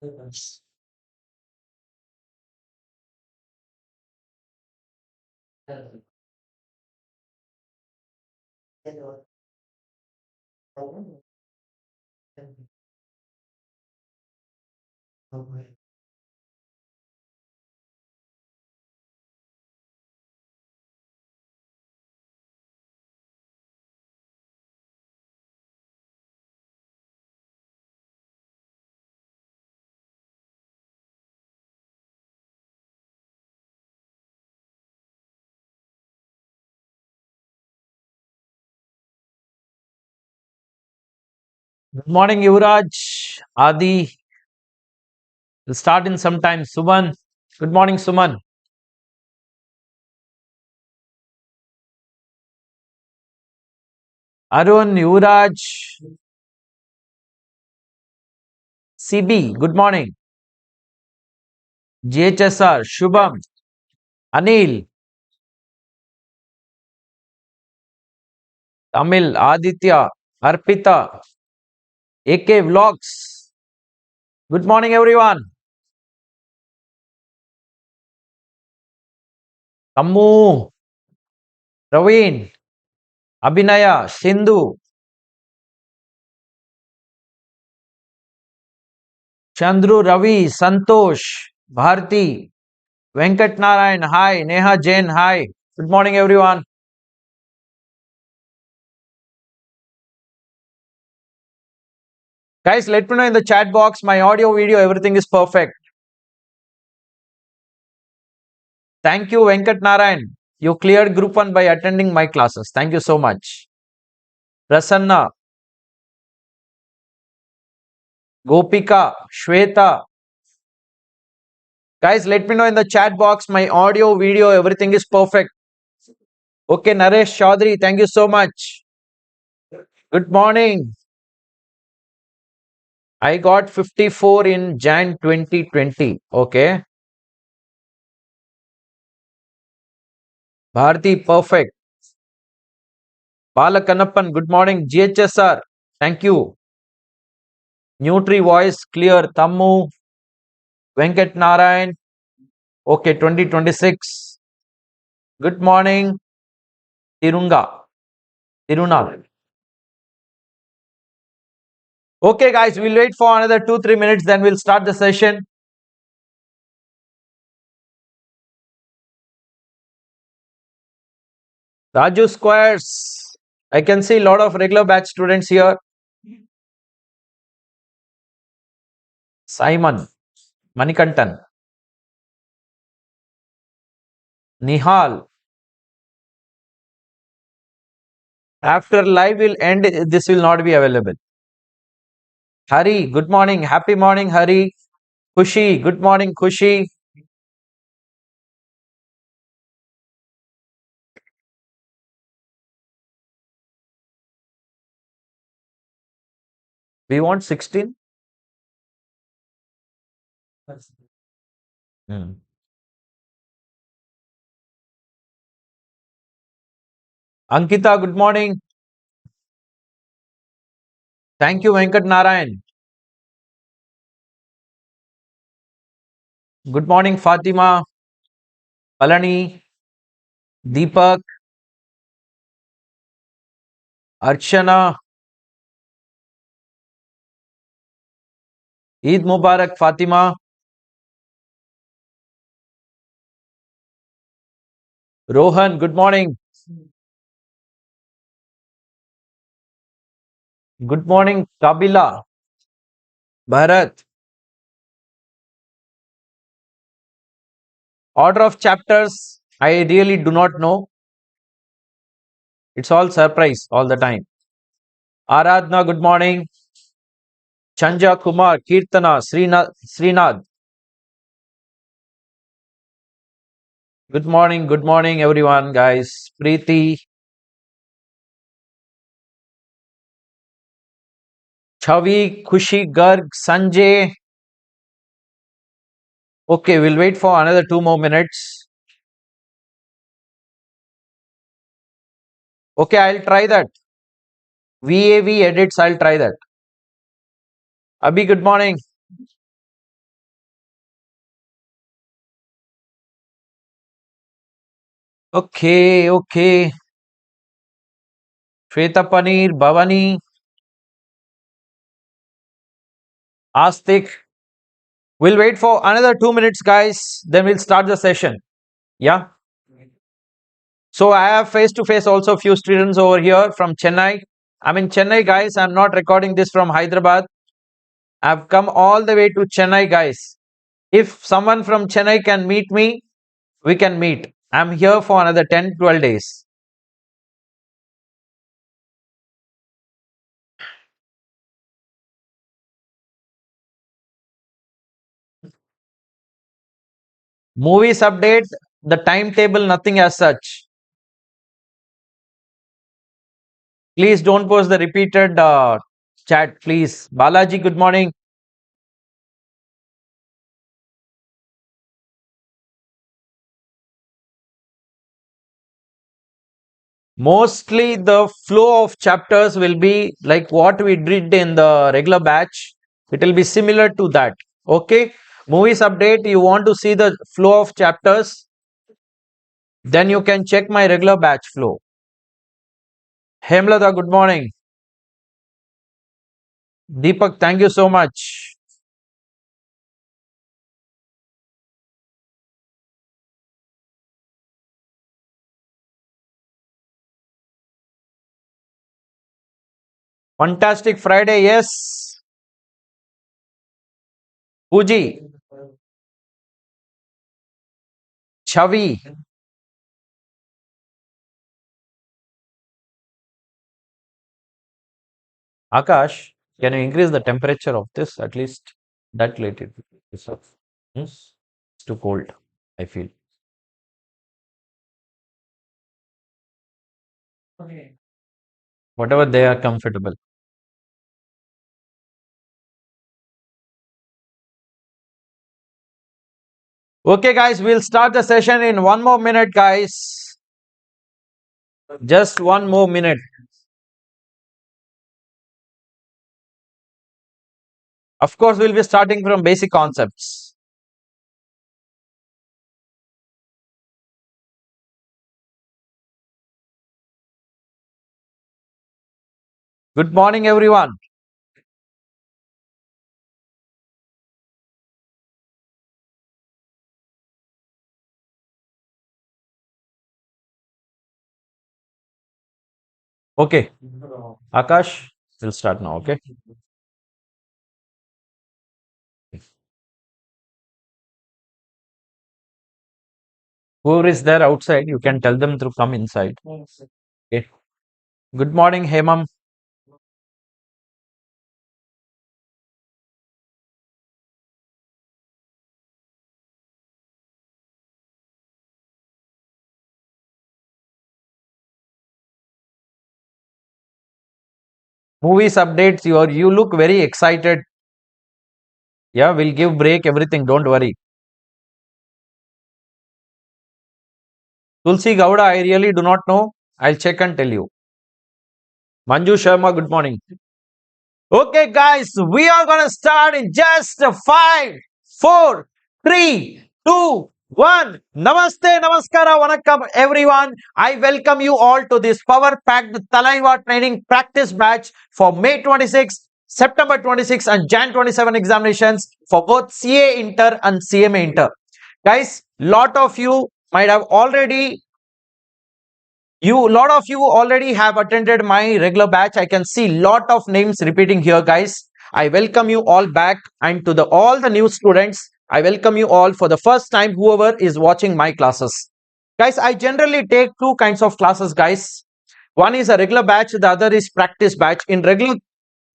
Good morning, Yuvraj, Adi. We'll start in some time. Suman. Good morning, Suman. Arun, Yuvraj, CB. Good morning. GHSR, Shubham, Anil, Tamil, Aditya, Arpita, AK Vlogs. Good morning, everyone. Tammu, Raveen, Abhinaya, Sindhu, Chandru, Ravi, Santosh, Bharti, Venkat Narayan. Hi. Neha Jain. Hi. Good morning, everyone. Guys, let me know in the chat box. My audio, video, everything is perfect. Thank you, Venkat Narayan. You cleared group 1 by attending my classes. Thank you so much. Prasanna, Gopika, Shweta. Guys, let me know in the chat box. My audio, video, everything is perfect. Okay, Naresh Chaudhary, thank you so much. Good morning. I got 54 in Jan 2020. Okay. Bharti, perfect. Balakanappan, good morning. GHSR, thank you. Nutri voice, clear. Tammu, Venkat Narayan. Okay, 2026. Good morning. Tirunga. Tirunal. Okay, guys, we'll wait for another 2-3 minutes, then we'll start the session. Raju Squares. I can see a lot of regular batch students here. Simon. Manikantan. Nihal. After live will end, this will not be available. Hari, good morning. Happy morning, Hari. Kushi, good morning, Kushi. We want 16. Hmm. Ankita, good morning. Thank you, Venkat Narayan. Good morning, Fatima, Palani, Deepak, Archana. Eid Mubarak, Fatima. Rohan, good morning. Good morning, Kabila. Bharat. Order of chapters, I really do not know. It's all surprise all the time. Aradhna, good morning. Chanja Kumar, Kirtana, Srinath. Good morning, everyone, guys. Preeti, Chavi, Khushi, Garg, Sanjay. Okay, we'll wait for another 2 more minutes. Okay, I'll try that. VAV edits, I'll try that. Abhi, good morning. Okay, okay. Shweta Paneer, Bhavani, Astik. We'll wait for another 2 minutes, guys. Then we'll start the session. Yeah. So I have face to face also few students over here from Chennai. I'm in Chennai, guys. I'm not recording this from Hyderabad. I've come all the way to Chennai, guys. If someone from Chennai can meet me, we can meet. I'm here for another 10, 12 days. Movies update, the timetable, nothing as such. Please don't post the repeated chat, please. Balaji, good morning. Mostly the flow of chapters will be like what we did in the regular batch. It will be similar to that. Okay. Movies update, you want to see the flow of chapters, then you can check my regular batch flow. Hemlata, good morning. Deepak, thank you so much. Fantastic Friday, yes. Puji, Chavi, Akash, can you increase the temperature of this at least? That late it is up. It's too cold, I feel. Whatever they are comfortable. Okay, guys, we'll start the session in 1 more minute, guys. Just 1 more minute. Of course, we'll be starting from basic concepts. Good morning, everyone. Okay, Akash, we'll start now. Okay. Whoever is there outside, you can tell them to come inside. Okay. Good morning, Hemam. Movies updates. You look very excited. Yeah, we'll give break everything. Don't worry. Tulsi Gowda, I really do not know. I'll check and tell you. Manju Sharma, good morning. Okay, guys, we are gonna start in just 5, 4, 3, 2, 1. Namaste, namaskara, vanakkam, everyone. I welcome you all to this power-packed Thalaiva training practice batch for May 26, September 26, and Jan 27 examinations for both CA Inter and CMA Inter. Guys, lot of you might have already lot of you already have attended my regular batch. I can see lot of names repeating here, guys. I welcome you all back, and to the all the new students, I welcome you all for the first time, whoever is watching my classes. Guys, I generally take two kinds of classes, guys. One is a regular batch, the other is practice batch. In regular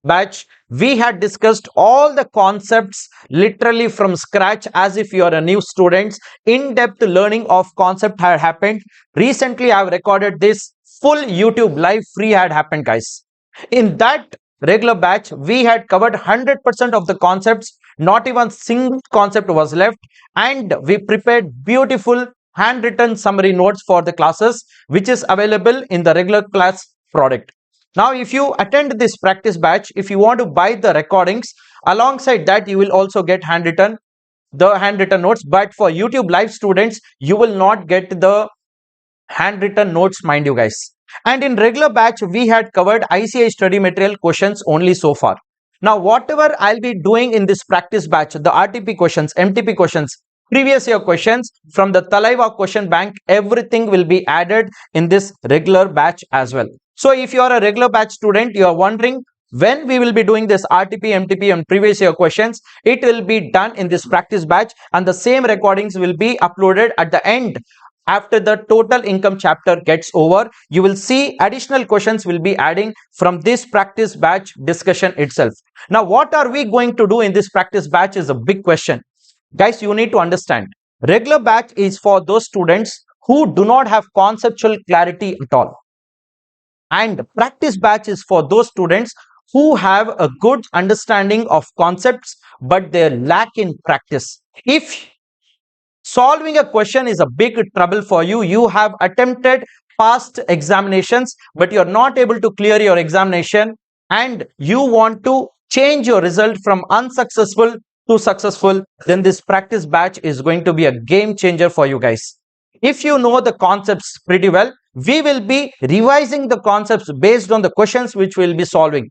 batch, we had discussed all the concepts literally from scratch, as if you are a new student. In-depth learning of concept had happened. Recently, I have recorded this full YouTube live free had happened, guys. In that regular batch, we had covered 100% of the concepts. Not even single concept was left, and we prepared beautiful handwritten summary notes for the classes, which is available in the regular class product. Now, if you attend this practice batch, if you want to buy the recordings, alongside that, you will also get the handwritten notes. But for YouTube live students, you will not get the handwritten notes, mind you guys. And in regular batch, we had covered ICI study material questions only so far. Now, whatever I'll be doing in this practice batch, the RTP questions, MTP questions, previous year questions from the Thalaiva question bank, everything will be added in this regular batch as well. So if you are a regular batch student, you are wondering when we will be doing this RTP, MTP and previous year questions, it will be done in this practice batch, and the same recordings will be uploaded at the end. After the total income chapter gets over, you will see additional questions will be adding from this practice batch discussion itself. Now, what are we going to do in this practice batch is a big question. Guys, you need to understand, regular batch is for those students who do not have conceptual clarity at all. And practice batch is for those students who have a good understanding of concepts, but they lack in practice. If solving a question is a big trouble for you, you have attempted past examinations, but you're not able to clear your examination, and you want to change your result from unsuccessful to successful, then this practice batch is going to be a game changer for you guys. If you know the concepts pretty well, we will be revising the concepts based on the questions which we'll be solving.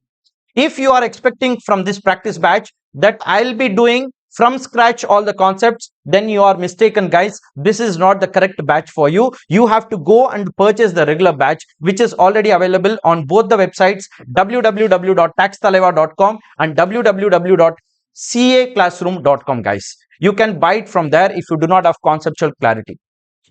If you are expecting from this practice batch that I'll be doing from scratch all the concepts, then you are mistaken, guys. This is not the correct batch for you. You have to go and purchase the regular batch, which is already available on both the websites www.taxthalaiva.com and www.caclassroom.com, guys. You can buy it from there if you do not have conceptual clarity.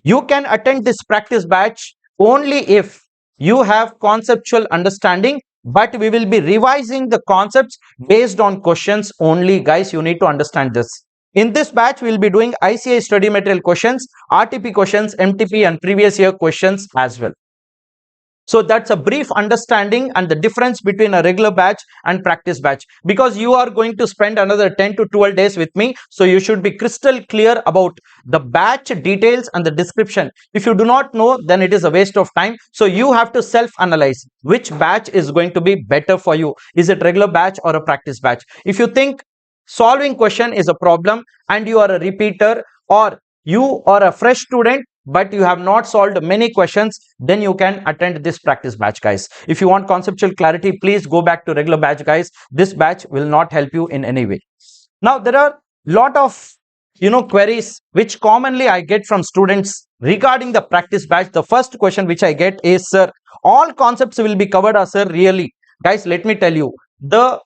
You can attend this practice batch only if you have conceptual understanding, but we will be revising the concepts based on questions only, guys. You need to understand this. In this batch, we will be doing ICI study material questions, RTP questions, MTP and previous year questions as well. So that's a brief understanding and the difference between a regular batch and practice batch, because you are going to spend another 10 to 12 days with me. So you should be crystal clear about the batch details and the description. If you do not know, then it is a waste of time. So you have to self-analyze which batch is going to be better for you. Is it regular batch or a practice batch? If you think solving question is a problem and you are a repeater, or you are a fresh student but you have not solved many questions, then you can attend this practice batch, guys. If you want conceptual clarity, please go back to regular batch, guys. This batch will not help you in any way. Now, there are lot of queries which commonly I get from students regarding the practice batch. The first question which I get is, sir, all concepts will be covered, sir? Really? Guys, let me tell you, the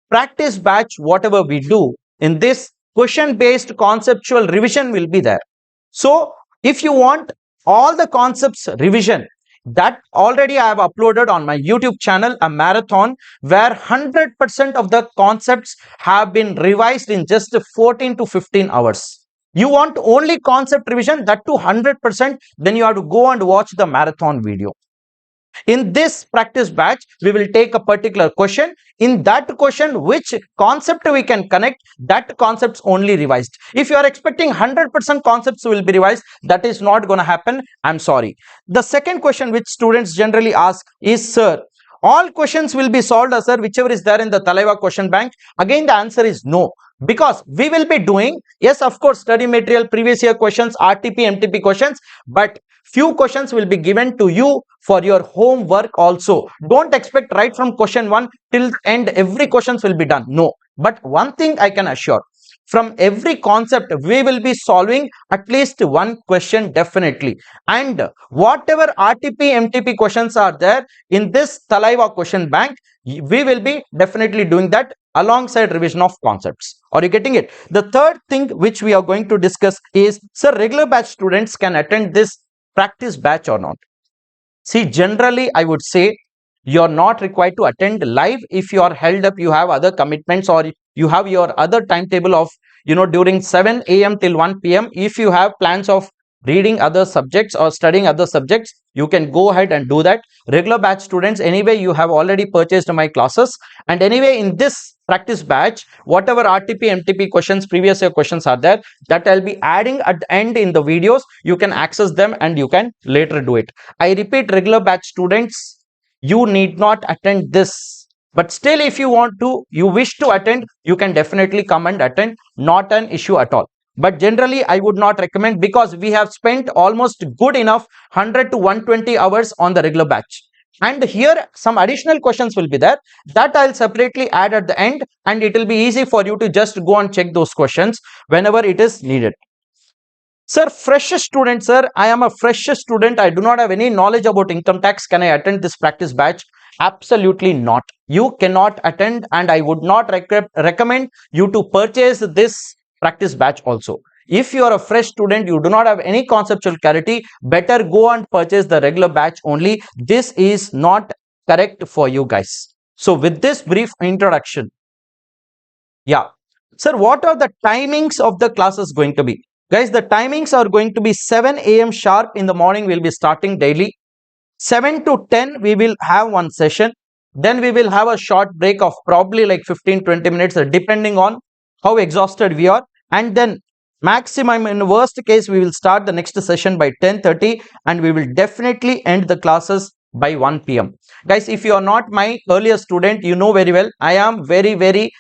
practice batch, whatever we do in this, question based conceptual revision will be there. So if you want all the concepts revision, that already I have uploaded on my YouTube channel a marathon where 100% of the concepts have been revised in just 14 to 15 hours. You want only concept revision, that to 100%, then you have to go and watch the marathon video. In this practice batch, we will take a particular question. In that question, which concept we can connect, that concepts only revised. If you are expecting 100% concepts will be revised, that is not going to happen. I'm sorry. The second question which students generally ask is, sir, all questions will be solved, sir, whichever is there in the Thalaiva question bank? Again, the answer is no. Because we will be doing, yes, of course, study material, previous year questions, RTP, MTP questions, but few questions will be given to you for your homework also. Don't expect right from question 1 till the end every questions will be done. No. But one thing I can assure, from every concept we will be solving at least one question definitely. And whatever RTP, MTP questions are there in this Thalaiva question bank, we will be definitely doing that alongside revision of concepts. Are you getting it? The third thing which we are going to discuss is, sir, regular batch students can attend this practice batch or not? See, generally I would say you're not required to attend live if you are held up, you have other commitments, or you have your other timetable of during 7 a.m. till 1 p.m. If you have plans of reading other subjects or studying other subjects, you can go ahead and do that. Regular batch students, anyway, you have already purchased my classes, and anyway in this practice batch, whatever RTP, MTP questions, previous year questions are there, that I'll be adding at the end in the videos. You can access them and you can later do it. I repeat, regular batch students, you need not attend this, but still if you wish to attend, you can definitely come and attend. Not an issue at all. but generally I would not recommend, because we have spent almost good enough 100 to 120 hours on the regular batch. And here some additional questions will be there that I'll separately add at the end, and it will be easy for you to just go and check those questions whenever it is needed. Sir, fresh student, sir, I am a fresh student. I do not have any knowledge about income tax. Can I attend this practice batch? Absolutely not. You cannot attend, and I would not recommend you to purchase this practice batch also. If you are a fresh student, you do not have any conceptual clarity, better go and purchase the regular batch only. This is not correct for you guys. So with this brief introduction, yeah. Sir, what are the timings of the classes going to be? Guys, the timings are going to be 7 a.m. sharp in the morning. We'll be starting daily. 7 to 10, we will have one session. Then we will have a short break of probably like 15-20 minutes, depending on how exhausted we are. And then maximum, in the worst case, we will start the next session by 10:30, and we will definitely end the classes by 1 p.m. Guys, if you are not my earlier student, you know very well, I am very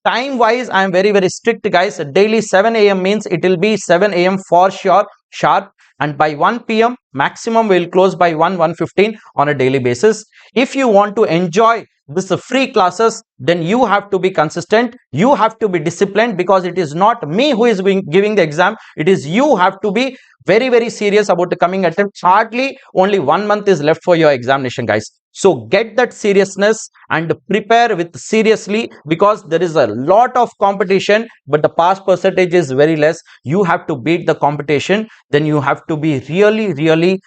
time wise, I am very strict, guys. Daily 7 a.m. means it will be 7 a.m. for sure sharp, and by 1 p.m. maximum we will close by 1:15 on a daily basis. If you want to enjoy this free classes, then you have to be consistent, you have to be disciplined, because it is not me who is giving the exam, it is you have to be very serious about the coming attempt. Hardly only 1 month is left for your examination, guys. So get that seriousness and prepare with seriously, because there is a lot of competition, but the pass percentage is very less. You have to beat the competition. Then you have to be really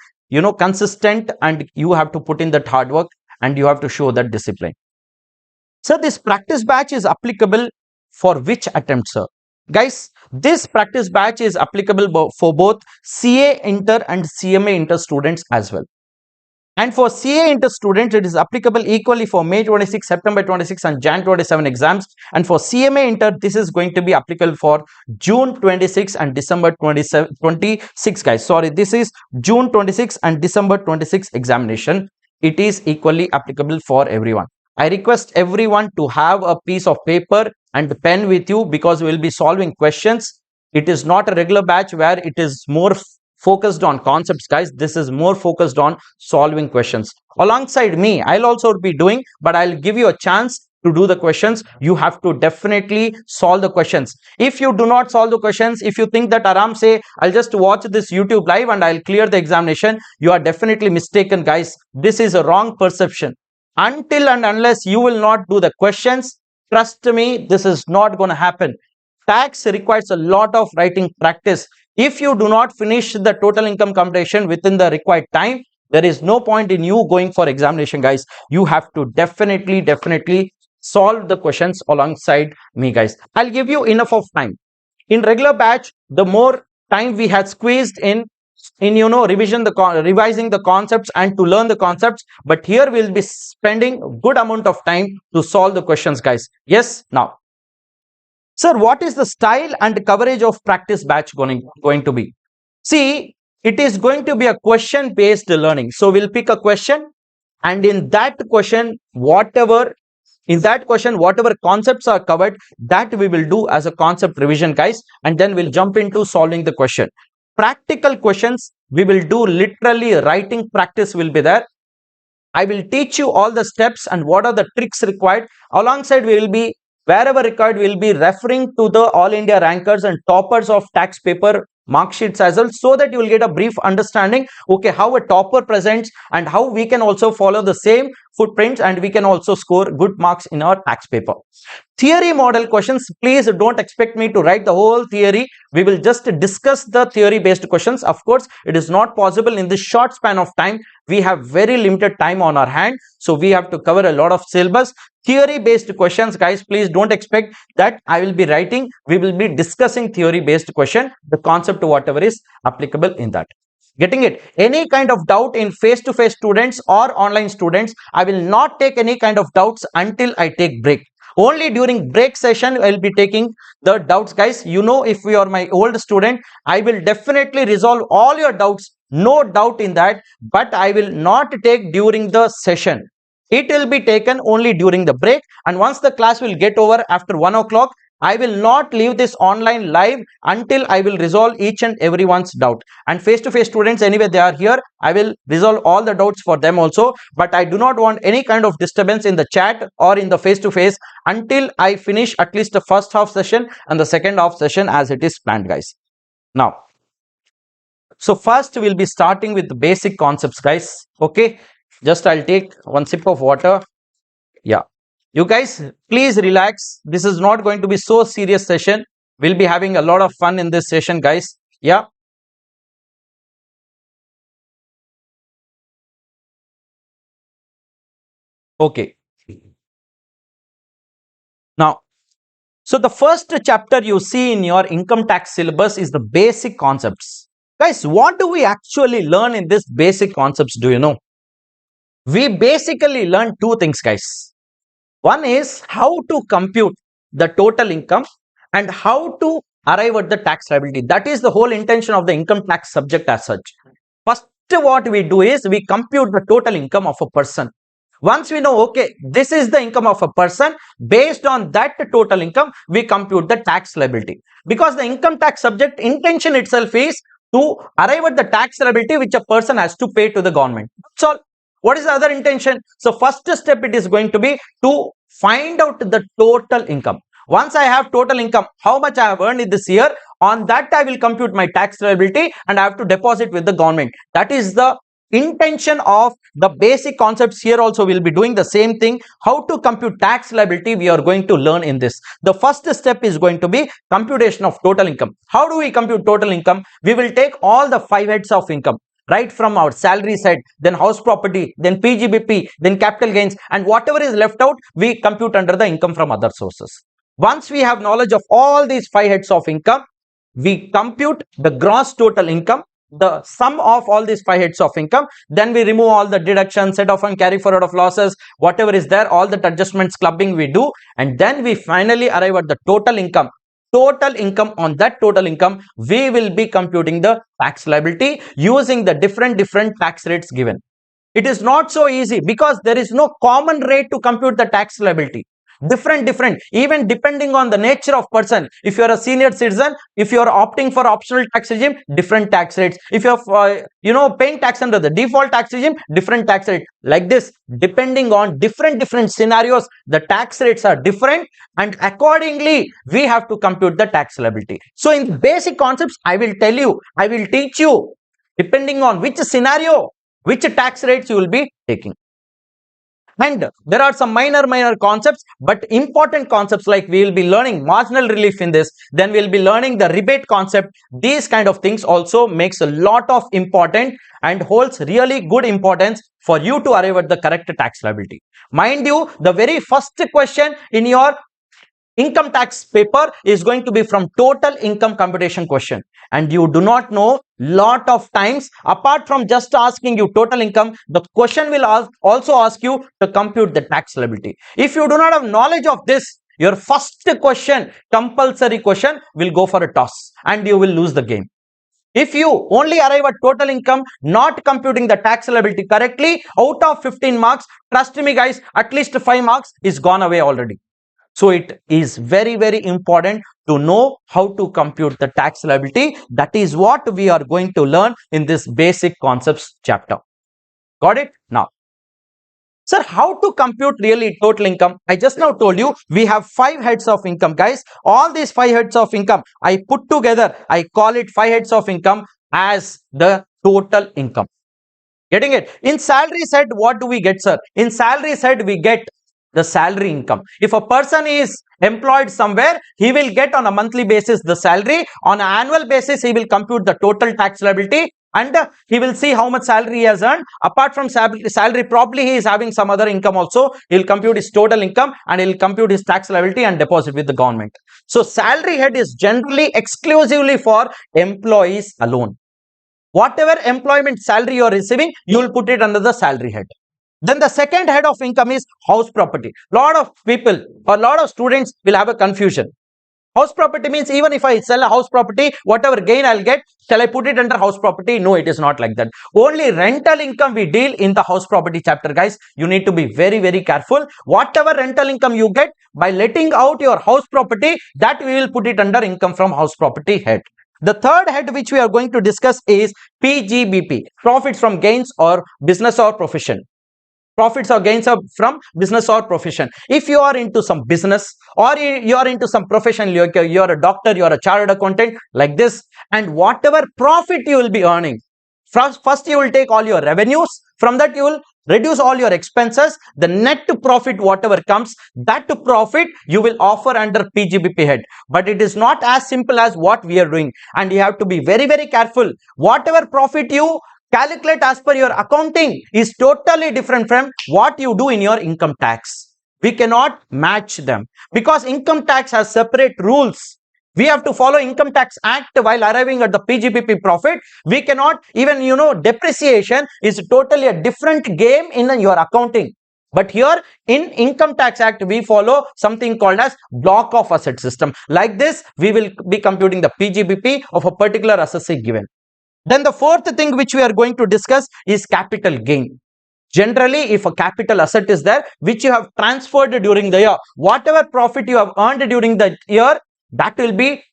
consistent, and you have to put in that hard work, and you have to show that discipline. So this practice batch is applicable for which attempt, sir? Guys, this practice batch is applicable for both CA Inter and CMA Inter students as well. And for CA Inter students, it is applicable equally for May 26, September 26 and Jan 27 exams. And for CMA Inter, this is going to be applicable for June 26 and December 26, guys. Sorry, this is June 26 and December 26 examination. It is equally applicable for everyone. I request everyone to have a piece of paper and pen with you, because we will be solving questions. It is not a regular batch where it is more focused on concepts, guys. This is more focused on solving questions. Alongside me, I'll also be doing, but I'll give you a chance to do the questions. You have to definitely solve the questions. If you do not solve the questions, if you think that Aram say, I'll just watch this YouTube live and I'll clear the examination, you are definitely mistaken, guys. This is a wrong perception. Until and unless you will not do the questions, trust me, this is not going to happen. Tax requires a lot of writing practice. If you do not finish the total income computation within the required time, there is no point in you going for examination, guys. You have to definitely solve the questions alongside me, guys. I'll give you enough of time. In regular batch, the more time we had squeezed in revising the concepts and to learn the concepts, but here we'll be spending a good amount of time to solve the questions, guys. Yes, now. Sir, what is the style and coverage of practice batch going to be? See, it is going to be a question based learning. So we'll pick a question, and in that question, whatever concepts are covered, that we will do as a concept revision, guys, and then we'll jump into solving the question. Practical questions, we will do literally writing practice will be there. I will teach you all the steps and what are the tricks required. Alongside, we will be, wherever required, we will be referring to the All India rankers and toppers of tax paper mark sheets as well, so that you will get a brief understanding, okay, how a topper presents and how we can also follow the same footprints, and we can also score good marks in our tax paper. Theory model questions, please don't expect me to write the whole theory. We will just discuss the theory based questions. Of course, it is not possible in this short span of time. We have very limited time on our hand, so we have to cover a lot of syllabus. Theory based questions, guys, please don't expect that I will be writing. We will be discussing theory based question, the concept whatever is applicable in that. Getting it? Any kind of doubt in face-to-face students or online students, I will not take any kind of doubts until I take break. Only during break session I will be taking the doubts, guys. If you are my old student, I will definitely resolve all your doubts, no doubt in that, but I will not take during the session. It will be taken only during the break, and once the class will get over after 1 o'clock, I will not leave this online live until I will resolve each and everyone's doubt. And face-to-face students, anyway, they are here. I will resolve all the doubts for them also. But I do not want any kind of disturbance in the chat or in the face-to-face until I finish at least the first half session and the second half session as it is planned, guys. Now, so first we'll be starting with the basic concepts, guys. Okay, just I'll take one sip of water. Yeah, you guys please relax. This is not going to be so serious session. We'll be having a lot of fun in this session, guys. Yeah. Okay. Now, so the first chapter you see in your income tax syllabus is the basic concepts. Guys, what do we actually learn in this basic concepts? Do you know? We basically learn two things, guys. One is how to compute the total income and how to arrive at the tax liability. That is the whole intention of the income tax subject as such. First, what we do is we compute the total income of a person. Once we know, okay, this is the income of a person, based on that total income, we compute the tax liability. Because the income tax subject intention itself is to arrive at the tax liability which a person has to pay to the government. So, what is the other intention? So, first step it is going to be to find out the total income. Once I have total income, how much I have earned in this year, on that I will compute my tax liability and I have to deposit with the government. That is the intention of the basic concepts. Here also we will be doing the same thing. How to compute tax liability we are going to learn in this. The first step is going to be computation of total income. How do we compute total income? We will take all the 5 heads of income, right from our salary side, then house property, then PGBP, then capital gains, and whatever is left out, we compute under the income from other sources. Once we have knowledge of all these 5 heads of income, we compute the gross total income, the sum of all these 5 heads of income. Then we remove all the deductions, set off and carry forward of losses, whatever is there, all that adjustments clubbing we do, and then we finally arrive at the total income. Total income, on that total income we will be computing the tax liability using the different tax rates given. It is not so easy because there is no common rate to compute the tax liability. Different, even depending on the nature of person. If you are a senior citizen, if you are opting for optional tax regime, different tax rates. If you are paying tax under the default tax regime, different tax rate. Like this, depending on different scenarios, the tax rates are different, and accordingly we have to compute the tax liability. So in basic concepts, I will teach you depending on which scenario, which tax rates you will be taking. And there are some minor concepts, but important concepts, like we will be learning marginal relief in this, then we will be learning the rebate concept. These kind of things also makes a lot of important and holds really good importance for you to arrive at the correct tax liability. Mind you, the very first question in your income tax paper is going to be from total income computation question, and you do not know, lot of times apart from just asking you total income, the question will also ask you to compute the tax liability. If you do not have knowledge of this, your first question, compulsory question, will go for a toss and you will lose the game. If you only arrive at total income not computing the tax liability correctly, out of 15 marks, trust me guys, at least 5 marks is gone away already. So it is very important to know how to compute the tax liability. That is what we are going to learn in this basic concepts chapter. Got it? Now, sir, how to compute really total income? I just now told you we have 5 heads of income, guys. All these 5 heads of income I put together, I call it 5 heads of income as the total income. Getting it? In salary side, what do we get, sir? In salary side, we get the salary income. If a person is employed somewhere, he will get on a monthly basis the salary. On an annual basis, he will compute the total tax liability, and he will see how much salary he has earned. Apart from salary, probably he is having some other income also. He will compute his total income and he will compute his tax liability and deposit with the government. So salary head is generally exclusively for employees alone. Whatever employment salary you are receiving, you will put it under the salary head. Then the second head of income is house property. Lot of people or lot of students will have a confusion. House property means even if I sell a house property, whatever gain I'll get, shall I put it under house property? No, it is not like that. Only rental income we deal in the house property chapter, guys. You need to be very, very careful. Whatever rental income you get by letting out your house property, that we will put it under income from house property head. The third head which we are going to discuss is PGBP, profits from gains or business or profession. Profits or gains are from business or profession. If you are into some business or you are into some profession, you are a doctor, you are a chartered accountant like this, and whatever profit you will be earning, first you will take all your revenues, from that you will reduce all your expenses, the net profit whatever comes, that profit you will offer under PGBP head. But it is not as simple as what we are doing, and you have to be very, very careful. Whatever profit you calculate as per your accounting is totally different from what you do in your income tax. We cannot match them because income tax has separate rules. We have to follow Income Tax Act while arriving at the PGBP profit. We cannot even, depreciation is totally a different game in your accounting. But here in Income Tax Act, we follow something called as block of asset system. Like this, we will be computing the PGBP of a particular assessee given. Then the fourth thing which we are going to discuss is capital gain. Generally, if a capital asset is there, which you have transferred during the year, whatever profit you have earned during the year, that will be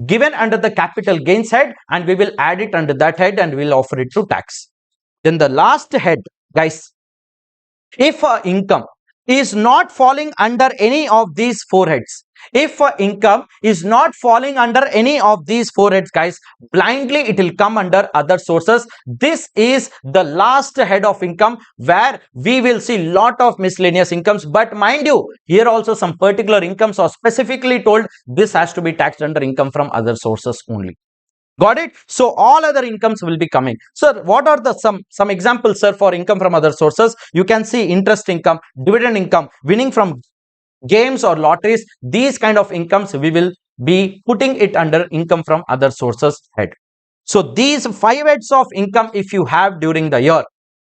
given under the capital gains head, and we will add it under that head and we will offer it to tax. Then the last head, guys, if income is not falling under any of these four heads, if income is not falling under any of these four heads, guys, blindly it will come under other sources. This is the last head of income where we will see lot of miscellaneous incomes. But mind you, here also some particular incomes are specifically told this has to be taxed under income from other sources only. Got it? So all other incomes will be coming. Sir, what are the some examples, sir, for income from other sources? You can see interest income, dividend income, winning from games or lotteries. These kind of incomes we will be putting it under income from other sources head. So these 5 heads of income if you have during the year,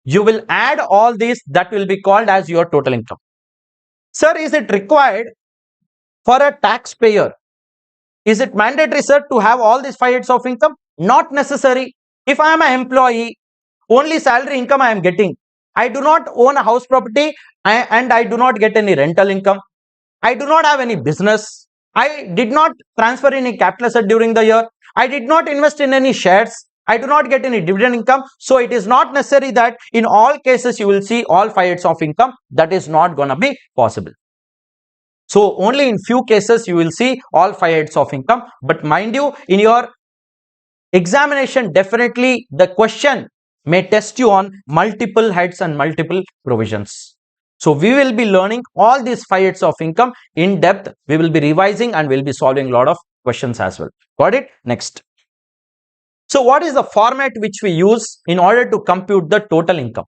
you will add all these, that will be called as your total income. Sir, is it required for a taxpayer? Is it mandatory, sir, to have all these 5 heads of income? Not necessary. If I am an employee, only salary income I am getting. I do not own a house property and I do not get any rental income. I do not have any business. I did not transfer any capital asset during the year. I did not invest in any shares. I do not get any dividend income. So it is not necessary that in all cases you will see all 5 heads of income. That is not going to be possible. So only in few cases you will see all 5 heads of income. But mind you, in your examination, definitely the question may test you on multiple heads and multiple provisions. So we will be learning all these 5 heads of income in depth. We will be revising and we will be solving a lot of questions as well. Got it? Next. So what is the format which we use in order to compute the total income?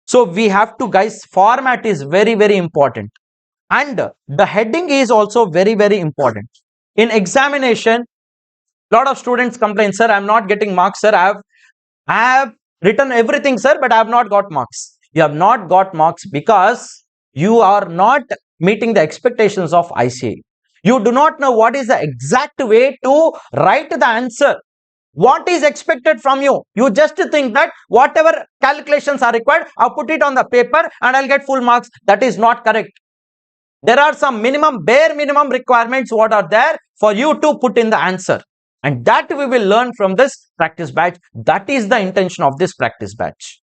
So we have to, guys, format is very, very important. And the heading is also very, very important. In examination, a lot of students complain, sir, I am not getting marks, sir. I have written everything, sir, but I have not got marks. You have not got marks because you are not meeting the expectations of ICA. You do not know what is the exact way to write the answer. What is expected from you? You just think that whatever calculations are required, I'll put it on the paper and I'll get full marks. That is not correct. There are some bare minimum requirements what are there for you to put in the answer. And that we will learn from this practice batch. That is the intention of this practice batch.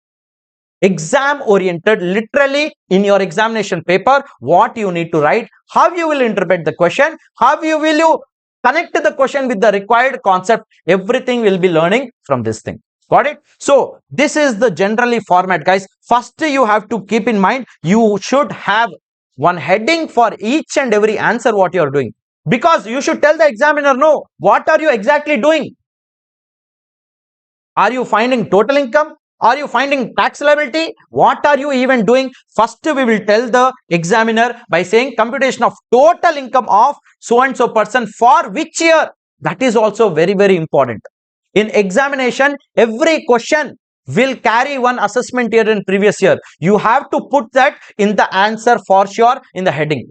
Exam oriented, literally in your examination paper, what you need to write, how you will interpret the question, how you will connect the question with the required concept, everything will be learning from this thing. Got it? So this is the generally format, guys. First you have to keep in mind, you should have one heading for each and every answer what you are doing, because you should tell the examiner, no, what are you exactly doing? Are you finding total income? Are you finding tax liability? What are you even doing? First we will tell the examiner by saying computation of total income of so and so person for which year. That is also very, very important. In examination, every question will carry one assessment year in previous year. You have to put that in the answer for sure in the heading.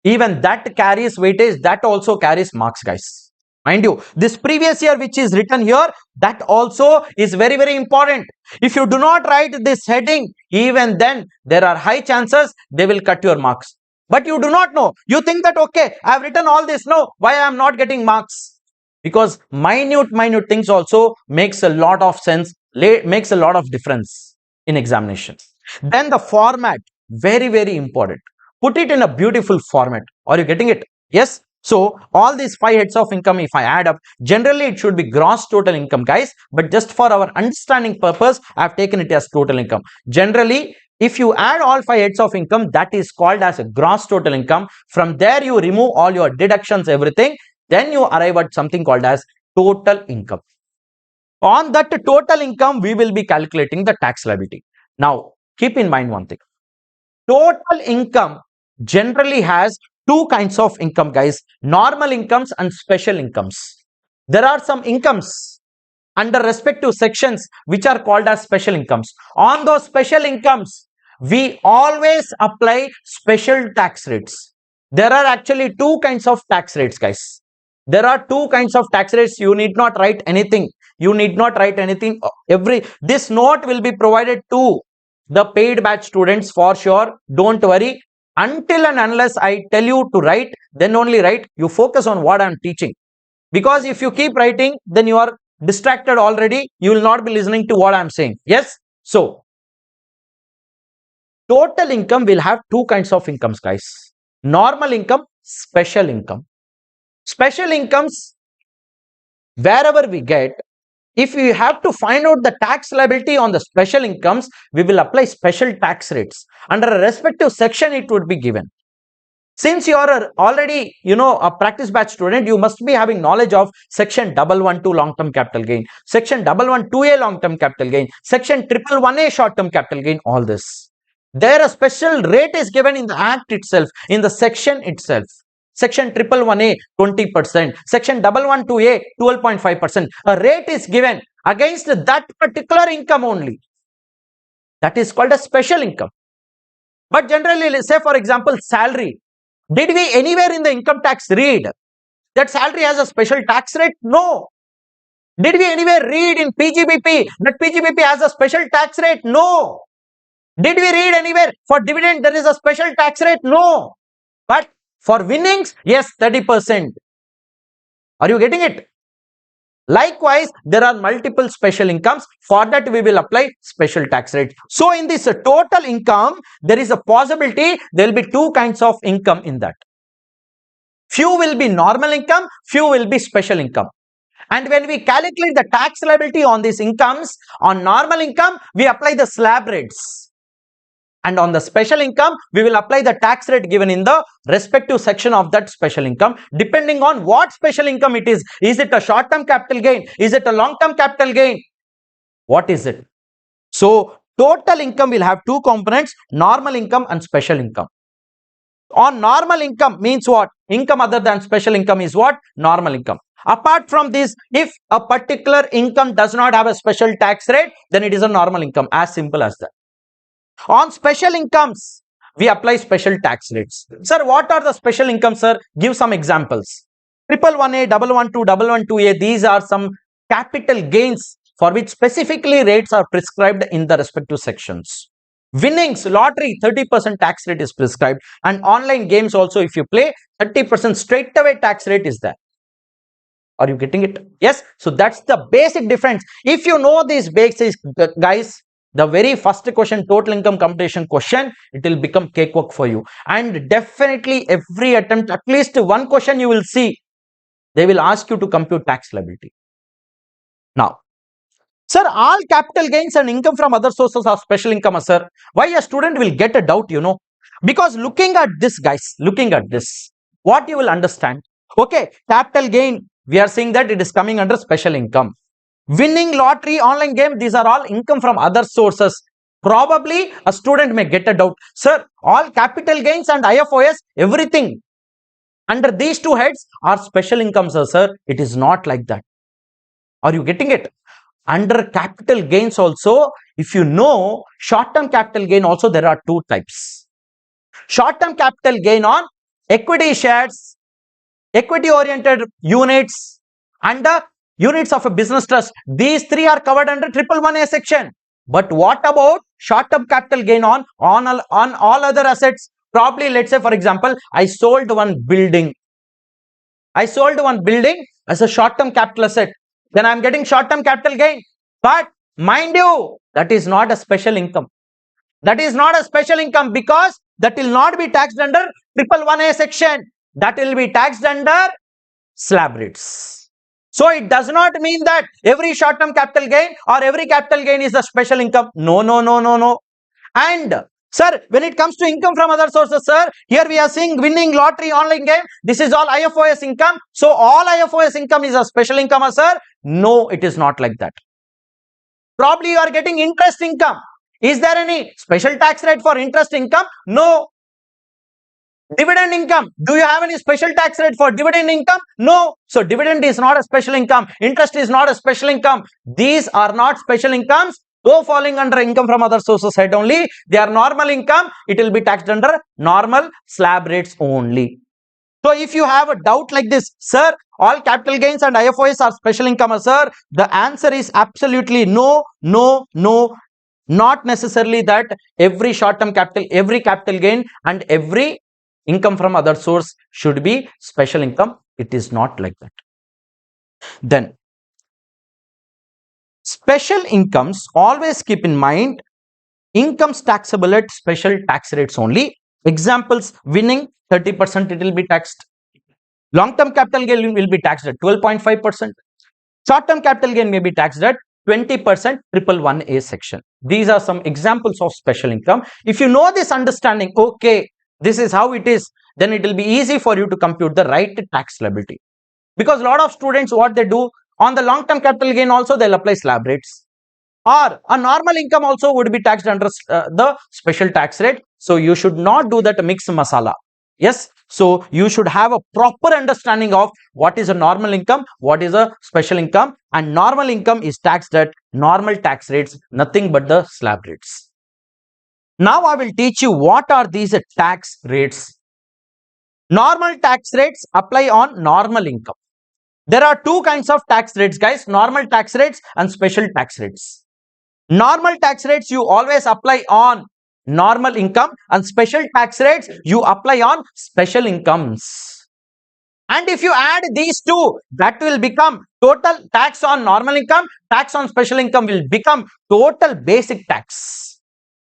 even that carries weightage, that also carries marks, guys. Mind you, this previous year which is written here, that also is very, very important. If you do not write this heading, even then there are high chances they will cut your marks. But you do not know. You think that, okay, I have written all this. No, why I am not getting marks? Because minute things also makes a lot of sense, makes a lot of difference in examinations. Then the format, very, very important. Put it in a beautiful format. Are you getting it? Yes. So all these 5 heads of income, if I add up, generally it should be gross total income, guys. But just for our understanding purpose, I have taken it as total income. Generally, if you add all 5 heads of income, that is called as a gross total income. From there, you remove all your deductions, everything. Then you arrive at something called as total income. On that total income, we will be calculating the tax liability. Now, keep in mind one thing. Total income generally has 2 kinds of income, guys. Normal incomes and special incomes. There are some incomes under respective sections which are called as special incomes. On those special incomes, we always apply special tax rates. There are actually 2 kinds of tax rates, guys. There are 2 kinds of tax rates. You need not write anything. You need not write anything. This note will be provided to the paid batch students for sure. Don't worry. Until and unless I tell you to write, then only write. You focus on what I am teaching. Because if you keep writing, then you are distracted already. You will not be listening to what I am saying. Yes. So, total income will have 2 kinds of incomes, guys. Normal income, special income. Special incomes, wherever we get, if we have to find out the tax liability on the special incomes, we will apply special tax rates. Under a respective section, it would be given. Since you are already, a practice batch student, you must be having knowledge of section 112 long-term capital gain, section 112A long-term capital gain, section 111A short-term capital gain, all this. There a special rate is given in the act itself, in the section itself. Section 111A 20%, section 112A 12.5%. A rate is given against that particular income only. That is called a special income. But generally, let's say for example, salary. Did we anywhere in the income tax read that salary has a special tax rate? No. Did we anywhere read in PGBP that PGBP has a special tax rate? No. Did we read anywhere for dividend there is a special tax rate? No. But for winnings, yes, 30%. Are you getting it? Likewise, there are multiple special incomes. For that, we will apply special tax rate. So, in this total income, there is a possibility there will be 2 kinds of income in that. Few will be normal income, few will be special income. And when we calculate the tax liability on these incomes, on normal income, we apply the slab rates. And on the special income, we will apply the tax rate given in the respective section of that special income, depending on what special income it is. Is it a short-term capital gain? Is it a long-term capital gain? What is it? So, total income will have 2 components, normal income and special income. On normal income means what? Income other than special income is what? Normal income. Apart from this, if a particular income does not have a special tax rate, then it is a normal income. As simple as that. On special incomes, we apply special tax rates. Sir, what are the special incomes, sir? Give some examples. 111A, 112, 112A, these are some capital gains for which specifically rates are prescribed in the respective sections. Winnings, lottery, 30% tax rate is prescribed. And online games also, if you play, 30% straight away tax rate is there. Are you getting it? Yes. So that's the basic difference. If you know these basics, guys, the very first question, total income computation question, it will become cakewalk for you. And definitely every attempt, at least one question you will see, they will ask you to compute tax liability. Now, sir, all capital gains and income from other sources are special income, sir. Why a student will get a doubt, because looking at this, guys, what you will understand, okay, capital gain, we are saying that it is coming under special income. Winning, lottery, online game, these are all income from other sources. Probably a student may get a doubt. Sir, all capital gains and IFOS, everything under these 2 heads are special incomes, sir. It is not like that. Are you getting it? Under capital gains also, if you know, short-term capital gain also, there are 2 types. Short-term capital gain on equity shares, equity oriented units, and the units of a business trust. These three are covered under 111A section. But what about short term capital gain on all other assets? Probably, let's say, for example, I sold one building as a short term capital asset. Then I am getting short term capital gain. But mind you, that is not a special income. That is not a special income because that will not be taxed under 111A section. That will be taxed under slab rates. So it does not mean that every short term capital gain or every capital gain is a special income. No, no, no, no, no. And sir, when it comes to income from other sources, sir, here we are seeing winning lottery online game. This is all IFOS income. So all IFOS income is a special income, sir. No, it is not like that. Probably you are getting interest income. Is there any special tax rate for interest income? No. Dividend income. Do you have any special tax rate for dividend income? No. So dividend is not a special income. Interest is not a special income. These are not special incomes, though falling under income from other sources head only. They are normal income. It will be taxed under normal slab rates only. So if you have a doubt like this, sir, all capital gains and IFOS are special income, sir, the answer is absolutely no, no, no. Not necessarily that every short-term capital, every capital gain and every income from other source should be special income. It is not like that. Then, special incomes, always keep in mind, incomes taxable at special tax rates only. Examples, winning 30%, it will be taxed. Long-term capital gain will be taxed at 12.5%. Short-term capital gain may be taxed at 20% 111A section. These are some examples of special income. If you know this understanding, okay, this is how it is, then it will be easy for you to compute the right tax liability. Because a lot of students, what they do, on the long-term capital gain also they'll apply slab rates. Or a normal income also would be taxed under the special tax rate. So you should not do that mix masala. Yes, so you should have a proper understanding of what is a normal income, what is a special income, and normal income is taxed at normal tax rates, nothing but the slab rates. Now I will teach you what are these tax rates. Normal tax rates apply on normal income. There are two kinds of tax rates, guys, normal tax rates and special tax rates. Normal tax rates you always apply on normal income, and special tax rates you apply on special incomes. And if you add these two, that will become total tax on normal income, tax on special income will become total basic tax.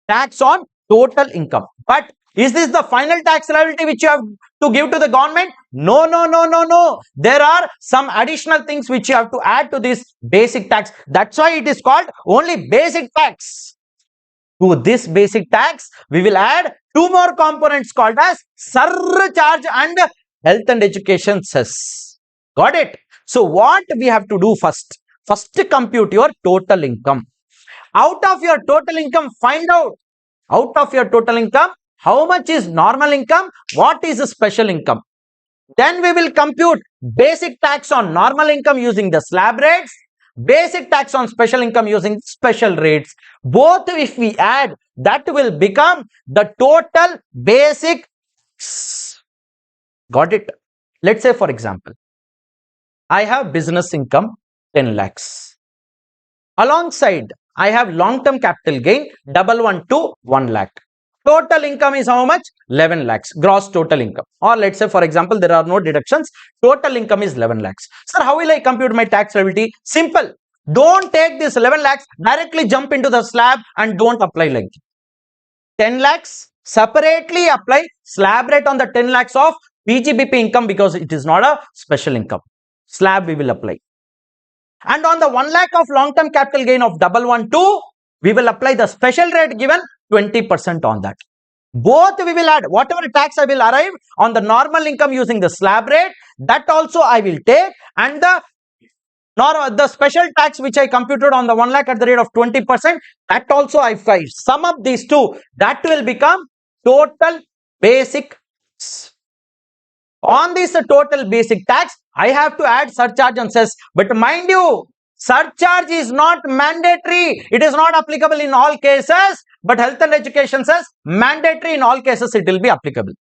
Tax on total income. But is this the final tax liability which you have to give to the government? No, no, no, no, no. There are some additional things which you have to add to this basic tax. That's why it is called only basic tax. To this basic tax, we will add two more components called as surcharge and health and education cess. Got it? So what we have to do first? First compute your total income. Out of your total income, find out how much is normal income, what is a special income. Then we will compute basic tax on normal income using the slab rates, basic tax on special income using special rates. Both if we add, that will become the total basic. Got it? Let's say, for example, I have business income 10 lakhs. Alongside, I have long-term capital gain 1 lakh. Total income is how much? 11 lakhs. Gross total income. Or let's say, for example, there are no deductions. Total income is 11 lakhs. Sir, how will I compute my tax liability? Simple. Don't take this 11 lakhs, directly jump into the slab and don't apply like 10 lakhs. Separately apply slab rate on the 10 lakhs of PGBP income because it is not a special income. Slab we will apply. And on the 1 lakh of long-term capital gain of 112, we will apply the special rate given 20% on that. Both we will add, whatever tax I will arrive on the normal income using the slab rate, that also I will take, and the special tax which I computed on the 1 lakh at the rate of 20%, that also if I sum up these two, that will become total basic. On this total basic tax, I have to add surcharge and cess. But mind you, surcharge is not mandatory. It is not applicable in all cases. But health and education says mandatory in all cases it will be applicable.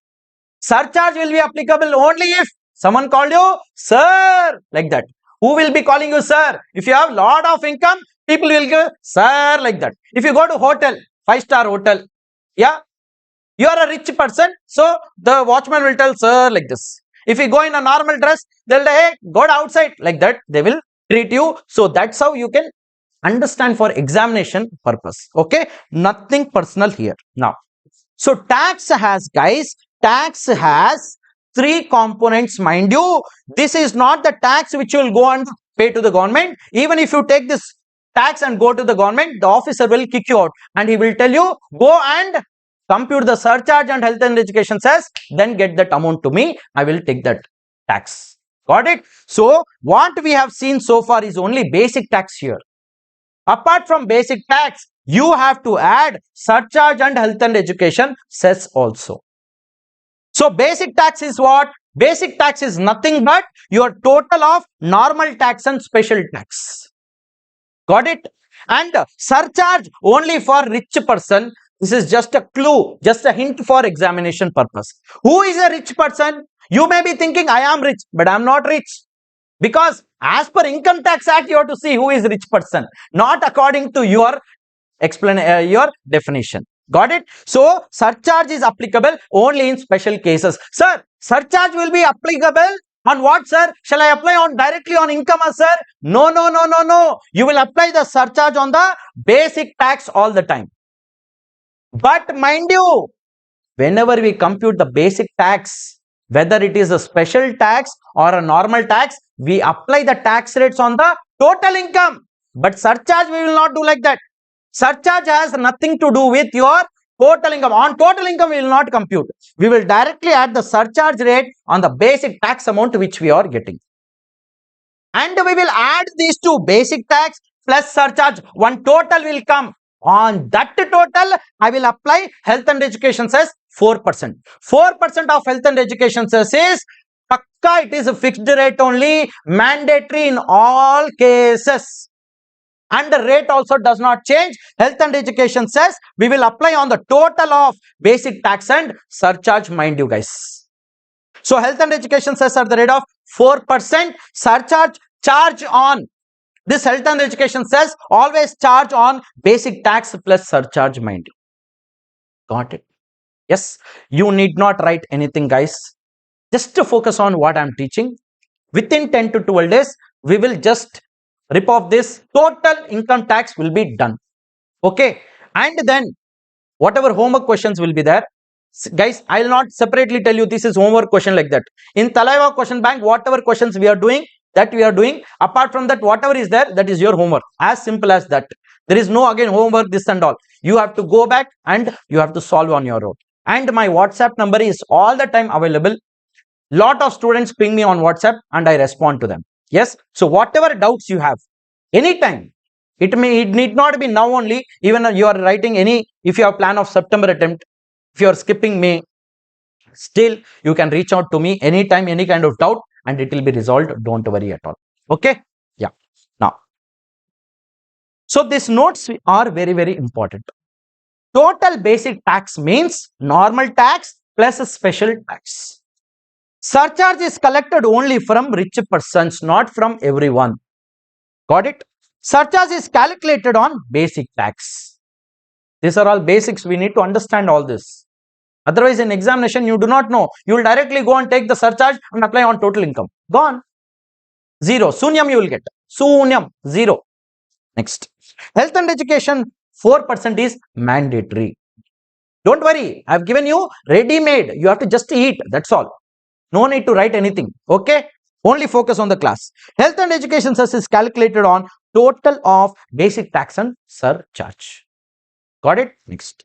Surcharge will be applicable only if someone called you sir, like that. Who will be calling you sir? If you have lot of income, people will go sir, like that. If you go to hotel, 5-star hotel, yeah, you are a rich person, so the watchman will tell sir, like this. If you go in a normal dress, they'll say hey, go outside, like that. They will treat you. So that's how you can understand for examination purpose. Okay, nothing personal here. Now, so tax has, guys, tax has three components, mind you. This is not the tax which you will go and pay to the government. Even if you take this tax and go to the government, the officer will kick you out and he will tell you go and compute the surcharge and health and education cess, then get that amount to me. I will take that tax. Got it? So what we have seen so far is only basic tax here. Apart from basic tax, you have to add surcharge and health and education cess also. So basic tax is what? Basic tax is nothing but your total of normal tax and special tax. Got it? And surcharge only for rich person. This is just a clue, just a hint for examination purpose. Who is a rich person? You may be thinking I am rich, but I am not rich. Because as per Income Tax Act, you have to see who is rich person, not according to your your definition. Got it? So surcharge is applicable only in special cases. Sir, surcharge will be applicable on what, sir? Shall I apply on directly on income, sir? No, no, no, no, no. You will apply the surcharge on the basic tax all the time. But mind you, whenever we compute the basic tax, whether it is a special tax or a normal tax, we apply the tax rates on the total income. But surcharge we will not do like that. Surcharge has nothing to do with your total income. On total income we will not compute. We will directly add the surcharge rate on the basic tax amount which we are getting. And we will add these two, basic tax plus surcharge. One total will come. On that total, I will apply health and education cess 4%. 4% of health and education cess is pakka, it is a fixed rate only, mandatory in all cases. And the rate also does not change. Health and education cess we will apply on the total of basic tax and surcharge, mind you guys. So health and education cess are the rate of 4%. Surcharge charge on this health and education cess always charge on basic tax plus surcharge, mind you. Got it? Yes, you need not write anything, guys. Just to focus on what I am teaching. Within 10 to 12 days, we will just rip off this. Total income tax will be done. Okay. And then whatever homework questions will be there. Guys, I will not separately tell you this is homework question like that. In Thalaiva question bank, whatever questions we are doing, that we are doing. Apart from that, whatever is there, that is your homework. As simple as that. There is no again homework, this and all. You have to go back and you have to solve on your own. And my WhatsApp number is all the time available. Lot of students ping me on WhatsApp and I respond to them. Yes. So whatever doubts you have, anytime, it need not be now only. Even you are writing any, if you have plan of September attempt, if you are skipping May, still you can reach out to me anytime, any kind of doubt, and it will be resolved. Don't worry at all. Okay. Yeah. Now, so these notes are very, very important. Total basic tax means normal tax plus a special tax. Surcharge is collected only from rich persons, not from everyone. Got it? Surcharge is calculated on basic tax. These are all basics. We need to understand all this. Otherwise, in examination, you do not know. You will directly go and take the surcharge and apply on total income. Gone. Zero. Sunyam you will get. Sunyam. Zero. Next. Health and education, 4% is mandatory. Don't worry. I have given you ready-made. You have to just eat. That's all. No need to write anything. Okay. Only focus on the class. Health and education cess is calculated on total of basic tax and surcharge. Got it? Next.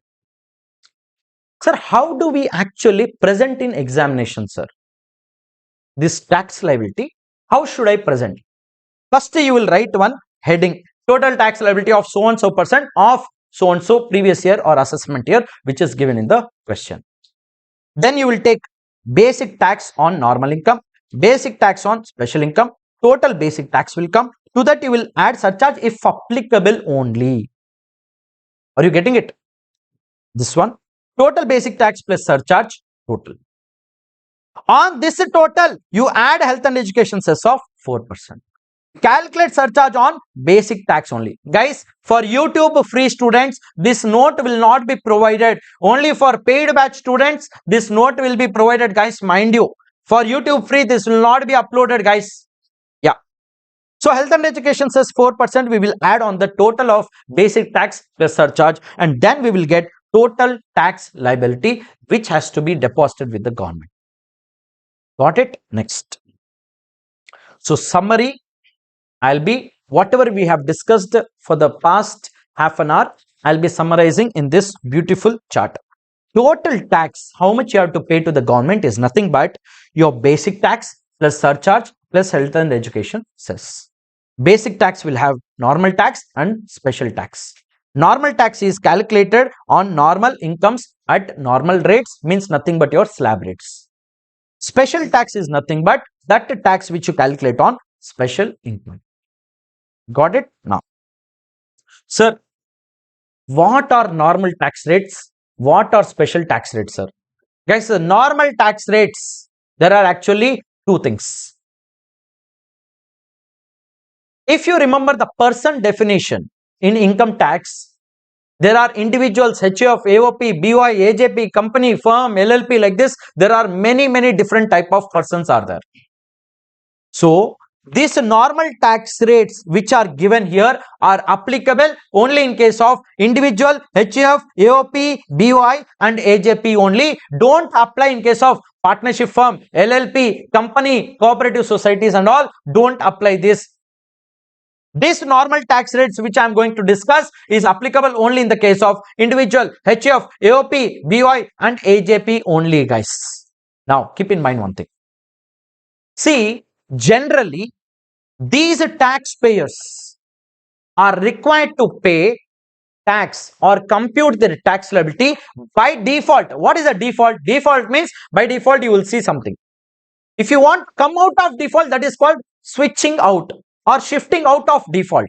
Sir, how do we actually present in examination, sir? This tax liability, how should I present? First, you will write one heading. Total tax liability of so and so percent of so and so previous year or assessment year, which is given in the question. Then you will take basic tax on normal income, basic tax on special income, total basic tax will come. To that you will add surcharge if applicable only. Are you getting it? This one, total basic tax plus surcharge, total. On this total, you add health and education cess of 4%. Calculate surcharge on basic tax only. Guys, for YouTube free students, this note will not be provided. Only for paid batch students, this note will be provided, guys. Mind you, for YouTube free, this will not be uploaded, guys. Yeah. So health and education says 4%. We will add on the total of basic tax plus surcharge, and then we will get total tax liability, which has to be deposited with the government. Got it? Next. So summary, I'll be whatever we have discussed for the past half an hour, I'll be summarizing in this beautiful chart. Total tax, how much you have to pay to the government is nothing but your basic tax plus surcharge plus health and education cess. Basic tax will have normal tax and special tax. Normal tax is calculated on normal incomes at normal rates, means nothing but your slab rates. Special tax is nothing but that tax which you calculate on special income. Got it? Now, sir, what are normal tax rates? What are special tax rates, sir? Guys, the normal tax rates, there are actually two things. If you remember the person definition in income tax, there are individuals, HUF, AOP, BY, AJP, company, firm, LLP, like this. There are many different type of persons are there. So, these normal tax rates which are given here are applicable only in case of individual, HUF, AOP, BY and AJP only. Don't apply in case of partnership firm, LLP, company, cooperative societies and all. Don't apply this. This normal tax rates which I am going to discuss is applicable only in the case of individual, HUF, AOP, BY and AJP only, guys. Now, keep in mind one thing. See, generally, these taxpayers are required to pay tax or compute their tax liability by default. What is the default? Default means by default you will see something. If you want come out of default, that is called switching out or shifting out of default.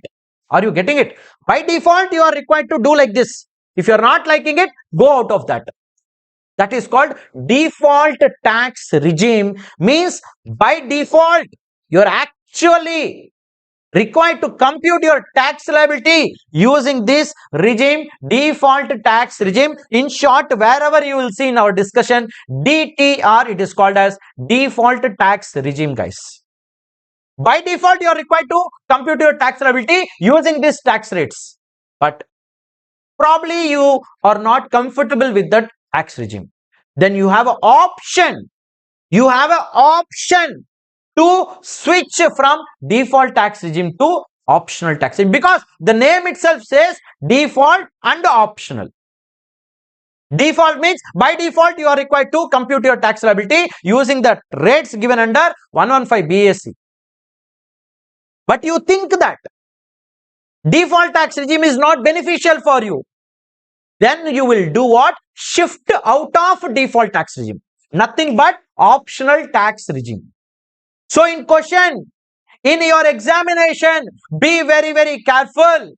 Are you getting it? By default, you are required to do like this. If you are not liking it, go out of that. That is called default tax regime. Means by default, you are actually required to compute your tax liability using this regime, default tax regime. In short, wherever you will see in our discussion, DTR, it is called as default tax regime, guys. By default, you are required to compute your tax liability using these tax rates. But probably you are not comfortable with that tax regime. Then you have an option. You have an option to switch from default tax regime to optional tax regime, because the name itself says default and optional. Default means by default you are required to compute your tax liability using the rates given under 115 BSc. But you think that default tax regime is not beneficial for you. Then you will do what? Shift out of default tax regime. Nothing but optional tax regime. So in question, in your examination, be very careful.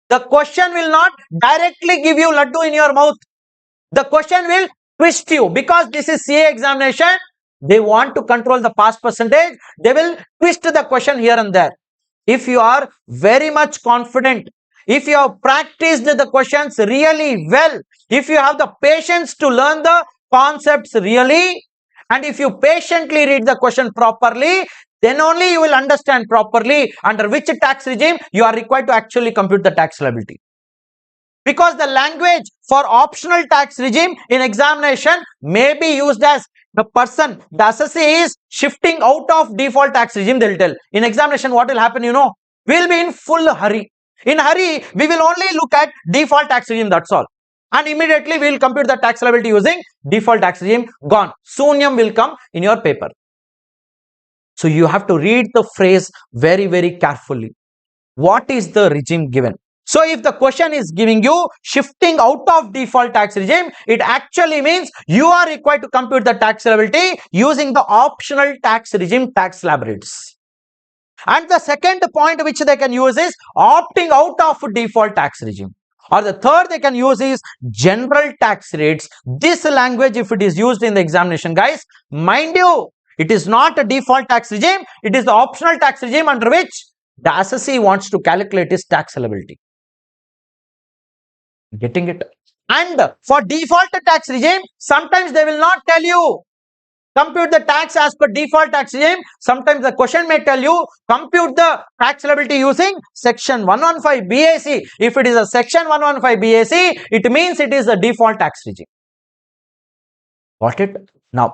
The question will not directly give you laddu in your mouth. The question will twist you, because this is CA examination. They want to control the pass percentage. They will twist the question here and there. If you are very much confident, if you have practiced the questions really well, if you have the patience to learn the concepts really, and if you patiently read the question properly, then only you will understand properly under which tax regime you are required to actually compute the tax liability. Because the language for optional tax regime in examination may be used as the person, the assessee is shifting out of default tax regime, they will tell. In examination, what will happen, you know? We will be in full hurry. In hurry, we will only look at default tax regime, that's all. And immediately we will compute the tax liability using default tax regime, gone. Sunyam will come in your paper. So you have to read the phrase very carefully. What is the regime given? So if the question is giving you shifting out of default tax regime, it actually means you are required to compute the tax liability using the optional tax regime tax slab rates. And the second point which they can use is opting out of default tax regime. Or the third they can use is general tax rates. This language, if it is used in the examination, guys, mind you, it is not a default tax regime, it is the optional tax regime under which the assessee wants to calculate his tax liability. Getting it? And for default tax regime, sometimes they will not tell you compute the tax as per default tax regime. Sometimes the question may tell you compute the tax liability using section 115 BAC. If it is a section 115 BAC, it means it is a default tax regime. Got it? Now,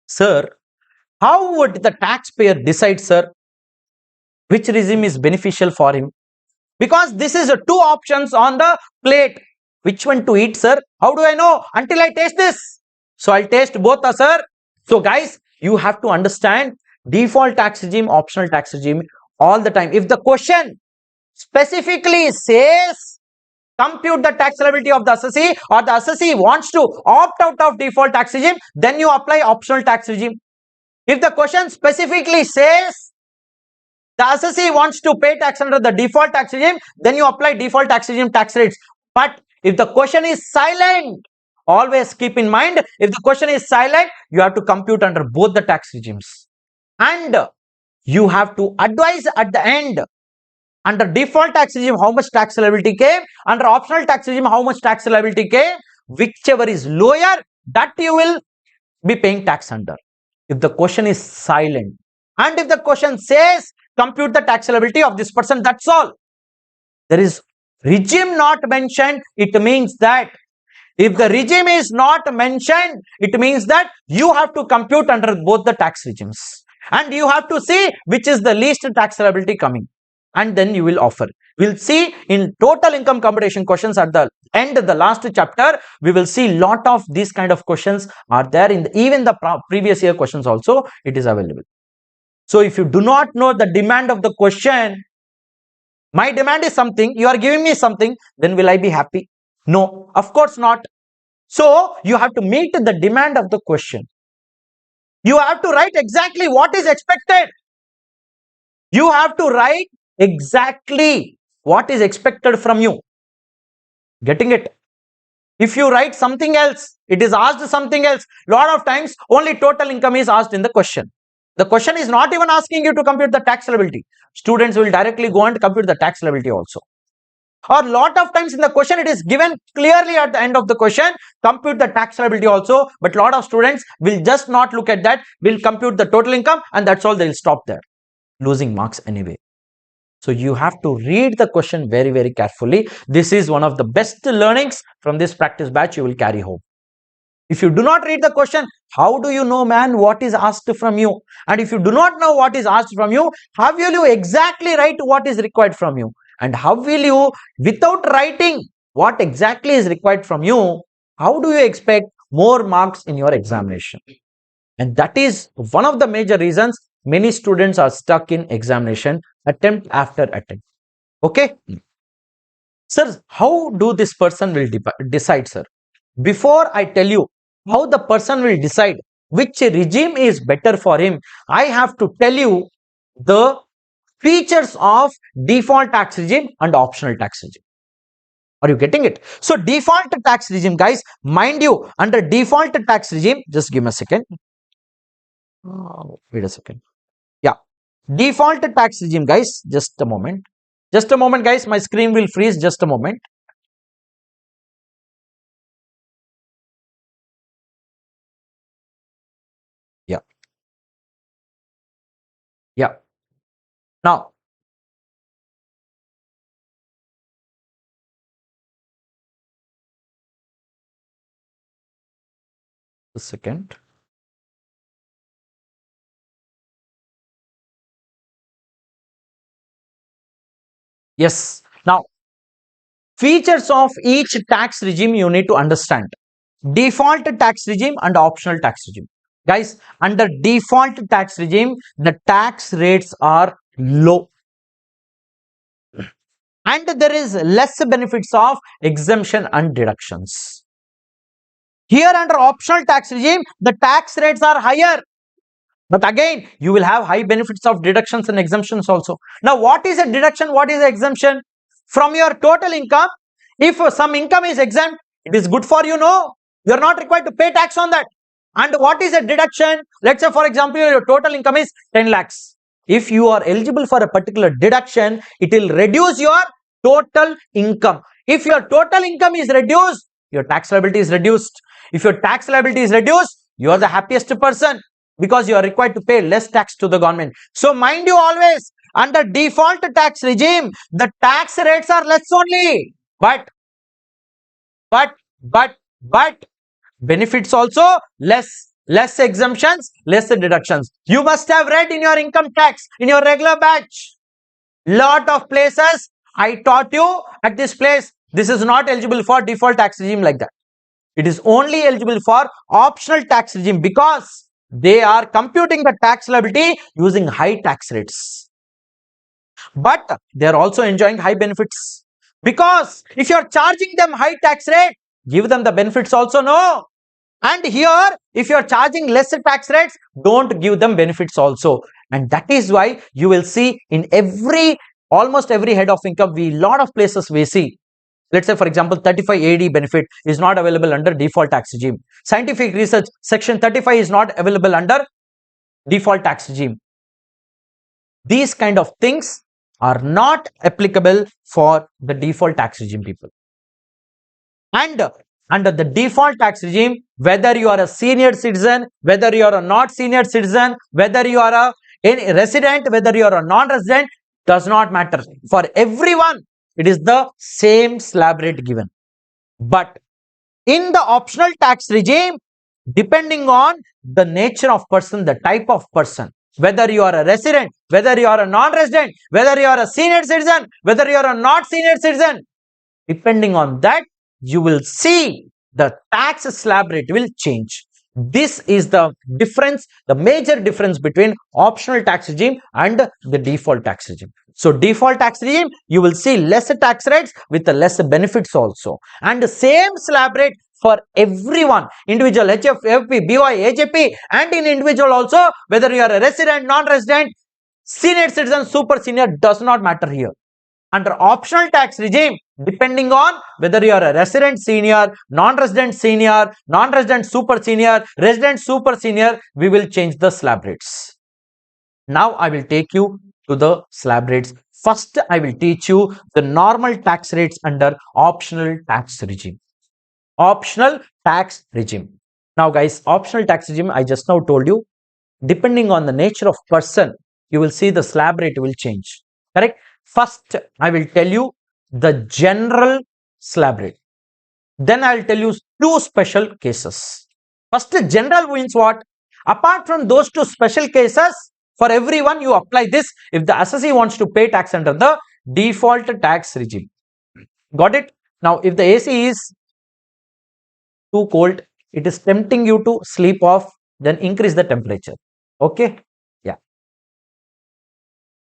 sir, how would the taxpayer decide, sir, which regime is beneficial for him? Because this is two options on the plate. Which one to eat, sir? How do I know? Until I taste this. So I'll taste both, sir. So guys, you have to understand default tax regime, optional tax regime all the time. If the question specifically says compute the tax liability of the assessee, or the assessee wants to opt out of default tax regime, then you apply optional tax regime. If the question specifically says the assessee wants to pay tax under the default tax regime, then you apply default tax regime tax rates. But if the question is silent, always keep in mind, if the question is silent, you have to compute under both the tax regimes. And you have to advise at the end, under default tax regime, how much tax liability came, under optional tax regime, how much tax liability came. Whichever is lower, that you will be paying tax under. If the question is silent, and if the question says compute the tax liability of this person, that's all. There is regime not mentioned, it means that if the regime is not mentioned, it means that you have to compute under both the tax regimes, and you have to see which is the least tax liability coming, and then you will offer. We'll see in total income computation questions at the end of the last chapter. We will see lot of these kind of questions are there in even the previous year questions also. It is available. So if you do not know the demand of the question, my demand is something, you are giving me something, then will I be happy? No, of course not. So you have to meet the demand of the question. You have to write exactly what is expected. You have to write exactly what is expected from you. Getting it? If you write something else, it is asked something else. Lot of times only total income is asked in the question. The question is not even asking you to compute the tax liability. Students will directly go and compute the tax liability also. Or lot of times in the question it is given clearly at the end of the question, compute the tax liability also, but lot of students will just not look at that, will compute the total income, and that's all, they will stop there, losing marks anyway. So you have to read the question very, very carefully. This is one of the best learnings from this practice batch you will carry home. If you do not read the question, how do you know, man, what is asked from you? And if you do not know what is asked from you, how will you exactly write what is required from you? And how will you, without writing what exactly is required from you, how do you expect more marks in your examination? And that is one of the major reasons many students are stuck in examination attempt after attempt. Okay? Sir, how do this person will decide, sir? Before I tell you how the person will decide which regime is better for him, I have to tell you the features of default tax regime and optional tax regime. Are you getting it? So default tax regime, guys, mind you, under default tax regime, just give me a second. Wait a second. Yeah, default tax regime, guys, just a moment. Just a moment, guys, my screen will freeze, just a moment. Yeah. Yeah. Now, a second. Yes. Now, features of each tax regime you need to understand. Default tax regime and optional tax regime. Guys, under default tax regime, the tax rates are low. And there is less benefits of exemption and deductions. Here under optional tax regime, the tax rates are higher. But again, you will have high benefits of deductions and exemptions also. Now, what is a deduction? What is an exemption? From your total income, If some income is exempt, it is good for you, no? You are not required to pay tax on that. And what is a deduction? Let's say, for example, your total income is 10 lakhs. If you are eligible for a particular deduction, it will reduce your total income. If your total income is reduced, your tax liability is reduced. If your tax liability is reduced, you are the happiest person because you are required to pay less tax to the government. So mind you, always under default tax regime, the tax rates are less only. But benefits also less exemptions, less deductions. You must have read in your income tax, in your regular batch, lot of places I taught you at this place, this is not eligible for default tax regime like that. It is only eligible for optional tax regime because they are computing the tax liability using high tax rates. But they are also enjoying high benefits because if you are charging them high tax rate, give them the benefits also, no? And here, if you are charging lesser tax rates, don't give them benefits also. And that is why you will see in almost every head of income, lot of places we see. Let's say, for example, 35 AD benefit is not available under default tax regime. Scientific research section 35 is not available under default tax regime. These kind of things are not applicable for the default tax regime people. And under the default tax regime, whether you are a senior citizen, whether you are a not senior citizen, whether you are a resident, whether you are a non-resident, does not matter. For everyone, it is the same slab rate given. But in the optional tax regime, depending on the nature of person, the type of person, whether you are a resident, whether you are a non-resident, whether you are a senior citizen, whether you are a not senior citizen, depending on that, you will see the tax slab rate will change. This is the difference, the major difference between optional tax regime and the default tax regime. So default tax regime, you will see lesser tax rates with the lesser benefits also. And the same slab rate for everyone, individual, HF, FP, BY, AJP, and in individual also, whether you are a resident, non-resident, senior citizen, super senior, does not matter here. Under optional tax regime, depending on whether you are a resident senior, non-resident senior, non-resident super senior, resident super senior, we will change the slab rates. Now I will take you to the slab rates. First, I will teach you the normal tax rates under optional tax regime. Optional tax regime. Now guys, optional tax regime, I just now told you, depending on the nature of person, you will see the slab rate will change. Correct? First, I will tell you the general slab rate. Then I will tell you two special cases. First, general means what? Apart from those two special cases, for everyone you apply this if the assessee wants to pay tax under the default tax regime. Got it? Now, if the AC is too cold, it is tempting you to sleep off, then increase the temperature. Okay? Yeah.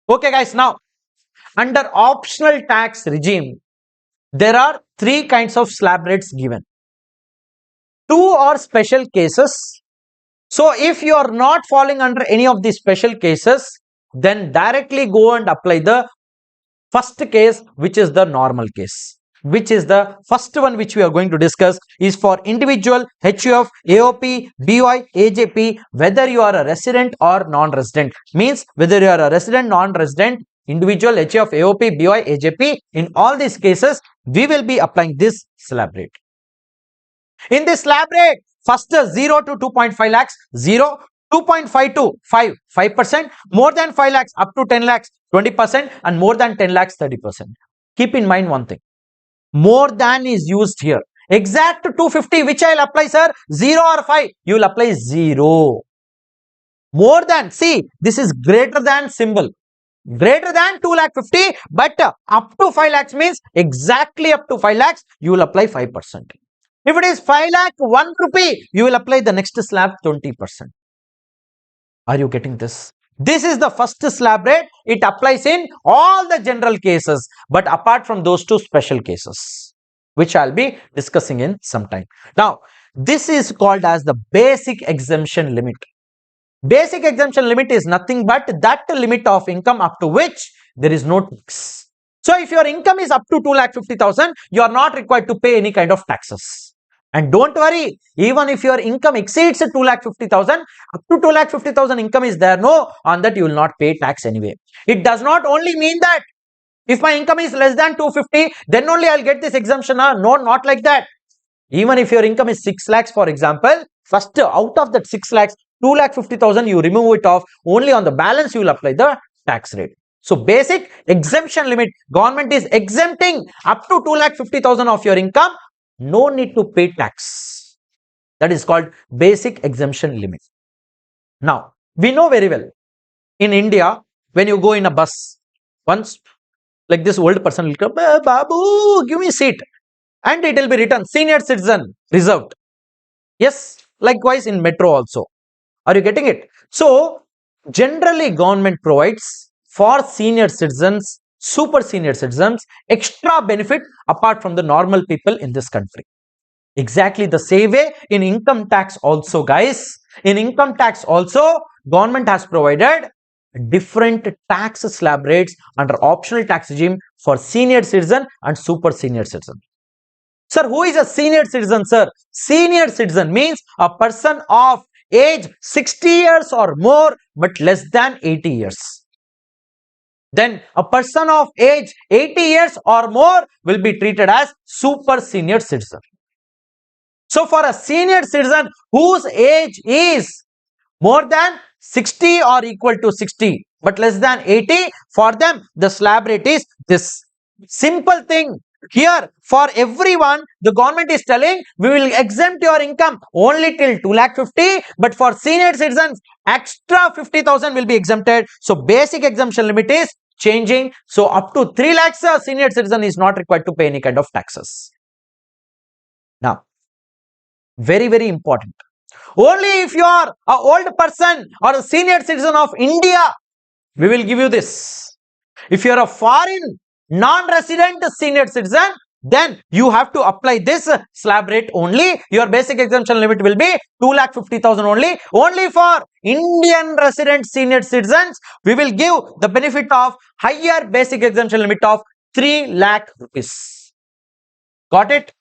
Okay, guys. Now, under optional tax regime, there are three kinds of slab rates given. Two are special cases. So, if you are not falling under any of these special cases, then directly go and apply the first case, which is the normal case. Which is the first one which we are going to discuss is for individual, HUF, AOP, BY, AJP, whether you are a resident or non-resident. Means whether you are a resident, non-resident, individual, HUF, AOP, BY, AJP, in all these cases, we will be applying this slab rate. In this slab rate, first 0 to 2.5 lakhs, 0, 2.5 to 5%, more than 5 lakhs up to 10 lakhs, 20%, and more than 10 lakhs, 30%. Keep in mind one thing. More than is used here. Exact 250, which I will apply, sir? 0 or 5? You will apply 0. More than, see, this is greater than symbol. Greater than 2 lakh 50, but up to 5 lakhs means exactly up to 5 lakhs, you will apply 5%. If it is 5 lakh 1 rupee, you will apply the next slab 20%. Are you getting this? This is the first slab rate. It applies in all the general cases, but apart from those two special cases, which I'll be discussing in some time. Now, this is called as the basic exemption limit. Basic exemption limit is nothing but that limit of income up to which there is no tax. So if your income is up to 2,50,000, you are not required to pay any kind of taxes. And don't worry, even if your income exceeds 2,50,000, up to 2,50,000 income is there, no, on that you will not pay tax anyway. It does not only mean that if my income is less than 250, then only I'll get this exemption. No, not like that. Even if your income is 6 lakhs, for example, first out of that 6 lakhs, 2,50,000 you remove it off. Only on the balance you will apply the tax rate. So basic exemption limit, government is exempting up to 2,50,000 of your income. No need to pay tax. That is called basic exemption limit. Now, we know very well, in India, when you go in a bus, once like this old person will come, Babu, give me a seat. And it will be written, senior citizen reserved. Yes, likewise in metro also. Are you getting it? So, generally government provides for senior citizens, super senior citizens, extra benefit apart from the normal people in this country. Exactly the same way in income tax also, guys. In income tax also, government has provided different tax slab rates under optional tax regime for senior citizen and super senior citizen. Sir, who is a senior citizen, sir? Senior citizen means a person of age 60 years or more but less than 80 years. Then a person of age 80 years or more will be treated as super senior citizen. So for a senior citizen whose age is more than 60 or equal to 60 but less than 80, for them the slab rate is this. Simple thing. Here for everyone the government is telling we will exempt your income only till 2,50,000, but for senior citizens extra 50,000 will be exempted. So basic exemption limit is changing. So up to 3 lakhs a senior citizen is not required to pay any kind of taxes. Now, very, very important. Only if you are an old person or a senior citizen of India, we will give you this. If you are a foreign non-resident senior citizen, then you have to apply this slab rate only. Your basic exemption limit will be 2,50,000 only. Only for Indian resident senior citizens, we will give the benefit of higher basic exemption limit of 3 lakh rupees. Got it?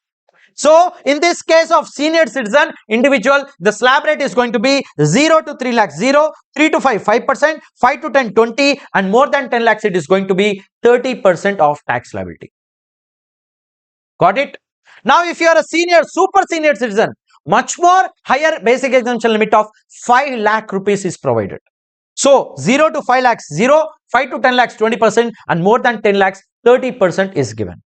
So, in this case of senior citizen individual, the slab rate is going to be 0 to 3 lakhs 0, 3 to 5 5%, 5 to 10 20, and more than 10 lakhs it is going to be 30% of tax liability. Got it? Now, if you are a senior, super senior citizen, much more higher basic exemption limit of 5 lakh rupees is provided. So, 0 to 5 lakhs 0, 5 to 10 lakhs 20%, and more than 10 lakhs 30% is given.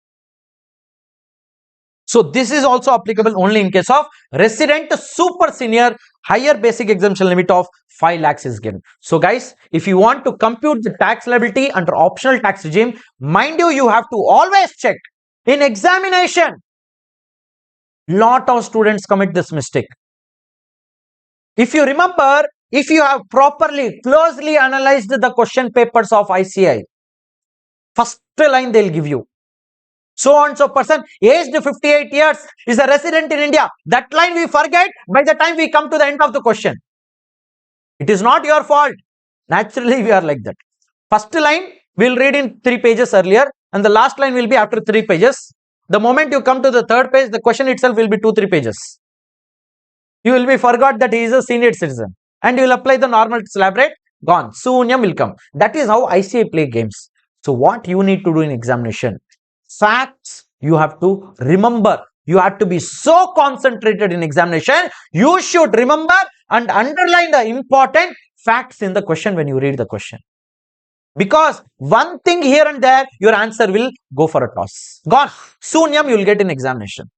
So this is also applicable only in case of resident super senior, higher basic exemption limit of 5 lakhs is given. So guys, if you want to compute the tax liability under optional tax regime, mind you, you have to always check in examination. Lot of students commit this mistake. If you remember, if you have properly, closely analyzed the question papers of ICI, first line they'll give you. So and so person aged 58 years is a resident in India. That line we forget by the time we come to the end of the question. It is not your fault. Naturally, we are like that. First line we'll read in 3 pages earlier, and the last line will be after 3 pages. The moment you come to the third page, the question itself will be 2-3 pages. You will be forgot that he is a senior citizen, and you will apply the normal slab rate. Gone. Sunyam will come. That is how ICI play games. So what you need to do in examination? Facts you have to remember. You have to be so concentrated in examination. You should remember and underline the important facts in the question when you read the question. Because one thing here and there, your answer will go for a toss. Gone. Sunyam you will get in examination.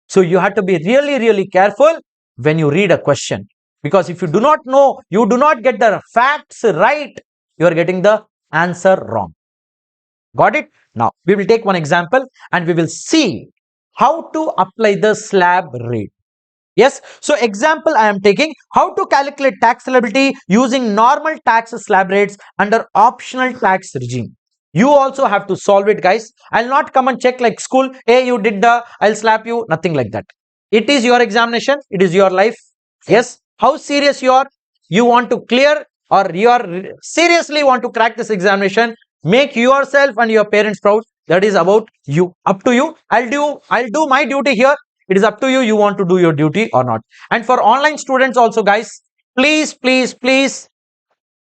So you have to be really, really careful when you read a question. Because if you do not know, you do not get the facts right, you are getting the answer wrong. Got it? Now, we will take one example and we will see how to apply the slab rate. Yes, so example I am taking how to calculate tax liability using normal tax slab rates under optional tax regime. You also have to solve it, guys. I'll not come and check like school. Hey, you did I'll slap you. Nothing like that. It is your examination. It is your life. Yes, how serious you are. You want to clear or you are seriously want to crack this examination. Make yourself and your parents proud. That is about you. Up to you. I'll do my duty here. It is up to you. You want to do your duty or not. And for online students also, guys, please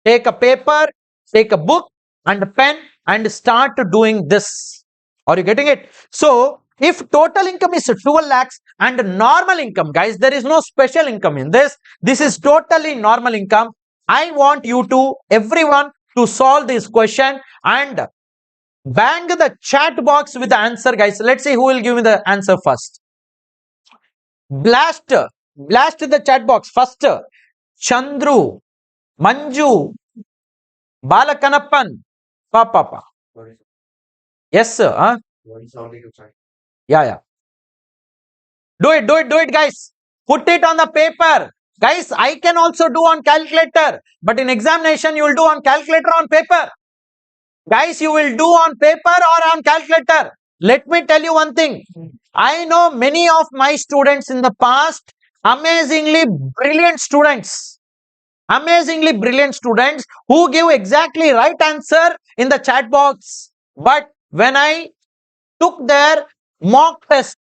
take a paper, take a book and a pen and start doing this. Are you getting it? So if total income is 12 lakhs and normal income, guys, there is no special income in this. This is totally normal income. I want you to, everyone, to solve this question and bang the chat box with the answer, guys. Let's see who will give me the answer first. Blast the chat box first. Chandru, Manju, Balakanappan, Papa. Yes, sir. Huh? Yeah. Do it, guys. Put it on the paper. Guys, I can also do on calculator. But in examination, you will do on calculator on paper. Guys, you will do on paper or on calculator. Let me tell you one thing. I know many of my students in the past, amazingly brilliant students who give exactly right answer in the chat box. But when I took their mock test,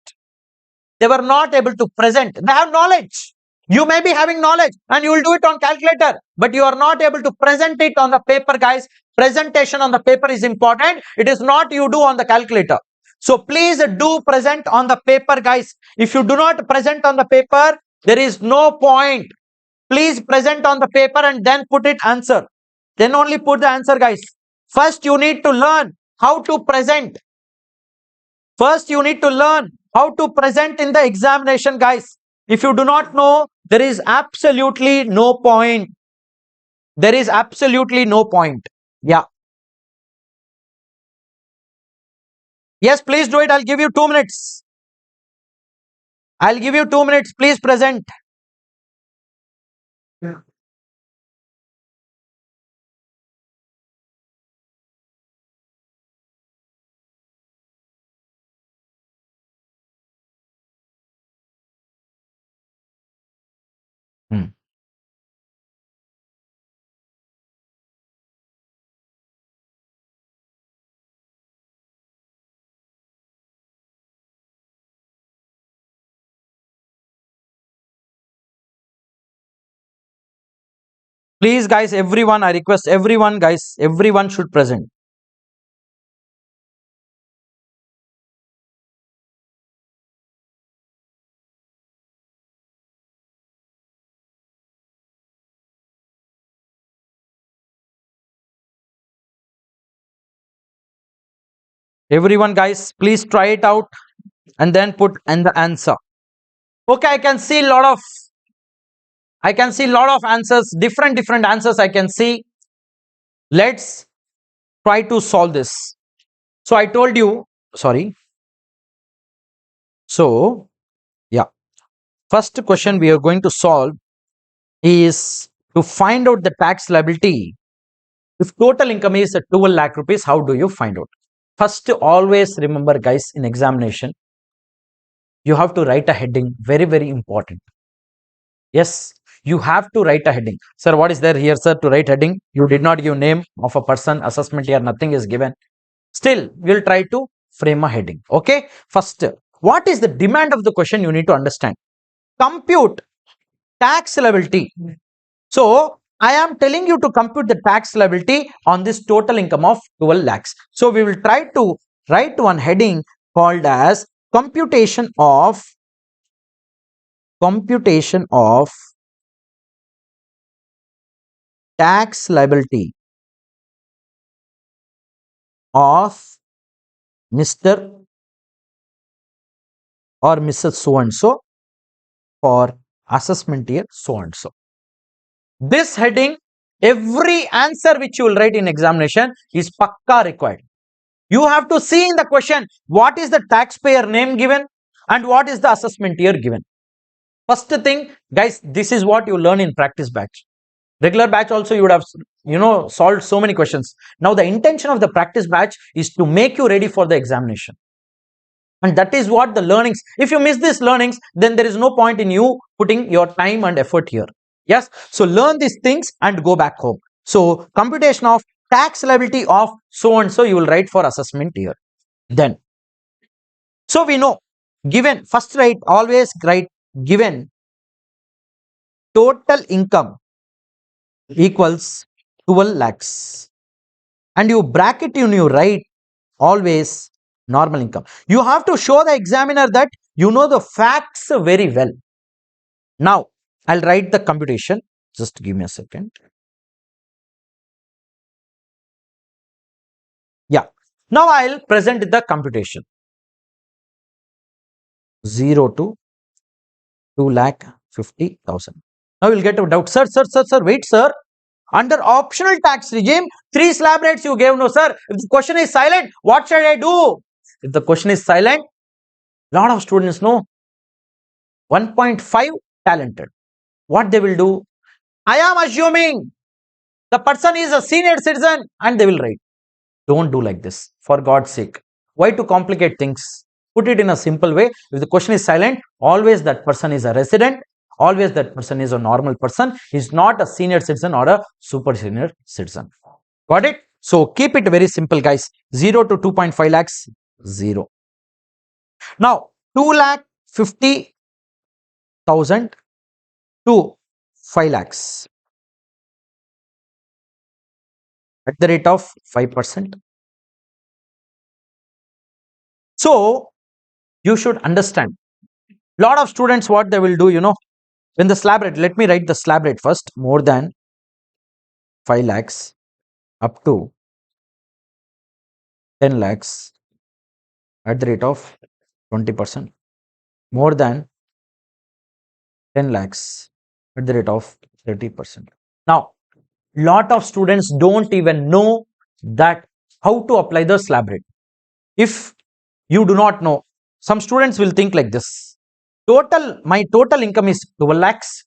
they were not able to present. They have knowledge. You may be having knowledge and you will do it on calculator, but you are not able to present it on the paper, guys. Presentation on the paper is important. It is not you do on the calculator. So please do present on the paper, guys. If you do not present on the paper, there is no point. Please present on the paper and then put it answer. Then only put the answer, guys. First, you need to learn how to present. First, you need to learn how to present in the examination, guys. If you do not know, there is absolutely no point. There is absolutely no point. Yeah. Yes, please do it. I'll give you 2 minutes. I'll give you 2 minutes. Please present. Yeah. Please, guys, everyone, I request everyone, guys, everyone should present. Everyone, guys, please try it out and then put in the answer. Okay, I can see a lot of answers, different answers I can see. Let's try to solve this. So I told you, sorry. So, yeah. First question we are going to solve is to find out the tax liability. If total income is 12 lakh rupees, how do you find out? First, always remember, guys, in examination, you have to write a heading. Very important. Yes, you have to write a heading. Sir, what is there here, sir, to write heading? You did not give name of a person, assessment here, nothing is given. Still, we'll try to frame a heading. Okay, first, what is the demand of the question? You need to understand. Compute tax liability. So, I am telling you to compute the tax liability on this total income of 12 lakhs. So, we will try to write one heading called as computation of tax liability of Mr. or Mrs. so and so for assessment year so and so. This heading, every answer which you will write in examination is pakka required. You have to see in the question what is the taxpayer name given and what is the assessment year given. First thing, guys, this is what you learn in practice batch. Regular batch also you would have solved so many questions. Now the intention of the practice batch is to make you ready for the examination. And that is what the learnings, if you miss these learnings, then there is no point in you putting your time and effort here. Yes, so learn these things and go back home. So computation of tax liability of so and so you will write for assessment year. Then, so we know, given, first write, always write given total income equals 12 lakhs. And you bracket in you write always normal income. You have to show the examiner that you know the facts very well. Now, I'll write the computation. Just give me a second. Yeah. Now I'll present the computation. 0 to 2,50,000. Now you'll get a doubt. Sir, wait, sir. Under optional tax regime, 3 slab rates you gave, no, sir. If the question is silent, what should I do? If the question is silent, lot of students know 1.5 talented. What they will do? I am assuming the person is a senior citizen and they will write. Don't do like this, for God's sake. Why to complicate things? Put it in a simple way. If the question is silent, always that person is a resident. Always that person is a normal person. He is not a senior citizen or a super senior citizen. Got it? So keep it very simple, guys. 0 to 2.5 lakhs, 0. Now, 2,50,000 to 5 lakhs at the rate of 5%. So, you should understand. Lot of students, what they will do, you know, when the slab rate, let me write the slab rate first, more than 5 lakhs up to 10 lakhs at the rate of 20%, more than 10 lakhs at the rate of 30%. Now, lot of students don't even know that how to apply the slab rate. If you do not know, some students will think like this. My total income is 12 lakhs.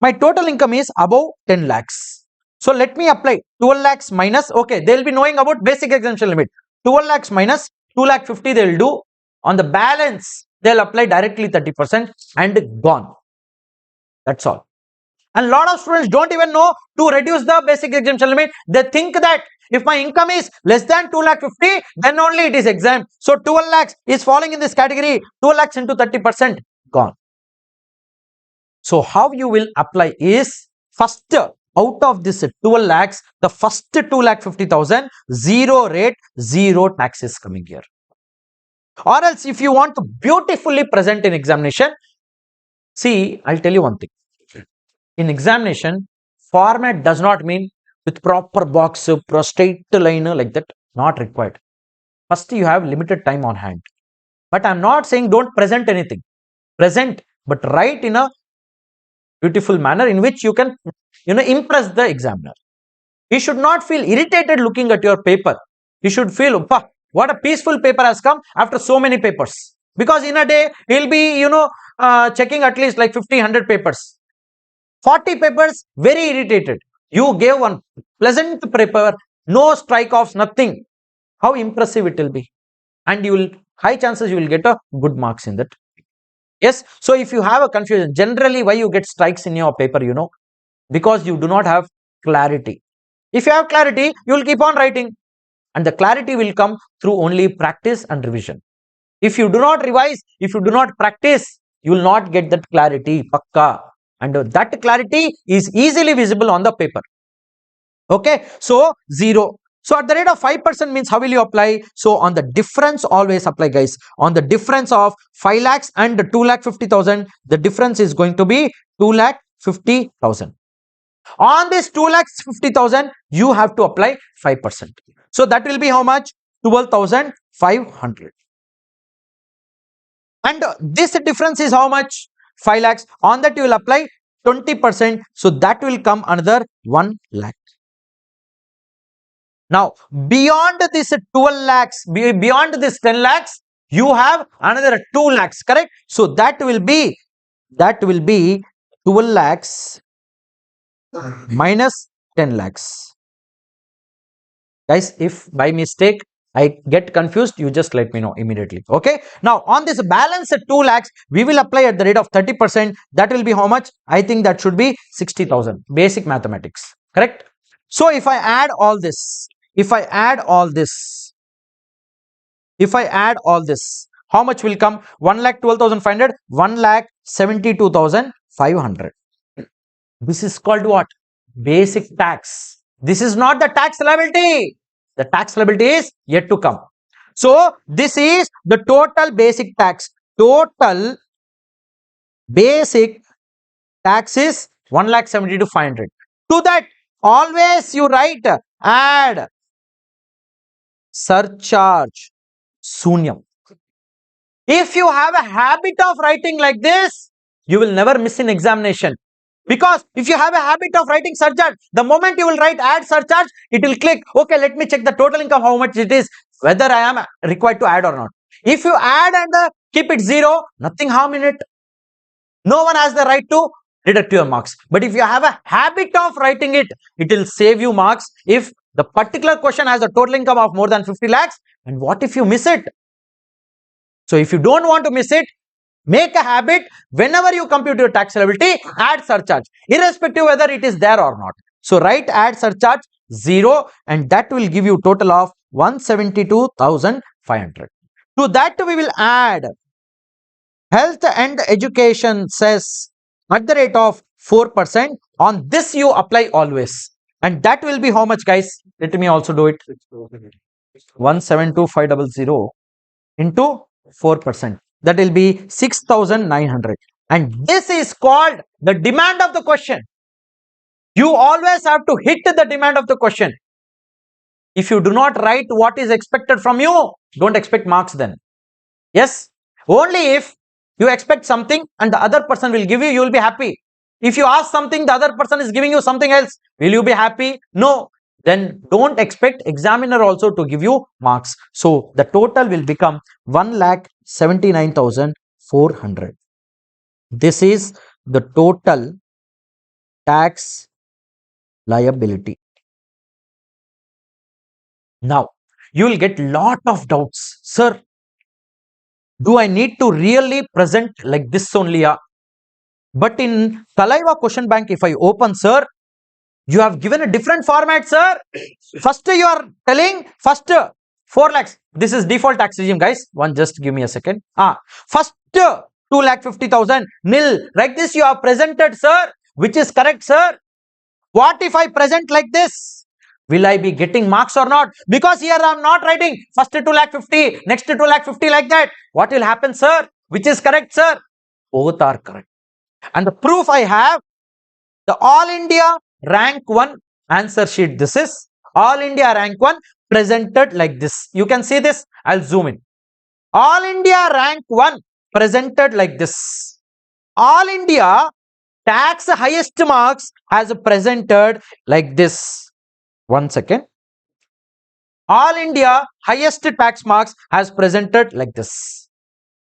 My total income is above 10 lakhs. So let me apply 12 lakhs minus, okay, they will be knowing about basic exemption limit. 12 lakhs minus 2,50,000 they will do. On the balance, they will apply directly 30% and gone. That's all. And a lot of students don't even know to reduce the basic exemption limit. They think that if my income is less than 2,50,000, then only it is exempt. So 12 lakhs is falling in this category. 12 lakhs into 30%, gone. So how you will apply is, first out of this 12 lakhs, the first 2,50,000, 0 rate, 0 tax is coming here. Or else if you want to beautifully present in examination, see, I'll tell you one thing. In examination, format does not mean with proper box, straight line like that, not required. First, you have limited time on hand. But I'm not saying don't present anything. Present, but write in a beautiful manner in which you can, impress the examiner. He should not feel irritated looking at your paper. He should feel, what a peaceful paper has come after so many papers. Because in a day, he'll be, checking at least like 50, 100 papers. 40 papers, very irritated. You gave one pleasant paper, no strike-offs, nothing. How impressive it will be. And you will, high chances you will get a good marks in that. Yes. So if you have a confusion, generally why you get strikes in your paper, because you do not have clarity. If you have clarity, you will keep on writing. And the clarity will come through only practice and revision. If you do not revise, if you do not practice, you will not get that clarity, pakka. And that clarity is easily visible on the paper. Okay, so 0. So at the rate of 5% means how will you apply? So on the difference, always apply, guys. On the difference of 5 lakhs and 2,50,000, the difference is going to be 2,50,000. On this 2,50,000, you have to apply 5%. So that will be how much? 12,500. And this difference is how much? 5 lakhs. On that you will apply 20%. So that will come another 1 lakh. Now, beyond this 12 lakhs, beyond this 10 lakhs, you have another 2 lakhs, correct? So that will be 12 lakhs minus 10 lakhs. Guys, if by mistake I get confused, you just let me know immediately. Okay. Now, on this balance at 2 lakhs, we will apply at the rate of 30%. That will be how much? I think that should be 60,000. Basic mathematics. Correct? So if I add all this, if I add all this, how much will come? 1,12,500, 1,72,500. This is called what? Basic tax. This is not the tax liability. The tax liability is yet to come. So this is the total basic tax. Total basic tax is 1,72,500. To that, always you write add surcharge sunyam. If you have a habit of writing like this, you will never miss in examination. Because if you have a habit of writing surcharge, the moment you will write add surcharge, it will click, okay, let me check the total income, how much it is, whether I am required to add or not. If you add and keep it 0, nothing harm in it. No one has the right to deduct your marks. But if you have a habit of writing it, it will save you marks if the particular question has a total income of more than 50 lakhs. And what if you miss it? So if you don't want to miss it, make a habit, whenever you compute your tax liability, add surcharge, irrespective whether it is there or not. So write add surcharge 0, and that will give you total of 172,500. To that we will add health and education cess at the rate of 4%. On this you apply always. And that will be how much, guys? Let me also do it. 172,500 into 4%. That will be 6,900. And this is called the demand of the question. You always have to hit the demand of the question. If you do not write what is expected from you, don't expect marks then. Yes, only if you expect something and the other person will give you, you will be happy. If you ask something, the other person is giving you something else, will you be happy? No. Then don't expect examiner also to give you marks. So the total will become 1,79,400. This is the total tax liability. Now you will get lot of doubts. Sir, do I need to really present like this only? But in Thalaiva question bank, if I open, sir, you have given a different format, sir. First you are telling, first 4 lakhs. This is default tax regime, guys. Just give me a second. First 2,50,000 nil. Like this you have presented, sir. Which is correct, sir? What if I present like this? Will I be getting marks or not? Because here I am not writing first 2,50,000, next 2,50,000 like that. What will happen, sir? Which is correct, sir? Both are correct. And the proof I have, the All India Rank 1 answer sheet. This is All India Rank 1 presented like this. You can see this. I'll zoom in. All India Rank 1 presented like this. All India tax highest marks has presented like this. One second. All India highest tax marks has presented like this.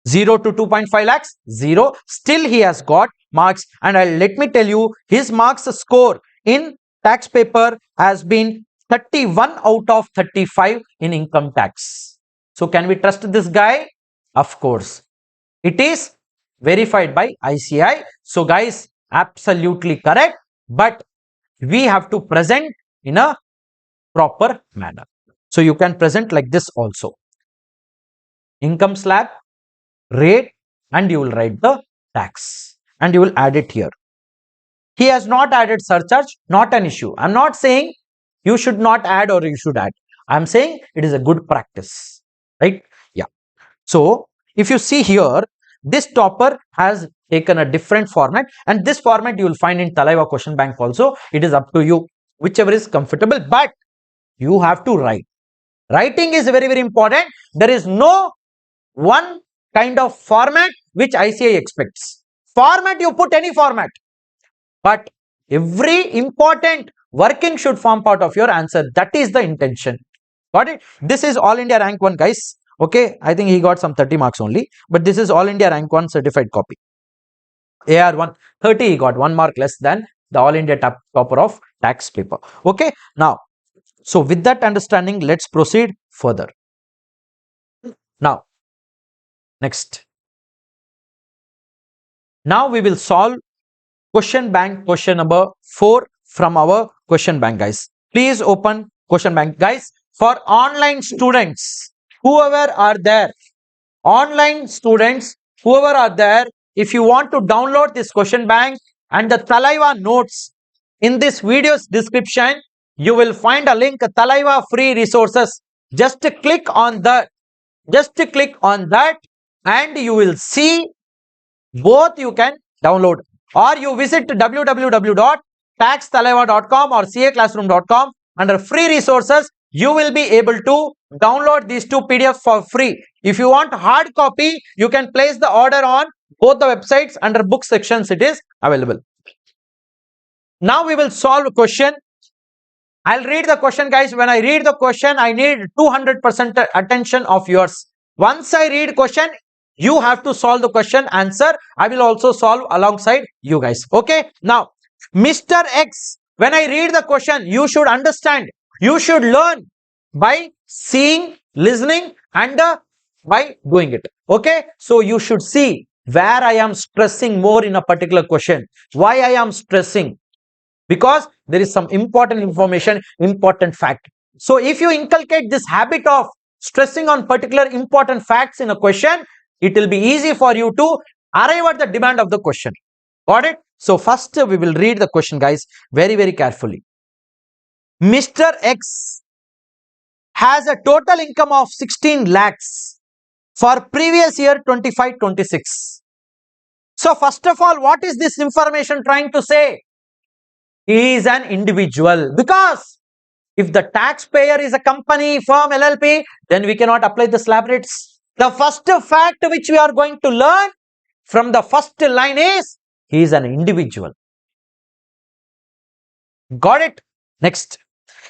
0 to 2.5 lakhs, 0. Still he has got marks, and let me tell you, his marks score in tax paper has been 31 out of 35 in income tax. So can we trust this guy? Of course. It is verified by ICI. So guys, absolutely correct, but we have to present in a proper manner. So you can present like this also. Income slab, rate, and you will write the tax and you will add it here. He has not added surcharge, not an issue. I'm not saying you should not add or you should add. I'm saying it is a good practice, right? Yeah. So if you see here, this topper has taken a different format, and this format you will find in Thalaiva question bank also. It is up to you, whichever is comfortable, but you have to write. Writing is very, very important. There is no one kind of format which ICI expects. Format, you put any format, but every important working should form part of your answer. That is the intention. Got it? This is All India Rank 1, guys. Okay, I think he got some 30 marks only, but this is All India Rank 1 certified copy. AR1 30, he got 1 mark less than the All India topper of tax paper. Okay, now, so with that understanding, let's proceed further. Now, next. Now we will solve question bank question number 4 from our question bank, guys. Please open question bank. Guys, for online students, whoever are there, online students, whoever are there, if you want to download this question bank and the Thalaiva notes, in this video's description, you will find a link, Thalaiva free resources. Just click on that. Just click on that and you will see both. You can download, or you visit www.taxthalaiva.com or caclassroom.com. Under free resources, you will be able to download these two PDFs for free. If you want hard copy, you can place the order on both the websites. Under book sections, it is available. Now we will solve a question. I'll read the question, guys. When I read the question, I need 200% attention of yours. Once I read question, you have to solve the question, answer. I will also solve alongside you guys. Okay. Now, Mr. X, when I read the question, you should understand. You should learn by seeing, listening, and by doing it. Okay. So you should see where I am stressing more in a particular question. Why I am stressing? Because there is some important information, important fact. So if you inculcate this habit of stressing on particular important facts in a question, it will be easy for you to arrive at the demand of the question. Got it? So first we will read the question, guys, very, very carefully. Mr. X has a total income of 16 lakhs for previous year 25-26. So first of all, what is this information trying to say? He is an individual, because if the taxpayer is a company, firm, LLP, then we cannot apply the slab rates. The first fact which we are going to learn from the first line is he is an individual. Got it? Next,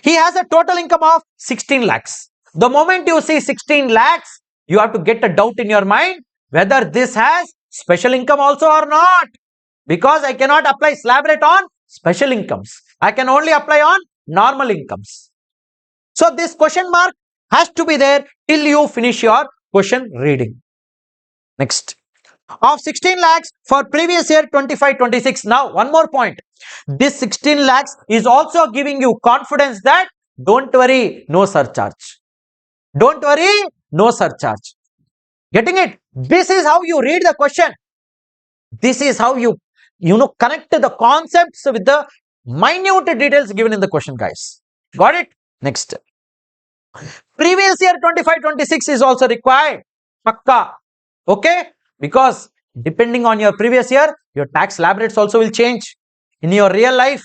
he has a total income of 16 lakhs. The moment you see 16 lakhs, you have to get a doubt in your mind whether this has special income also or not, because I cannot apply slab rate on special incomes. I can only apply on normal incomes. So this question mark has to be there till you finish your question reading. Next, of 16 lakhs for previous year 25-26. Now one more point. This 16 lakhs is also giving you confidence that don't worry, no surcharge. Don't worry, no surcharge. Getting it? This is how you read the question. This is how you connect the concepts with the minute details given in the question, guys. Got it? Next, previous year 25-26 is also required. Pakka. Okay? Because depending on your previous year, your tax slab rates also will change in your real life,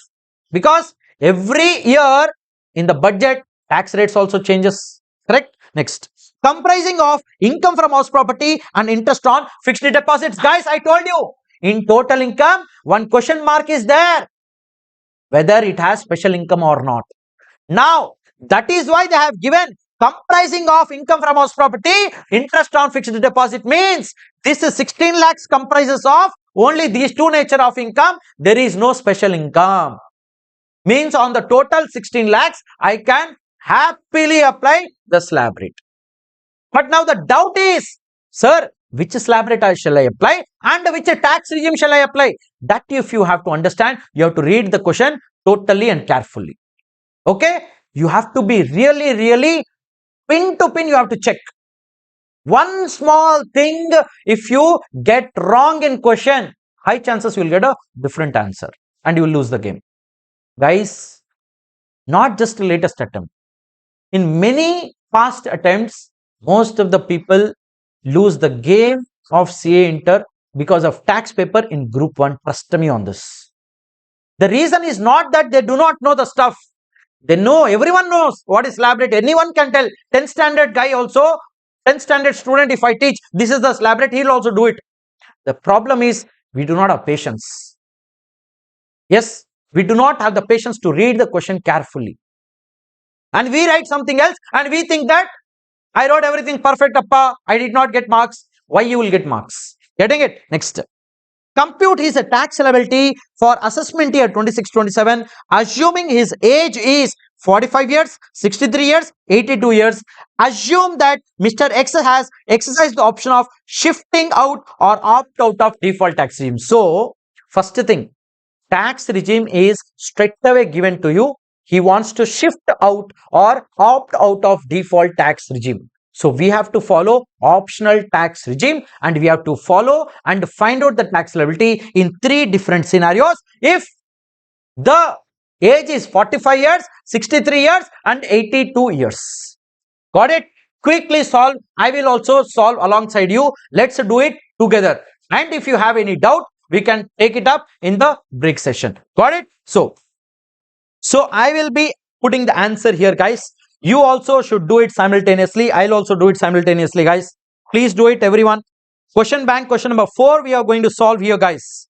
because every year in the budget, tax rates also changes. Correct? Next, comprising of income from house property and interest on fixed deposits. Guys, I told you, in total income, one question mark is there, whether it has special income or not. Now, that is why they have given comprising of income from house property, interest on fixed deposit, means this is 16 lakhs comprises of only these two nature of income. There is no special income. Means on the total 16 lakhs, I can happily apply the slab rate. But now the doubt is, sir, which slab rate shall I apply and which tax regime shall I apply? That if you have to understand, you have to read the question totally and carefully. Okay? You have to be really, really pin to pin, you have to check. One small thing, if you get wrong in question, high chances you will get a different answer and you will lose the game. Guys, not just the latest attempt. In many past attempts, most of the people lose the game of CA Inter because of tax paper in group 1. Trust me on this. The reason is not that they do not know the stuff. They know, everyone knows what is slab rate. Anyone can tell. 10th standard guy also, 10th standard student, if I teach this is the slab rate, he will also do it. The problem is we do not have patience. Yes, we do not have the patience to read the question carefully. And we write something else and we think that I wrote everything perfect, appa, I did not get marks. Why you will get marks? Getting it? Next. Compute his tax liability for assessment year 26-27, assuming his age is 45 years, 63 years, 82 years. Assume that Mr. X has exercised the option of shifting out or opt out of default tax regime. So, first thing, tax regime is straight away given to you. he wants to shift out or opt out of default tax regime. So we have to follow optional tax regime, and we have to follow and find out the tax liability in 3 different scenarios. If the age is 45 years, 63 years and 82 years. Got it? Quickly solve. I will also solve alongside you. Let's do it together. And if you have any doubt, we can take it up in the break session. Got it? So I will be putting the answer here, guys. You also should do it simultaneously. I'll also do it simultaneously, guys. Please do it, everyone. Question bank, question number 4, we are going to solve here, guys.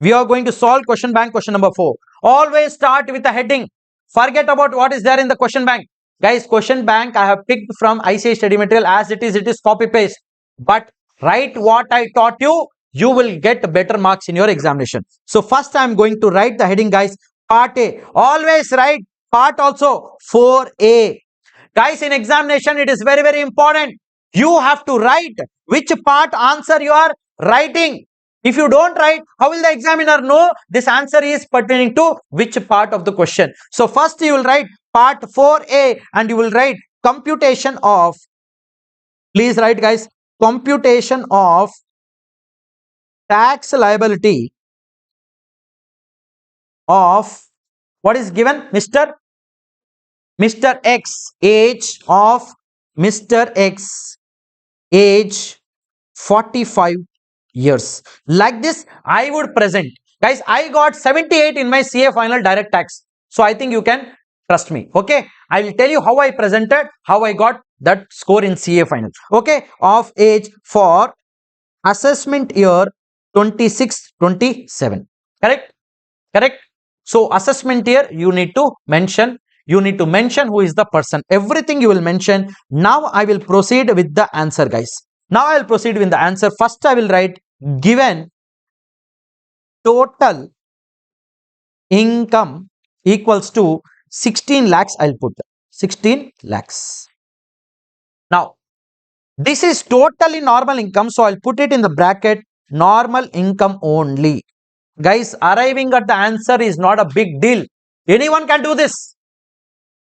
We are going to solve question bank, question number 4. Always start with a heading. Forget about what is there in the question bank. Guys, question bank I have picked from ICI study material as it is copy paste. But write what I taught you, you will get better marks in your examination. So first I am going to write the heading, guys. Part A. Always write part also 4A. Guys, in examination it is very, very important. You have to write which part answer you are writing. If you don't write, how will the examiner know this answer is pertaining to which part of the question? So first you will write part 4A and you will write computation of, please write, guys, computation of tax liability of what is given, Mr. X, age of Mr. X, age 45 years. Like this I would present. Guys, I got 78 in my CA final direct tax. So I think you can trust me. Okay, I will tell you how I presented, how I got that score in CA final. Okay, of age for assessment year 26-27. Correct? Correct. So assessment year you need to mention. You need to mention who is the person. Everything you will mention. Now I will proceed with the answer, guys. Now I will proceed with the answer. First I will write given total income equals to 16 lakhs. I'll put 16 lakhs. Now this is totally normal income. So I'll put it in the bracket normal income only. Guys, arriving at the answer is not a big deal. Anyone can do this.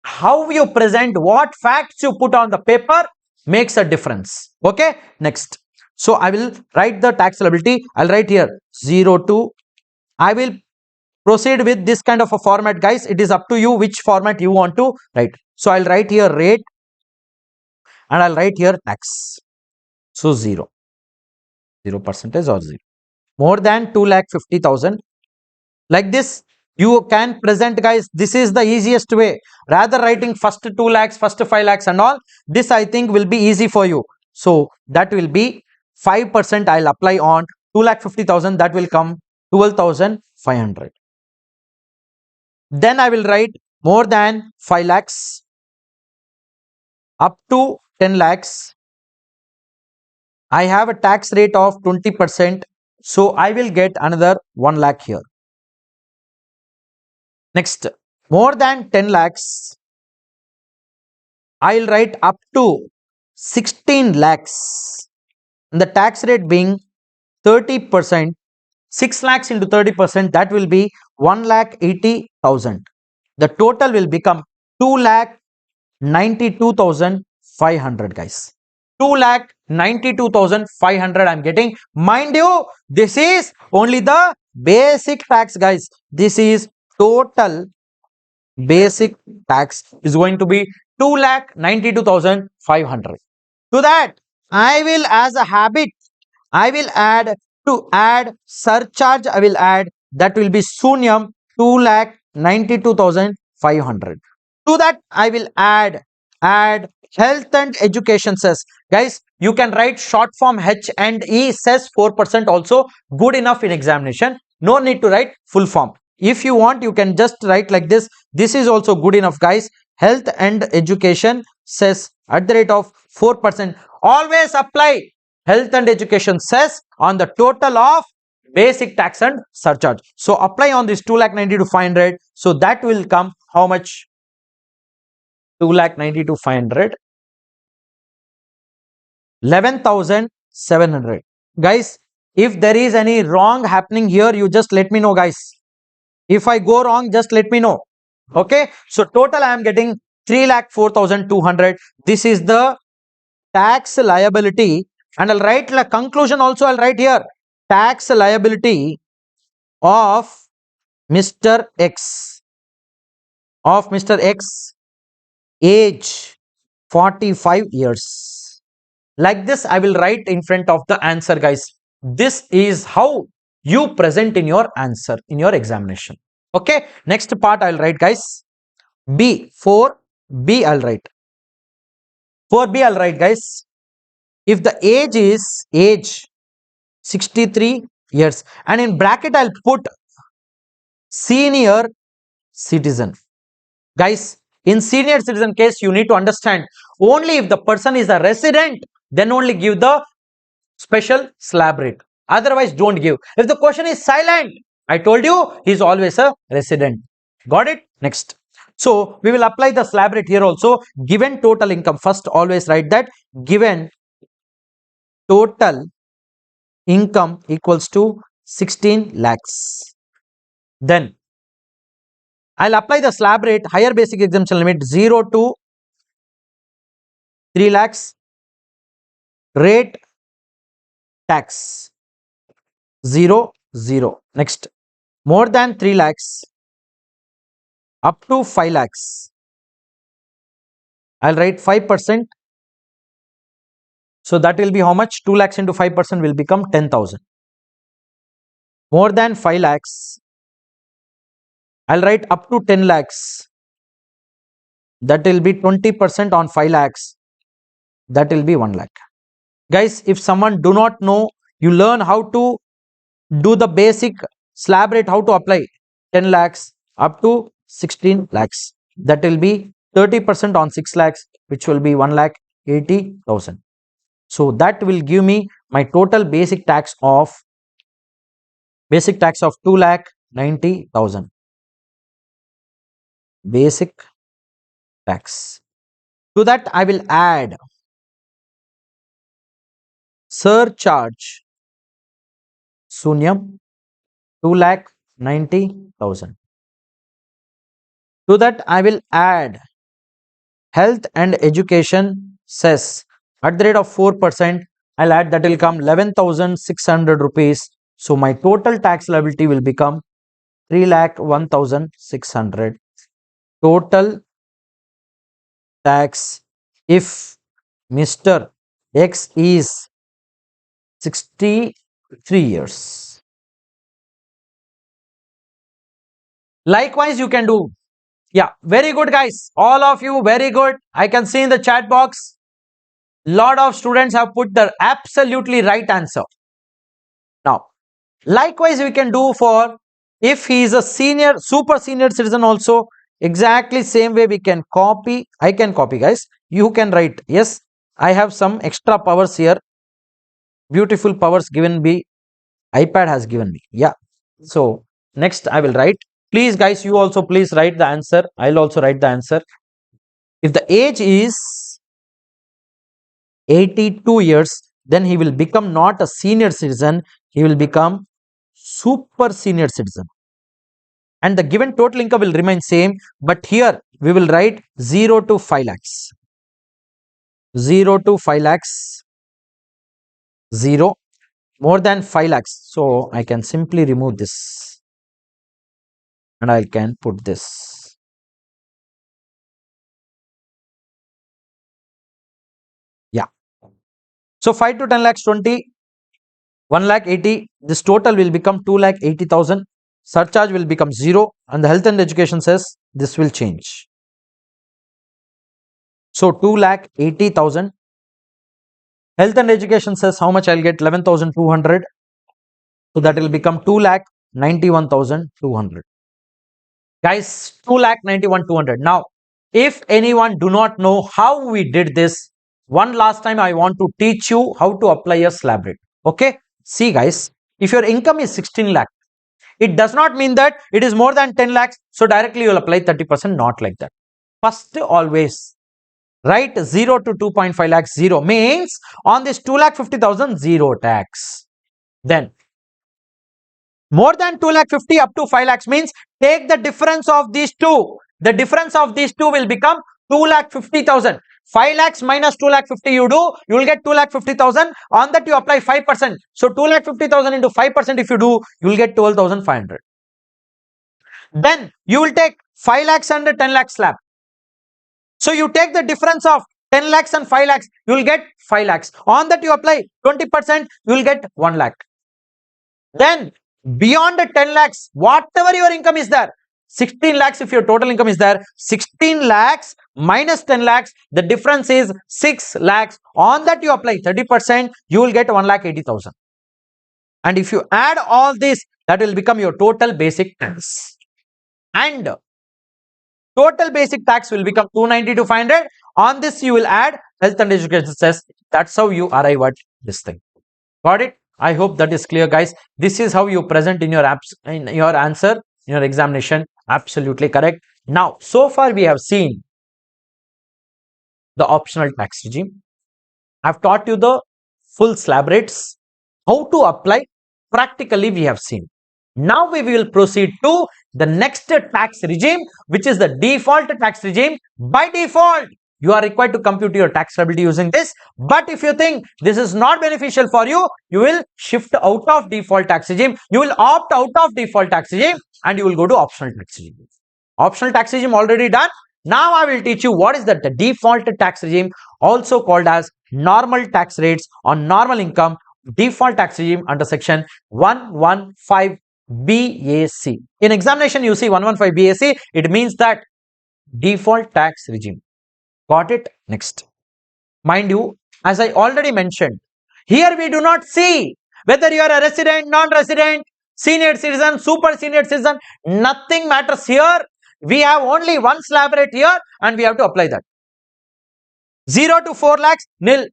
How you present, what facts you put on the paper makes a difference. Okay, next. So I will write the tax liability. I'll write here 02. I will proceed with this kind of a format, guys. It is up to you which format you want to write. So I'll write here rate and I'll write here tax. So 0% or 0. More than 2,50,000. Like this you can present, guys. This is the easiest way. Rather writing first 2 lakhs, first 5 lakhs and all, this I think will be easy for you. So that will be 5% I'll apply on 2,50,000. That will come 12,500. Then I will write more than 5 lakhs up to 10 lakhs. I have a tax rate of 20%. So I will get another 1 lakh here. Next, more than 10 lakhs, I'll write up to 16 lakhs. And the tax rate being 30%, 6 lakhs into 30%, that will be 1,80,000. The total will become 2,92,500, guys. 2,92,500 I'm getting. Mind you, this is only the basic tax, guys. This is total basic tax is going to be 2,92,500. To that, I will, as a habit, I will add surcharge. I will add, that will be Sunyam 2,92,500. To that, I will add health and education cess. Guys, you can write short form H and E cess 4% also, good enough in examination. No need to write full form. If you want, you can just write like this. This is also good enough, guys. Health and education cess at the rate of 4%. Always apply health and education cess on the total of basic tax and surcharge. So apply on this 2,92,500. So that will come how much? 2,92,500. 11,700. Guys, if there is any wrong happening here, you just let me know, guys. If I go wrong, just let me know. Okay, so total I am getting 3,04,200. This is the tax liability, and I'll write the conclusion also. I'll write here tax liability of Mr. X, age 45 years. Like this, I will write in front of the answer, guys. This is how you present in your answer in your examination. Okay, next part I'll write, guys. B, 4B I'll write. 4B I'll write, guys. If the age is age 63 years, and in bracket I'll put senior citizen. Guys, in senior citizen case, you need to understand only if the person is a resident, then only give the special slab rate. Otherwise, don't give. If the question is silent, I told you he's always a resident. Got it? Next. So we will apply the slab rate here also. Given total income, first always write that given total income equals to 16 lakhs. Then I'll apply the slab rate, higher basic exemption limit 0 to 3 lakhs, rate tax 0, 0. Next, more than 3 lakhs up to 5 lakhs. I'll write 5%. So that will be how much? 2 lakhs into 5% will become 10,000. More than 5 lakhs, I'll write up to 10 lakhs. That will be 20% on 5 lakhs. That will be 1 lakh. Guys, if someone do not know, you learn how to do the basic slab rate, how to apply 10 lakhs up to 16 lakhs. That will be 30% on 6 lakhs, which will be 1,80,000. So that will give me my total basic tax of 2,90,000. Basic tax. To that I will add surcharge Sunyam 2,90,000. To that I will add health and education cess at the rate of 4%. I'll add, that will come 11,600 rupees. So my total tax liability will become 3,01,600. Total tax if Mr. X is 63 years. Likewise, you can do. Yeah, very good, guys. All of you, very good. I can see in the chat box, lot of students have put the absolutely right answer. Now, likewise, we can do for if he is a senior, super senior citizen also, exactly same way we can copy. I can copy, guys. You can write. Yes, I have some extra powers here. Beautiful powers given me. iPad has given me. Yeah. So, next I will write. Please, guys, you also please write the answer. I'll also write the answer. If the age is 82 years, then he will become not a senior citizen, he will become super senior citizen. And the given total income will remain same, but here we will write 0 to 5 lakhs. 0 to 5 lakhs, 0, more than 5 lakhs. So I can simply remove this and I can put this. Yeah. So 5 to 10 lakhs 20, 1,80,000. This total will become 2,80,000. Surcharge will become 0, and the health and education says this will change. So 2,80,000. Health and education says how much I'll get? 11,200. So that will become 2,91,200. Guys, 2,91,200. Now, if anyone do not know how we did this, one last time I want to teach you how to apply a slab rate. Okay. See, guys, if your income is 16 lakh, it does not mean that it is more than 10 lakhs. So directly you will apply 30%, not like that. First, always write 0 to 2.5 lakhs, 0 means on this 2,50,000, 0 tax. Then more than 2,50,000 up to 5 lakhs means take the difference of these two. the difference of these two will become 2,50,000. 5 lakhs minus 2,50,000 you will get 2,50,000. On that you apply 5%. So 2,50,000 into 5% if you do, you will get 12,500. Then you will take 5 lakhs and 10 lakhs slab. So you take the difference of 10 lakhs and 5 lakhs, you will get 5 lakhs. On that you apply 20%, you will get 1 lakh. Then beyond the 10 lakhs, whatever your income is there, 16 lakhs if your total income is there, 16 lakhs minus 10 lakhs, the difference is 6 lakhs. On that you apply 30%, you will get 1,80,000. And if you add all this, that will become your total basic tax. And total basic tax will become 290 to 500. On this you will add health and education cess. That's how you arrive at this thing. Got it? I hope that is clear, guys. This is how you present in your answer, in your examination. Absolutely correct. Now, so far we have seen the optional tax regime. I've taught you the full slab rates. How to apply practically we have seen. Now we will proceed to the next tax regime, which is the default tax regime. By default, you are required to compute your tax liability using this. But if you think this is not beneficial for you, you will shift out of default tax regime. You will opt out of default tax regime and you will go to optional tax regime. Optional tax regime already done. Now I will teach you what is the default tax regime, also called as normal tax rates on normal income, default tax regime under section 115 BAC. In examination you see 115 BAC, it means that default tax regime. Got it? Next. Mind you, as I already mentioned, here we do not see whether you are a resident, non-resident, senior citizen, super senior citizen, nothing matters here. We have only one slab rate here and we have to apply that. 0 to 4 lakhs, nil.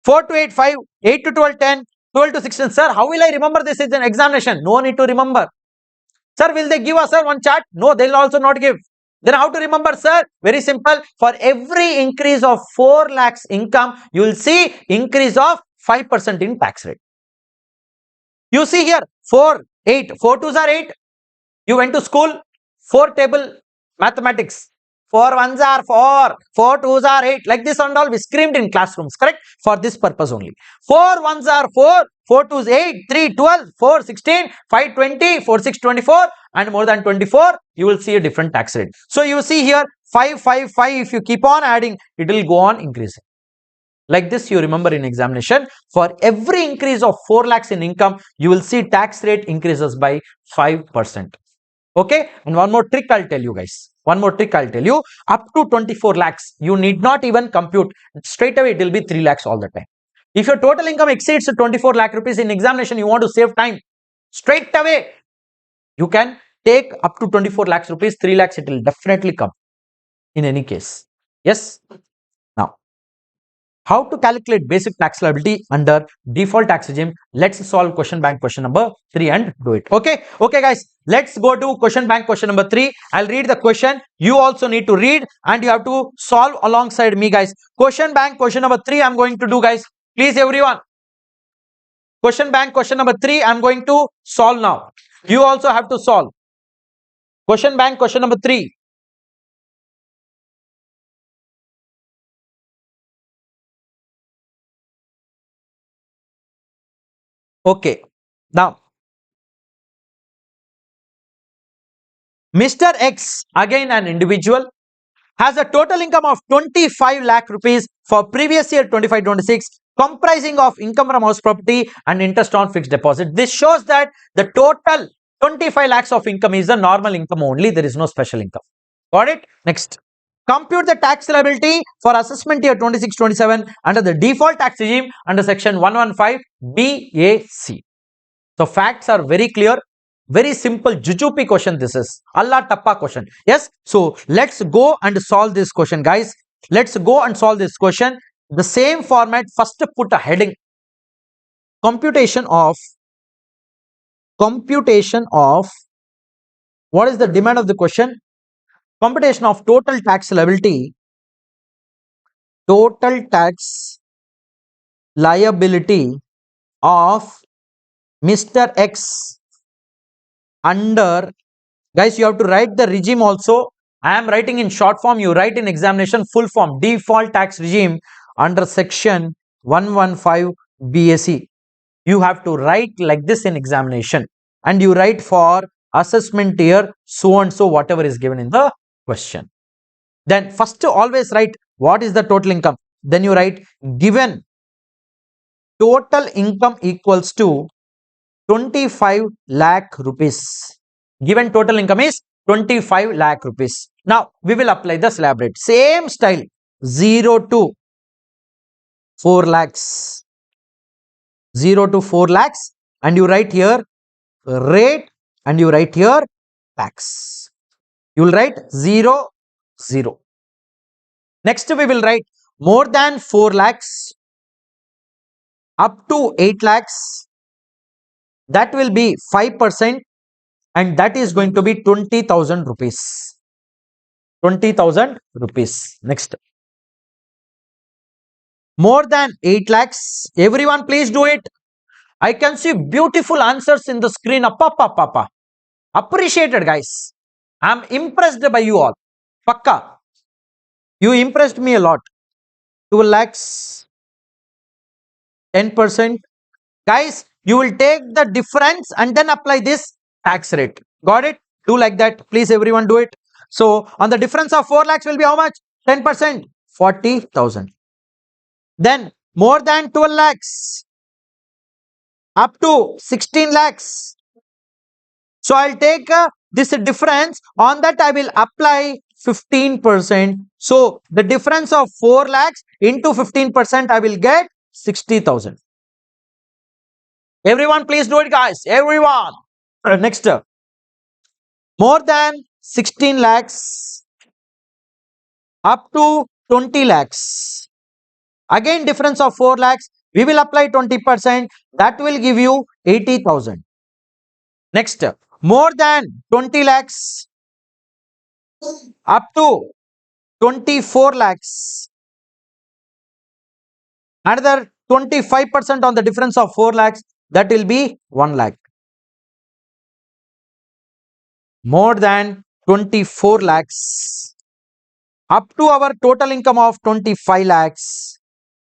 4 to 8, 5, 8 to 12, 10, 12 to 16. Sir, how will I remember this is an examination? No need to remember. Sir, will they give us one chart? No, they will also not give. Then how to remember, sir? Very simple. For every increase of 4 lakhs income, you will see increase of 5% in tax rate. You see here, 4, 8. 4 twos are 8. You went to school, 4 table mathematics. 4 ones are 4, 4 twos are 8. Like this and all, we screamed in classrooms, correct? For this purpose only. 4 ones are 4, 4 twos 8, 3 12, 4 16, 5 20, 4 6 24 and more than 24, you will see a different tax rate. So you see here 5 5 5, if you keep on adding, it will go on increasing. Like this you remember in examination, for every increase of 4 lakhs in income, you will see tax rate increases by 5%. Okay, and one more trick I'll tell you guys. One more trick I'll tell you. Up to 24 lakhs, you need not even compute. Straight away it will be 3 lakhs all the time. If your total income exceeds 24 lakh rupees in examination, you want to save time. Straight away, you can take up to 24 lakhs rupees, 3 lakhs it will definitely come in any case. Yes. Now, how to calculate basic tax liability under default tax regime? Let's solve question bank question number 3 and do it. Okay. Okay, guys. Let's go to question bank question number 3. I'll read the question. You also need to read and you have to solve alongside me, guys. Question bank question number 3 I'm going to do, guys. Please, everyone. Question bank question number 3 I'm going to solve now. You also have to solve. Question bank question number 3. Okay. Now, Mr. X, again an individual, has a total income of 25 lakh rupees for previous year 25-26, comprising of income from house property and interest on fixed deposit. This shows that the total 25 lakhs of income is the normal income only. There is no special income. Got it? Next. Compute the tax liability for assessment year 26-27 under the default tax regime under section 115 BAC. So facts are very clear. Very simple jujupi question this is. Allah tappa question. Yes. So let's go and solve this question, guys. Let's go and solve this question. The same format. First put a heading. Computation of what is the demand of the question? Computation of total tax liability. Total tax liability of Mr. X under, guys, you have to write the regime also. I am writing in short form, you write in examination full form. Default tax regime under section 115 BAC. You have to write like this in examination, and you write for assessment year so and so whatever is given in the question. Then first always write what is the total income. Then you write given total income equals to 25 lakh rupees. Given total income is 25 lakh rupees. Now we will apply the slab rate. Same style, 0 to 4 lakhs. 0 to 4 lakhs, and you write here rate, and you write here tax. You will write 0, 0. Next we will write more than 4 lakhs up to 8 lakhs. That will be 5%, and that is going to be 20,000 rupees. 20,000 rupees. Next. More than 8 lakhs. Everyone please do it. I can see beautiful answers in the screen. Appa. Appreciated, guys. I am impressed by you all. Pakka. You impressed me a lot. 2 lakhs. 10%. Guys, you will take the difference and then apply this tax rate. Got it? Do like that. Please, everyone do it. So, on the difference of 4 lakhs will be how much? 10%. 40,000. Then, more than 12 lakhs. Up to 16 lakhs. So, I'll take this difference. On that, I will apply 15%. So, the difference of 4 lakhs into 15%, I will get 60,000. Everyone, please do it, guys. Everyone. Next. More than 16 lakhs up to 20 lakhs. Again, difference of 4 lakhs. We will apply 20%. That will give you 80,000. Next. More than 20 lakhs up to 24 lakhs. Another 25% on the difference of 4 lakhs. That will be 1 lakh. More than 24 lakhs up to our total income of 25 lakhs.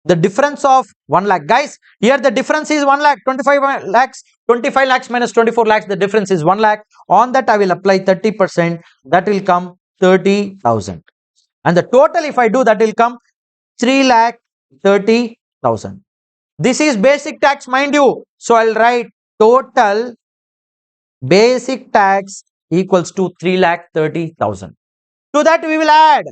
The difference of 1 lakh. Guys, here the difference is 1 lakh. 25 lakhs. 25 lakhs minus 24 lakhs. The difference is 1 lakh. On that, I will apply 30%. That will come 30,000. And the total, if I do, that will come 3 lakh 30,000. This is basic tax, mind you. So, I'll write total basic tax equals to 3 lakh 30,000. To that, we will add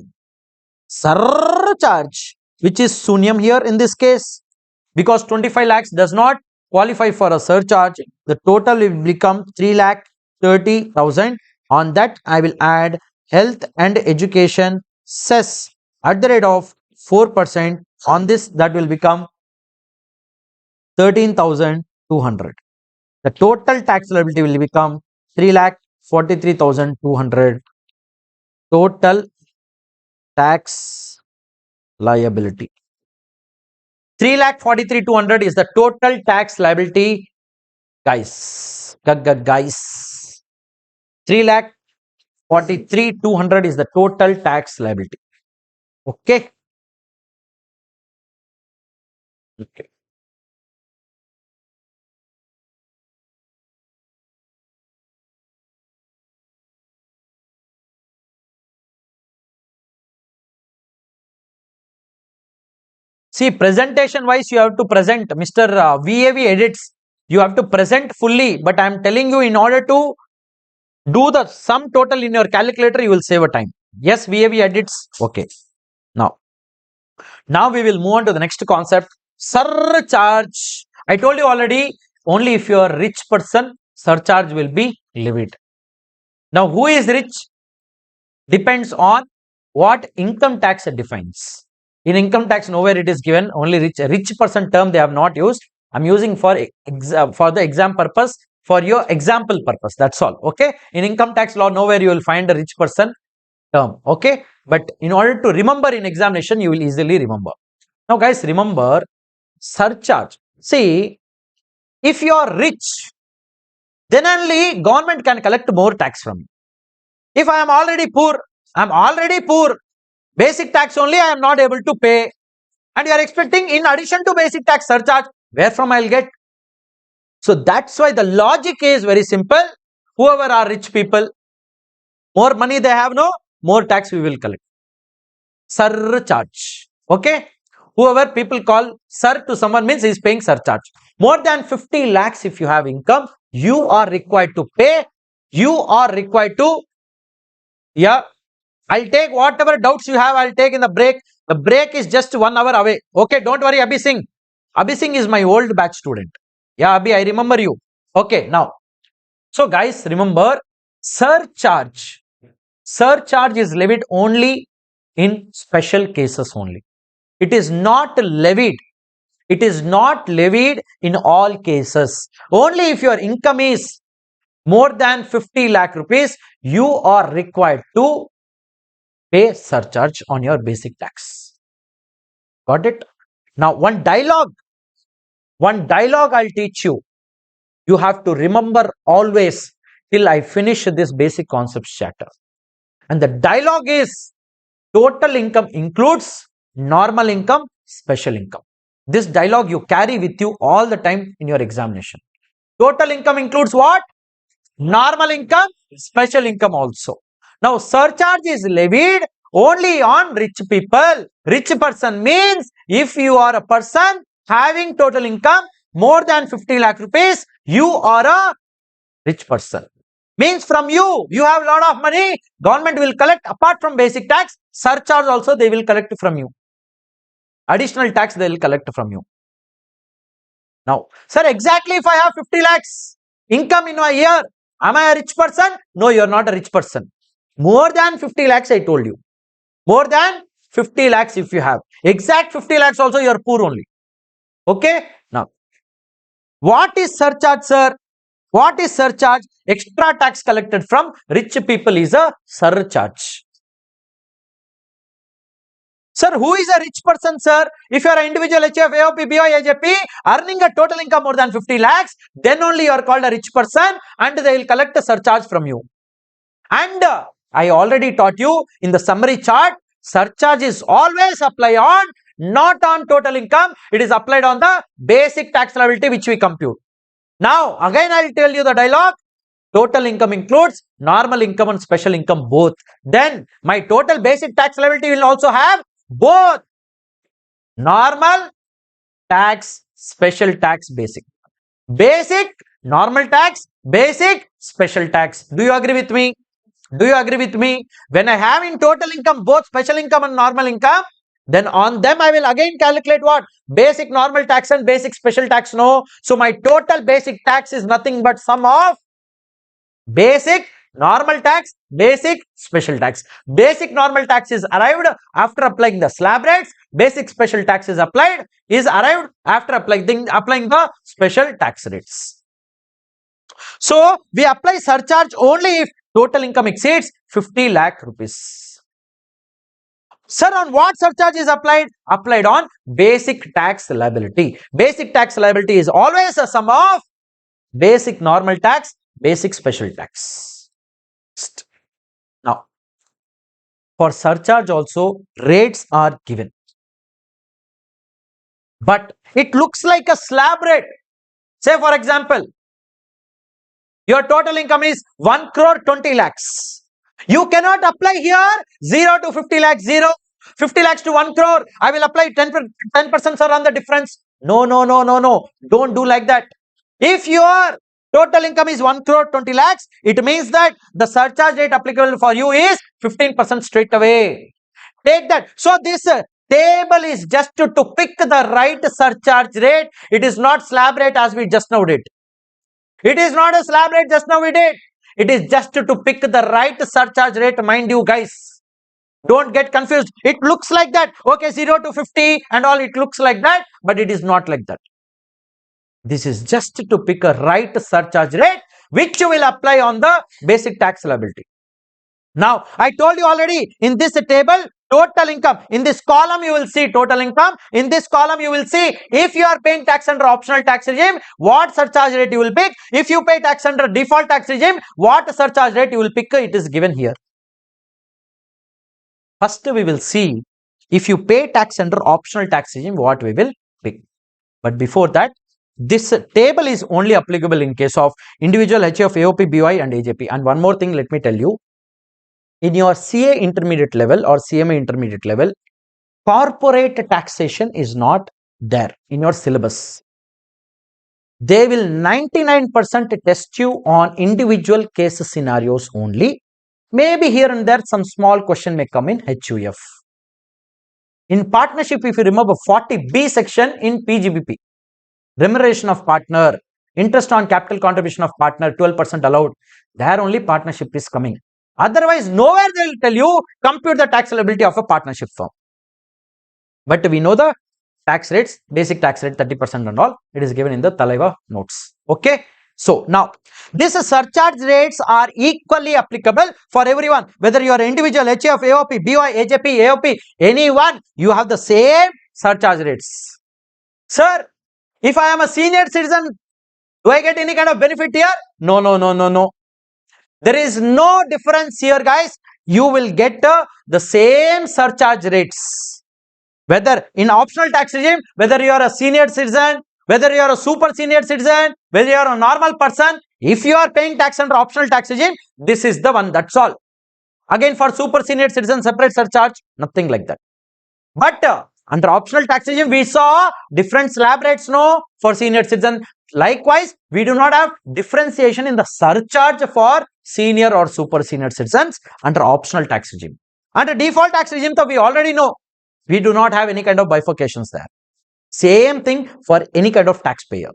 surcharge, which is Sunyam here in this case. Because 25 lakhs does not qualify for a surcharge, the total will become 3 lakh 30,000. On that, I will add health and education cess at the rate of 4%. On this, that will become 13,200. The total tax liability will become 3,43,200. Total tax liability. 3,43,200 is the total tax liability, guys. Guys. 3,43,200 is the total tax liability. Okay. Okay. See, presentation wise, you have to present, Mr. VAV edits. You have to present fully, but I am telling you, in order to do the sum total in your calculator, you will save a time. Yes, VAV edits. Okay. Now we will move on to the next concept, surcharge. I told you already, only if you are a rich person, surcharge will be levied. Now, who is rich? Depends on what income tax it defines. In income tax, nowhere it is given, only rich person term they have not used. I'm using for the exam purpose, for your example purpose. That's all. Okay. In income tax law, nowhere you will find a rich person term. Okay. But in order to remember in examination, you will easily remember. Now, guys, remember surcharge. See, if you are rich, then only government can collect more tax from you. If I am already poor, I'm already poor. Basic tax only I am not able to pay. And you are expecting in addition to basic tax surcharge, where from I'll get? So that's why the logic is very simple. Whoever are rich people, more money they have, no, more tax we will collect. Surcharge. Okay. Whoever people call sir to someone means he is paying surcharge. More than 50 lakhs if you have income, you are required to pay. You are required to, yeah, I'll take whatever doubts you have, I'll take in the break. The break is just 1 hour away. Okay, don't worry, Abhi Singh. Abhi Singh is my old batch student. Yeah, Abhi, I remember you. Okay, now. So guys, remember, surcharge. Surcharge is levied only in special cases only. It is not levied. It is not levied in all cases. Only if your income is more than 50 lakh rupees, you are required to pay surcharge on your basic tax. Got it? Now, one dialogue I'll teach you. You have to remember always till I finish this basic concepts chapter. And the dialogue is total income includes normal income, special income. This dialogue you carry with you all the time in your examination. Total income includes what? Normal income, special income also. Now, surcharge is levied only on rich people. Rich person means if you are a person having total income more than 50 lakh rupees, you are a rich person. Means from you have a lot of money, government will collect apart from basic tax, surcharge also they will collect from you. Additional tax they will collect from you. Now, sir, exactly if I have 50 lakhs income in a year, am I a rich person? No, you are not a rich person. More than 50 lakhs, I told you. More than 50 lakhs if you have. Exact 50 lakhs also, you are poor only. Okay? Now, what is surcharge, sir? What is surcharge? Extra tax collected from rich people is a surcharge. Sir, who is a rich person, sir? If you are an individual HF, AOP, BOI, AJP, earning a total income more than 50 lakhs, then only you are called a rich person and they will collect a surcharge from you. And I already taught you in the summary chart, surcharge is always applied on, not on total income. It is applied on the basic tax liability which we compute. Now, again I will tell you the dialogue. Total income includes normal income and special income both. Then my total basic tax liability will also have both normal tax, special tax, basic. Basic, normal tax, basic, special tax. Do you agree with me? Do you agree with me? When I have in total income both special income and normal income, then on them I will again calculate what? Basic normal tax and basic special tax. No. So my total basic tax is nothing but sum of basic normal tax, basic special tax. Basic normal tax is arrived after applying the slab rates. Basic special tax is arrived after applying the special tax rates. So we apply surcharge only if total income exceeds 50 lakh rupees. Sir, on what surcharge is applied? Applied on basic tax liability. Basic tax liability is always a sum of basic normal tax, basic special tax. Now, for surcharge also rates are given. But it looks like a slab rate. Say for example, your total income is 1 crore 20 lakhs. You cannot apply here 0 to 50 lakhs, 0, 50 lakhs to 1 crore. I will apply 10% sir on the difference. No. Don't do like that. If your total income is 1 crore 20 lakhs, it means that the surcharge rate applicable for you is 15% straight away. Take that. So this table is just to pick the right surcharge rate. It is not slab rate as we just now did. It is not a slab rate just now we did. It is just to pick the right surcharge rate, mind you guys. Don't get confused. It looks like that. Okay, 0 to 50 and all, it looks like that, but it is not like that. This is just to pick a right surcharge rate which you will apply on the basic tax liability. Now, I told you already in this table, total income. In this column, you will see total income. In this column, you will see if you are paying tax under optional tax regime, what surcharge rate you will pick. If you pay tax under default tax regime, what surcharge rate you will pick. It is given here. First, we will see if you pay tax under optional tax regime, what we will pick. But before that, this table is only applicable in case of individual HF, AOP, BY and AJP. And one more thing, let me tell you, in your CA intermediate level or CMA intermediate level, corporate taxation is not there in your syllabus. They will 99% test you on individual case scenarios only. Maybe here and there some small question may come in HUF. In partnership, if you remember 40B section in PGBP, remuneration of partner, interest on capital contribution of partner, 12% allowed. There only partnership is coming. Otherwise, nowhere they will tell you compute the tax liability of a partnership firm. But we know the tax rates, basic tax rate 30% and all. It is given in the Thalaiva Notes. Okay. So now, these surcharge rates are equally applicable for everyone. Whether you are individual, HF, AOP, BY, AJP, AOP, anyone, you have the same surcharge rates. Sir, if I am a senior citizen, do I get any kind of benefit here? No, no, no, no, no. There is no difference here, guys. You will get the same surcharge rates. Whether in optional tax regime, whether you are a senior citizen, whether you are a super senior citizen, whether you are a normal person, if you are paying tax under optional tax regime, this is the one, that's all. Again, for super senior citizen, separate surcharge, nothing like that. But under optional tax regime, we saw different slab rates, no, for senior citizen. Likewise, we do not have differentiation in the surcharge for senior or super senior citizens under optional tax regime. Under default tax regime, we already know we do not have any kind of bifurcations there. Same thing for any kind of taxpayer.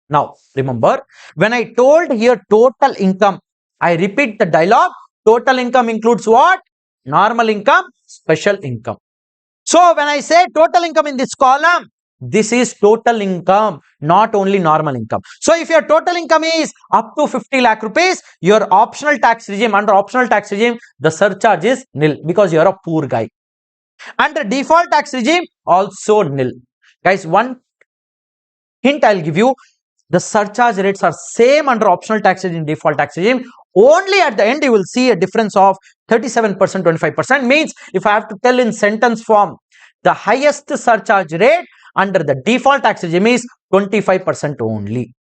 Now, remember, when I told here total income, I repeat the dialogue. Total income includes what? Normal income, special income. So, when I say total income in this column, this is total income, not only normal income. So, if your total income is up to 50 lakh rupees, your optional tax regime, under optional tax regime, the surcharge is nil because you are a poor guy. Under default tax regime, also nil. Guys, one hint I'll give you, the surcharge rates are same under optional tax regime, default tax regime. Only at the end you will see a difference of 37%, 25%. Means if I have to tell in sentence form, the highest surcharge rate under the default tax regime is 25% only.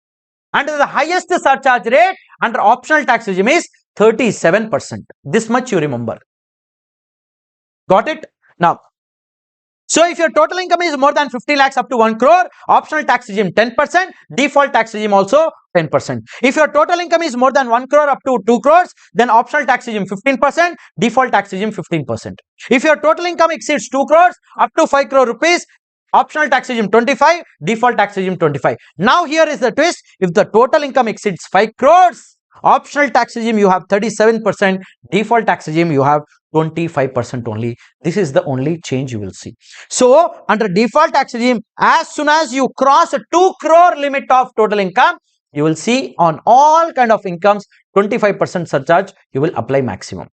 And the highest surcharge rate under optional tax regime is 37%. This much you remember. Got it? Now, so if your total income is more than 50 lakhs up to 1 crore, optional tax regime 10%, default tax regime also 10%. If your total income is more than 1 crore up to 2 crores, then optional tax regime 15%, default tax regime 15%. If your total income exceeds 2 crores up to 5 crore rupees, optional tax regime 25, default tax regime 25. Now here is the twist. If the total income exceeds 5 crores, optional tax regime you have 37%, default tax regime you have 25% only. This is the only change you will see. So under default tax regime, as soon as you cross a 2 crore limit of total income, you will see on all kind of incomes 25% surcharge you will apply maximum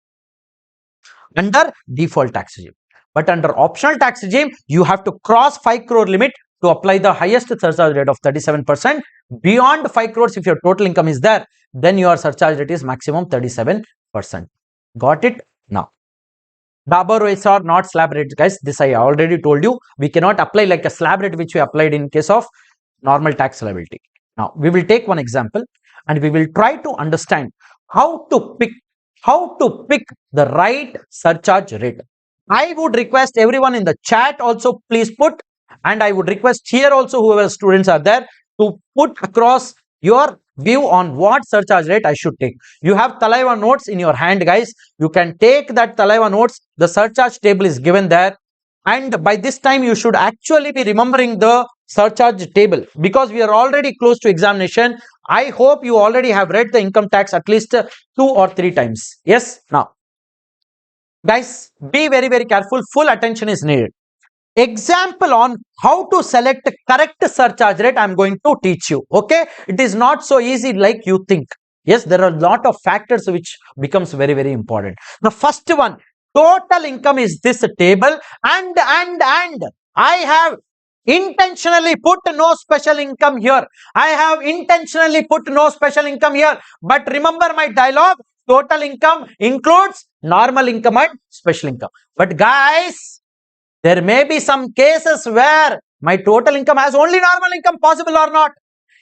under default tax regime. But under optional tax regime, you have to cross 5 crore limit to apply the highest surcharge rate of 37%. Beyond 5 crores, if your total income is there, then your surcharge rate is maximum 37%. Got it? Now, Dabur rates are not slab rates, guys. This I already told you. We cannot apply like a slab rate which we applied in case of normal tax liability. Now, we will take one example and we will try to understand how to pick the right surcharge rate. I would request everyone in the chat also please put, and I would request here also whoever students are there to put across your view on what surcharge rate I should take. You have Thalaiva Notes in your hand, guys. You can take that Thalaiva Notes. The surcharge table is given there. And by this time, you should actually be remembering the surcharge table because we are already close to examination. I hope you already have read the income tax at least 2 or 3 times. Yes. Now, guys, be very, very careful. Full attention is needed. Example on how to select correct surcharge rate I am going to teach you. Okay, it is not so easy like you think. Yes, there are a lot of factors which becomes very, very important. The first one, total income is this table, and I have intentionally put no special income here. I have intentionally put no special income here. But remember my dialogue, total income includes normal income and special income. But guys, there may be some cases where my total income has only normal income, possible or not?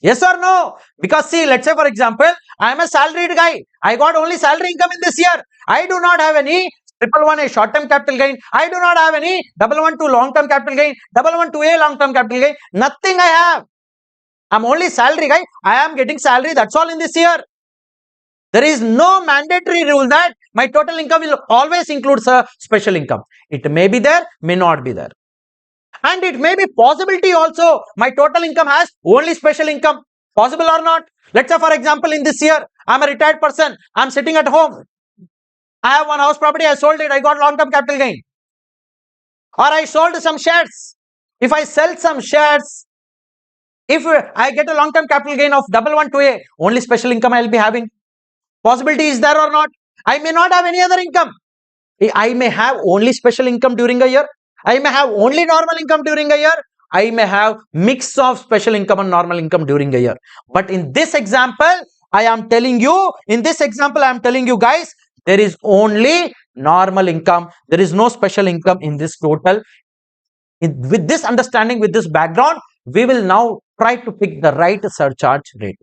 Yes or no? Because see, let's say for example, I am a salaried guy. I got only salary income in this year. I do not have any 111 a short-term capital gain. I do not have any 112 long-term capital gain, 112 a long-term capital gain. Nothing I have. I'm only salary guy. I am getting salary. That's all in this year. There is no mandatory rule that my total income will always include a special income. It may be there, may not be there. And it may be possibility also. My total income has only special income. Possible or not? Let's say for example, in this year, I'm a retired person. I'm sitting at home. I have one house property. I sold it. I got long-term capital gain. Or I sold some shares. If I sell some shares, if I get a long-term capital gain of 112A, only special income I will be having. Possibility is there or not? I may not have any other income. I may have only special income during a year. I may have only normal income during a year. I may have mix of special income and normal income during a year. But in this example, I am telling you guys, there is only normal income. There is no special income in this total. With this understanding, with this background, we will now try to pick the right surcharge rate.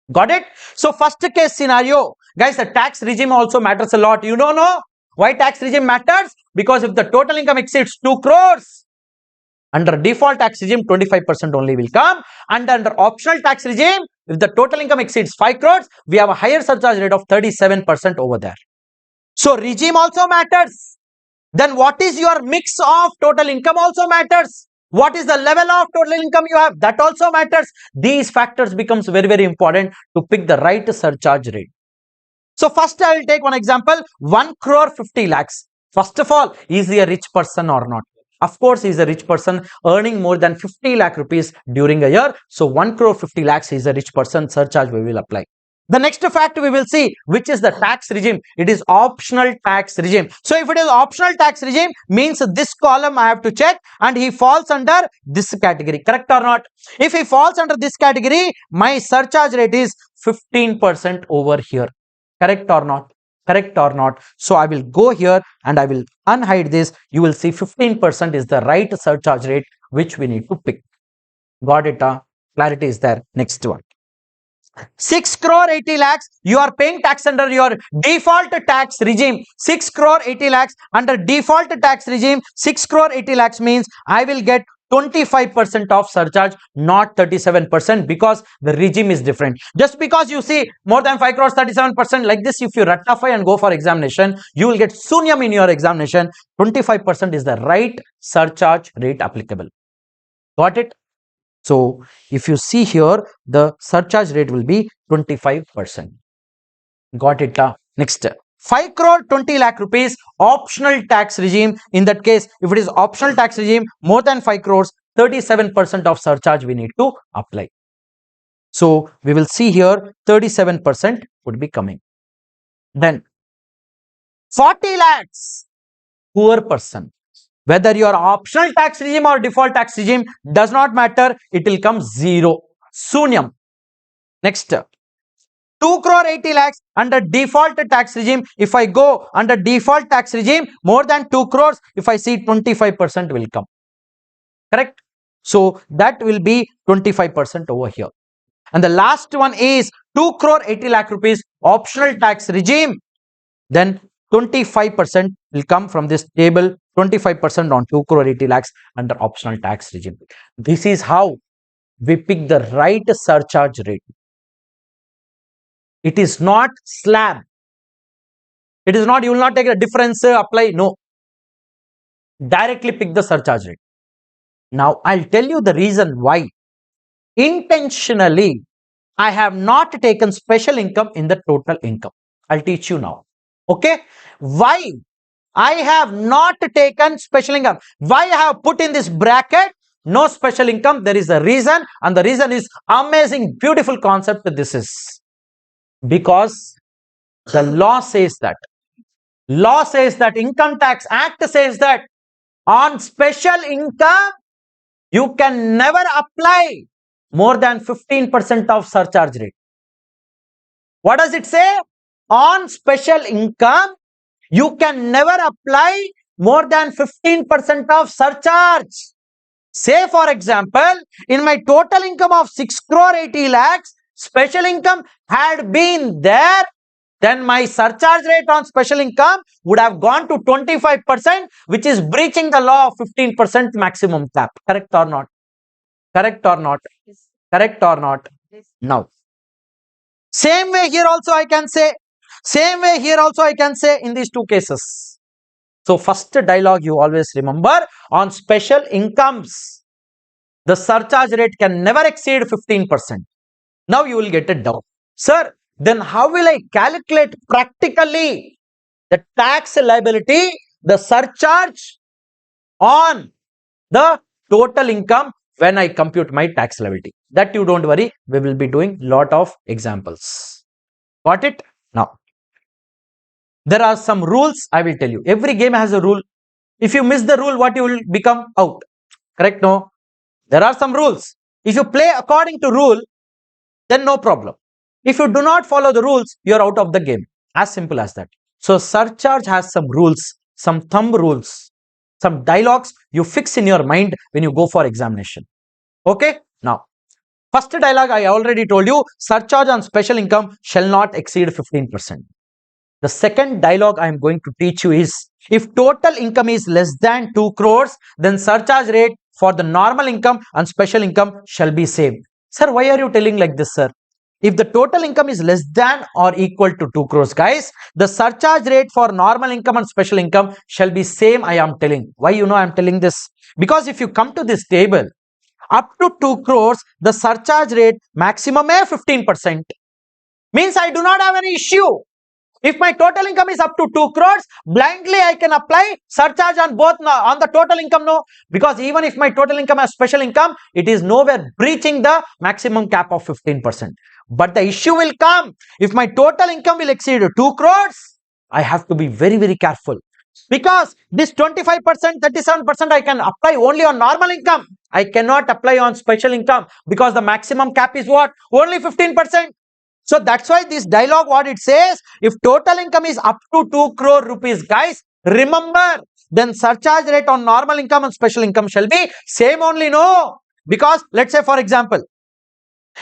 Got it? So first case scenario, guys, the tax regime also matters a lot. You don't know why tax regime matters? Because if the total income exceeds 2 crores, under default tax regime, 25% only will come. And under optional tax regime, if the total income exceeds 5 crores, we have a higher surcharge rate of 37% over there. So regime also matters. Then what is your mix of total income also matters. What is the level of total income you have? That also matters. These factors becomes very, very important to pick the right surcharge rate. So first I will take one example, 1 crore 50 lakhs. First of all, is he a rich person or not? Of course, he is a rich person earning more than 50 lakh rupees during a year. So 1 crore 50 lakhs is a rich person, surcharge we will apply. The next fact we will see, which is the tax regime. It is optional tax regime. So if it is optional tax regime, means this column I have to check and he falls under this category. Correct or not? If he falls under this category, my surcharge rate is 15% over here. Correct or not? Correct or not? So I will go here and I will unhide this. You will see 15% is the right surcharge rate which we need to pick. Got it? Clarity is there. Next one. 6 crore 80 lakhs, you are paying tax under your default tax regime. 6 crore 80 lakhs under default tax regime. 6 crore 80 lakhs means I will get 25% of surcharge, not 37%, because the regime is different. Just because you see more than 5 crores 37% like this, if you ratify and go for examination, you will get sunyam in your examination. 25% is the right surcharge rate applicable. Got it? So if you see here, the surcharge rate will be 25%. Got it? Next, 5 crore 20 lakh rupees optional tax regime. In that case, if it is optional tax regime, more than 5 crores, 37% of surcharge we need to apply. So we will see here 37% would be coming. Then 40 lakhs, poor person. Whether your optional tax regime or default tax regime does not matter, it will come 0. Sunyam. Next, 2 crore 80 lakhs under default tax regime. If I go under default tax regime, more than 2 crores, if I see 25% will come. Correct? So that will be 25% over here. And the last one is 2 crore 80 lakh rupees optional tax regime. Then 25% will come from this table. 25% on 2 crore 80 lakhs under optional tax regime. This is how we pick the right surcharge rate. It is not slab. It is not, you will not take a difference, apply. No. Directly pick the surcharge rate. Now, I'll tell you the reason why. Intentionally, I have not taken special income in the total income. I'll teach you now. Okay? Why? I have not taken special income. Why I have put in this bracket no special income? There is a reason, and the reason is amazing, beautiful concept. This is because the law says that. Law says that, Income Tax Act says that on special income you can never apply more than 15% of surcharge rate. What does it say? on special income, you can never apply more than 15% of surcharge. Say for example, in my total income of 6 crore 80 lakhs, special income had been there, then my surcharge rate on special income would have gone to 25%, which is breaching the law of 15% maximum cap. Correct or not? Correct or not? Correct or not? Now, same way here also I can say, in these two cases. So first dialogue you always remember, on special incomes, the surcharge rate can never exceed 15%. Now you will get it down. Sir, then how will I calculate practically the tax liability, the surcharge on the total income when I compute my tax liability? That you don't worry, we will be doing lot of examples. Got it? Now, there are some rules I will tell you. Every game has a rule. If you miss the rule, what you will become? Out. Correct? No? There are some rules. If you play according to rule, then no problem. If you do not follow the rules, you are out of the game. As simple as that. So surcharge has some rules, some thumb rules, some dialogues you fix in your mind when you go for examination. Okay? Now, first dialogue I already told you, surcharge on special income shall not exceed 15%. The second dialogue I am going to teach you is, if total income is less than 2 crores, then surcharge rate for the normal income and special income shall be same. Sir, why are you telling like this, sir? If the total income is less than or equal to 2 crores, guys, the surcharge rate for normal income and special income shall be same, I am telling. Why I am telling this? Because if you come to this table, up to 2 crores, the surcharge rate maximum is 15%. Means I do not have any issue. If my total income is up to 2 crores, blindly I can apply surcharge on both, on the total income, no. Because even if my total income has special income, it is nowhere breaching the maximum cap of 15%. But the issue will come, if my total income will exceed 2 crores, I have to be very, very careful. Because this 25%, 37% I can apply only on normal income. I cannot apply on special income because the maximum cap is what? Only 15%. So that's why this dialogue, what it says, if total income is up to 2 crore rupees, guys, remember, then surcharge rate on normal income and special income shall be same only, no. Because let's say for example,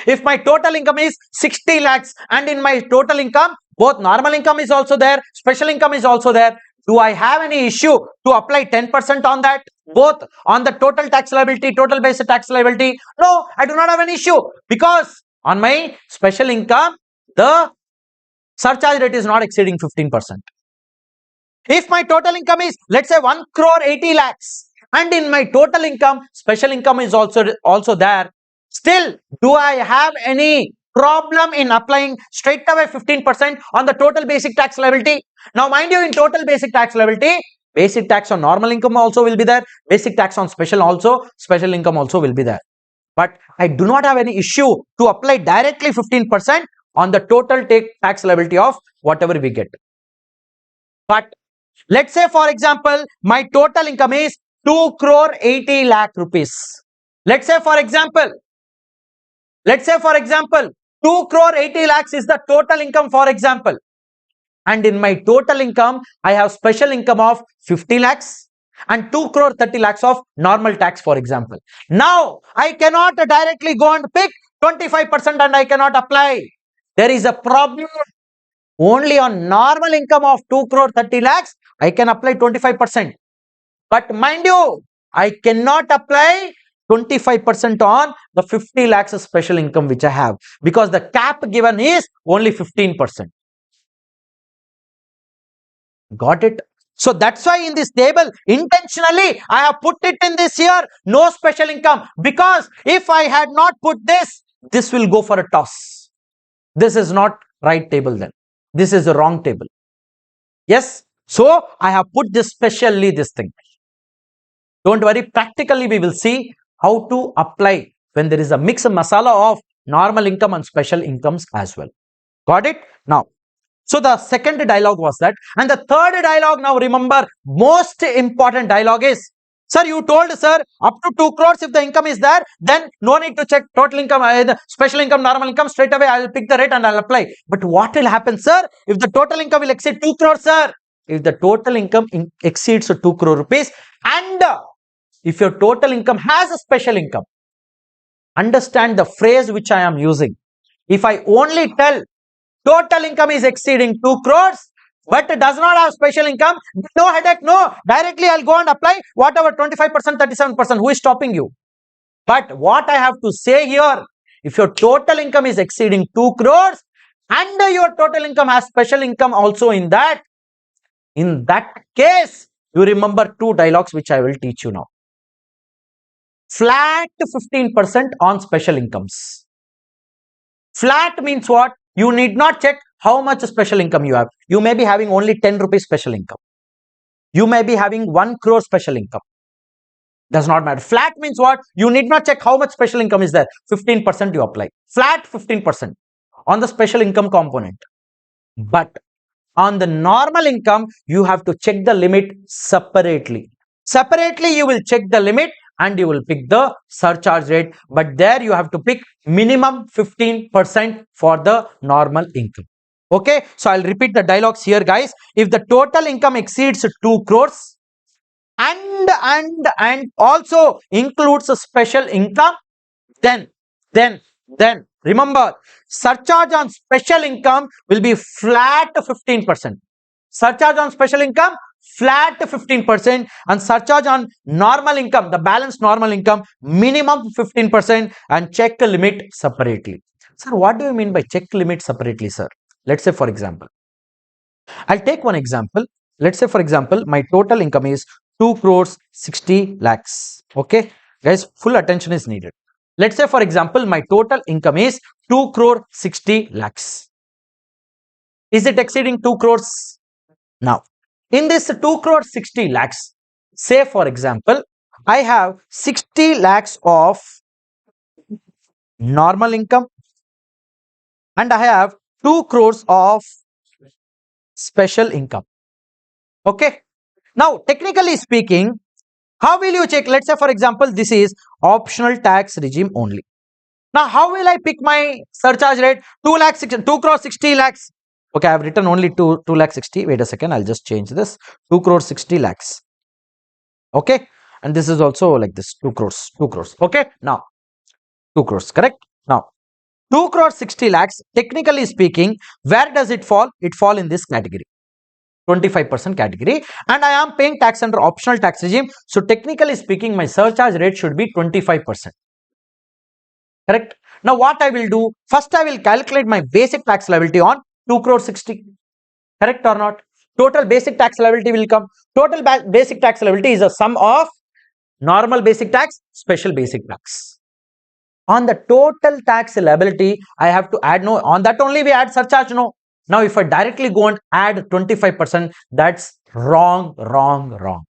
if my total income is 60 lakhs and in my total income, both normal income is also there, special income is also there, do I have any issue to apply 10% on that? Both on the total tax liability, total basic tax liability? No, I do not have an issue, because on my special income, the surcharge rate is not exceeding 15%. If my total income is, let's say, 1 crore 80 lakhs and in my total income, special income is also there, still, do I have any problem in applying straight away 15% on the total basic tax liability? Now, mind you, in total basic tax liability, basic tax on normal income also will be there, basic tax on special income also will be there. But I do not have any issue to apply directly 15% on the total tax liability of whatever we get. But let's say for example, my total income is 2 crore 80 lakh rupees. Let's say for example, 2 crore 80 lakhs is the total income, for example. And in my total income, I have special income of 50 lakhs and 2 crore 30 lakhs of normal tax, for example. Now, I cannot directly go and pick 25% and I cannot apply. There is a problem. Only on normal income of 2 crore 30 lakhs, I can apply 25%. But mind you, I cannot apply 25% on the 50 lakhs of special income which I have, because the cap given is only 15%. Got it? So that's why in this table, intentionally, I have put it in this here, no special income. Because if I had not put this, this will go for a toss. This is not right table then. This is the wrong table. Yes? So I have put this specially, this thing. Don't worry, practically we will see how to apply when there is a mixed masala of normal income and special incomes as well. Got it? Now, so the second dialogue was that. And the third dialogue, now remember, most important dialogue is Sir, you told, sir, up to 2 crores if the income is there, then no need to check total income, the special income, normal income, straight away I will pick the rate and I'll apply. But what will happen, sir, if the total income will exceed 2 crores, sir? If the total income exceeds 2 crore rupees and if your total income has a special income, understand the phrase which I am using. If I only tell total income is exceeding 2 crores, but it does not have special income, no headache, no. Directly I'll go and apply whatever 25%, 37%. Who is stopping you? But what I have to say here, if your total income is exceeding 2 crores and your total income has special income also in that case, you remember two dialogues which I will teach you now. Flat 15% on special incomes. Flat means what? You need not check how much special income you have. You may be having only 10 rupees special income. You may be having 1 crore special income. Does not matter. Flat means what? You need not check how much special income is there. 15% you apply. Flat 15% on the special income component. But on the normal income, you have to check the limit separately. Separately, you will check the limit and you will pick the surcharge rate. But there you have to pick minimum 15% for the normal income. Okay, so I'll repeat the dialogues here, guys. If the total income exceeds 2 crores and also includes a special income, then remember, surcharge on special income will be flat 15%. Surcharge on special income, flat 15%, and surcharge on normal income, the balance normal income, minimum 15%, and check the limit separately. Sir, what do you mean by check limit separately, sir? Let's say, for example, I'll take one example. Let's say, for example, my total income is 2 crores 60 lakhs. Okay, guys, full attention is needed. Let's say, for example, my total income is 2 crore 60 lakhs. Is it exceeding 2 crores? Now, in this 2 crore 60 lakhs, say, for example, I have 60 lakhs of normal income and I have 2 crores of special income. Okay. Now, technically speaking, how will you check? Let's say, for example, this is optional tax regime only. Now, how will I pick my surcharge rate? 2 crore 60 lakhs. Okay, I have written only 2 lakh 60. Wait a second, I'll just change this. 2 crore 60 lakhs. Okay, and this is also like this 2 crores. Okay, now 2 crores, correct? Now 2 crore 60 lakhs, technically speaking, where does it fall? It fall in this category, 25% category, and I am paying tax under optional tax regime. So technically speaking, my surcharge rate should be 25%. Correct? Now what I will do? First I will calculate my basic tax liability on 2 crore 60. Correct or not? Total basic tax liability will come. Total basic tax liability is a sum of normal basic tax, special basic tax. On the total tax liability, I have to add, no, on that only we add surcharge, no. Now, if I directly go and add 25%, that's wrong.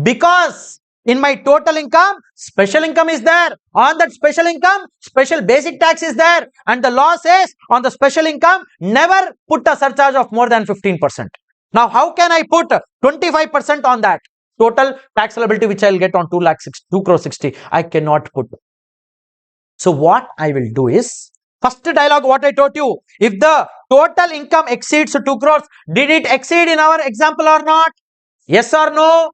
Because in my total income, special income is there. On that special income, special basic tax is there. And the law says on the special income, never put a surcharge of more than 15%. Now, how can I put 25% on that total tax liability which I will get on 2 crore 60? I cannot put. So what I will do is, first dialogue what I taught you, if the total income exceeds 2 crores, did it exceed in our example or not? Yes or no?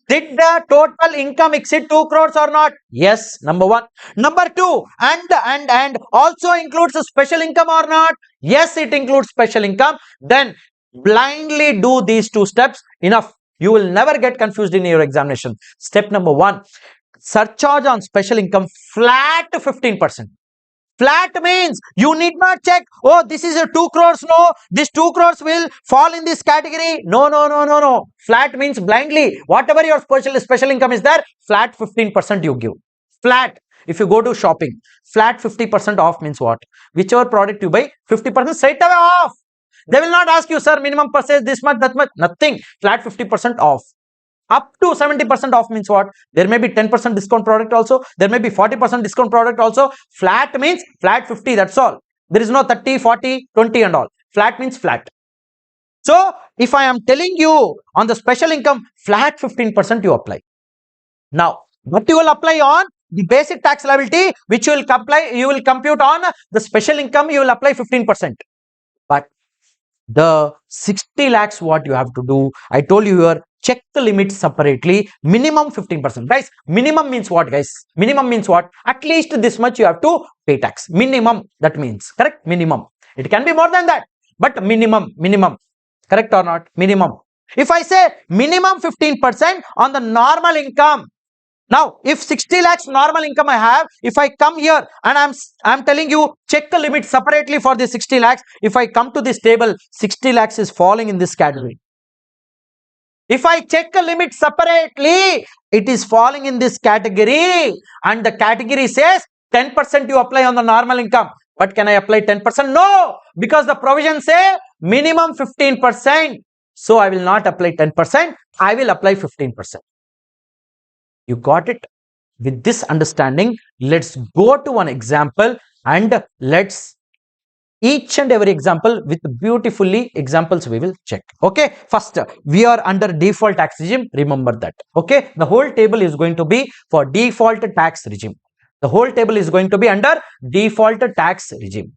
Did the total income exceed 2 crores or not? Yes, number one. Number two, and also includes a special income or not? Yes, it includes special income. Then blindly do these two steps. Enough. You will never get confused in your examination. Step number one, surcharge on special income flat 15%. Flat means you need not check, oh, this is a 2 crores, no, this 2 crores will fall in this category. No. Flat means blindly, whatever your special income is there, flat 15% you give. Flat. If you go to shopping, flat 50% off means what? Whichever product you buy, 50% straight away off. They will not ask you, sir, minimum purchase this much, that much, nothing. Flat 50% off. Up to 70% off means what? There may be 10% discount product also. There may be 40% discount product also. Flat means flat 50, that's all. There is no 30, 40, 20 and all. Flat means flat. So, if I am telling you on the special income, flat 15% you apply. Now, what you will apply on the basic tax liability, which you will compute on the special income, you will apply 15%. But the 60 lakhs, what you have to do, I told you here, check the limits separately, minimum 15%. Guys, minimum means what, guys? Minimum means what? At least this much you have to pay tax. Minimum, that means, correct? Minimum. It can be more than that, but minimum, correct or not? Minimum. If I say minimum 15% on the normal income, now if 60 lakhs normal income I have, if I come here and I'm telling you check the limit separately for the 60 lakhs, if I come to this table, 60 lakhs is falling in this category. If I check a limit separately, it is falling in this category, and the category says 10% you apply on the normal income. But can I apply 10%? No, because the provision say minimum 15%. So I will not apply 10%, I will apply 15%. You got it? With this understanding, let's go to one example and let's each and every example with beautifully examples we will check. Okay, first we are under default tax regime. Remember that. Okay, the whole table is going to be for default tax regime. The whole table is going to be under default tax regime.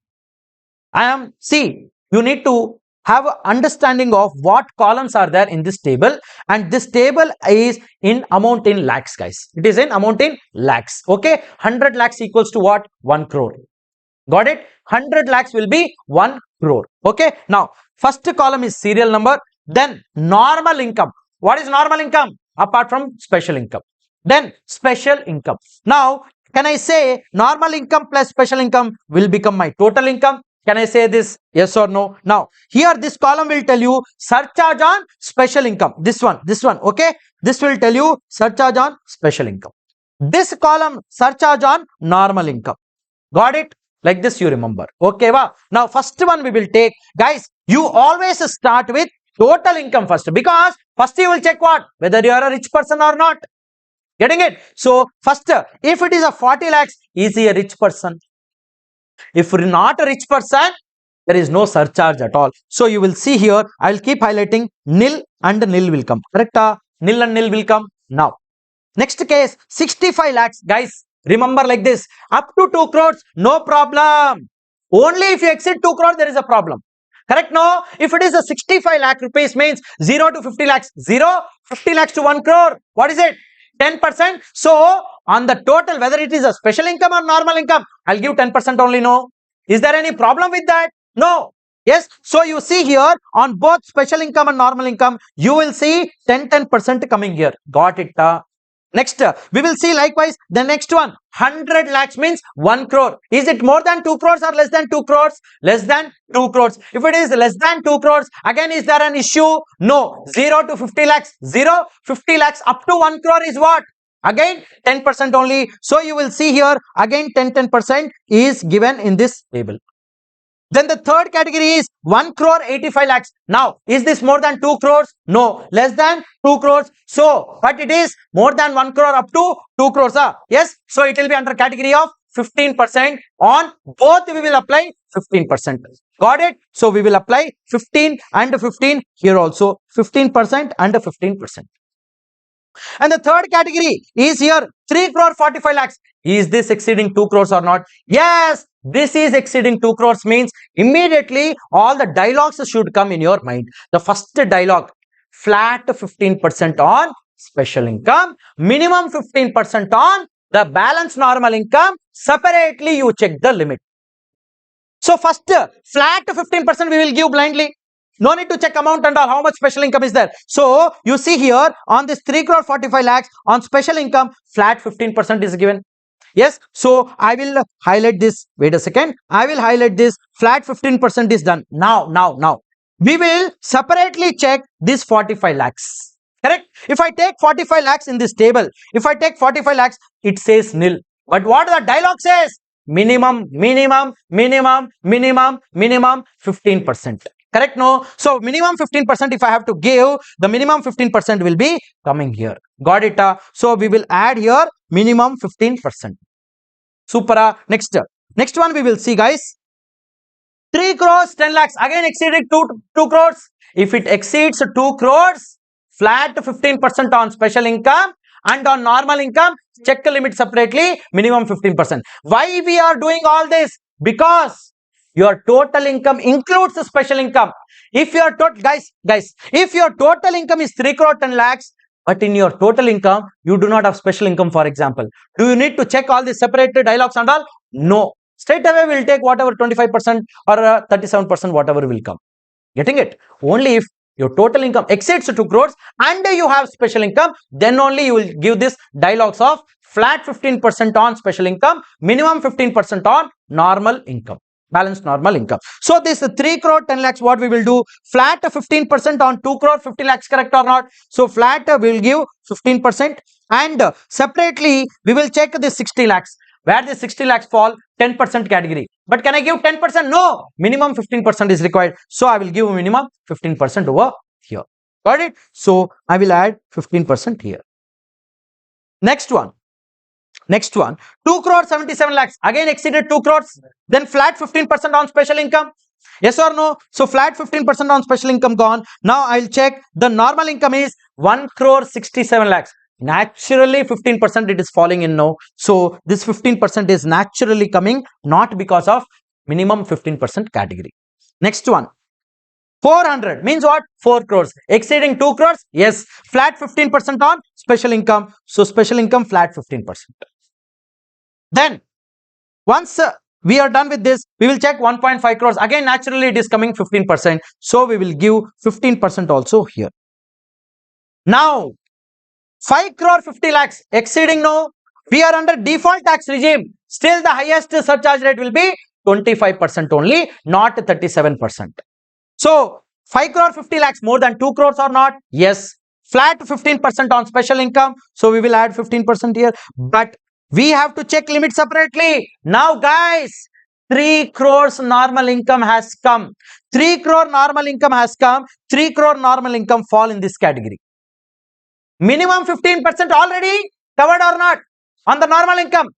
See, you need to have an understanding of what columns are there in this table, and this table is in amount in lakhs, guys. It is in amount in lakhs. Okay, 100 lakhs equals to what? 1 crore. Got it? 100 lakhs will be 1 crore. Okay, now first column is serial number, then normal income. What is normal income? Apart from special income. Then special income. Now, can I say normal income plus special income will become my total income? Can I say this? Yes or no? Now, here this column will tell you surcharge on special income. This one, okay? This will tell you surcharge on special income. This column, surcharge on normal income. Got it? Like this you remember. Okay, wow. Now, first one we will take. Guys, you always start with total income first, because first you will check what? Whether you are a rich person or not. Getting it? So, first, if it is a 40 lakhs, is he a rich person? If you're not a rich person, there is no surcharge at all. So you will see here, I will keep highlighting nil and nil will come. Correct? Nil and nil will come. Now, next case, 65 lakhs. Guys, remember like this, up to 2 crores, no problem. Only if you exceed 2 crores, there is a problem. Correct? No? If it is a 65 lakh rupees means 0 to 50 lakhs. 0, 50 lakhs to 1 crore. What is it? 10%. So, on the total, whether it is a special income or normal income, I'll give 10% only. No. Is there any problem with that? No. Yes. So, you see here on both special income and normal income, you will see 10% coming here. Got it? Next, we will see likewise the next one. 100 lakhs means 1 crore. Is it more than 2 crores or less than 2 crores? Less than 2 crores. If it is less than 2 crores, again, is there an issue? No. 0 to 50 lakhs. 0. 50 lakhs up to 1 crore is what? Again, 10% only. So, you will see here, again, 10% is given in this table. Then the third category is 1 crore 85 lakhs. Now, is this more than 2 crores? No, less than 2 crores. So, but it is more than 1 crore up to 2 crores. Yes, so it will be under category of 15%. On both we will apply 15%. Got it? So, we will apply 15 and 15 here also. 15% and 15%. And the third category is here 3 crore 45 lakhs. Is this exceeding 2 crores or not? Yes, this is exceeding 2 crores means immediately all the dialogues should come in your mind. The first dialogue, flat 15% on special income, minimum 15% on the balance normal income. Separately, you check the limit. So, first flat 15% we will give blindly. No need to check amount and all, how much special income is there. So, you see here on this 3 crore 45 lakhs on special income, flat 15% is given. Yes, so I will highlight this. Wait a second. I will highlight this. Flat 15% is done. Now, we will separately check this 45 lakhs. Correct? If I take 45 lakhs in this table, if I take 45 lakhs, it says nil. But what the dialogue says? Minimum 15%. Correct? No? So, minimum 15% if I have to give, the minimum 15% will be coming here. Got it? So, we will add here minimum 15%. Super. Next one we will see, guys. 3 crores 10 lakhs. Again exceeded 2 crores. If it exceeds 2 crores, flat 15% on special income and on normal income, check the limit separately, minimum 15%. Why we are doing all this? Because your total income includes the special income. If your total, guys, if your total income is 3 crore 10 lakhs, but in your total income, you do not have special income, for example, do you need to check all the separate dialogues and all? No. Straight away, we'll take whatever 25% or 37%, whatever will come. Getting it? Only if your total income exceeds 2 crores and you have special income, then only you will give this dialogues of flat 15% on special income, minimum 15% on normal income, balanced normal income. So this 3 crore 10 lakhs, what we will do? Flat 15% on 2 crore 50 lakhs, correct or not? So flat we will give 15%, and separately we will check the 60 lakhs. Where the 60 lakhs fall, 10% category. But can I give 10%? No, minimum 15% is required. So I will give minimum 15% over here. Got it? So I will add 15% here. Next one, 2 crore 77 lakhs, again exceeded 2 crores, then flat 15% on special income. Yes or no? So flat 15% on special income gone. Now I will check the normal income is 1 crore 67 lakhs. Naturally 15% it is falling in now. So this 15% is naturally coming, not because of minimum 15% category. Next one, 400 means what? 4 crores. Exceeding 2 crores? Yes. Flat 15% on special income. So special income flat 15%. Then once we are done with this, we will check 1.5 crores. Again, naturally it is coming 15%. So we will give 15% also here. Now 5 crore 50 lakhs exceeding no, we are under default tax regime. Still the highest surcharge rate will be 25% only, not 37%. So 5 crore 50 lakhs more than 2 crores or not? Yes. Flat 15% on special income. So we will add 15% here. But we have to check limit separately. Now guys, 3 crores normal income has come. 3 crore normal income has come. 3 crore normal income fall in this category. Minimum 15% already covered or not on the normal income.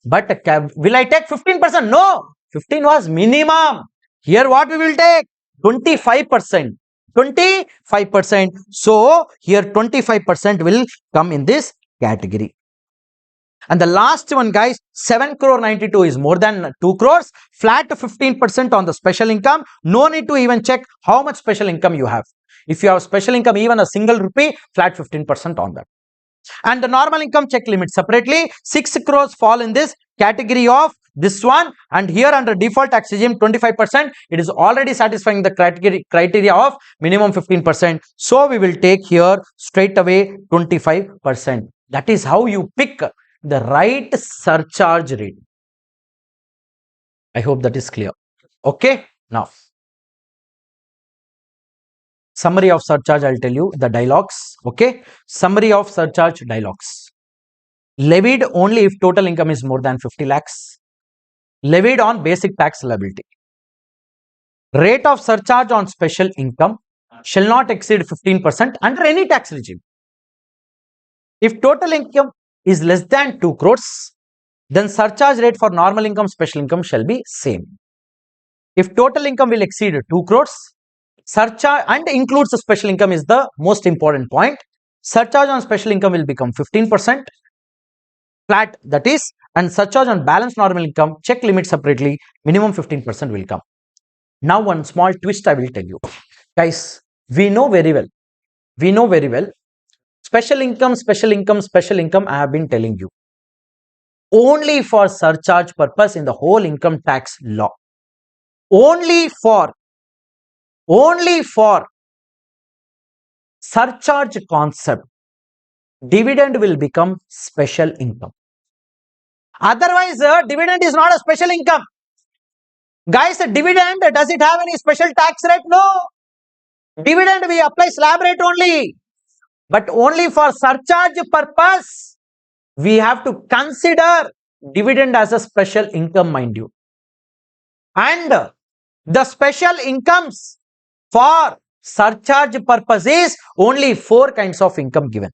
But will I take 15%? No. 15 was minimum. Here what we will take? 25%. 25%. So here 25% will come in this category. And the last one, guys, 7 crore 92 is more than 2 crores. Flat 15% on the special income. No need to even check how much special income you have. If you have special income, even a single rupee, flat 15% on that. And the normal income, check limit separately. 6 crores fall in this category of this one, and here under default tax regime 25%, it is already satisfying the criteria of minimum 15%. So we will take here straight away 25%. That is how you pick the right surcharge rate. I hope that is clear. Okay, now summary of surcharge, I'll tell you the dialogues. Okay, summary of surcharge dialogues. Levied only if total income is more than 50 lakhs. Levied on basic tax liability. Rate of surcharge on special income shall not exceed 15% under any tax regime. If total income is less than 2 crores, then surcharge rate for normal income, special income shall be same. If total income will exceed 2 crores, surcharge and includes the special income is the most important point. Surcharge on special income will become 15% flat, that is, and surcharge on balanced normal income, check limit separately, minimum 15% will come. Now one small twist I will tell you. Guys, we know very well, special income, I have been telling you. Only for surcharge purpose in the whole income tax law. Only for surcharge concept, dividend will become special income. Otherwise, dividend is not a special income. Guys, dividend, does it have any special tax rate? No. Dividend, we apply slab rate only. But only for surcharge purpose, we have to consider dividend as a special income, mind you. And the special incomes for surcharge purpose is only 4 kinds of income given.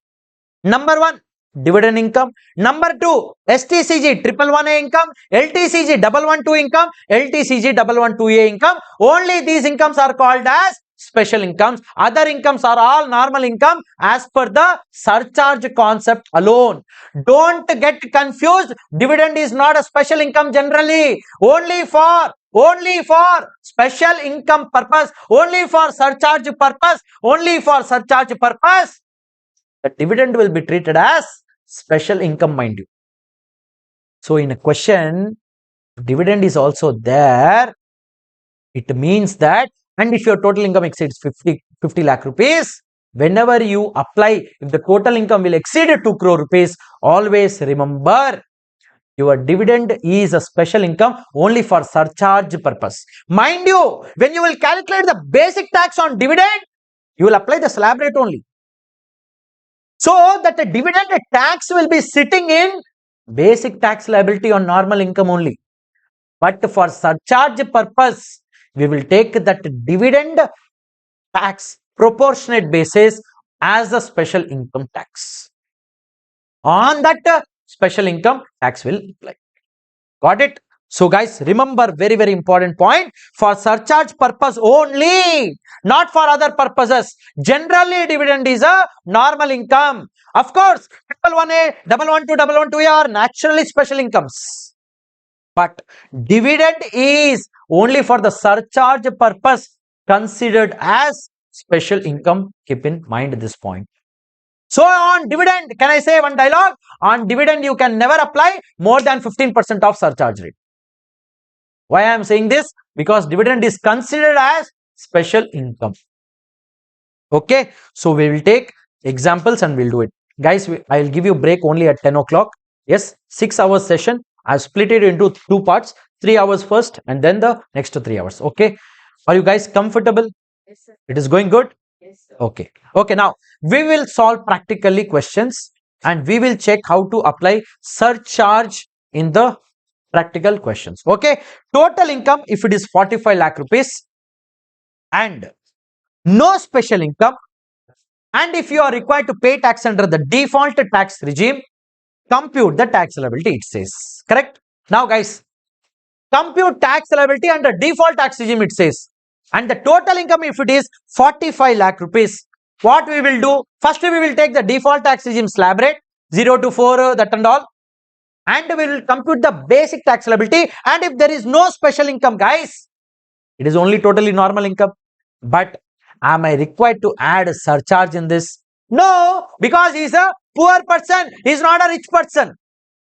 Number 1, dividend income. Number 2, STCG 111A income, LTCG 112 income, LTCG 112A income. Only these incomes are called as special incomes. Other incomes are all normal income as per the surcharge concept alone. Don't get confused. Dividend is not a special income generally. Only for special income purpose, only for surcharge purpose, only for surcharge purpose. The dividend will be treated as special income, mind you. So in a question, dividend is also there. It means that, and if your total income exceeds 50 lakh rupees, whenever you apply, if the total income will exceed 2 crore rupees, always remember your dividend is a special income only for surcharge purpose. Mind you, when you will calculate the basic tax on dividend, you will apply the slab rate only. So that the dividend tax will be sitting in basic tax liability on normal income only. But for surcharge purpose, we will take that dividend tax proportionate basis as a special income tax. On that special income tax will apply. Got it? So guys, remember very important point, for surcharge purpose only, not for other purposes. Generally, dividend is a normal income. Of course, 111A, 112, 112A are naturally special incomes. But dividend is only for the surcharge purpose considered as special income. Keep in mind this point. So on dividend, can I say one dialogue? On dividend, you can never apply more than 15% of surcharge rate. Why I am saying this? Because dividend is considered as special income. Okay, so we will take examples and we'll do it. Guys, I will give you break only at 10 o'clock. Yes, 6 hours session. I have split it into 2 parts, 3 hours first and then the next 3 hours. Okay, are you guys comfortable? Yes, sir. It is going good? Yes, sir. Okay. Okay, now we will solve practically questions and we will check how to apply surcharge in the practical questions. Okay, total income if it is 45 lakh rupees and no special income, and if you are required to pay tax under the default tax regime, compute the tax liability, it says. Correct? Now guys, compute tax liability under default tax regime, it says. And the total income if it is 45 lakh rupees, what we will do? First we will take the default tax regime slab rate 0 to 4 that and all, and we will compute the basic tax liability. And if there is no special income, guys, it is only totally normal income. But am I required to add a surcharge in this? No, because he is a poor person, he is not a rich person.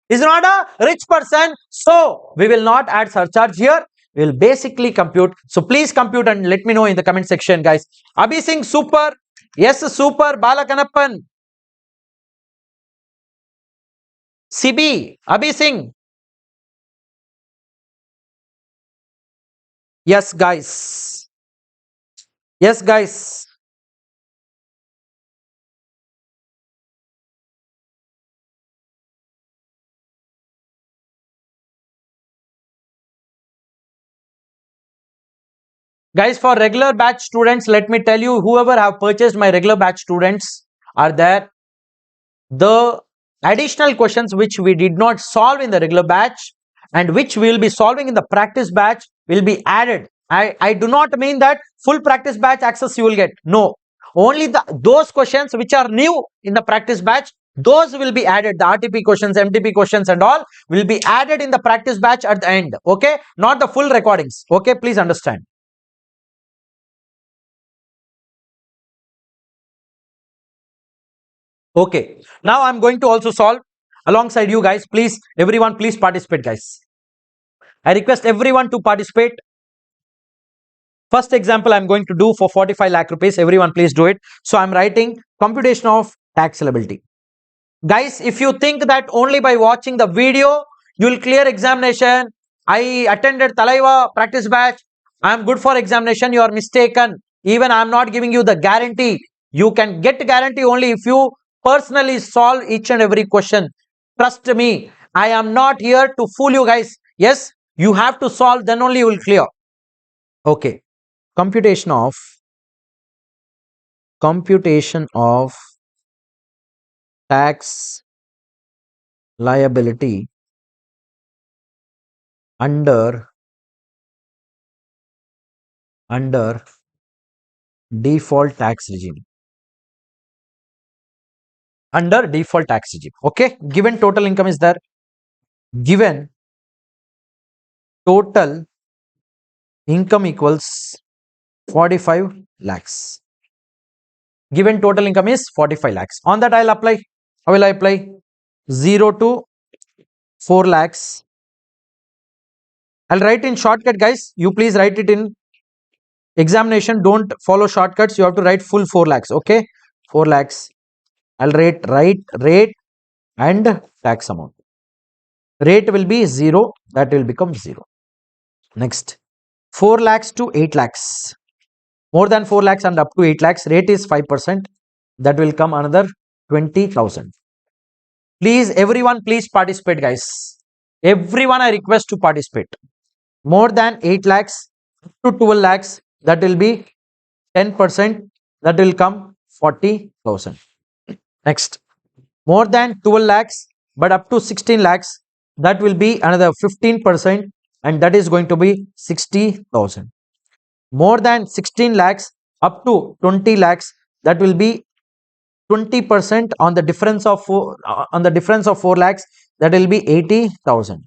Is not a rich person, so we will not add surcharge here. We will basically compute. So please compute and let me know in the comment section, guys. Abhi Singh, super. Yes, super. Balakanappan. CB, Abhi Singh. Yes, guys. Yes, guys. Guys, for regular batch students, let me tell you, whoever have purchased my regular batch students are there. The additional questions which we did not solve in the regular batch and which we will be solving in the practice batch will be added. I do not mean that full practice batch access you will get. No, only those questions which are new in the practice batch, those will be added. The RTP questions, MTP questions and all will be added in the practice batch at the end. Okay, not the full recordings. Okay, please understand. Okay, now I'm going to also solve alongside you guys. Please, everyone, please participate, guys. I request everyone to participate. First example I'm going to do for 45 lakh rupees. Everyone, please do it. So I'm writing computation of tax liability. Guys, if you think that only by watching the video you will clear examination, I attended Thalaiva practice batch, I am good for examination, you are mistaken. Even I am not giving you the guarantee. You can get guarantee only if you personally solve each and every question. Trust me, I am not here to fool you guys. Yes, you have to solve, then only you will clear. Okay, computation of tax liability under default tax regime. Under default tax regime. Okay. Given total income is there. Given total income equals 45 lakhs. Given total income is 45 lakhs. On that I'll apply. How will I apply? 0 to 4 lakhs. I'll write in shortcut, guys. You please write it in examination. Don't follow shortcuts. You have to write full 4 lakhs. Okay. 4 lakhs. I'll write rate and tax amount. Rate will be 0. That will become 0. Next. 4 lakhs to 8 lakhs. More than 4 lakhs and up to 8 lakhs. Rate is 5%. That will come another 20,000. Please, everyone, please participate, guys. Everyone, I request to participate. More than 8 lakhs to 12 lakhs, that will be 10%. That will come 40,000. Next, more than 12 lakhs, but up to 16 lakhs, that will be another 15%, and that is going to be 60,000. More than 16 lakhs up to 20 lakhs, that will be 20% on the difference of 4 lakhs, that will be 80,000.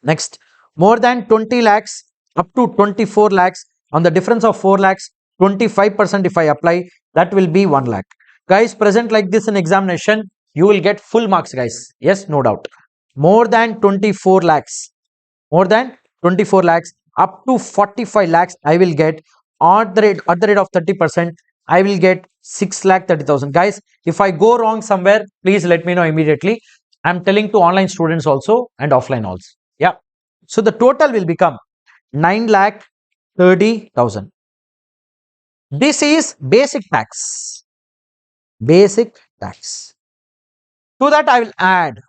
Next, more than 20 lakhs up to 24 lakhs, on the difference of 4 lakhs, 25% if I apply, that will be 1 lakh. Guys, present like this in examination, you will get full marks, guys. Yes, no doubt. More than 24 lakhs, more than 24 lakhs up to 45 lakhs, I will get at the rate of 30%, I will get 6,30,000. Guys, if I go wrong somewhere, please let me know immediately. I'm telling to online students also and offline also. Yeah. So the total will become 9,30,000. This is basic tax. Basic tax. To that I will add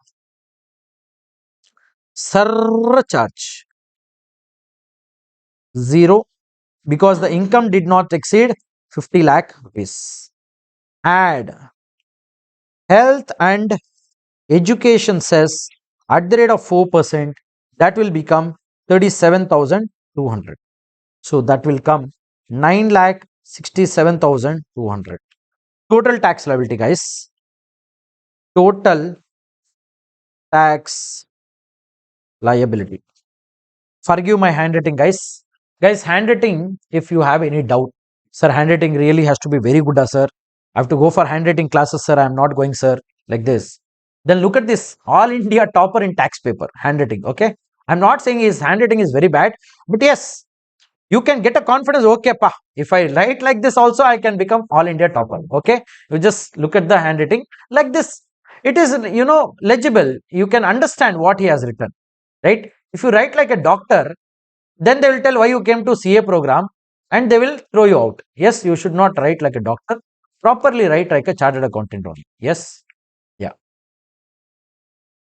surcharge 0, because the income did not exceed 50 lakh rupees. Add health and education cess at the rate of 4%, that will become 37,200. So that will come 9,67,200. Total tax liability, guys. Total tax liability. Forgive my handwriting, guys. Guys, handwriting, if you have any doubt, sir, handwriting really has to be very good, sir. I have to go for handwriting classes, sir. I am not going, sir, like this. Then look at this, all India topper in tax paper, handwriting. Okay. I'm not saying his handwriting is very bad, but yes, you can get a confidence. Okay, pa, if I write like this also, I can become all India topper. Okay. You just look at the handwriting like this. It is, legible. You can understand what he has written, right? If you write like a doctor, then they will tell why you came to CA program and they will throw you out. Yes, you should not write like a doctor. Properly write like a chartered accountant only. Yes. Yeah.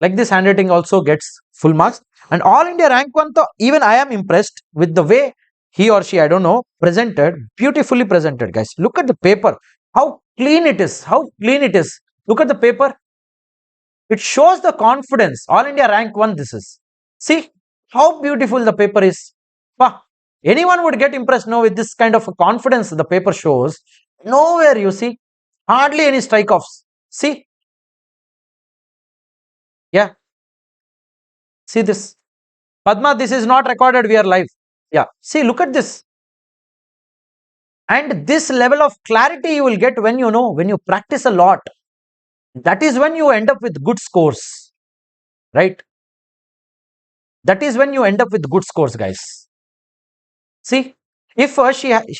Like this handwriting also gets full marks. And all India rank 1, though, even I am impressed with the way he or she, I don't know, presented, beautifully presented, guys. Look at the paper. How clean it is. How clean it is. Look at the paper. It shows the confidence. All India rank 1 this is. See how beautiful the paper is. Wow. Anyone would get impressed now with this kind of a confidence the paper shows. Nowhere you see. Hardly any strike-offs. See. Yeah. See this. Padma, this is not recorded. We are live. Yeah. See, look at this. And this level of clarity you will get when when you practice a lot. That is when you end up with good scores. Right? That is when you end up with good scores, guys. See, if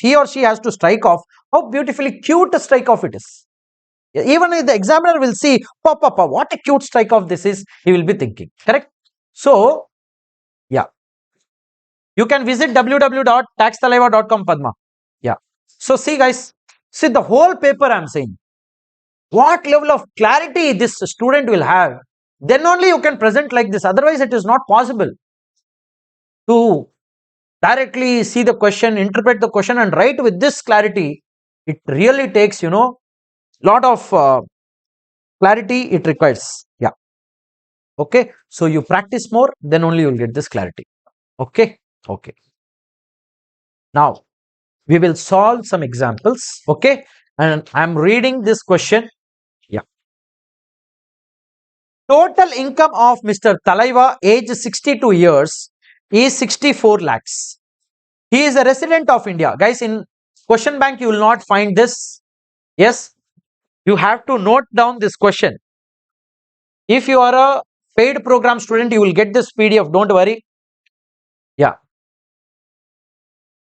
he or she has to strike off, how beautifully cute a strike off it is. Even if the examiner will see, papa, what a cute strike off this is, he will be thinking. Correct? So, yeah. You can visit www.taxthalaiva.com, Padma. Yeah. So, see, guys, see the whole paper I am saying. What level of clarity this student will have, then only you can present like this. Otherwise, it is not possible to directly see the question, interpret the question and write with this clarity. It really takes, lot of clarity it requires. Yeah. Okay. So you practice more, then only you will get this clarity. Okay. Okay. Now, We will solve some examples. Okay. And I'm reading this question. Yeah. Total income of Mr. Thalaiva, age 62 years, is 64 lakhs. He is a resident of India. Guys, in question bank, you will not find this. Yes, you have to note down this question. If you are a paid program student, you will get this PDF. Don't worry. Yeah.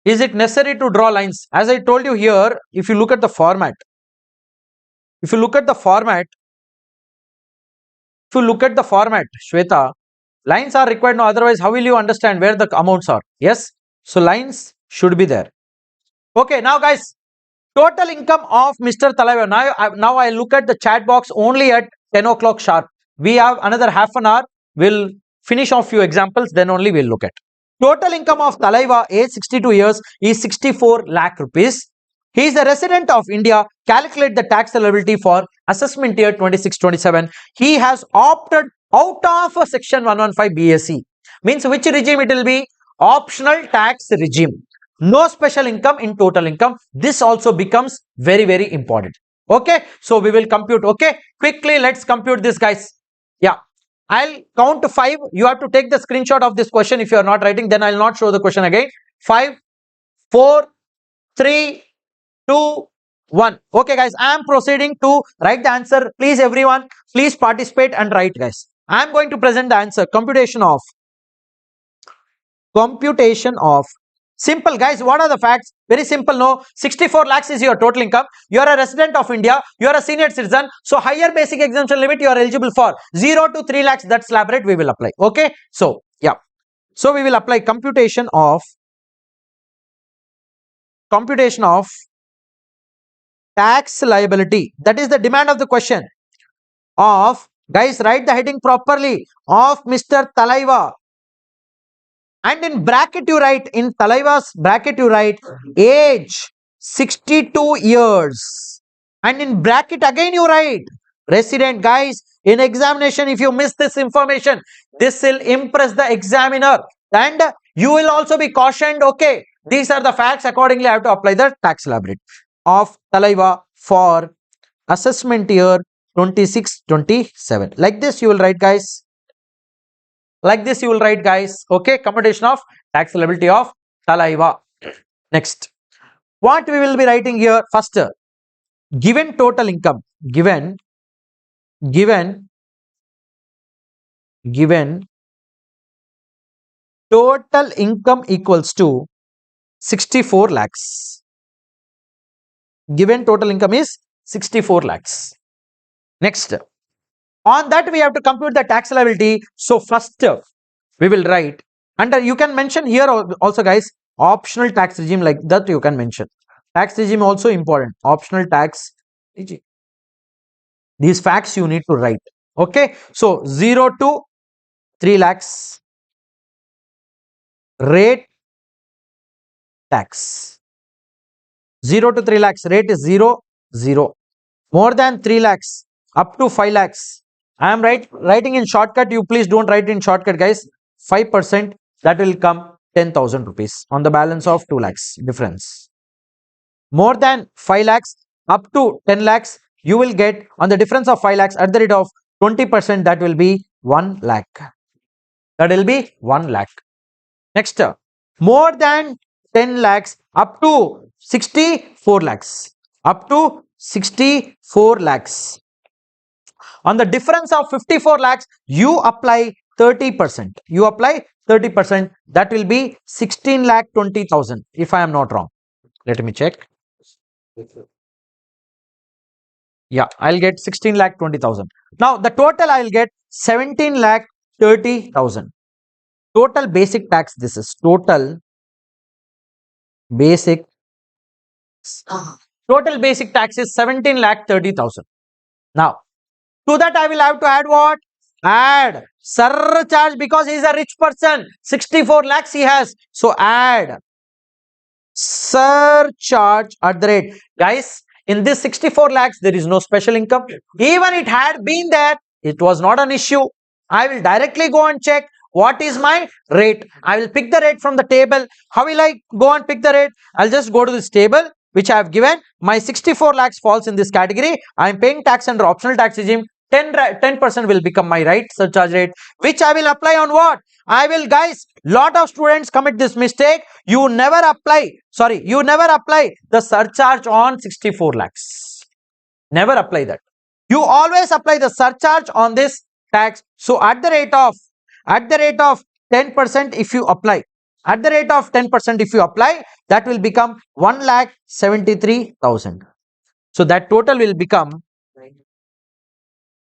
Is it necessary to draw lines? As I told you here, if you look at the format, Shweta, lines are required. No, otherwise, how will you understand where the amounts are? Yes. So lines should be there. Okay. Now, guys, total income of Mr. Thalaiva. Now I look at the chat box only at 10 o'clock sharp. We have another half an hour. We'll finish off few examples. Then only we'll look at. Total income of Thalaiva, age 62 years, is 64 lakh rupees. He is a resident of India. Calculate the tax liability for assessment year 26-27. He has opted out of a section 115 BSE. Means which regime it will be? Optional tax regime. No special income in total income. This also becomes very, very important. Okay. So we will compute. Okay. Quickly, let's compute this, guys. Yeah. I'll count to 5. You have to take the screenshot of this question. If you are not writing, then I'll not show the question again. 5, 4, 3, 2, 1. Okay, guys. I am proceeding to write the answer. Please, everyone, please participate and write, guys. I am going to present the answer. Computation of simple, guys. What are the facts? Very simple. No, 64 lakhs is your total income. You are a resident of India. You are a senior citizen. So higher basic exemption limit you are eligible for 0 to 3 lakhs. That slab rate we will apply. Okay. So yeah. So we will apply computation of tax liability. That is the demand of the question. Of, guys, write the heading properly, of Mr. Thalaiva. And in bracket you write, in Thalaiva's bracket you write age 62 years. And in bracket again you write resident. Guys, in examination, if you miss this information, this will impress the examiner. And you will also be cautioned, okay, these are the facts. Accordingly, I have to apply the tax liability of Thalaiva for assessment year 26-27. Like this you will write, guys. Like this you will write, guys. Okay, computation of tax liability of Thalaiva. Next, what we will be writing here? First, given total income, given total income equals to 64 lakhs. Given total income is 64 lakhs. Next, on that we have to compute the tax liability. So first we will write, and you can mention here also, guys, optional tax regime, like that you can mention. Tax regime also important. Optional tax regime. These facts you need to write. Okay. So 0 to 3 lakhs rate tax. 0 to 3 lakhs rate is 0, 0. More than 3 lakhs up to 5 lakhs. I am writing in shortcut. You please don't write in shortcut, guys. 5%, that will come 10,000 rupees on the balance of 2 lakhs difference. More than 5 lakhs up to 10 lakhs, you will get on the difference of 5 lakhs at the rate of 20%, that will be 1 lakh. That will be 1 lakh. Next, more than 10 lakhs up to 64 lakhs. Up to 64 lakhs. On the difference of 54 lakhs, you apply 30%. You apply 30%. That will be 16 lakh 20,000. If I am not wrong. Let me check. Yeah, I'll get 16 lakh 20,000. Now the total I'll get 17 lakh 30,000. Total basic tax. This is total basic. Total basic tax is 17 lakh 30,000. Now, to that I will have to add what? Add surcharge, because he is a rich person. 64 lakhs he has. So add surcharge at the rate. Guys, in this 64 lakhs, there is no special income. Even it had been there, it was not an issue. I will directly go and check. what is my rate. I will pick the rate from the table. How will I go and pick the rate? I'll just go to this table which I have given. My 64 lakhs falls in this category. I am paying tax under optional tax regime. 10% will become my right surcharge rate, which I will apply on what? I will, guys, lot of students commit this mistake. You never apply the surcharge on 64 lakhs. Never apply that. You always apply the surcharge on this tax. So at the rate of 10%, if you apply, that will become 1,73,000. So that total will become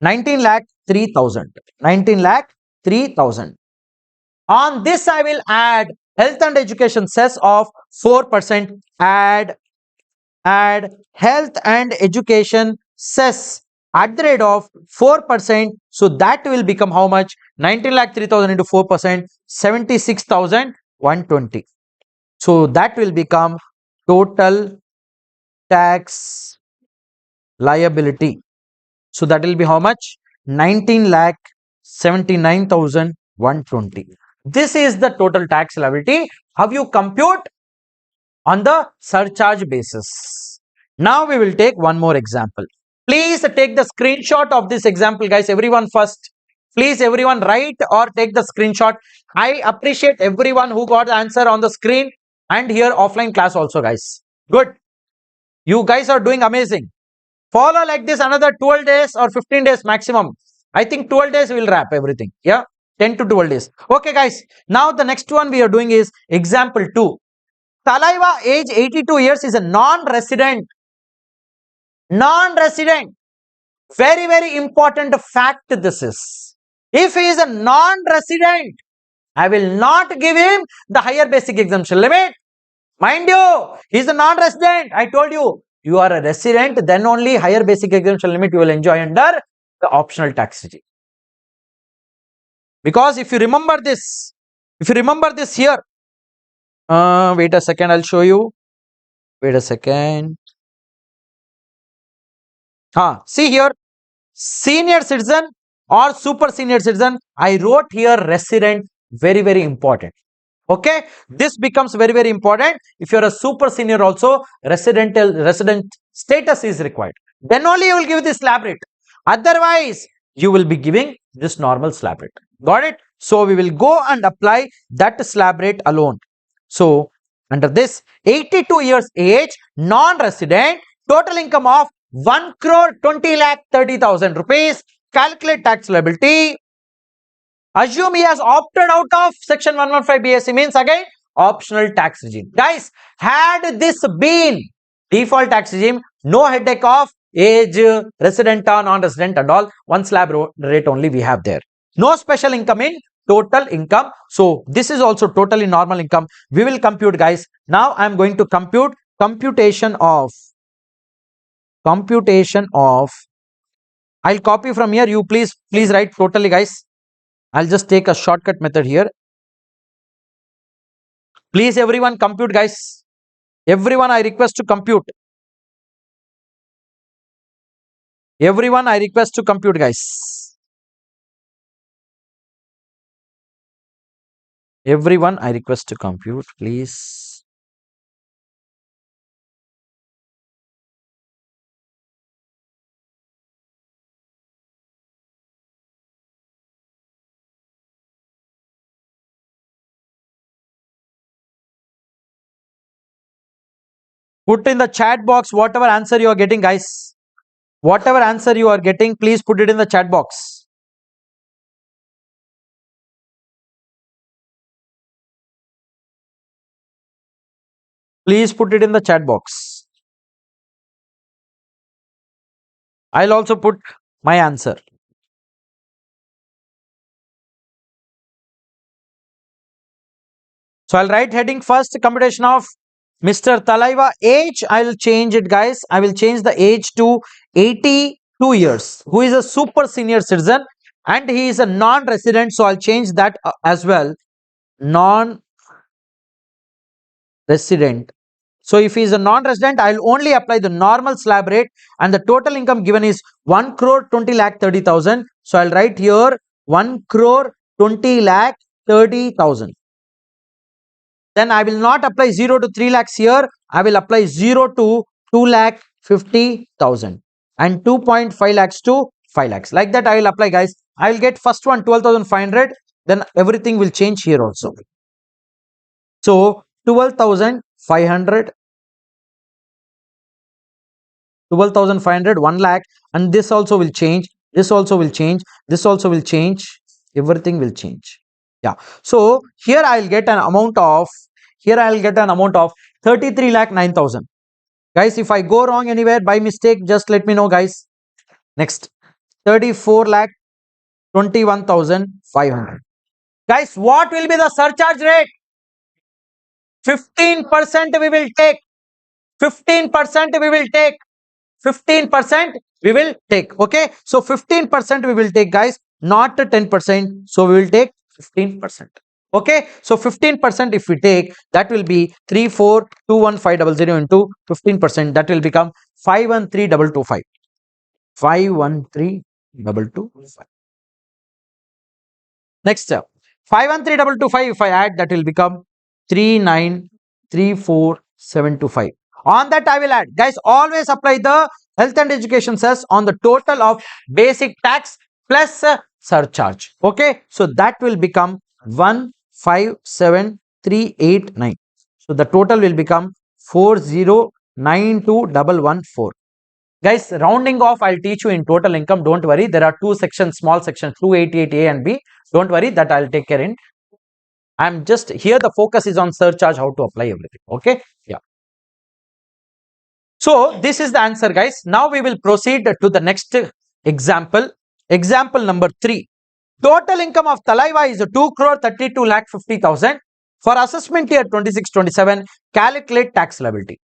19,03,000. On this, I will add health and education cess of 4%. Add health and education cess at the rate of 4%. So that will become how much? 19,03,000 into 4%, 76,120. So that will become total tax liability. So that will be how much? 19,79,120. This is the total tax liability. How you compute? On the surcharge basis. Now we will take one more example. Please take the screenshot of this example, guys. Everyone first. Please everyone write or take the screenshot. I appreciate everyone who got the answer on the screen and here offline class also, guys. Good. You guys are doing amazing. Follow like this another 12 days or 15 days maximum. I think 12 days we will wrap everything. Yeah. 10 to 12 days. Okay, guys. Now the next one we are doing is example 2. Thalaiva, age 82 years, is a non-resident. Very, very important fact this is. If he is a non-resident, I will not give him the higher basic exemption limit. Mind you, he is a non-resident. I told you, you are a resident, then only higher basic exemption limit you will enjoy under the optional tax regime. Because if you remember this here, wait a second, I'll show you. Wait a second. See here, senior citizen or super senior citizen. I wrote here resident. Very, very important. Okay, this becomes very, very important. If you are a super senior also, resident status is required. Then only you will give this slab rate. Otherwise, you will be giving this normal slab rate. Got it? So we will go and apply that slab rate alone. So under this, 82 years age, non-resident, total income of 1,20,30,000 rupees. Calculate tax liability. Assume he has opted out of section 115 BSC, means again optional tax regime. Guys, had this been default tax regime, no headache of age, resident or non-resident and all. One slab rate only we have there. No special income in total income. So this is also totally normal income. We will compute, guys. Now I am going to compute computation of. I'll copy from here. You please write totally, guys. I'll just take a shortcut method here. Please everyone compute, guys. Everyone I request to compute. Guys. Everyone I request to compute, please. Put in the chat box whatever answer you are getting, guys. Whatever answer you are getting, please put it in the chat box. Please put it in the chat box. I'll also put my answer. So I'll write heading first, computation of Mr. Thalaiva age. I'll change it, guys. I will change the age to 82 years, who is a super senior citizen and he is a non-resident. So I'll change that as well. Non-resident. So if he is a non-resident, I'll only apply the normal slab rate and the total income given is 1,20,30,000. So I'll write here 1,20,30,000 30,000. Then I will not apply 0 to 3 lakhs here. I will apply 0 to 2,50,000 and 2.5 lakhs to 5 lakhs. Like that I will apply, guys. I will get first one 12,500. Then everything will change here also. So 12,500, 1 lakh, and this also will change. This also will change. This also will change. Everything will change. Yeah. So here I will get an amount of 33 lakh 9,000. Guys, if I go wrong anywhere by mistake, just let me know, guys. Next, 34 lakh 21,500. Guys, what will be the surcharge rate? 15% we will take. 15% we will take. 15% we will take. Okay. So 15% we will take, guys, not 10%. So we will take 15%. Okay. So 15% if we take, that will be 3421,500 into 15%. That will become 513,225. 513,225. Next, 513,225 if I add, that will become 39,34,725. On that I will add, guys, always apply the health and education cess on the total of basic tax plus surcharge. Okay, so that will become 157,389. So the total will become 40,92,114. Guys, rounding off, I'll teach you in total income. Don't worry. There are two sections, small sections, 288A and B. Don't worry, that I'll take care in. I'm just here. The focus is on surcharge, how to apply everything. Okay. Yeah. So this is the answer, guys. Now we will proceed to the next example. Example number 3. Total income of Thalaiva is 2,32,50,000 for assessment year 26-27. Calculate tax liability.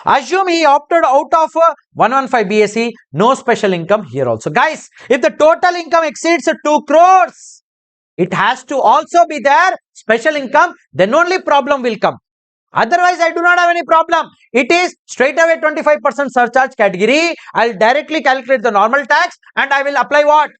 Assume he opted out of 115 BSE, no special income here also. Guys, if the total income exceeds 2 crores, it has to also be there special income, then only problem will come. Otherwise, I do not have any problem. It is straight away 25% surcharge category. I'll directly calculate the normal tax and I will apply what?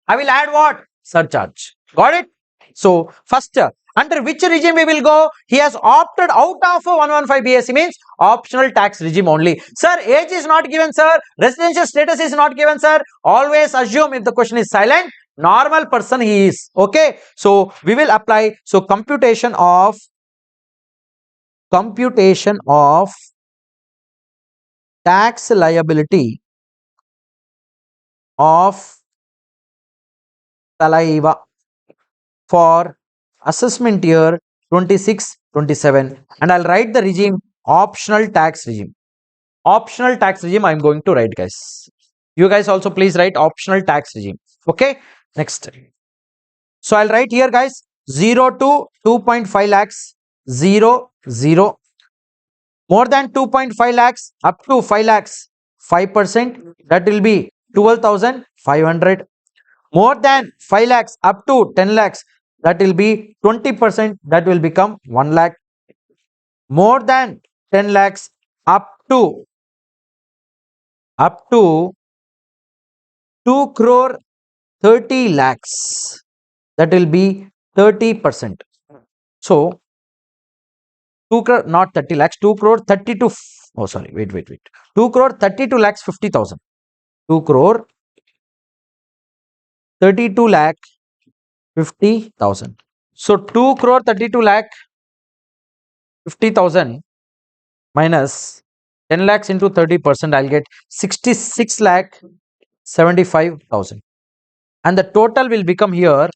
I will add what? Surcharge. Got it? So, first, under which regime we will go? He has opted out of 115 BSE, means optional tax regime only. Sir, age is not given, sir. Residential status is not given, sir. Always assume if the question is silent, normal person he is. Okay. So, we will apply. So, computation of tax liability of Thalaiva for assessment year 26-27, and I'll write the regime optional tax regime. Optional tax regime I'm going to write, guys. You guys also please write optional tax regime. Okay. Next. So I'll write here, guys, 0 to 2.5 lakhs, 0, 0. More than 2.5 lakhs up to 5 lakhs, 5%. That will be 12,500. More than 5 lakhs up to 10 lakhs, that will be 20%. That will become 1 lakh. More than 10 lakhs up to 2 crore 30 lakhs, that will be 30%. So 2 crore, not 30 lakhs, 2 crore 32. Oh, sorry, wait. 2 crore 32 lakhs 50,000. 2 crore 32 lakh 50,000. So 2 crore 32 lakh 50,000 minus 10 lakhs into 30%, I'll get 66 lakh 75,000. And the total will become here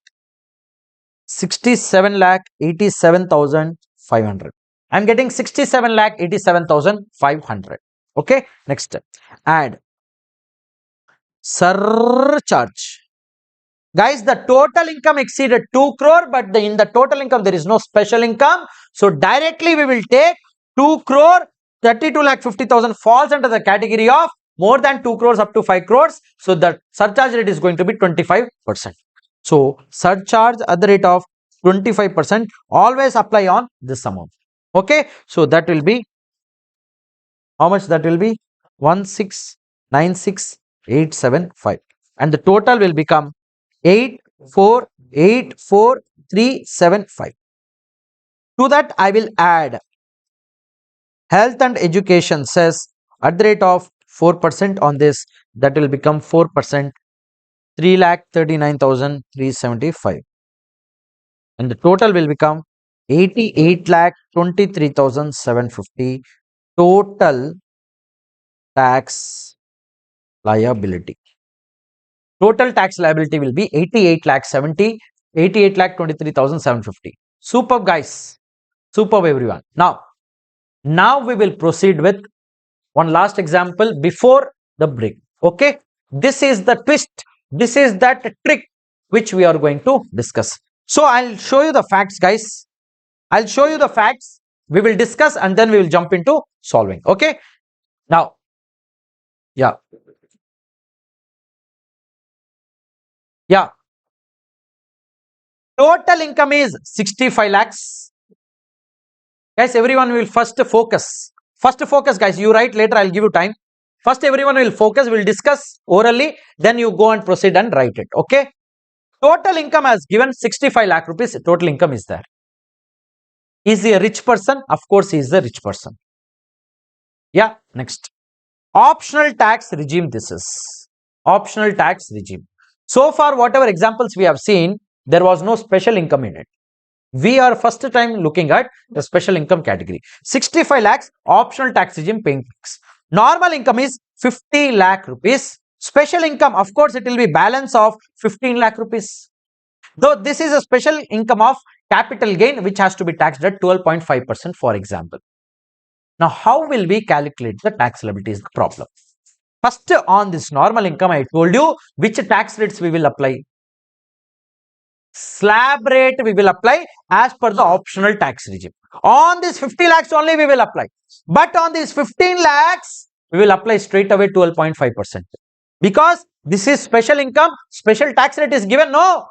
67 lakh 87,500. I'm getting 67 lakh 87,500. Okay. Next, add surcharge. Guys, the total income exceeded 2 crore, but in the total income there is no special income. So directly we will take 2 crore 32 lakh 50,000 falls under the category of more than 2 crores up to 5 crores. So the surcharge rate is going to be 25%. So surcharge at the rate of 25%, always apply on this amount. Okay. So that will be, how much that will be? 1696,875. And the total will become 8484 16,375. To that I will add health and education cess at the rate of 4% on this, that will become 4%, 3,39,375, and the total will become 88,23,750 total tax liability. Total tax liability will be 88,23,750. Superb, guys. Superb, everyone. Now we will proceed with one last example before the break. Okay. This is the twist. This is that trick which we are going to discuss. So I'll show you the facts, guys. I'll show you the facts. We will discuss and then we will jump into solving. Okay. Now, yeah. Total income is 65 lakhs. Guys, everyone will first focus. First focus, guys. You write later, I'll give you time. First, everyone will focus. We'll discuss orally. Then you go and proceed and write it. Okay. Total income has given 65 lakh rupees. Total income is there. Is he a rich person? Of course, he is a rich person. Yeah. Next. Optional tax regime. This is optional tax regime. So far, whatever examples we have seen, there was no special income in it. We are first time looking at the special income category. 65 lakhs optional tax regime paying tax. Normal income is 50 lakh rupees. Special income, of course, it will be balance of 15 lakh rupees. Though this is a special income of capital gain which has to be taxed at 12.5%, for example. Now, how will we calculate the tax liability is the problem. First, on this normal income, I told you which tax rates we will apply. Slab rate we will apply as per the optional tax regime. On this 50 lakhs only we will apply. But on this 15 lakhs, we will apply straight away 12.5%. Because this is special income, special tax rate is given. No.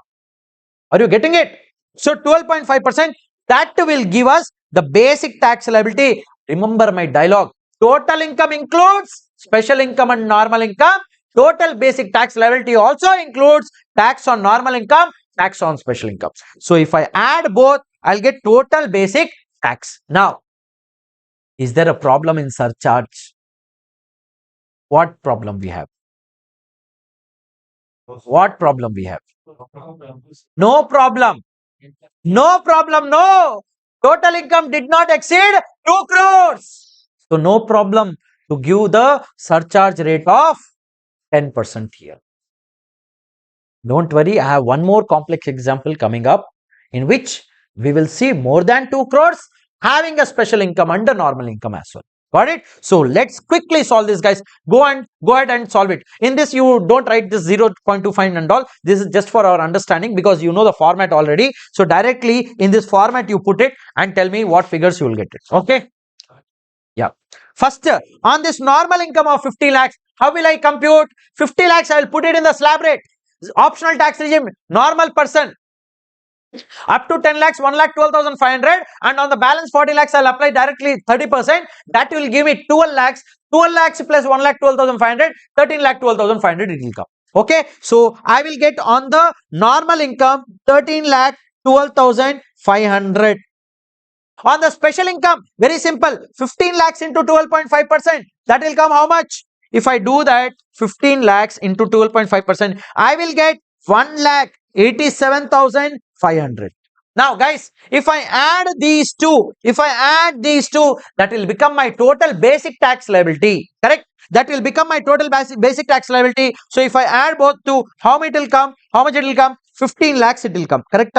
Are you getting it? So 12.5%, that will give us the basic tax liability. Remember my dialogue. Total income includes special income and normal income. Total basic tax liability also includes tax on normal income, tax on special income. So if I add both, I'll get total basic tax. Now, is there a problem in surcharge? What problem we have? What problem we have? No problem. No problem. No. Total income did not exceed 2 crores. So no problem to give the surcharge rate of 10% here. Don't worry, I have one more complex example coming up in which we will see more than 2 crores having a special income under normal income as well. Got it? So let's quickly solve this, guys. Go ahead and solve it. In this, you don't write this 0.25 and all. This is just for our understanding because you know the format already. So directly in this format, you put it and tell me what figures you will get it. Okay? Yeah. First, on this normal income of 50 lakhs, how will I compute? 50 lakhs, I will put it in the slab rate. Optional tax regime, normal person. Up to 10 lakhs, 1,12,500, and on the balance 40 lakhs, I'll apply directly 30%. That will give me 12 lakhs. 12 lakhs plus 1,12,500, 13,12,500 it will come. Okay, so I will get on the normal income 13,12,500. On the special income, very simple, 15 lakhs into 12.5%. That will come how much? If I do that, 15 lakhs into 12.5%, I will get 1,87,500. Now, guys, if I add these two, that will become my total basic tax liability. Correct? That will become my total basic tax liability. So, if I add both two, how much it will come? 15 lakhs it will come. Correct?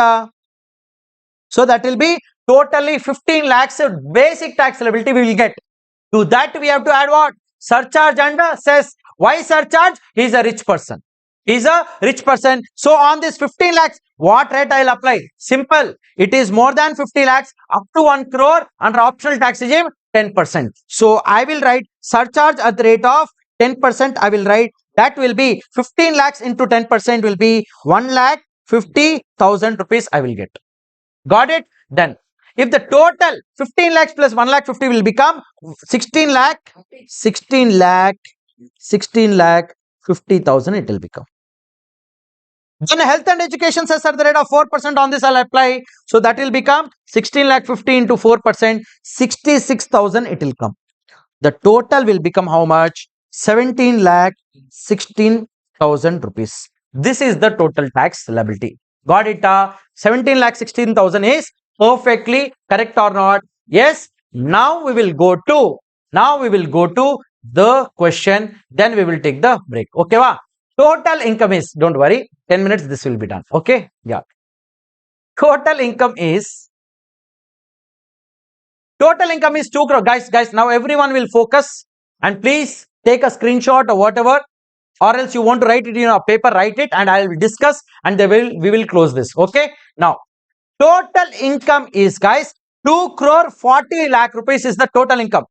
So, that will be totally 15 lakhs basic tax liability we will get. To that, we have to add what? Surcharge and cess. Why surcharge? He is a rich person. He is a rich person. So, on this 15 lakhs, what rate I will apply? Simple. It is more than 50 lakhs up to 1 crore under optional tax regime, 10%. So, I will write surcharge at the rate of 10%. I will write that will be 15 lakhs into 10% will be 1,50,000 rupees I will get. Got it? Then, if the total 15 lakhs plus 1,50,000 will become 16 lakh 50,000 it will become. Then health and education cess at the rate of 4% on this I'll apply. So that will become 16 lakh 50 into 4%, 66,000 it will come. The total will become how much? 17 lakh 16,000 rupees. This is the total tax liability. Got it? 17 lakh 16,000 is perfectly correct or not? Yes. Now we will go to the question. Then we will take the break. Okay, wa? Total income is, don't worry, 10 minutes this will be done. Okay. Yeah. Total income is 2 crore. Guys, now everyone will focus and please take a screenshot or whatever, or else you want to write it in a paper, write it and I will discuss and we will close this. Okay. Now, total income is, guys, 2 crore 40 lakh rupees is the total income.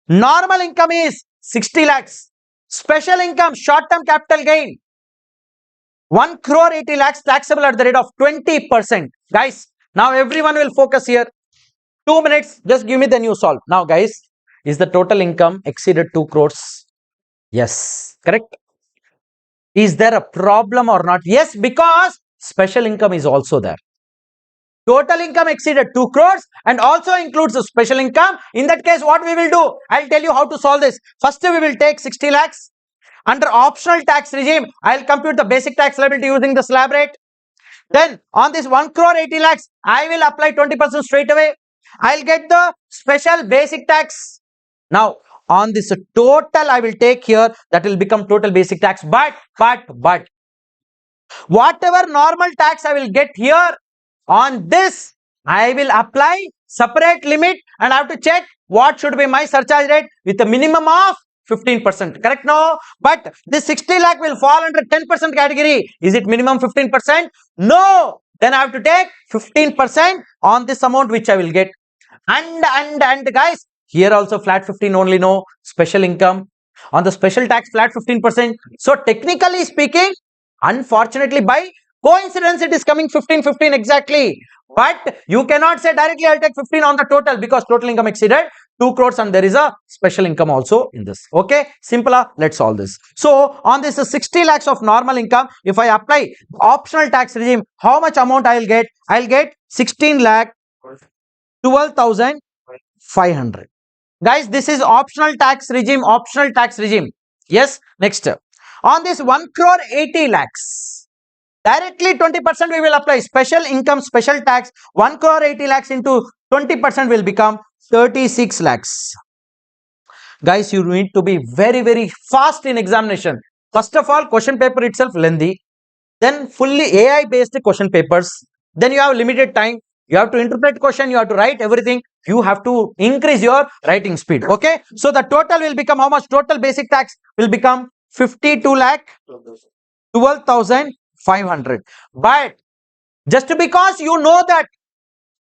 Normal income is 60 lakhs. Special income, short-term capital gain, 1 crore 80 lakhs taxable at the rate of 20%. Guys, now everyone will focus here. 2 minutes, just give me the new solve. Now, guys, is the total income exceeded 2 crores? Yes, correct. Is there a problem or not? Yes, because special income is also there. Total income exceeded 2 crores and also includes the special income. In that case, what we will do? I'll tell you how to solve this. First, we will take 60 lakhs. Under optional tax regime, I'll compute the basic tax liability using the slab rate. Then on this 1 crore 80 lakhs, I will apply 20% straight away. I'll get the special basic tax. Now, on this total I will take here, that will become total basic tax. But, whatever normal tax I will get here, on this, I will apply separate limit and I have to check what should be my surcharge rate with a minimum of 15%. Correct? No. But this 60 lakh will fall under 10% category. Is it minimum 15%? No. Then I have to take 15% on this amount which I will get. And guys, here also flat 15 only, no special income. On the special tax, flat 15%. So technically speaking, unfortunately, by coincidence, it is coming 15 exactly. But you cannot say directly I'll take 15 on the total because total income exceeded 2 crores and there is a special income also in this. Okay, simpler. Let's solve this. So on this 60 lakhs of normal income, if I apply optional tax regime, how much amount I'll get? I'll get 16 lakh 12,500. Guys, this is optional tax regime. Yes. Next, on this 1 crore 80 lakhs, directly 20% we will apply special income, special tax. 1 crore 80 lakhs into 20% will become 36 lakhs. Guys, you need to be very fast in examination. First of all, question paper itself lengthy. Then fully AI based question papers. Then you have limited time. You have to interpret question. You have to write everything. You have to increase your writing speed. Okay. So the total will become how much? Total basic tax will become 52 lakh 12,500. But just because you know that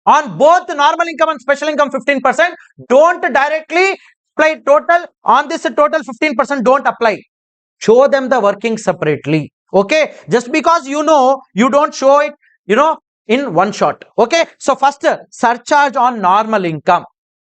on both normal income and special income 15%, don't directly apply total. On this total 15%, don't apply. Show them the working separately. Okay. Just because you know, you don't show it, in one shot. Okay. So first, surcharge on normal income.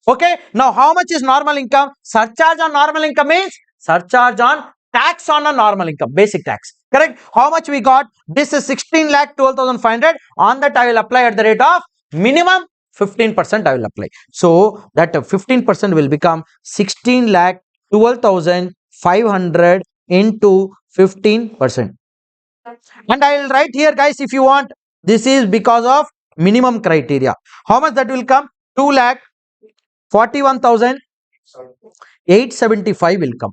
Okay. Now, how much is normal income? Surcharge on normal income means surcharge on tax on a normal income, basic tax. Correct? How much we got? This is 16 lakh 12,500. On that, I will apply at the rate of minimum 15% I will apply. So that 15% will become 16 lakh 12,500 into 15%. And I will write here, guys, if you want, this is because of minimum criteria. How much that will come? 2 lakh 41,875 will come.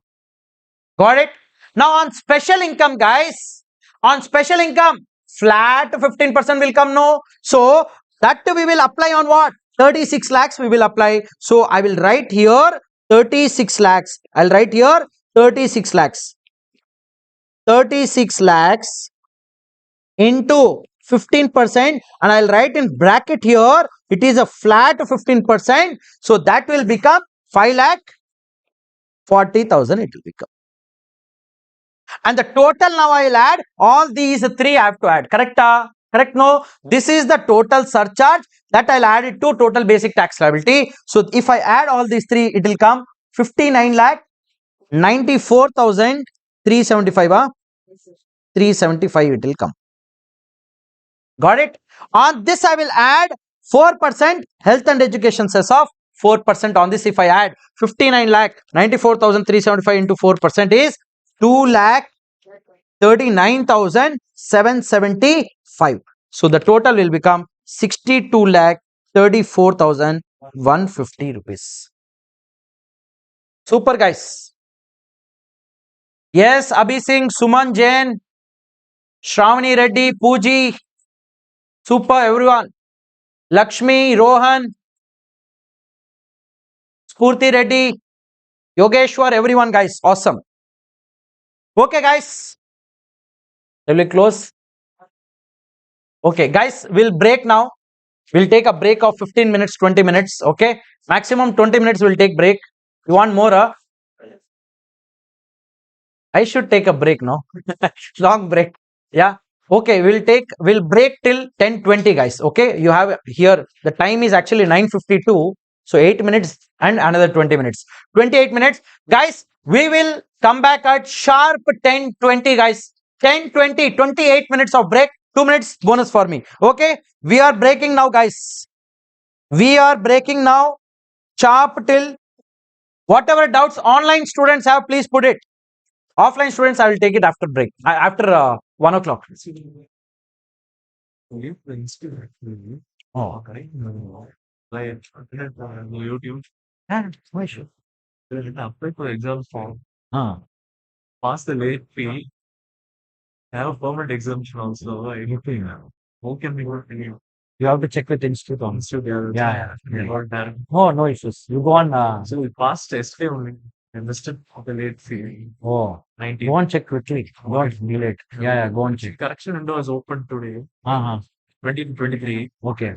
Got it? Now on special income, guys, on special income, flat 15% will come, no? So that we will apply on what? 36 lakhs we will apply. So I will write here 36 lakhs. I'll write here 36 lakhs. 36 lakhs into 15% and I'll write in bracket here, it is a flat 15%. So that will become 5 lakh 40,000 it will become. And the total now I'll add all these three I have to add. Correct? Correct? No. This is the total surcharge that I'll add it to total basic tax liability. So if I add all these three, it will come 59 lakh 94,375. 375 it will come. Got it? On this, I will add 4% health and education cess of 4% on this. If I add 59 lakh 94,375 into 4% is 2 lakh 39,775. So the total will become 62 lakh 34,150 rupees. Super, guys. Yes, Abhi Singh, Suman Jain, Shravani Reddy, Pooji, super everyone. Lakshmi, Rohan, Spurti Reddy, Yogeshwar, everyone, guys. Awesome. Okay, guys. Will we close? Okay, guys, we'll break now. We'll take a break of 15 minutes, 20 minutes. Okay, maximum 20 minutes we'll take break. You want more? I should take a break, no? Long break. Yeah. Okay, we'll break till 10:20, guys. Okay, you have here the time is actually 9:52. So 8 minutes and another 20 minutes. 28 minutes. Guys, we will come back at sharp 10:20, guys. 10:20, 28 minutes of break. 2 minutes bonus for me. Okay, we are breaking now, guys. We are breaking now. Sharp till whatever doubts online students have, please put it. Offline students, I will take it after break, after 1 o'clock. Oh, okay. Like YouTube. Yeah, no issue. Apply for exam form. Pass the late fee. Have a permanent exemption also. Okay. How can we work in you? You have to check with institute on. Yeah, yeah. Got that. No, no issues. You go on. So we passed yesterday only. I missed it for the late fee. Oh, 19. Go and check quickly. Don't be late. Yeah, yeah. Go and check. Correction window is open today. 20 to 23. Okay.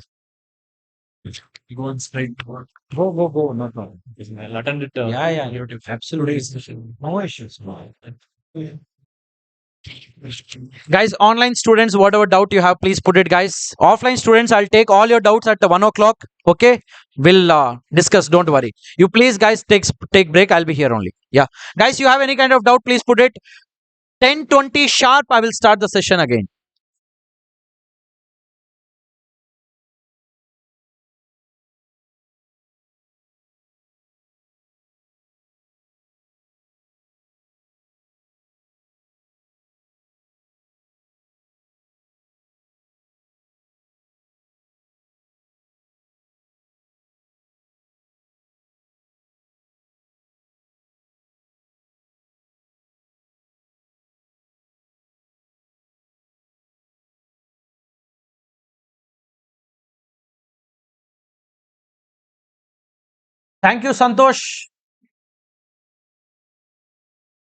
You go on straight. Go. No problem. I'll attend it. Yeah, yeah. YouTube. Absolutely. No issues. No. Guys, online students, whatever doubt you have, please put it, guys. Offline students, I'll take all your doubts at 1 o'clock. Okay, we'll discuss. Don't worry. You please, guys, take break. I'll be here only. Yeah, guys, you have any kind of doubt, please put it. 10:20 sharp. I will start the session again. Thank you, Santosh.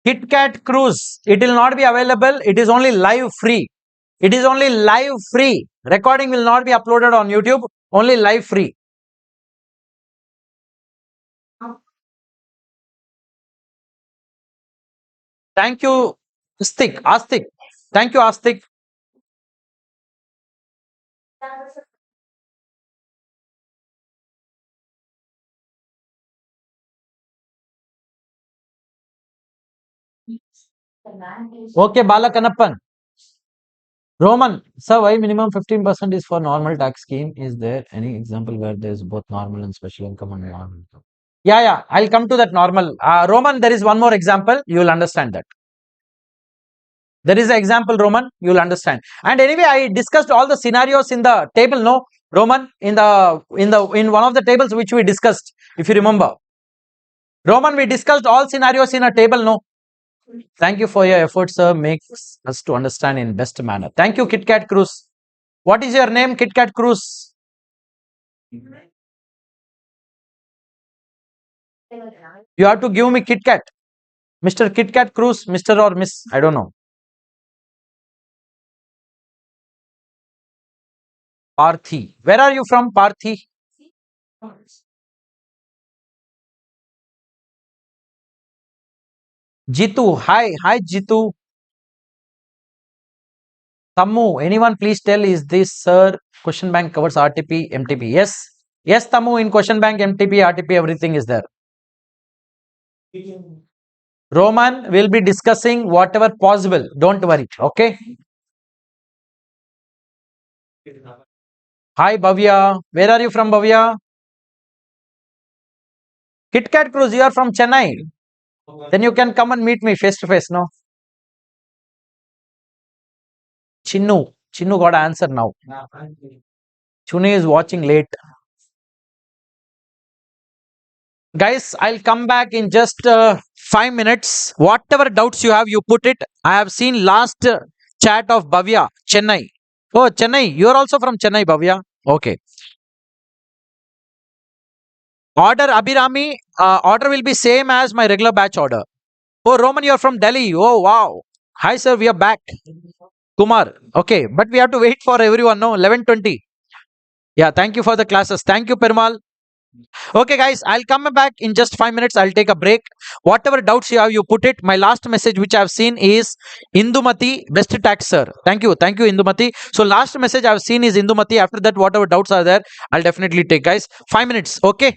KitKat Cruise. It will not be available. It is only live free. It is only live free. Recording will not be uploaded on YouTube. Only live free. Thank you, Astik. Thank you, Astik. Okay, Balakanappan. Roman, sir, why minimum 15% is for normal tax scheme? Is there any example where there is both normal and special income and normal income? Yeah, yeah, I'll come to that normal. Roman, there is one more example. You will understand that. There is an example, Roman. You will understand. And anyway, I discussed all the scenarios in the table. No, Roman, in one of the tables which we discussed, if you remember. Roman, we discussed all scenarios in a table. No. Thank you for your efforts, sir. Makes us to understand in best manner. Thank you, KitKat Cruz. What is your name, KitKat Cruz? You have to give me KitKat. Mr. KitKat Cruz, Mr. or Miss, I don't know. Parthi. Where are you from, Parthi? Jitu. Hi. Hi, Jitu. Tammu. Anyone please tell, is this, sir, question bank covers RTP, MTP? Yes. Yes, Tammu, in question bank, MTP, RTP, everything is there. Roman will be discussing whatever possible. Don't worry. Okay. Hi, Bhavya. Where are you from, Bhavya? Kit Kat Cruise, you are from Chennai. Then you can come and meet me face to face, no? Chinnu. Chinnu got an answer now. Chunu is watching late. Guys, I'll come back in just 5 minutes. Whatever doubts you have, you put it. I have seen last chat of Bhavya, Chennai. Oh, Chennai. You are also from Chennai, Bhavya. Okay. Order Abhirami. Order will be same as my regular batch order. Oh, Roman, you're from Delhi. Oh, wow. Hi, sir. We are back. Kumar. Okay. But we have to wait for everyone. No, 11:20. Yeah. Thank you for the classes. Thank you, Perumal. Okay, guys, I'll come back in just 5 minutes. I'll take a break. Whatever doubts you have, you put it. My last message, which I've seen, is Indumati, best tax, sir. Thank you. Thank you, Indumati. So, last message I've seen is Indumati. After that, whatever doubts are there, I'll definitely take, guys. 5 minutes. Okay.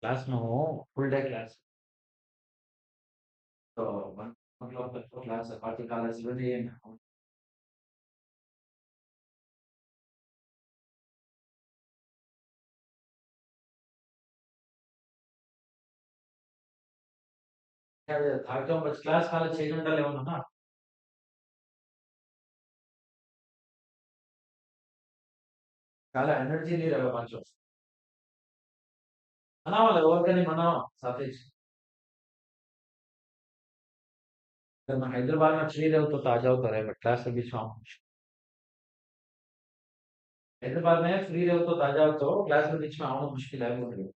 Class no, full day class. So, 1 o'clock class, 40 classes, really. Class, college, energy, अगर मैं हैदराबाद में free रहूँ तो आ जाओ तो रहे but class के बीच में आऊँ हैदराबाद में फ्री रहूँ तो आ जाओ तो क्लास के बीच में आऊँ मुश्किल है मुझे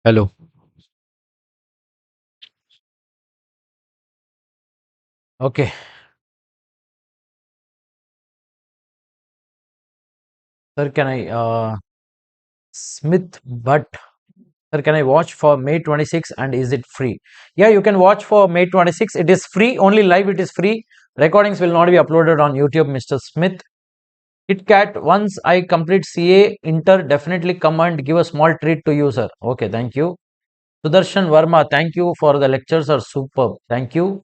Hello. Okay. Sir, can I Smith but sir, can I watch for May 26 and is it free? Yeah, you can watch for May 26. It is free. Only live it is free. Recordings will not be uploaded on YouTube, Mr. Smith. KitKat, once I complete CA Inter, definitely come and give a small treat to you, sir. Okay, thank you. Sudarshan Verma, thank you for the lectures are superb. Thank you.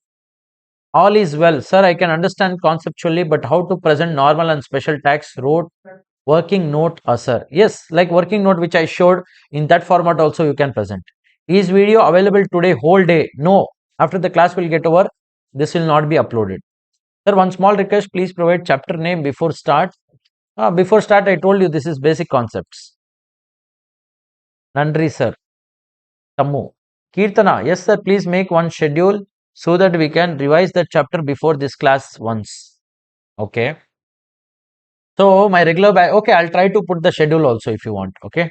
All is well. Sir, I can understand conceptually, but how to present normal and special tax wrote working note, sir. Yes, like working note which I showed in that format also you can present. Is video available today whole day? No. After the class will get over, this will not be uploaded. Sir, one small request, please provide chapter name before start. Before start, I told you this is basic concepts. Nandri, sir. Tammu. Kirtana, yes, sir, please make one schedule so that we can revise the chapter before this class once. Okay. So my regular batch, okay, I'll try to put the schedule also if you want. Okay.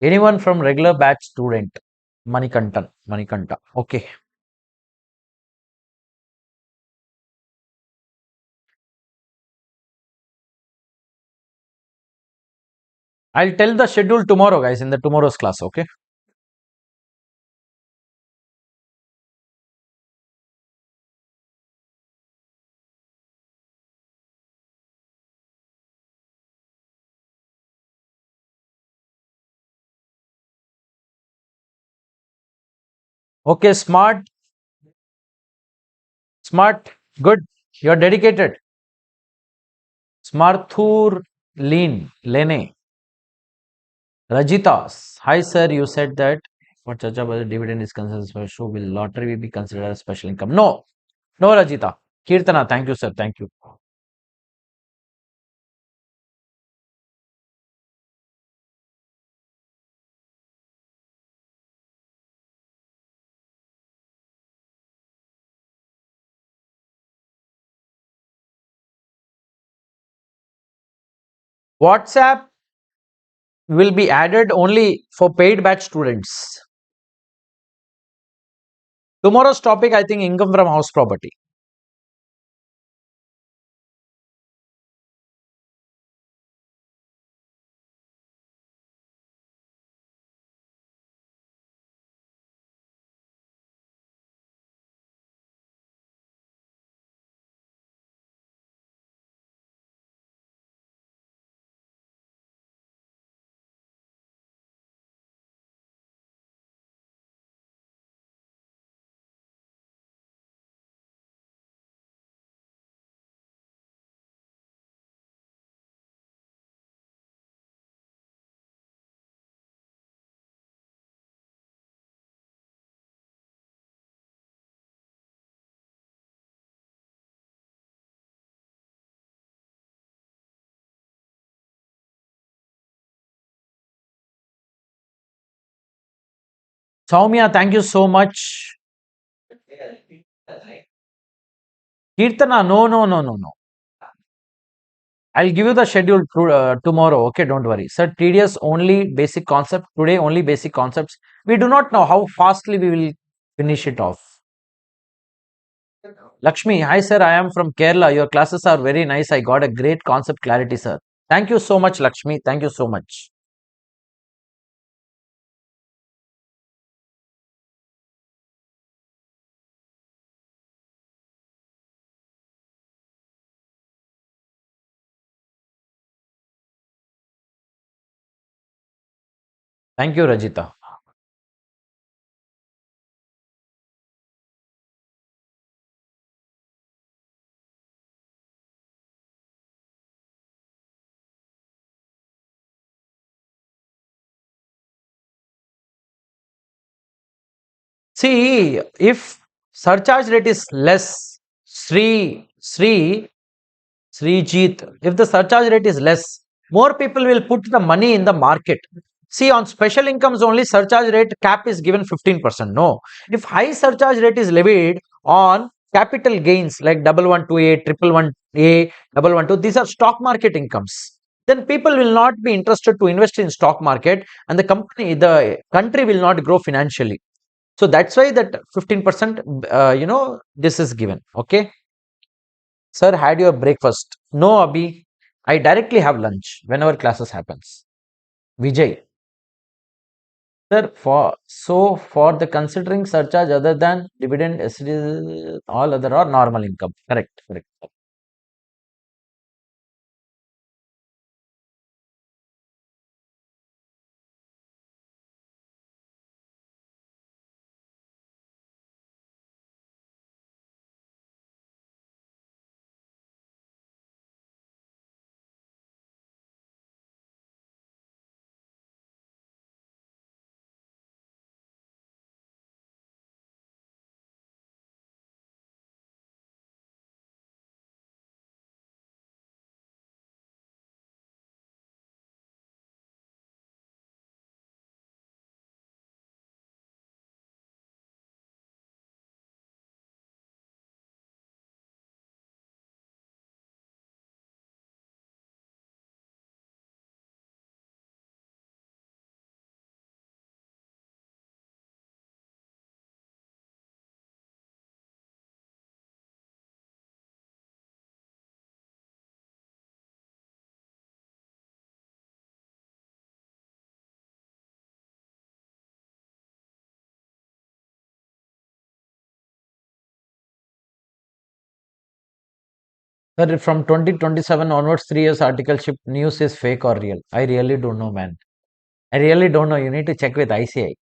Anyone from regular batch student? Manikanta. Okay. I'll tell the schedule tomorrow, guys, in the tomorrow's class. Okay. Okay. Smart. Smart. Good. You're dedicated. Smarthur Lene. Rajita. Hi, sir. You said that for Chacha whether dividend is considered special, will lottery be considered as special income? No. No, Rajita. Kirtana. Thank you, sir. Thank you. WhatsApp will be added only for paid batch students. Tomorrow's topic, I think, income from house property. Soumya, thank you so much. Kirtana, no. I'll give you the schedule tomorrow. Okay, don't worry. Sir, TDS only basic concept. Today, only basic concepts. We do not know how fastly we will finish it off. Lakshmi, hi, sir. I am from Kerala. Your classes are very nice. I got a great concept clarity, sir. Thank you so much, Lakshmi. Thank you so much. Thank you, Rajita. See, if surcharge rate is less, Srijit, if the surcharge rate is less, more people will put the money in the market. See, on special incomes only surcharge rate cap is given 15%. No, if high surcharge rate is levied on capital gains like 112A, 111A, 112, these are stock market incomes. then people will not be interested to invest in stock market, and the country will not grow financially. So that's why that 15%, this is given. Okay. Sir, had your breakfast? No, Abhi. I directly have lunch whenever classes happens. Vijay. Sir, for the considering surcharge other than dividend, all other or normal income. Correct. Correct. Sir, from 2027 onwards, 3 years articleship news is fake or real? I really don't know, man. I really don't know. You need to check with ICI.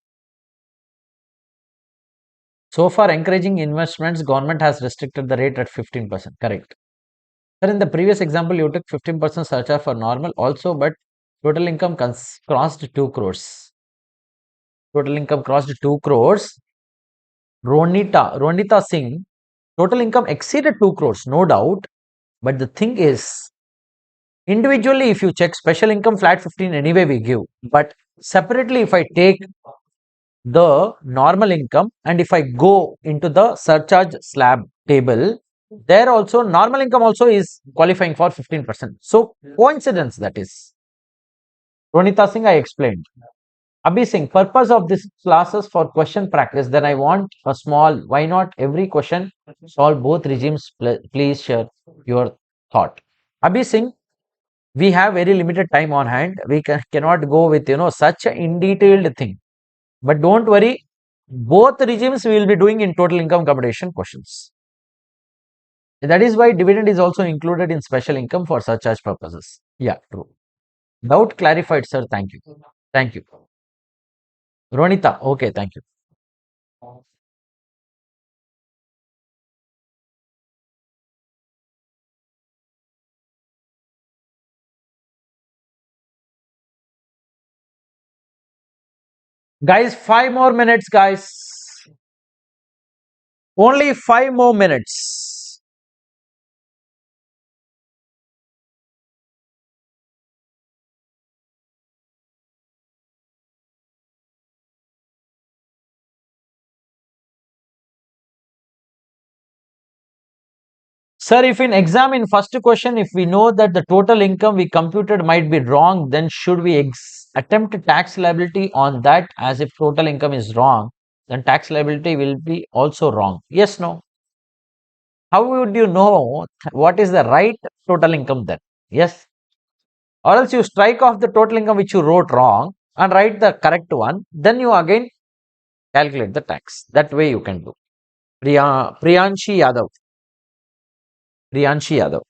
So far, encouraging investments, government has restricted the rate at 15%. Correct. Sir, in the previous example, you took 15% surcharge for normal also, but total income crossed 2 crores. Total income crossed 2 crores. Ronita Singh, total income exceeded 2 crores, no doubt. But the thing is, individually, if you check special income flat 15, anyway we give. But separately, if I take the normal income and if I go into the surcharge slab table, there also normal income also is qualifying for 15%. So coincidence that is. Ronita Singh, I explained. Abhi Singh, purpose of this classes for question practice, then I want a small, why not every question solve both regimes, please share your thought. Abhi Singh, we have very limited time on hand. We cannot go with, such a in detailed thing. But don't worry, both regimes we will be doing in total income computation questions. That is why dividend is also included in special income for surcharge purposes. Yeah, true. Doubt clarified, sir. Thank you. Thank you. Ronita, okay, thank you. Guys, 5 more minutes, guys. Only 5 more minutes. Sir, if in exam in first question, if we know that the total income we computed might be wrong, then should we attempt tax liability on that, as if total income is wrong, then tax liability will be also wrong. Yes, no? How would you know what is the right total income then? Yes. Or else you strike off the total income which you wrote wrong and write the correct one, then you again calculate the tax. That way you can do. Priyanshi Yadav. Priyanshi Yadav.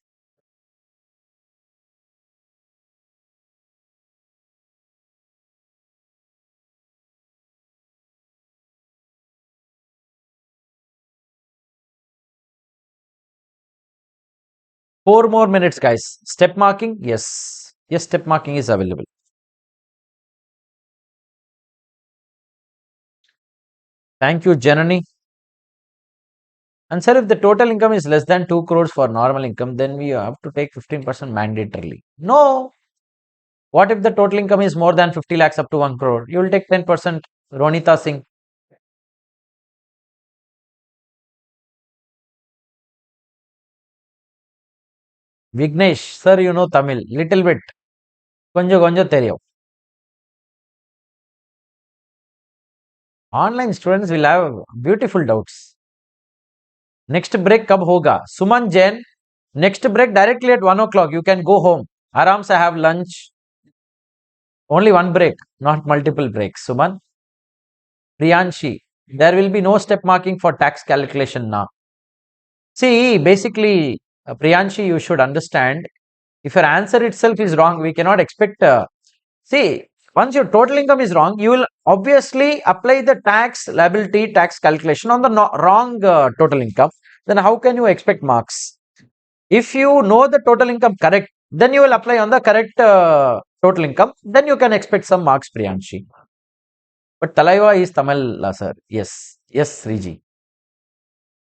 4 more minutes, guys. Step marking, yes. Yes, step marking is available. Thank you, Janani. And sir, if the total income is less than 2 crores for normal income, then we have to take 15% mandatorily. No. What if the total income is more than 50 lakhs up to 1 crore? You will take 10%. Ronita Singh. Vignesh, sir, you know Tamil. Little bit. கொஞ்சம் கொஞ்சம் தெரியும். Online students will have beautiful doubts. Next break कब होगा? Suman Jain, next break directly at 1 o'clock. You can go home. आराम से have lunch. Only one break, not multiple breaks. Suman. Priyanshi, there will be no step marking for tax calculation now. See, basically, Priyanshi, you should understand, if your answer itself is wrong, we cannot expect. See, once your total income is wrong, you will obviously apply the tax liability tax calculation on the wrong total income. Then how can you expect marks? If you know the total income correct, then you will apply on the correct total income. Then you can expect some marks, Priyanshi. But Thalaiva is Tamil, sir. Yes. Yes, Sriji.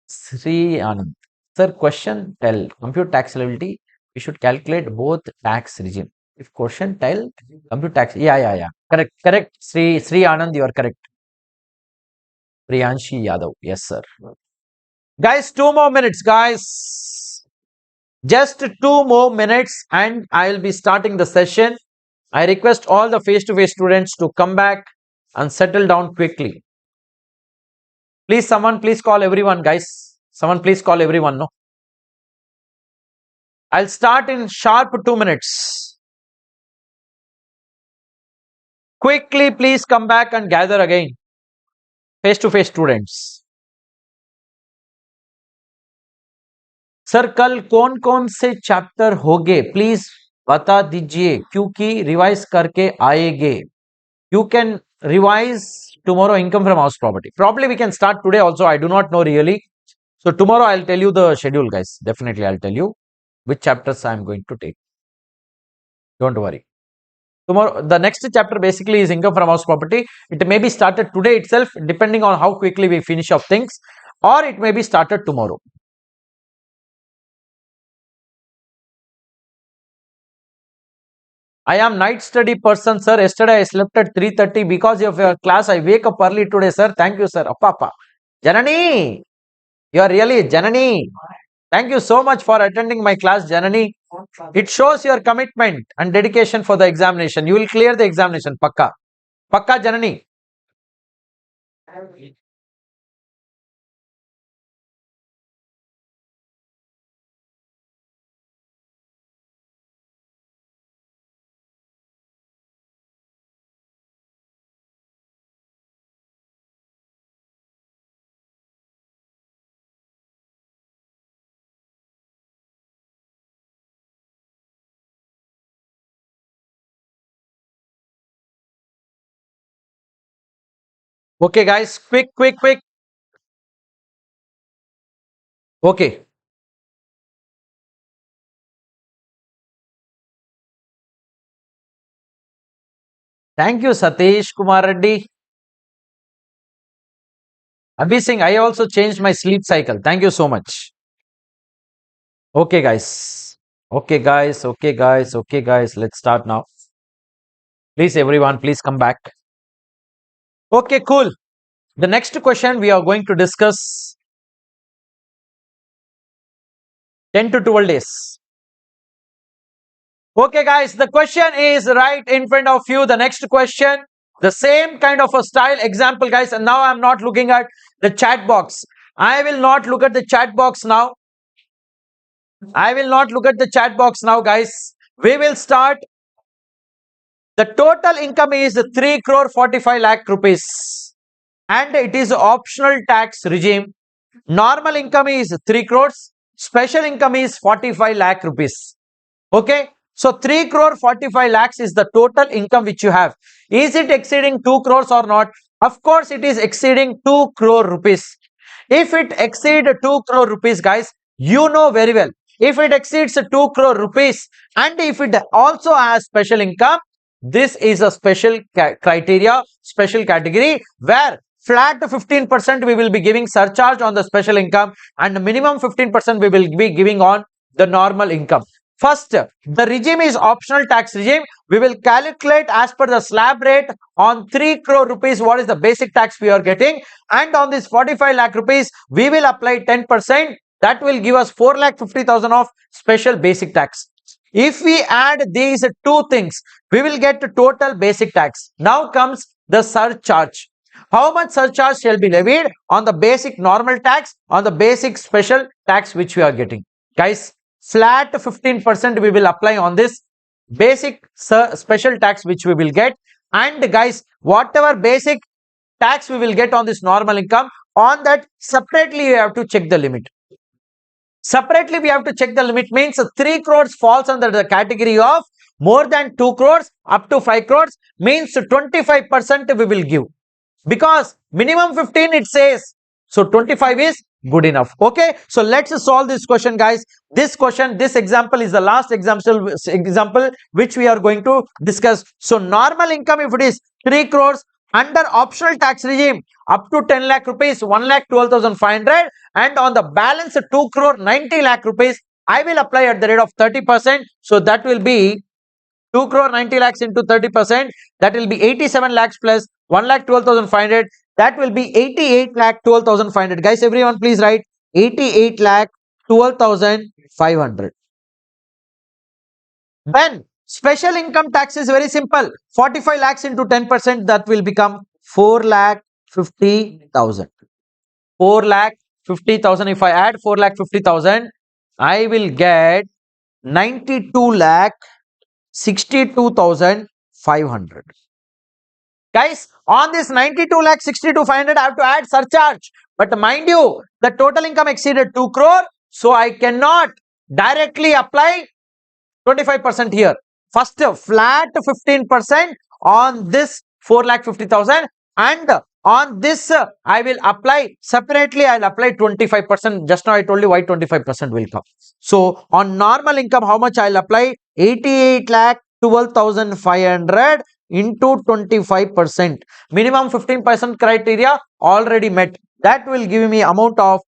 Sri Anand. Sir, question tell. Compute tax liability. We should calculate both tax regime. If question tell, compute tax. Yeah. Correct. Sri Anand, you are correct. Priyanshi Yadav. Yes, sir. Guys, 2 more minutes, guys. Just 2 more minutes and I will be starting the session. I request all the face-to-face students to come back and settle down quickly. Please, someone please call everyone, guys. Someone please call everyone, no? I'll start in sharp 2 minutes. Quickly, please come back and gather again. Face-to-face students. Sir कल कौन कौन से chapter होंगे please बता दीजिए क्योंकि revise करके आएंगे. You can revise tomorrow income from house property. Probably we can start today also. I do not know really. So tomorrow I'll tell you the schedule, guys. Definitely I'll tell you which chapters I'm going to take. Don't worry. Tomorrow, the next chapter basically is income from house property. It may be started today itself, depending on how quickly we finish up things, or it may be started tomorrow. I am night study person, sir. Yesterday I slept at 3:30 because of your class. I wake up early today, sir. Thank you, sir. Appa. Janani, you are really Janani. Thank you so much for attending my class, Janani. It shows your commitment and dedication for the examination. You will clear the examination, Pakka. Pakka, Janani. Okay, guys, quick. Okay. Thank you, Satish Kumar Reddy. Abhi Singh, I also changed my sleep cycle. Thank you so much. Okay, guys. Let's start now. Please, everyone, please come back. Okay, cool. The next question we are going to discuss 10 to 12 days. Okay, guys, the question is right in front of you. The next question, the same kind of a style example, guys. And now I'm not looking at the chat box. I will not look at the chat box now. Guys. We will start. The total income is 3 crore 45 lakh rupees. And it is optional tax regime. Normal income is 3 crores. Special income is 45 lakh rupees. Okay. So 3 crore 45 lakhs is the total income which you have. Is it exceeding 2 crores or not? Of course, it is exceeding 2 crore rupees. If it exceeds 2 crore rupees, guys, you know very well. If it exceeds 2 crore rupees and if it also has special income, this is a special criteria, special category where flat 15% we will be giving surcharge on the special income and minimum 15% we will be giving on the normal income. First, the regime is optional tax regime. We will calculate as per the slab rate on 3 crore rupees what is the basic tax we are getting, and on this 45 lakh rupees we will apply 10%. That will give us 4,50,000 of special basic tax. If we add these two things, we will get total basic tax. Now comes the surcharge. How much surcharge shall be levied on the basic normal tax, on the basic special tax which we are getting? Guys, flat 15% we will apply on this basic special tax which we will get. And guys, whatever basic tax we will get on this normal income, on that separately you have to check the limit. Separately we have to check the limit, means 3 crores falls under the category of more than 2 crores up to 5 crores, means 25% we will give, because minimum 15 it says, so 25 is good enough. Okay, so let's solve this question, guys. This question, this example is the last example which we are going to discuss. So normal income, if it is 3 crores under optional tax regime up to 10 lakh rupees, 1,12,500, and on the balance 2 crore 90 lakh rupees, I will apply at the rate of 30%. So that will be 2 crore 90 lakhs into 30%, that will be 87 lakhs plus 1,12,500, that will be 88 lakh 12,500. Guys, everyone please write 88 lakh 12,500. Then special income tax is very simple. 45 lakhs into 10%, that will become 4,50,000. 4,50,000. If I add 4,50,000, I will get 92 lakh 62,500. Guys, on this 92 lakh 62,500, I have to add surcharge. But mind you, the total income exceeded 2 crore. So I cannot directly apply 25% here. First, flat 15% on this 4,50,000, and on this I will apply separately. I will apply 25%. Just now I told you why 25% will come. So on normal income, how much I will apply? 88 lakh 12,500 into 25%. Minimum 15% criteria already met. That will give me amount of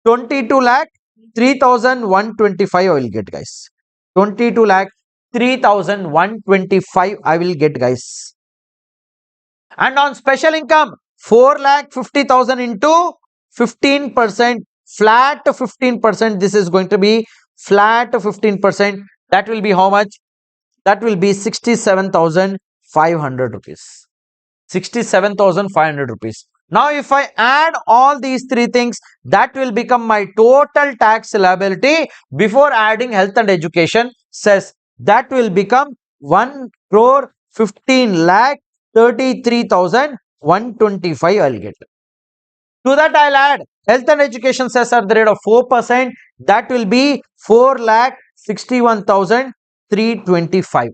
22 lakh 3,125 I will get, guys. 22 lakh 3,125 I will get, guys. And on special income, 4,50,000 into 15%, flat 15%. This is going to be flat 15%. That will be how much? That will be 67,500 rupees. 67,500 rupees. Now, if I add all these three things, that will become my total tax liability before adding health and education cess. That will become 1 crore 15 lakh 33,125 I'll get. To that I'll add health and education cess at the rate of 4%. That will be 4 lakh 61,325.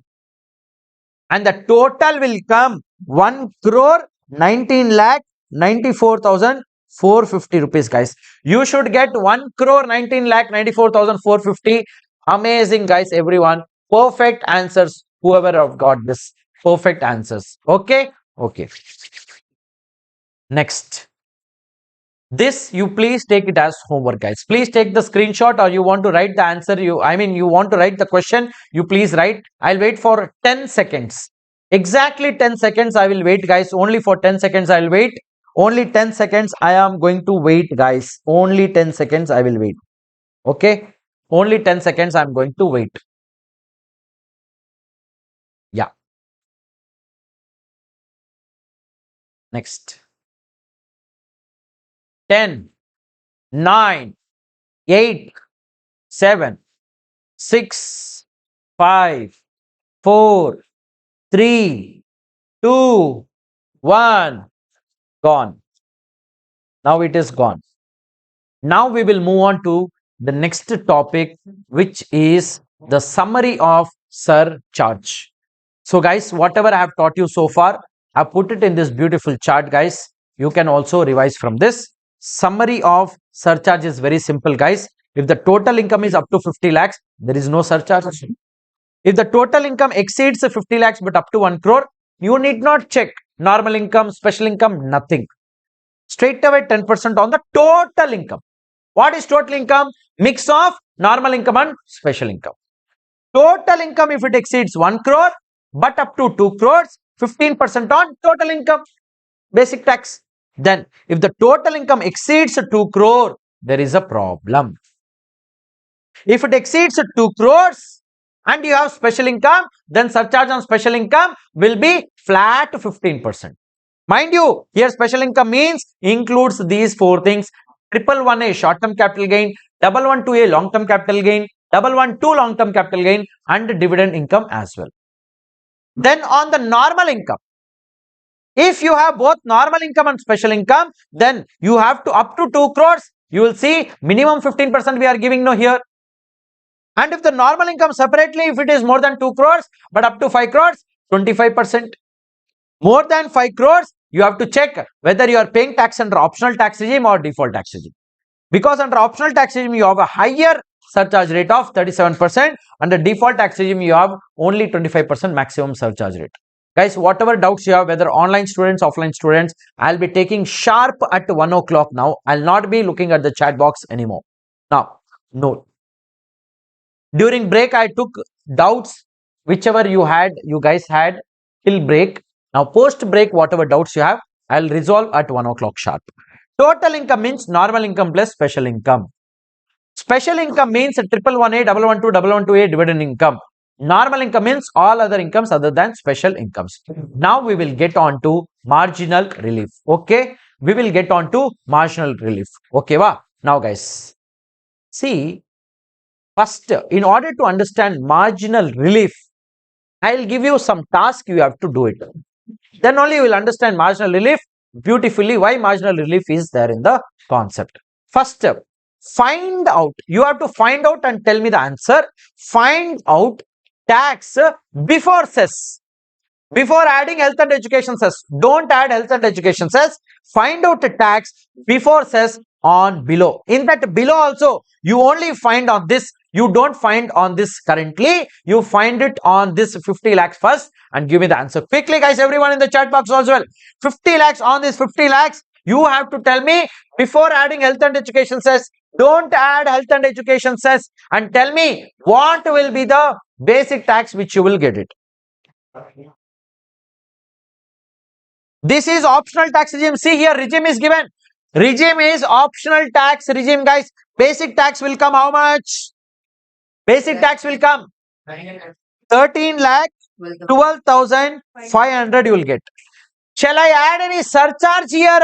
And the total will come 1 crore 19 lakh 94,450 rupees, guys. You should get 1 crore 19 lakh 94,450. Amazing, guys, everyone. Perfect answers. Whoever have got this, perfect answers. Okay. Okay. Next. This you please take it as homework, guys. Please take the screenshot, or you want to write the answer. You want to write the question. You please write. I'll wait for 10 seconds. Exactly 10 seconds I will wait, guys. Only for 10 seconds I will wait. Only 10 seconds I am going to wait, guys. Only 10 seconds I will wait. Okay. Only 10 seconds I am going to wait. Yeah. Next. 10, 9, 8, 7, 6, 5, 4, 3, 2, 1. Gone. Now it is gone. Now we will move on to the next topic, which is the summary of surcharge. So guys, whatever I have taught you so far, I put it in this beautiful chart, guys. You can also revise from this. Summary of surcharge is very simple, guys. If the total income is up to 50 lakhs, there is no surcharge. If the total income exceeds 50 lakhs but up to 1 crore, you need not check normal income, special income, nothing. Straight away 10% on the total income. What is total income? Mix of normal income and special income. Total income, if it exceeds 1 crore but up to 2 crores, 15% on total income, basic tax. Then if the total income exceeds 2 crore, there is a problem. If it exceeds 2 crores and you have special income, then surcharge on special income will be flat 15%. Mind you, here special income means includes these 4 things: 111A short term capital gain, 112A long term capital gain, 112 long term capital gain, and dividend income as well. Then on the normal income, if you have both normal income and special income, then you have to up to 2 crores. You will see minimum 15% we are giving no here. And if the normal income separately, if it is more than 2 crores, but up to 5 crores, 25%. More than 5 crores, you have to check whether you are paying tax under optional tax regime or default tax regime. Because under optional tax regime, you have a higher surcharge rate of 37%. Under default tax regime, you have only 25% maximum surcharge rate. Guys, whatever doubts you have, whether online students, offline students, I'll be taking sharp at 1 o'clock now. I'll not be looking at the chat box anymore. Now, no. During break, I took doubts, whichever you guys had till break. Now, post break, whatever doubts you have, I'll resolve at 1 o'clock sharp. Total income means normal income plus special income. Special income means 111A, 112A dividend income. Normal income means all other incomes other than special incomes. Now we will get on to marginal relief. Okay, we will get on to marginal relief. Okay, va? Now guys, see, first, in order to understand marginal relief, I'll give you some task, you have to do it. Then only you will understand marginal relief beautifully, why marginal relief is there in the concept. First step, find out. You have to find out and tell me the answer. Find out tax before cess. Before adding health and education cess. Don't add health and education cess. Find out the tax before cess on below. In that below also, you only find on this. You don't find on this currently. You find it on this 50 lakhs first and give me the answer. Quickly guys, everyone in the chat box as well. 50 lakhs on this 50 lakhs. You have to tell me before adding health and education cess. Don't add health and education cess and tell me what will be the basic tax which you will get it. This is optional tax regime. See here, regime is given. Regime is optional tax regime, guys. Basic tax will come how much? Basic tax will come 13 lakh 12,500 you will get. Shall I add any surcharge here?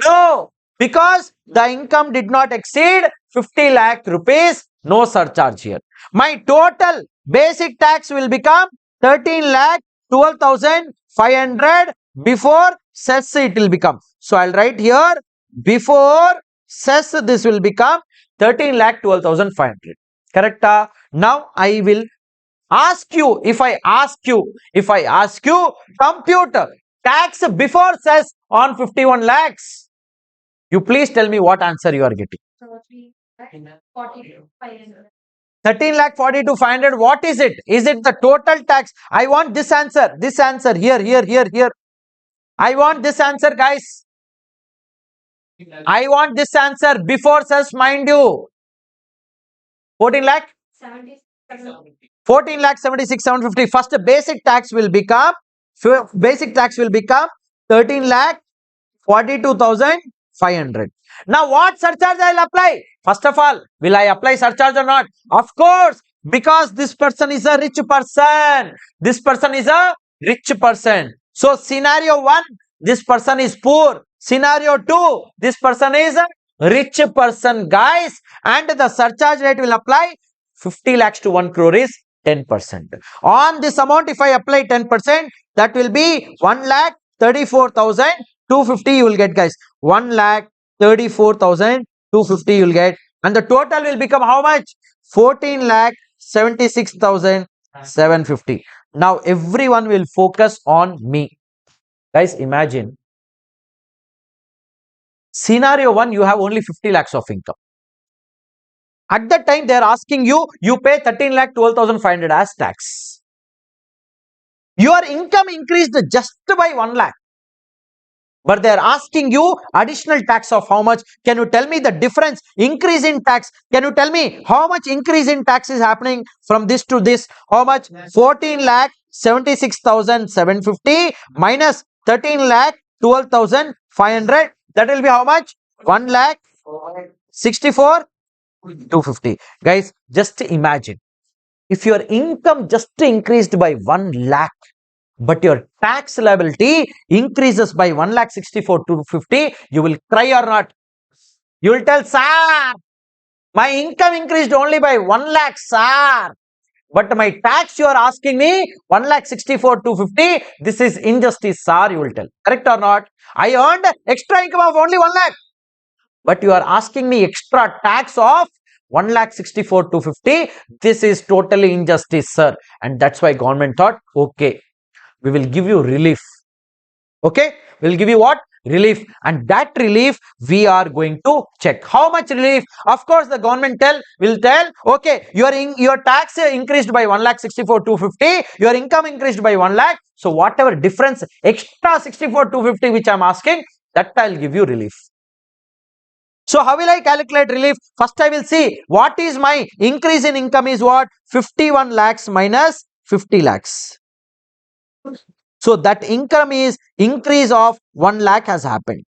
No, because the income did not exceed 50 lakh rupees. No surcharge here. My total basic tax will become 13 lakh 12,500 before cess it will become. So I'll write here before cess this will become 13 lakh 12,500. Correct? Now I will ask you, if I ask you, compute tax before cess on 51 lakhs. You please tell me what answer you are getting. 13 lakh 42,500. What is it? Is it the total tax? I want this answer. This answer here. I want this answer, guys. I want this answer before cess, mind you. 14 lakh 76,750. First basic tax will become 13 lakh 42,500. Now what surcharge I will apply? First of all, will I apply surcharge or not? Of course, because this person is a rich person. So scenario 1, this person is poor. Scenario 2, this person is a rich person, guys, and the surcharge rate will apply 50 lakhs to 1 crore is 10%. On this amount, if I apply 10%, that will be 1,34,250 you will get, guys. 1,34,250 you will get, and the total will become how much? 14,76,750. Now everyone will focus on me. Guys, imagine scenario 1, you have only 50 lakhs of income. At that time, they are asking you, you pay 13 lakh 12,500 as tax. Your income increased just by 1 lakh. But they are asking you additional tax of how much? Can you tell me the difference? Increase in tax. Can you tell me how much increase in tax is happening from this to this? How much? 14 lakh 76,750 minus 13 lakh 12,500. That will be how much? 1 lakh 64. 250. Guys, just imagine if your income just increased by 1 lakh, but your tax liability increases by 1,64,250, you will cry or not? You will tell, sir, my income increased only by 1 lakh, sir. But my tax you are asking me 1,64,250. This is injustice, sir, you will tell. Correct or not? I earned extra income of only 1 lakh. But you are asking me extra tax of 1,64,250. This is totally injustice, sir. And that's why government thought, okay, we will give you relief. Okay, we'll give you what? Relief. And that relief we are going to check. How much relief? Of course, the government will tell, okay, your tax increased by 1,64,250, your income increased by 1 lakh. So whatever difference, extra 64,250 which I'm asking, that I'll give you relief. So how will I calculate relief? First I will see what is my increase in income is what? 51 lakhs minus 50 lakhs. So that income is increase of 1 lakh has happened.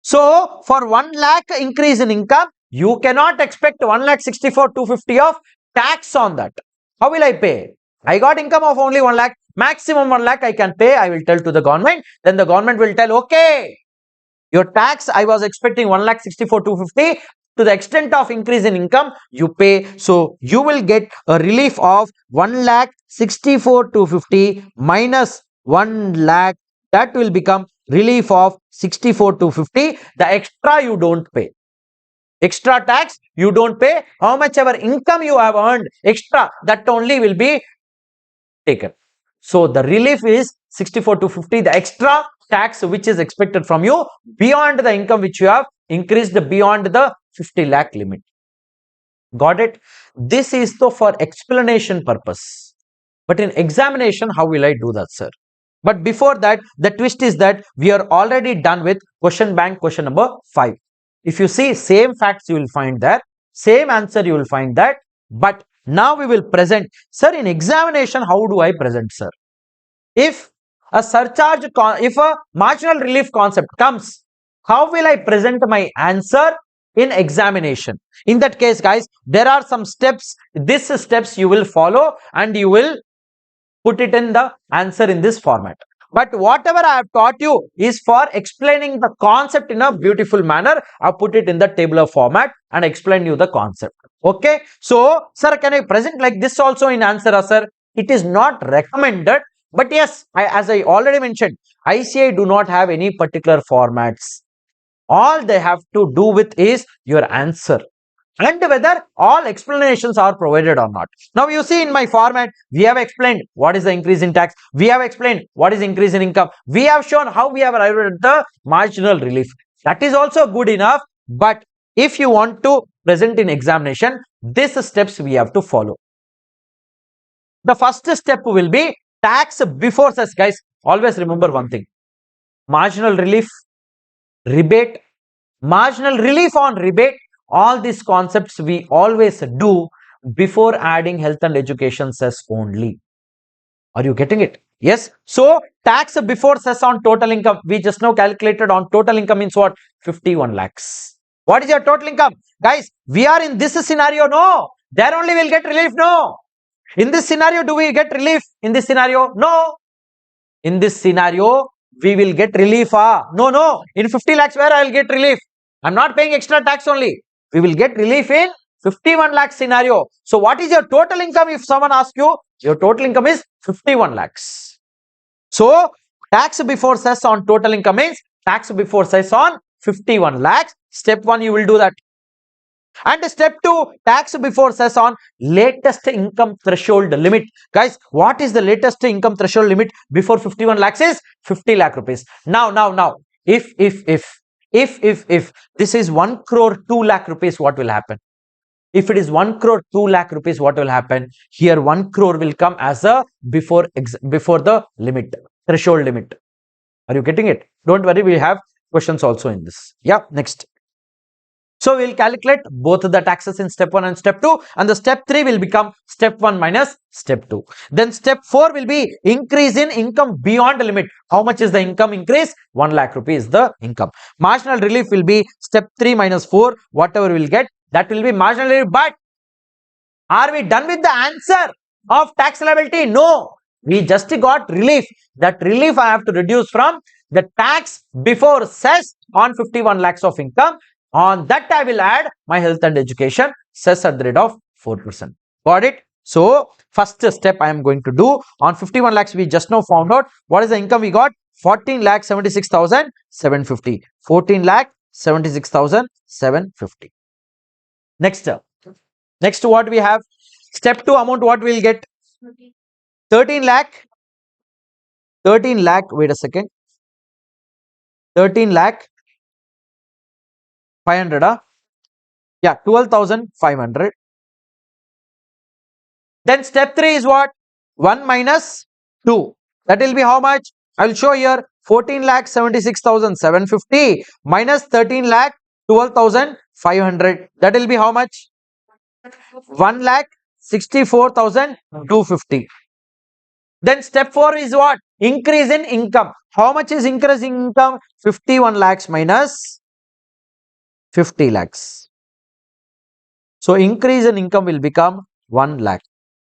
So for 1 lakh increase in income, you cannot expect 1,64,250 of tax on that. How will I pay? I got income of only 1 lakh, maximum 1 lakh I can pay. I will tell to the government. Then the government will tell, okay, your tax I was expecting 1,64,250. To the extent of increase in income, you pay. So you will get a relief of 1,64,250 minus 1 lakh. That will become relief of 64,250. The extra you don't pay. Extra tax you don't pay. How much ever income you have earned extra, that only will be taken. So the relief is 64,250. The extra tax which is expected from you beyond the income which you have increased beyond the 50 lakh limit. Got it? This is though for explanation purpose. But in examination, how will I do that, sir? But before that, the twist is that we are already done with question bank question number 5. If you see same facts, you will find that. Same answer, you will find that. But now we will present. Sir, in examination, how do I present, sir? If a surcharge, if a marginal relief concept comes, how will I present my answer in examination? In that case, guys, there are some steps. These steps you will follow and you will put it in the answer in this format. But whatever I have taught you is for explaining the concept in a beautiful manner. I put it in the tabular format and explain you the concept. Okay. So, sir, can I present like this also in answer, sir? It is not recommended. But yes, as I already mentioned, ICI do not have any particular formats. All they have to do with is your answer and whether all explanations are provided or not. Now you see in my format, we have explained what is the increase in tax. We have explained what is increase in income. We have shown how we have arrived at the marginal relief. That is also good enough. But if you want to present in examination, these steps we have to follow. The first step will be tax before cess, guys. Always remember one thing. Marginal relief, rebate, marginal relief on rebate. All these concepts we always do before adding health and education cess only. Are you getting it? Yes. So tax before cess on total income. We just now calculated on total income means what? 51 lakhs. What is your total income? Guys, we are in this scenario. No. There only will get relief. No. In this scenario, do we get relief? In this scenario? No. In this scenario, we will get relief. No. In 50 lakhs, where I will get relief? I'm not paying extra tax only. We will get relief in 51 lakh scenario. So what is your total income if someone asks you? Your total income is 51 lakhs. So tax before cess on total income means tax before cess on 51 lakhs. Step 1 you will do that. And step 2, tax before cess on latest income threshold limit. Guys, what is the latest income threshold limit before 51 lakhs is 50 lakh rupees. Now, if this is 1 crore 2 lakh rupees, what will happen? If it is 1 crore 2 lakh rupees, what will happen? Here 1 crore will come as a before the limit, threshold limit. Are you getting it? Don't worry, we have questions also in this. Yeah, next. So we will calculate both the taxes in step 1 and step 2, and the step 3 will become step 1 minus step 2. Then step 4 will be increase in income beyond the limit. How much is the income increase? 1 lakh rupees the income. Marginal relief will be step 3 minus 4. Whatever we will get, That will be marginal relief. But are we done with the answer of tax liability? No. We just got relief. That relief I have to reduce from the tax before cess on 51 lakhs of income. On that I will add my health and education cess at the rate of 4%. Got it? So first step I am going to do on 51 lakhs. We just now found out what is the income we got. 14,76,750. 14,76,750. Next what we have? Step 2 amount what we will get? 13 lakh. 13 lakh. Wait a second. 13 lakh 500. Yeah, 12,500. Then step 3 is what? 1 minus 2. That will be how much? I will show here. 14,76,750 minus 13 lakh 12,500. That will be how much? 1,64,250. Then step 4 is what? Increase in income. How much is increase in income? 51 lakhs minus 50 lakhs. So increase in income will become 1 lakh.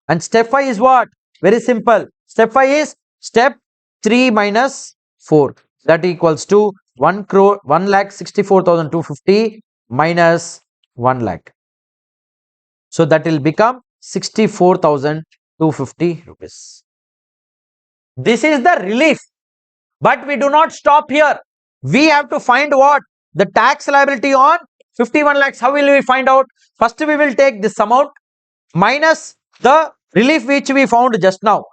And step 5 is what? Very simple. Step 5 is step 3 minus 4. That equals to 1,64,250 minus 1 lakh. So that will become 64,250 rupees. This is the relief. But we do not stop here. We have to find what? The tax liability on 51 lakhs. How will we find out? First we will take this amount minus the relief which we found just now.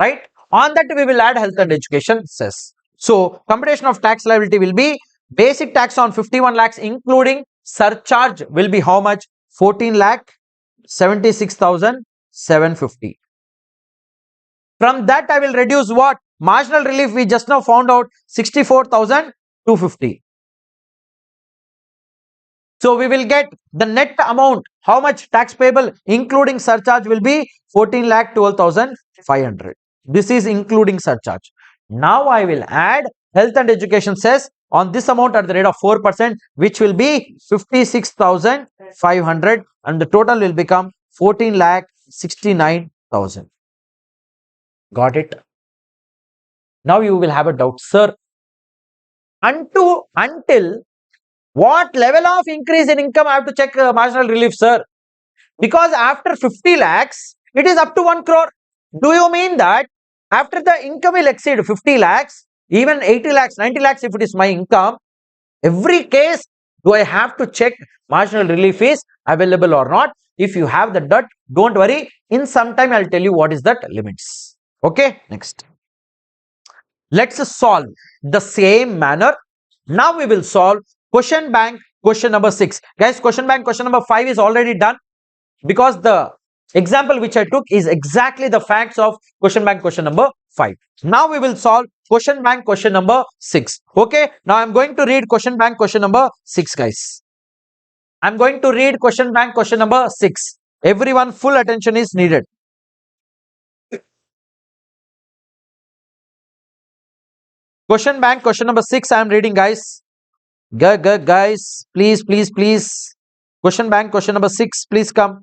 Right? On that we will add health and education cess. So computation of tax liability will be basic tax on 51 lakhs including surcharge will be how much? 14 lakh 76,750. From that I will reduce what? Marginal relief we just now found out 64,250. So we will get the net amount. How much tax payable including surcharge will be 14,12,500. This is including surcharge. Now I will add health and education cess on this amount at the rate of 4%, which will be 56,500, and the total will become 14,69,000. Got it? Now you will have a doubt, sir. Until what level of increase in income I have to check marginal relief, sir? Because after 50 lakhs, it is up to 1 crore. Do you mean that after the income will exceed 50 lakhs, even 80 lakhs, 90 lakhs if it is my income, every case do I have to check marginal relief is available or not? If you have the doubt, don't worry. In some time, I will tell you what is that limits. Okay, next. Let's solve the same manner. Now we will solve question bank question number 6. Guys, question bank question number 5 is already done because the example which I took is exactly the facts of question bank question number 5. Now we will solve question bank question number 6. Okay, now I am going to read question bank question number 6, guys. I am going to read question bank question number 6. Everyone, full attention is needed. Question bank question number 6 I am reading, guys. Guys, please. Question bank question number 6, please come.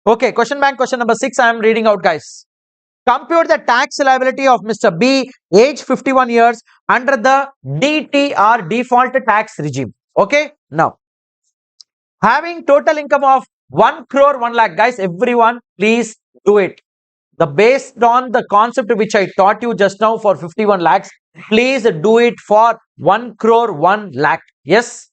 Okay, question bank question number 6 I am reading out, guys. Compute the tax liability of Mr. B, age 51 years, under the DTR, default tax regime. Okay, now having total income of 1 crore 1 lakh. Guys, everyone please do it. The based on the concept which I taught you just now for 51 lakhs, please do it for 1 crore 1 lakh. Yes.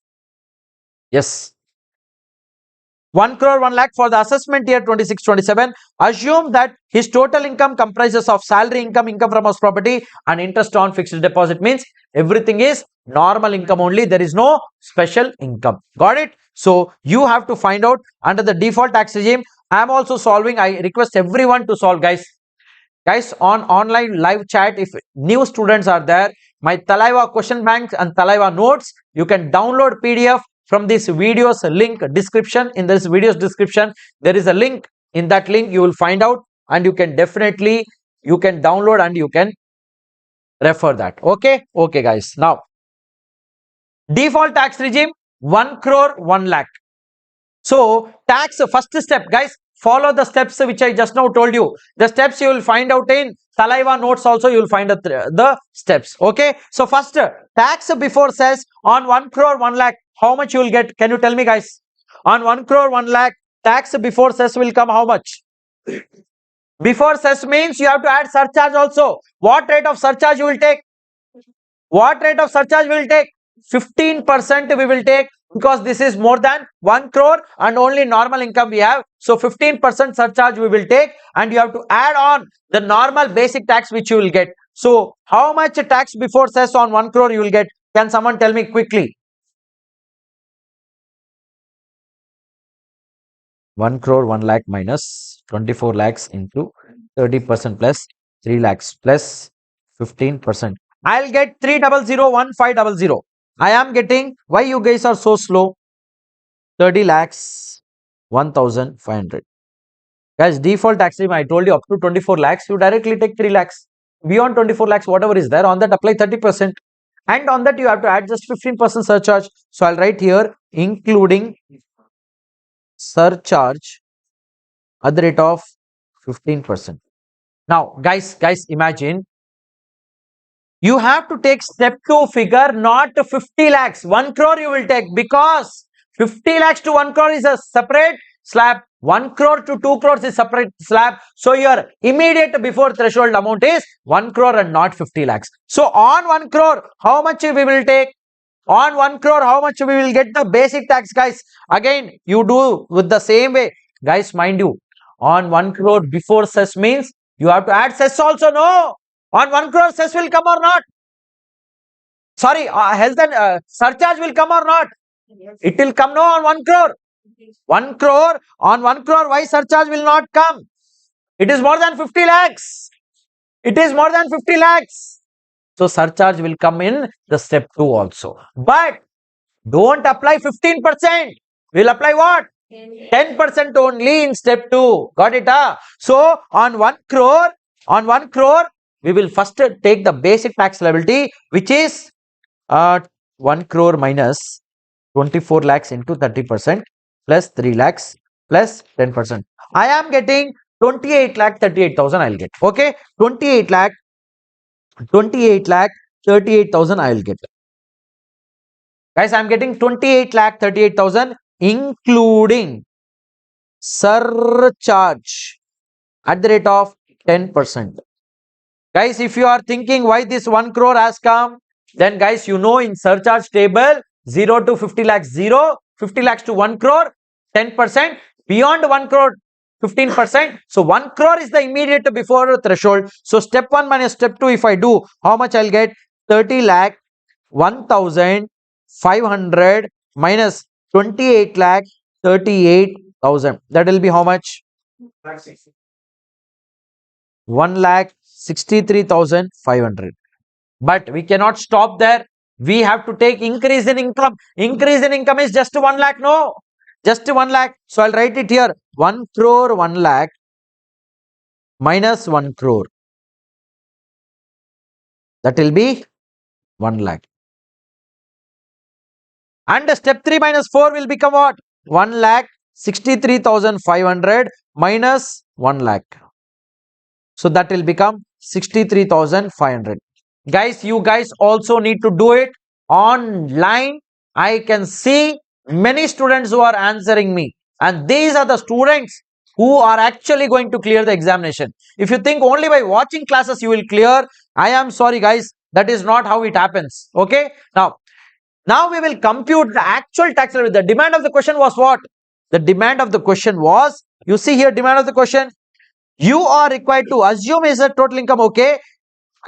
1 crore 1 lakh for the assessment year 26-27. Assume that his total income comprises of salary income, income from house property, and interest on fixed deposit. Means everything is normal income only. There is no special income. Got it? So you have to find out under the default tax regime. I am also solving. I request everyone to solve, guys. Guys, on online live chat, if new students are there, my Thalaiva question banks and Thalaiva notes, you can download PDF from this video's link description. In this video's description, there is a link. In that link, you will find out, and you can definitely, you can download and you can refer that. Okay, guys. Now, default tax regime, 1 crore 1 lakh. So tax first step, guys, follow the steps which I just now told you. The steps you will find out in Thalaiva Notes also, you will find the steps. Okay. So first, tax before cess on 1 crore 1 lakh. How much you will get? Can you tell me, guys? On 1 crore 1 lakh, tax before cess will come how much? Before cess means you have to add surcharge also. What rate of surcharge you will take? What rate of surcharge we will take? 15% we will take, because this is more than 1 crore and only normal income we have. So 15% surcharge we will take, and you have to add on the normal basic tax which you will get. So how much tax before cess on 1 crore you will get? Can someone tell me quickly? 1 crore 1 lakh minus 24 lakhs into 30% plus 3 lakhs plus 15%. I'll get 300,1500. I am getting, why you guys are so slow? 30 lakhs 1,500. Guys, default tax regime, I told you up to 24 lakhs, you directly take 3 lakhs. Beyond 24 lakhs, whatever is there, on that apply 30%. And on that you have to add just 15% surcharge. So I'll write here, including surcharge at the rate of 15%. Now, guys, imagine you have to take step 2 figure, not 50 lakhs. 1 crore you will take, because 50 lakhs to 1 crore is a separate slab. 1 crore to 2 crores is separate slab. So your immediate before threshold amount is 1 crore and not 50 lakhs. So on 1 crore, how much we will take? On 1 crore, how much we will get the basic tax, guys? Again, you do with the same way. Guys, mind you, on 1 crore before cess means you have to add cess also, no? On 1 crore, cess will come or not? Sorry, health and surcharge will come or not? It will come, no, on 1 crore. 1 crore, on 1 crore, why surcharge will not come? It is more than 50 lakhs. It is more than 50 lakhs. So surcharge will come in the step 2 also. But don't apply 15%. We'll apply what? 10% only in step 2. Got it? So on 1 crore, we will first take the basic tax liability, which is 1 crore minus 24 lakhs into 30% plus 3 lakhs plus 10%. I am getting 28 lakh 38,000 I'll get. Okay, 28 lakh 38,000 I'll get. Guys, I'm getting 28 lakh 38,000 including surcharge at the rate of 10%. Guys, if you are thinking why this 1 crore has come, then guys, you know, in surcharge table, 0 to 50 lakhs 0, 50 lakhs to 1 crore 10%, beyond 1 crore 15%. So 1 crore is the immediate before threshold. So step 1 minus step 2, if I do, how much I'll get? 30 lakh 1,500 minus 28 lakh 38,000. That will be how much? 1,63,500. But we cannot stop there. We have to take increase in income. Increase in income is just 1 lakh. No, just 1 lakh. So I'll write it here. 1 crore 1 lakh minus 1 crore. That will be 1 lakh. And step 3 minus 4 will become what? 1,63,500 minus 1 lakh. So that will become 63,500. Guys, you guys also need to do it online. I can see many students who are answering me, and these are the students who are actually going to clear the examination. If you think only by watching classes you will clear, I am sorry, guys, that is not how it happens. Okay, now we will compute the actual tax liability. The demand of the question was what? The demand of the question was, you see here, demand of the question, you are required to assume is a total income. Okay,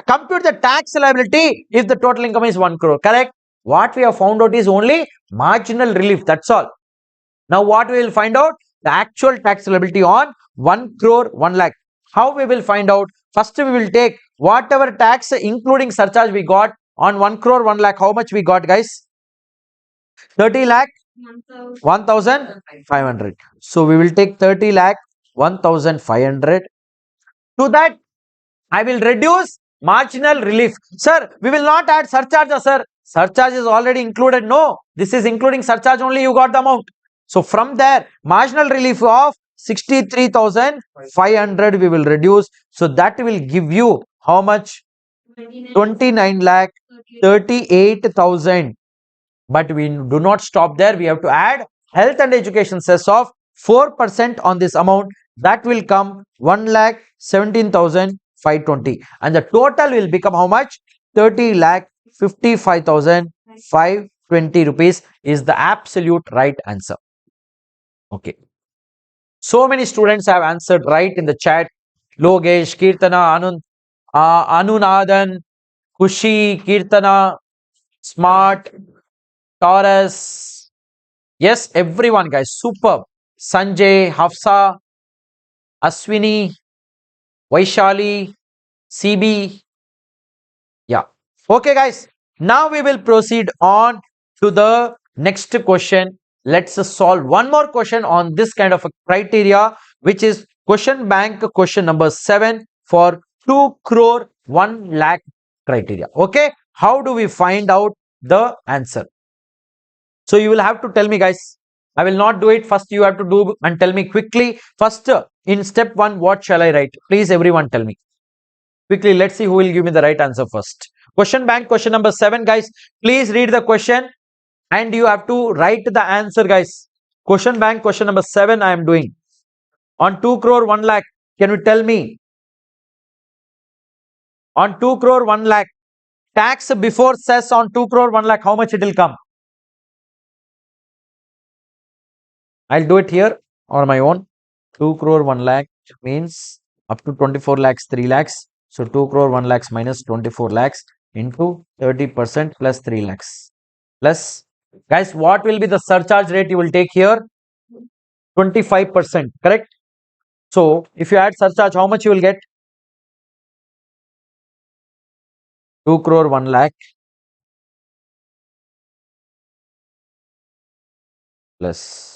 compute the tax liability if the total income is 1 crore. Correct? What we have found out is only marginal relief. That's all. Now what we will find out? The actual tax liability on 1 crore 1 lakh. How we will find out? First we will take whatever tax including surcharge we got on 1 crore 1 lakh. How much we got, guys? 30 lakh 1,500. So we will take 30 lakh 1,500. To that I will reduce marginal relief. Sir, we will not add surcharge, sir. Surcharge is already included. No, this is including surcharge only. You got the amount. So from there, marginal relief of 63,500 we will reduce. So that will give you how much? 29 lakh 38,000. But we do not stop there. We have to add health and education cess of 4% on this amount. That will come 1,17,520. And the total will become how much? 30,55,520 rupees is the absolute right answer. Okay. So many students have answered right in the chat. Logesh, Kirtana, Anunadan, Kushi, Kirtana, Smart, Taurus. Yes, everyone, guys. Superb. Sanjay, Hafsa, Aswini, Vaishali, CB. Yeah. Okay, guys. Now we will proceed on to the next question. Let's solve one more question on this kind of a criteria, which is question bank question number 7 for 2 crore 1 lakh criteria. Okay. How do we find out the answer? So you will have to tell me, guys. I will not do it. First, you have to do and tell me quickly. First, in step 1, what shall I write? Please, everyone, tell me quickly. Let's see who will give me the right answer first. Question bank question number 7, guys. Please read the question and you have to write the answer, guys. Question bank question number 7 I am doing. On 2 crore 1 lakh, can you tell me? On 2 crore 1 lakh, tax before cess on 2 crore 1 lakh, how much it will come? I'll do it here on my own. 2 crore 1 lakh means up to 24 lakhs 3 lakhs. So 2 crore 1 lakhs minus 24 lakhs into 30% plus 3 lakhs. Plus, guys, what will be the surcharge rate you will take here? 25%, correct? So if you add surcharge, how much you will get? 2 crore 1 lakh plus.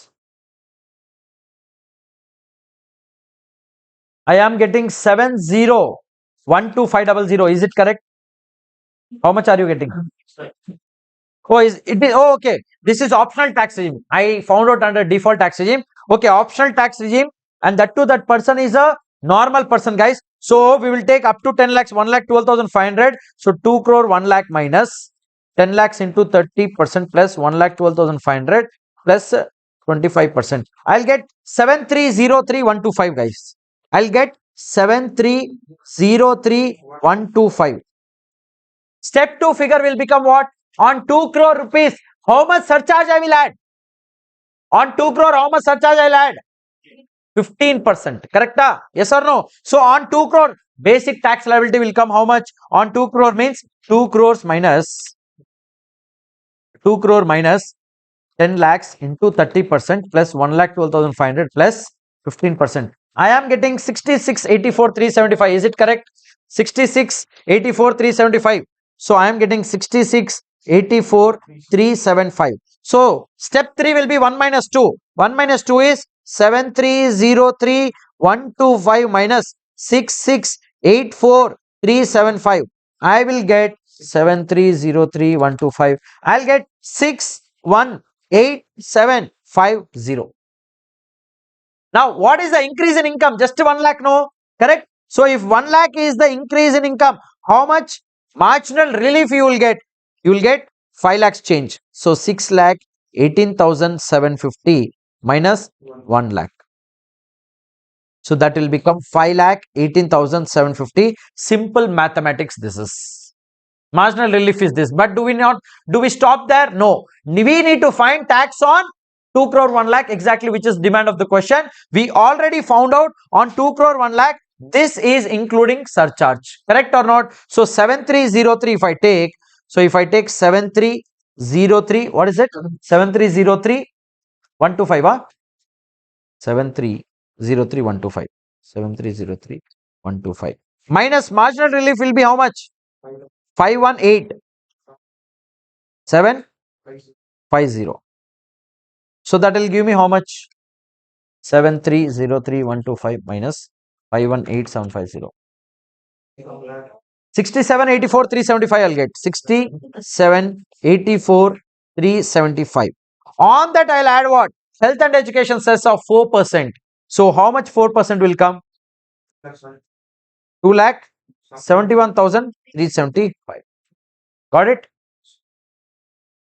I am getting 70,12500. Is it correct? How much are you getting? Oh, oh, okay. This is optional tax regime. I found out under default tax regime. Okay, optional tax regime, and that too, that person is a normal person, guys. So we will take up to 10 lakhs, 1 lakh 12,500. So 2 crore 1 lakh minus 10 lakhs into 30% plus 1 lakh 12,500 plus 25%. I'll get 7303125, guys. I'll get 7303125. Step 2 figure will become what? On 2 crore rupees, how much surcharge I will add? On 2 crore, how much surcharge I will add? 15%. Correct? Yes or no? So on 2 crore, basic tax liability will come how much? On 2 crore means 2 crores minus 10 lakhs into 30% plus 1 lakh 12,500 plus 15%. I am getting 66,84,375. Is it correct? 66,84,375. So I am getting 66,84,375. So step 3 will be 1 minus 2. 1 minus 2 is 7303125 minus 66,84,375. I will get 7303125. I'll get 61,8750. Now, what is the increase in income? Just 1 lakh, no? Correct? So, if 1 lakh is the increase in income, how much marginal relief you will get? You will get 5 lakhs change. So, 6 lakh 18,750 minus 1 lakh. So, that will become 5 lakh 18,750. Simple mathematics this is. Marginal relief is this. But do we stop there? No. We need to find tax on 2 crore 1 lakh exactly, which is demand of the question. We already found out on 2 crore 1 lakh, this is including surcharge. Correct or not? So 7303 if I take, so if I take 7303, what is it? 7303 125, huh? 7303 125. 7303 125. Minus marginal relief will be how much? 518 750. So that will give me how much? 7303125 minus 518750. 67, 84, 375 I'll get. 67, 84, 375. On that I'll add what? Health and education cess of 4%. So how much 4% will come? 2 lakh 71,375. Got it?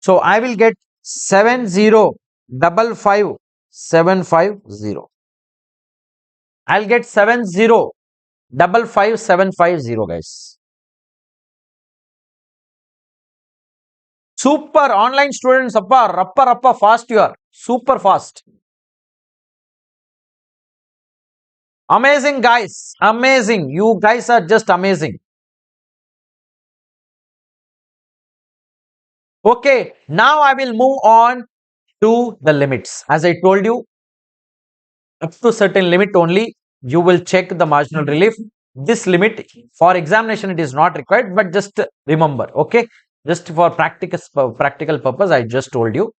So I will get 70,55750. I'll get 70,55750, guys. Super online students, rappa fast you are. Super fast. Amazing, guys. Amazing. You guys are just amazing. Okay, now I will move on to the limits. As I told you, up to certain limit only you will check the marginal relief. This limit for examination it is not required, but just remember, okay, just for practical purpose I just told you,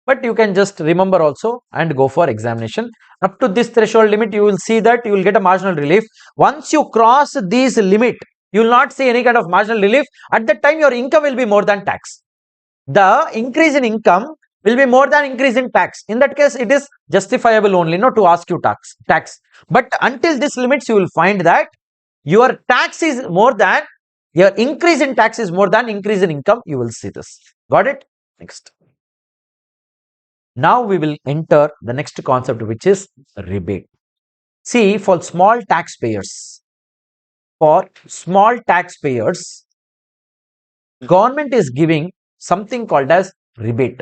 but you can just remember also and go for examination. Up to this threshold limit you will see that you will get a marginal relief. Once you cross this limit you will not see any kind of marginal relief. At that time your income will be more than tax. The increase in income will be more than increase in tax. In that case it is justifiable only not to ask you tax. But until this limits you will find that your tax is more than your increase in tax is more than increase in income. You will see this. Got it? Next. Now we will enter the next concept, which is rebate. See, for small taxpayers, government is giving something called as rebate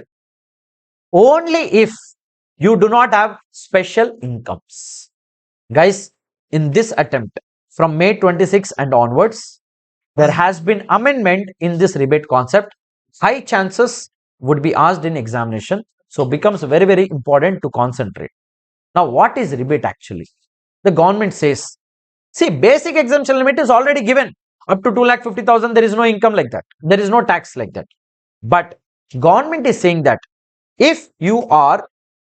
only if you do not have special incomes. Guys, in this attempt from May 26 and onwards, there has been amendment in this rebate concept. High chances would be asked in examination. So becomes very important to concentrate. Now, what is rebate actually? The government says, see, basic exemption limit is already given. Up to 2,50,000, there is no income like that. There is no tax like that. But government is saying that if you are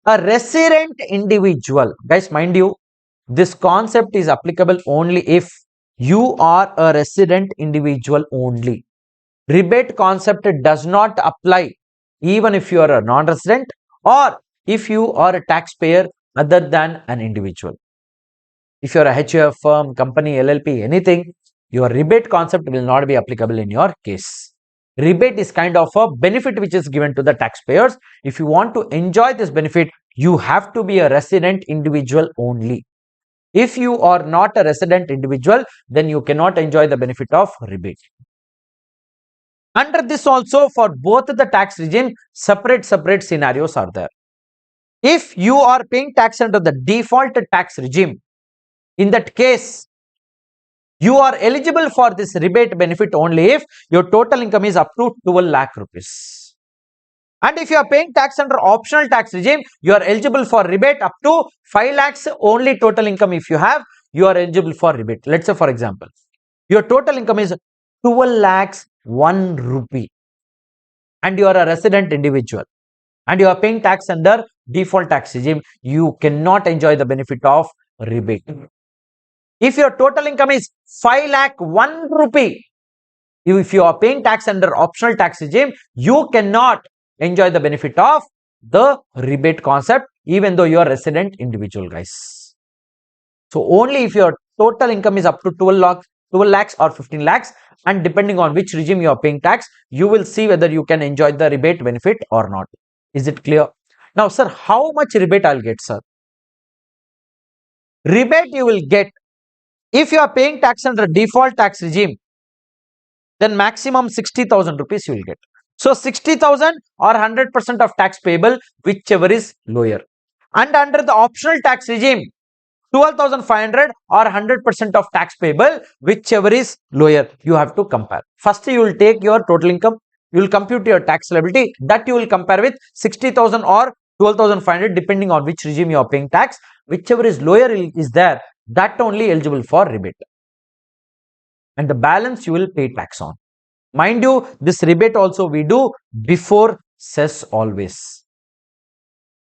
a resident individual, guys, mind you, this concept is applicable only if you are a resident individual only. Rebate concept does not apply even if you are a non-resident or if you are a taxpayer other than an individual. If you are a HUF firm, company, LLP, anything, your rebate concept will not be applicable in your case. Rebate is kind of a benefit which is given to the taxpayers. If you want to enjoy this benefit, you have to be a resident individual only. If you are not a resident individual, then you cannot enjoy the benefit of rebate. Under this also, for both the tax regime, separate scenarios are there. If you are paying tax under the default tax regime, in that case, you are eligible for this rebate benefit only if your total income is up to 12 lakh rupees. And if you are paying tax under optional tax regime, you are eligible for rebate up to 5 lakhs only total income. If you have, you are eligible for rebate. Let's say, for example, your total income is 12 lakhs 1 rupee and you are a resident individual and you are paying tax under default tax regime, you cannot enjoy the benefit of rebate. If your total income is 5 lakh 1 rupee, if you are paying tax under optional tax regime, you cannot enjoy the benefit of the rebate concept even though you are resident individual, guys. So only if your total income is up to 12 lakhs or 15 lakhs and depending on which regime you are paying tax, you will see whether you can enjoy the rebate benefit or not. Is it clear? Now, sir, how much rebate I'll get, sir? Rebate you will get if you are paying tax under default tax regime, then maximum 60,000 rupees you will get. So 60,000 or 100% of tax payable, whichever is lower. And under the optional tax regime, 12,500 or 100% of tax payable, whichever is lower. You have to compare. First, you will take your total income. You will compute your tax liability. That you will compare with 60,000 or 12,500 depending on which regime you are paying tax. Whichever is lower is there, that only eligible for rebate. And the balance you will pay tax on. Mind you, this rebate also we do before cess always.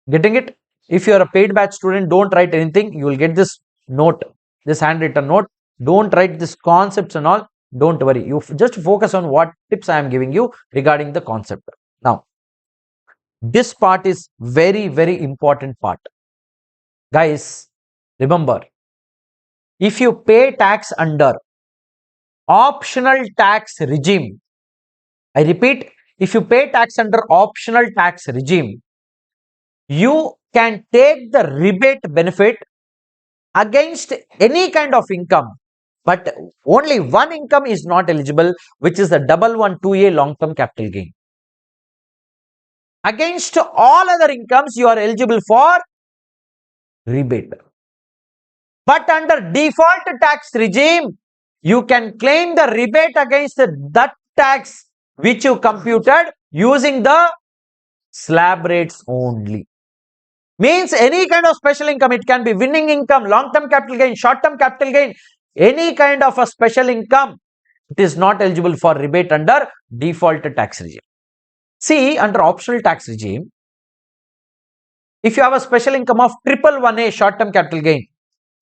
Getting it? If you are a paid batch student, don't write anything. You will get this note, this handwritten note. Don't write this concepts and all. Don't worry. You just focus on what tips I am giving you regarding the concept. Now, this part is very, very important part. Guys, remember, if you pay tax under optional tax regime, I repeat, if you pay tax under optional tax regime, you can take the rebate benefit against any kind of income, but only one income is not eligible, which is the 112A long-term capital gain. Against all other incomes, you are eligible for rebate. But under default tax regime, you can claim the rebate against that tax which you computed using the slab rates only. Means any kind of special income, it can be winning income, long-term capital gain, short-term capital gain, any kind of a special income, it is not eligible for rebate under default tax regime. See, under optional tax regime, if you have a special income of 111A short-term capital gain,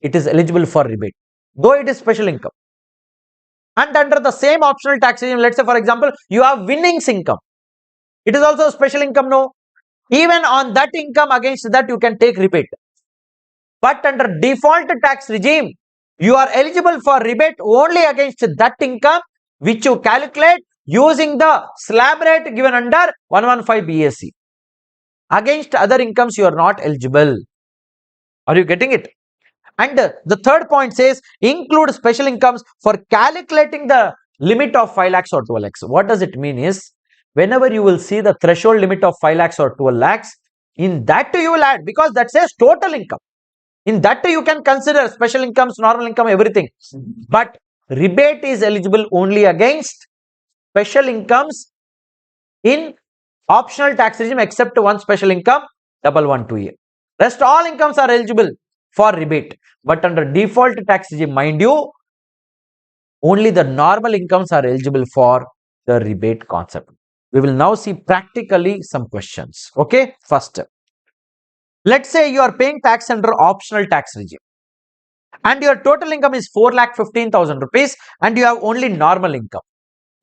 it is eligible for rebate, though it is special income. And under the same optional tax regime, let's say for example, you have winnings income. It is also a special income, no? Even on that income, against that you can take rebate. But under default tax regime, you are eligible for rebate only against that income which you calculate using the slab rate given under 115 BSc. Against other incomes, you are not eligible. Are you getting it? And the third point says include special incomes for calculating the limit of 5 lakhs or 12 lakhs. What does it mean is, whenever you will see the threshold limit of 5 lakhs or 12 lakhs, in that you will add, because that says total income. In that you can consider special incomes, normal income, everything. But rebate is eligible only against special incomes in optional tax regime except one special income, 112A. Rest all incomes are eligible for rebate. But under default tax regime, mind you, only the normal incomes are eligible for the rebate concept. We will now see practically some questions. Okay, first, let's say you are paying tax under optional tax regime and your total income is 4,15,000 rupees and you have only normal income.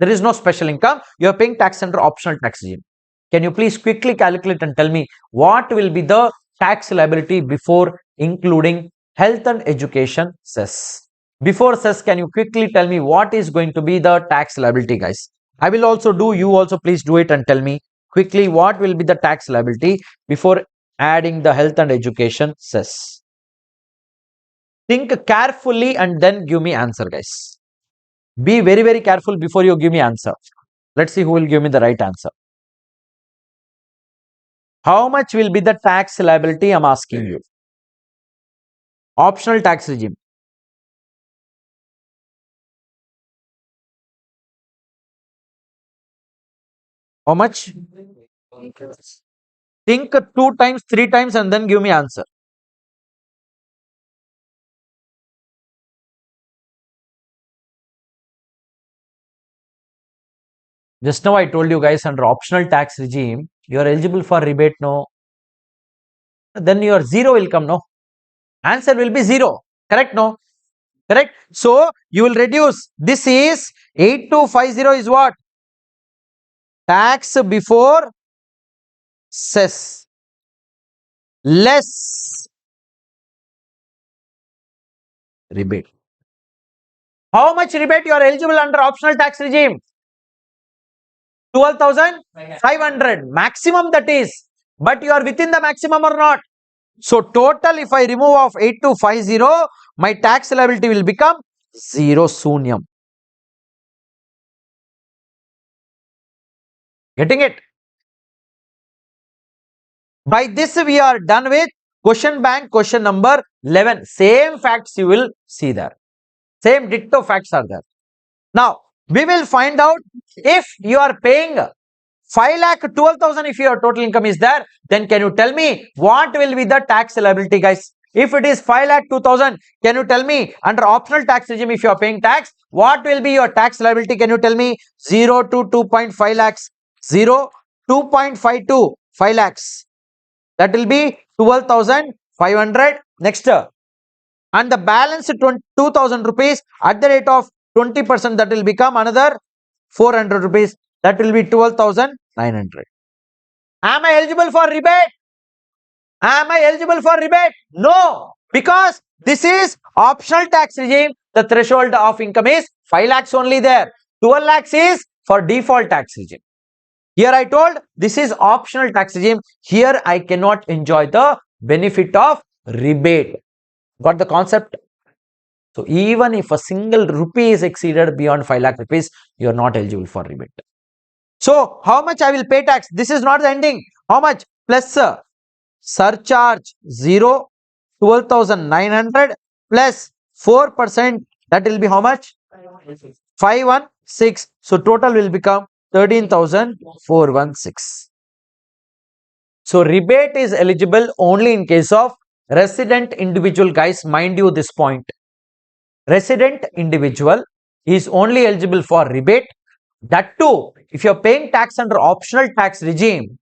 There is no special income. You are paying tax under optional tax regime. Can you please quickly calculate and tell me what will be the tax liability before including health and education cess? Before cess, can you quickly tell me what is going to be the tax liability, guys? I will also do, you also please do it and tell me quickly what will be the tax liability before adding the health and education cess. Think carefully and then give me answer, guys. Be very, very careful before you give me answer. Let's see who will give me the right answer. How much will be the tax liability? I'm asking you. Optional tax regime. How much? Think 2 times, 3 times and then give me answer. Just now I told you guys, under optional tax regime, you are eligible for rebate, no? Then your 0 will come, no? Answer will be 0. Correct, no? Correct? So, you will reduce. This is 8250 is what? Tax before cess. Less rebate. How much rebate you are eligible under optional tax regime? 12,500 maximum, that is. But you are within the maximum or not? So total, if I remove off 8250, my tax liability will become 0 sunyam. Getting it? By this we are done with question bank question number 11. Same facts you will see there. Same ditto facts are there. Now we will find out if you are paying 5,12,000, if your total income is there, then can you tell me what will be the tax liability, guys? If it is 5,02,000, can you tell me under optional tax regime, if you are paying tax, what will be your tax liability? Can you tell me? 0 to 2.5 lakhs, 0, 2.52, 5 lakhs. That will be 12,500. Next, and the balance 2,000 rupees at the rate of 20%, that will become another 400 rupees. That will be 12,900. Am I eligible for rebate? Am I eligible for rebate? No, because this is optional tax regime. The threshold of income is 5 lakhs only there. 12 lakhs is for default tax regime. Here I told this is optional tax regime. Here I cannot enjoy the benefit of rebate. Got the concept? So even if a single rupee is exceeded beyond 5 lakh rupees, you are not eligible for rebate. So how much I will pay tax? This is not the ending. How much? Plus surcharge 0, 12,900 plus 4%. That will be how much? 516. So total will become 13,416. So rebate is eligible only in case of resident individual, guys. Mind you this point. Resident individual is only eligible for rebate. That too, if you are paying tax under optional tax regime,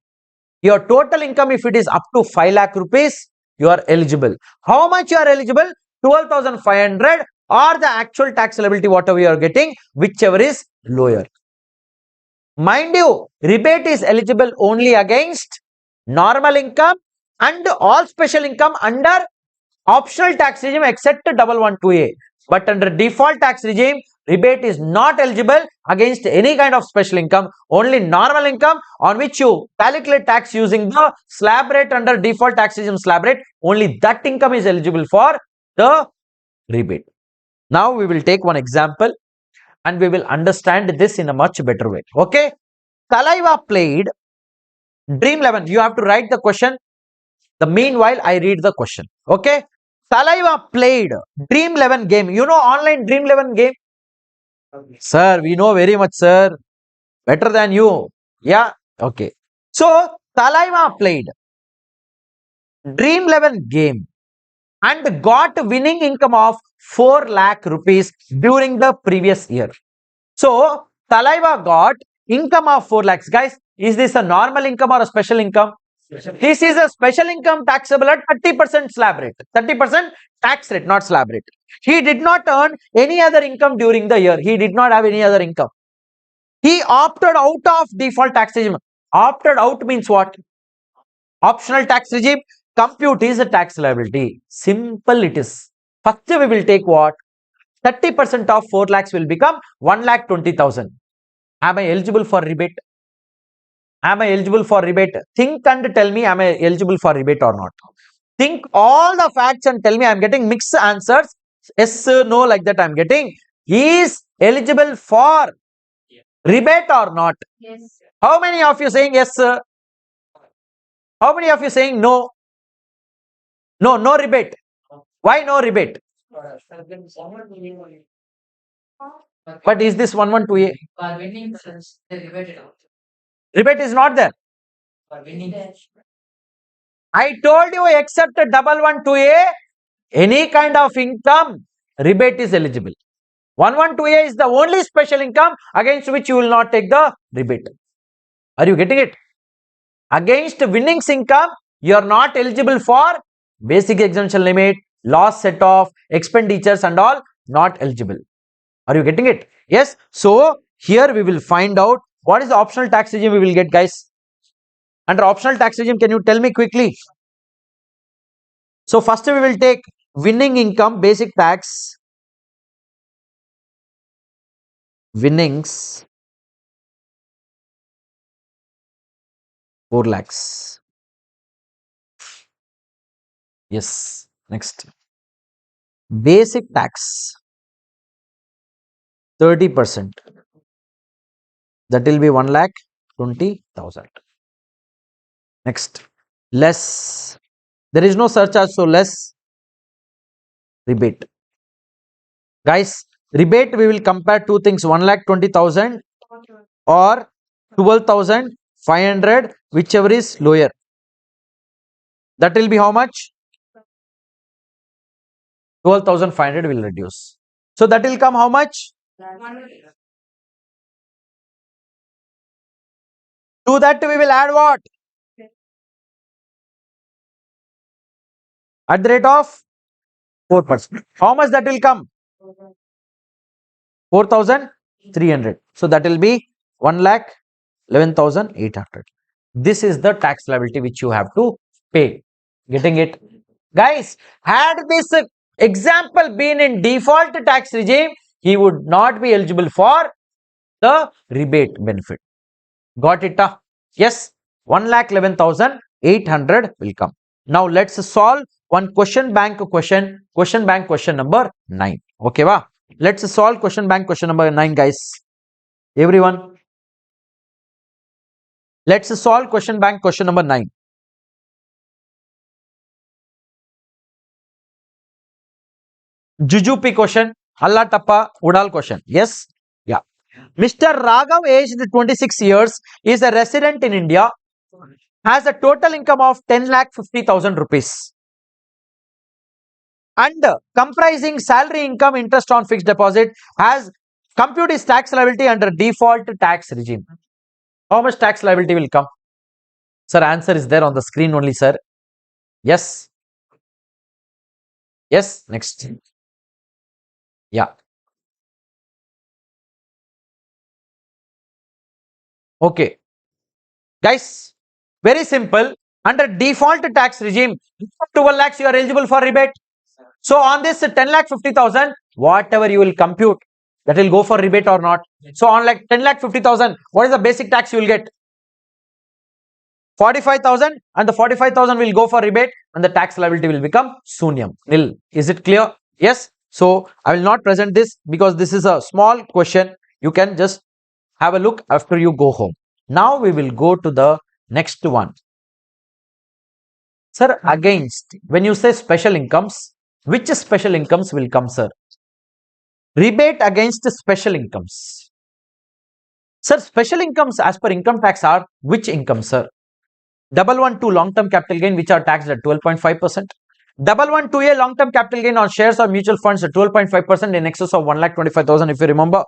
your total income, if it is up to 5 lakh rupees, you are eligible. How much you are eligible? 12,500 or the actual tax liability, whatever you are getting, whichever is lower. Mind you, rebate is eligible only against normal income and all special income under optional tax regime except 112A. But under default tax regime, rebate is not eligible against any kind of special income. Only normal income on which you calculate tax using the slab rate under default tax regime slab rate. Only that income is eligible for the rebate. Now we will take one example and we will understand this in a much better way. Okay. Thalaiva played Dream 11. You have to write the question. The meanwhile, I read the question. Okay. Thalaiva played Dream 11 game. You know online Dream 11 game? Sir, we know very much, sir. Better than you. Yeah. Okay. So, Thalaiva played Dream 11 game and got winning income of 4 lakh rupees during the previous year. So, Thalaiva got income of 4 lakhs. Guys, is this a normal income or a special income? This is a special income taxable at 30% slab rate. 30% tax rate, not slab rate. He did not earn any other income during the year. He did not have any other income. He opted out of default tax regime. Opted out means what? Optional tax regime. Compute is a tax liability. Simple it is. First we will take what? 30% of 4 lakhs will become 1,20,000. Am I eligible for rebate? Am I eligible for rebate? Think and tell me, am I eligible for rebate or not? Think all the facts and tell me. I am getting mixed answers. Yes, no, like that I am getting. Is eligible for rebate or not? Yes. How many of you saying yes, sir? How many of you saying no? No, no rebate. Why no rebate? But is this 112A? Rebate is not there. I told you except 112A, any kind of income, rebate is eligible. 112A is the only special income against which you will not take the rebate. Are you getting it? Against winnings income, you are not eligible for basic exemption limit, loss set off, expenditures and all, not eligible. Are you getting it? Yes. So here we will find out what is the optional tax regime we will get, guys. Under optional tax regime, can you tell me quickly? So first we will take winning income, basic tax, winnings, 4 lakhs. Yes. Next. Basic tax, 30%. That will be 1,20,000. Next. Less. There is no surcharge, so less rebate. Guys, rebate we will compare two things, 1,20,000 or 12,500, whichever is lower. That will be how much? 12,500 will reduce. So that will come how much? To that we will add what? At the rate of 4%. How much that will come? 4,300. So that will be 1,11,800. This is the tax liability which you have to pay. Getting it? Guys, had this example been in default tax regime, he would not be eligible for the rebate benefit. Got it? Yes, 1,11,800 will come. Now let's solve one question bank question number 9. Okay, va? Let's solve question bank question number 9, guys. Everyone, let's solve question bank question number 9. Jujupi question, Halla Tappa, Udal question. Yes? Yeah. Mr. Raghav, aged 26 years, is a resident in India, has a total income of 10,50,000 rupees and comprising salary, income, interest on fixed deposit, has compute his tax liability under default tax regime. How much tax liability will come? Sir, answer is there on the screen only, sir. Yes. Yes, next. Yeah. Okay. Guys, very simple. Under default tax regime, 12 lakhs you are eligible for rebate. So on this 10,50,000, whatever you will compute, that will go for rebate or not. So on like 10,50,000, what is the basic tax you will get? 45,000, and the 45,000 will go for rebate and the tax liability will become sunyam, nil. Is it clear? Yes. So I will not present this because this is a small question. You can just have a look after you go home. Now we will go to the next one. Sir, against, when you say special incomes, which special incomes will come, sir? Rebate against special incomes. Sir, special incomes as per income tax are which income, sir? 112 long-term capital gain which are taxed at 12.5%. 112A long-term capital gain on shares or mutual funds at 12.5% in excess of 1,25,000 if you remember.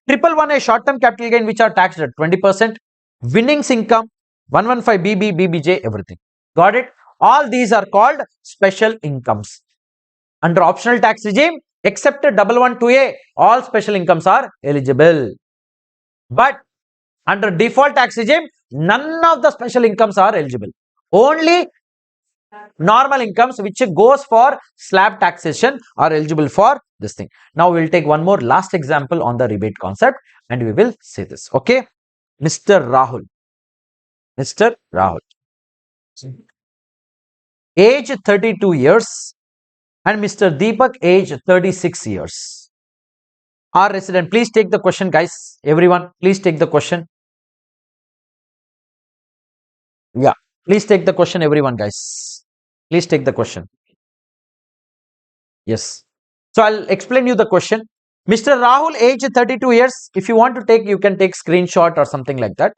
111A short-term capital gain which are taxed at 20%. Winnings income, 115BB, BBJ, everything. Got it? All these are called special incomes. Under optional tax regime, except 112A, all special incomes are eligible. But under default tax regime, none of the special incomes are eligible. Only normal incomes which goes for slab taxation are eligible for this thing. Now we will take one more last example on the rebate concept and we will say this. Okay, Mr. Rahul, age 32 years and Mr. Deepak, age 36 years, are resident. Please take the question, guys. Everyone, please take the question. Yeah, please take the question, everyone, guys. Please take the question. Yes. So I'll explain you the question. Mr. Rahul, age 32 years. If you want to take, you can take screenshot or something like that.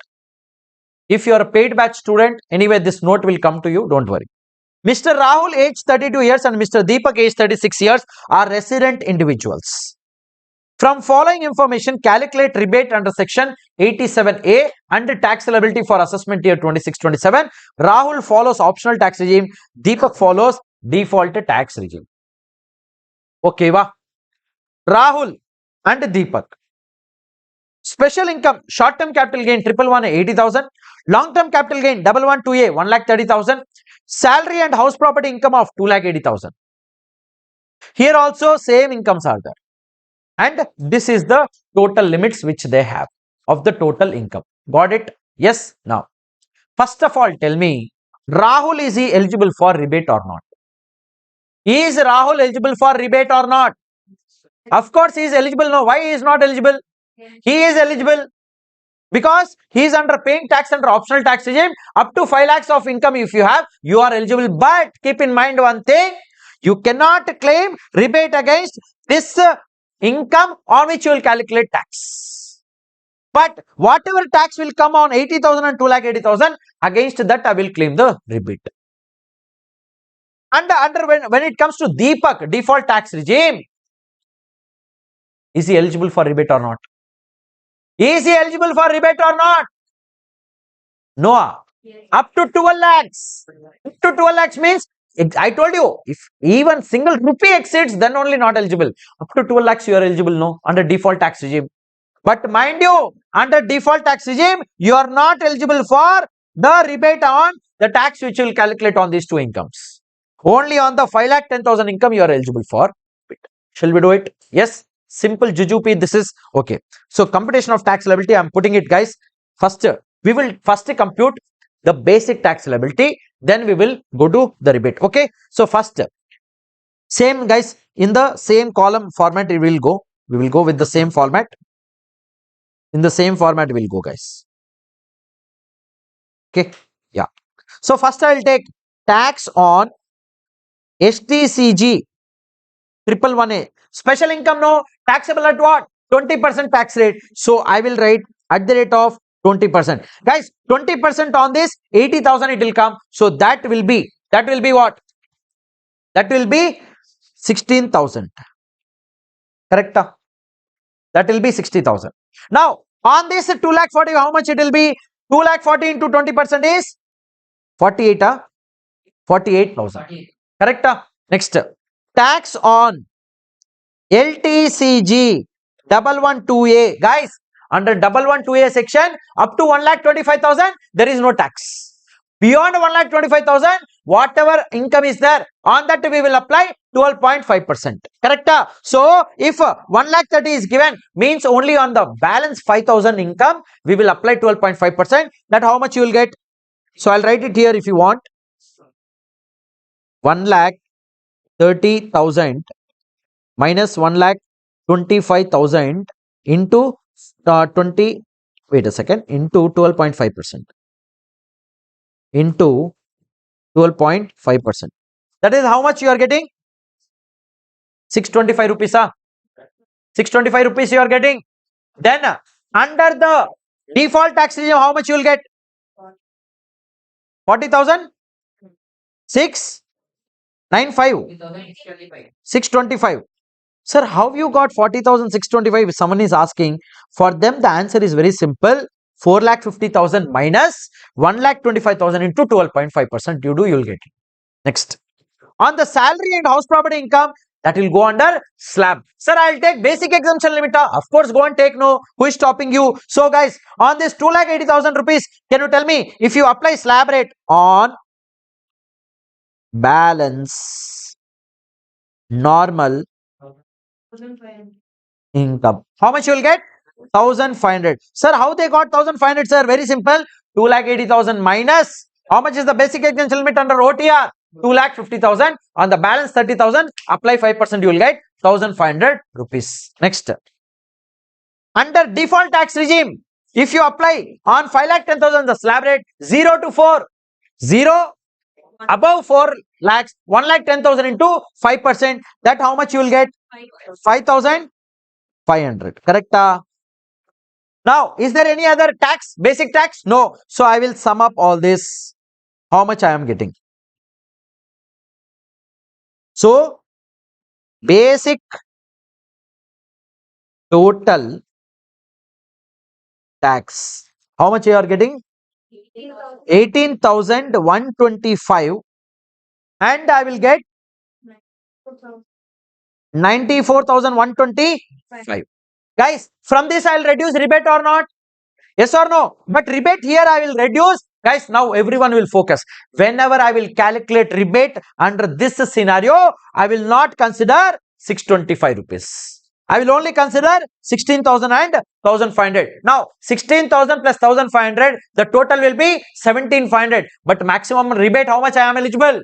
If you are a paid batch student, anyway, this note will come to you. Don't worry. Mr. Rahul, age 32 years and Mr. Deepak, age 36 years are resident individuals. From following information, calculate rebate under section 87A and tax liability for assessment year 26-27. Rahul follows optional tax regime. Deepak follows default tax regime. Okay, va? Rahul and Deepak. Special income, short-term capital gain 111 80,000, long-term capital gain 112A 1,30,000, salary and house property income of 2,80,000. Here also same incomes are there. And this is the total limits which they have of the total income. Got it? Yes. Now, first of all, tell me, Rahul, is he eligible for rebate or not? Is Rahul eligible for rebate or not? Of course, he is eligible. No, why he is not eligible? He is eligible because he is under paying tax under optional tax regime. Up to 5 lakhs of income if you have, you are eligible. But keep in mind one thing, you cannot claim rebate against this income on which you will calculate tax. But whatever tax will come on 80,000 and 2,80,000, against that I will claim the rebate. And under when it comes to Deepak, default tax regime, is he eligible for rebate or not? Is he eligible for rebate or not? No. Up to 12 lakhs. Up to 12 lakhs means I told you, if even single rupee exceeds, then only not eligible. Up to 12 lakhs you are eligible, no, under default tax regime. But mind you, under default tax regime, you are not eligible for the rebate on the tax which will calculate on these two incomes. Only on the 5,10,000 income you are eligible for it. Shall we do it? Yes. Simple jujupi. This is okay. So computation of tax liability, I am putting it, guys. First, we will first compute the basic tax liability. Then we will go to the rebate. Okay. So first, same guys, in the same column format we will go. We will go with the same format. In the same format we will go, guys. Okay. Yeah. So first I will take tax on STCG 111A. Special income, no, taxable at what? 20% tax rate. So I will write at the rate of 20%. Guys, 20% on this 80,000 it will come. So that will be what? That will be 16,000. Correct? That will be 60,000. Now on this 2,40,000, how much it will be? 2,40,000 into 20% is 48. 48,000. Correct? Next, tax on LTCG 112A. Guys, under 112A section, up to 1,25,000, there is no tax. Beyond 1,25,000, whatever income is there, on that we will apply 12.5%. Correct? So, if 1,30,000 is given, means only on the balance 5,000 income, we will apply 12.5%. That how much you will get? So, I will write it here if you want. 1,30,000 minus 1,25,000 into 20, wait a second, into 12.5%. Into 12.5%. That is how much you are getting? 625 rupees. 625 rupees you are getting. Then under the default tax regime, how much you will get? 40,000? 695. 625. Sir, how you got 40,625? If someone is asking, for them the answer is very simple. 4,50,000 minus 1,25,000 into 12.5%. You will get it. Next, on the salary and house property income, that will go under slab. Sir, I will take basic exemption limit. Of course, go and take, no. Who is stopping you? So, guys, on this 2,80,000 rupees, can you tell me if you apply slab rate on balance normal income, how much you will get? 1,500. Sir, how they got 1,500, sir? Very simple. 2,80,000 minus, how much is the basic exemption limit under OTR? 2,50,000. On the balance 30,000, apply 5%, you will get 1,500 rupees. Next, under default tax regime, if you apply on 5,10,000 the slab rate 0 to 4, 0 above 4 lakhs, 1,10,000 into 5%, that how much you will get? 5,500. Correct? Now, is there any other tax, basic tax? No. So, I will sum up all this. How much I am getting? So, basic total tax. How much you are getting? 18,125, and I will get 94,125. Guys, from this I will reduce rebate or not? Yes or no? But rebate here I will reduce. Guys, now everyone will focus. Whenever I will calculate rebate under this scenario, I will not consider 625 rupees. I will only consider 16,000 and 1,500. Now, 16,000 plus 1,500, the total will be 17,500. But maximum rebate, how much I am eligible?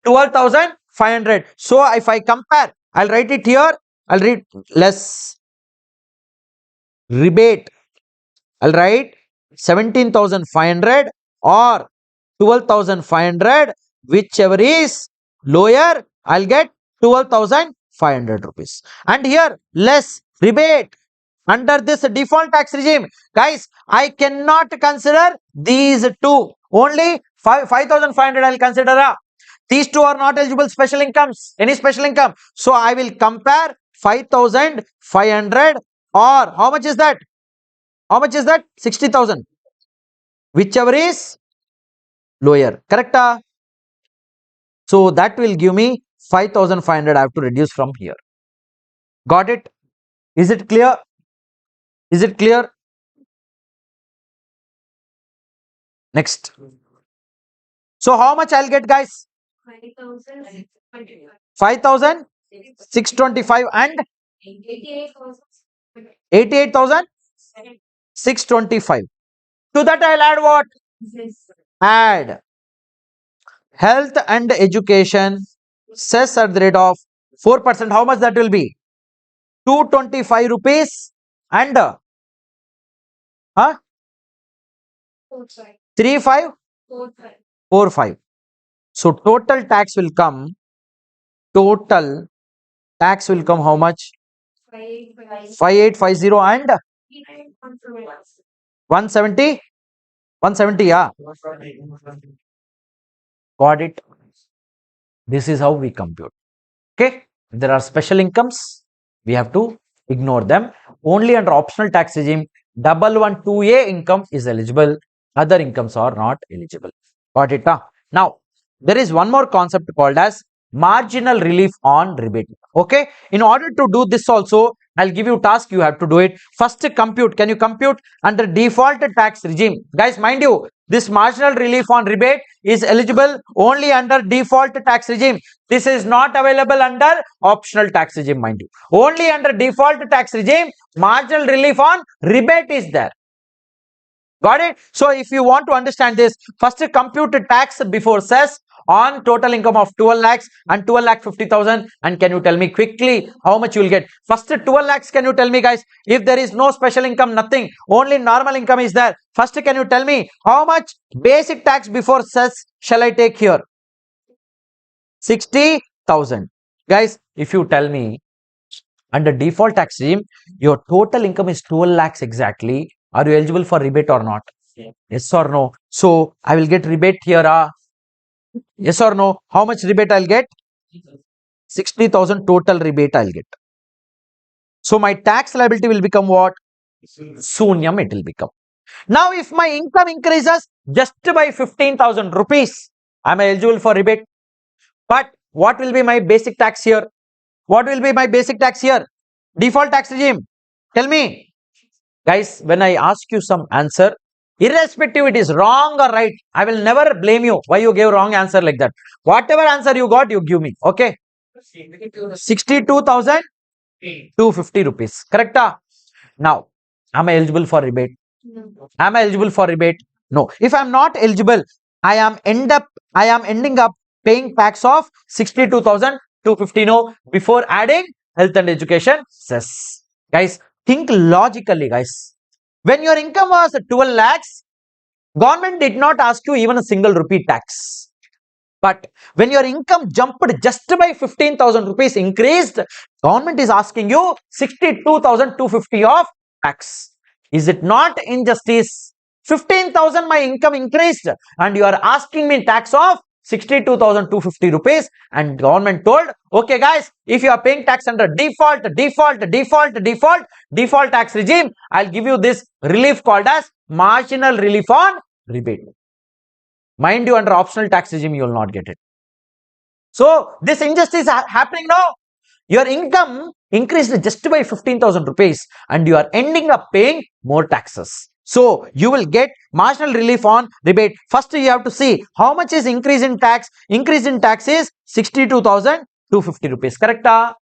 12,500. So, if I compare, I will write it here. I will read less rebate. I will write 17,500 or 12,500, whichever is lower, I will get 12,500 rupees. And here less rebate under this default tax regime. Guys, I cannot consider these two. Only 5,500 I will consider. These two are not eligible special incomes. Any special income. So I will compare 5,500 or how much is that? How much is that? 60,000. Whichever is lower. Correct? So that will give me 5,500. I have to reduce from here. Got it? Is it clear? Is it clear? Next. So how much I'll get, guys? 5,625 and 88,625. To that I'll add what? Add health and education cess at the rate of 4%. How much that will be? 225 rupees and 3545. So total tax will come how much? 5850 and 170. 170, yeah. Got it. This is how we compute. Okay. If there are special incomes, we have to ignore them. Only under optional tax regime, 112A income is eligible. Other incomes are not eligible. Got it? Now, there is one more concept called as marginal relief on rebate. Okay. In order to do this also, I'll give you task. You have to do it. First, compute. Can you compute under default tax regime? Guys, mind you, this marginal relief on rebate is eligible only under default tax regime. This is not available under optional tax regime, mind you. Only under default tax regime, marginal relief on rebate is there. Got it? So if you want to understand this, first compute the tax before cess on total income of 12 lakhs and 12 lakh 50,000. And can you tell me quickly how much you will get? First 12 lakhs, can you tell me, guys? If there is no special income, nothing, only normal income is there. First, can you tell me how much basic tax before cess shall I take here? 60,000. Guys, if you tell me under default tax regime, your total income is 12 lakhs exactly. Are you eligible for rebate or not? Yes or no? So I will get rebate here. Yes or no? How much rebate I'll get? 60,000 total rebate I'll get. So my tax liability will become what? Sunyam it will become. Now if my income increases just by 15,000 rupees, am I eligible for rebate? But what will be my basic tax here? What will be my basic tax here? Default tax regime. Tell me. Guys, when I ask you some answer, irrespective it is wrong or right, I will never blame you why you gave wrong answer like that. Whatever answer you got, you give me. Okay. 62,250 rupees. Correct? Now, am I eligible for rebate? No. Am I eligible for rebate? No. If I am not eligible, I am ending up paying tax of 62,250 no before adding health and education cess. Guys, think logically, guys. When your income was 12 lakhs, government did not ask you even a single rupee tax. But when your income jumped just by 15,000 rupees increased, government is asking you 62,250 of tax. Is it not injustice? 15,000 my income increased and you are asking me tax of 62,250 rupees, and government told, okay guys, if you are paying tax under default tax regime, I'll give you this relief called as marginal relief on rebate. Mind you, under optional tax regime, you will not get it. So this injustice is happening now. Your income increased just by 15,000 rupees and you are ending up paying more taxes. So you will get marginal relief on rebate. First, you have to see how much is increase in tax. Increase in tax is 62,250 rupees. Correct? But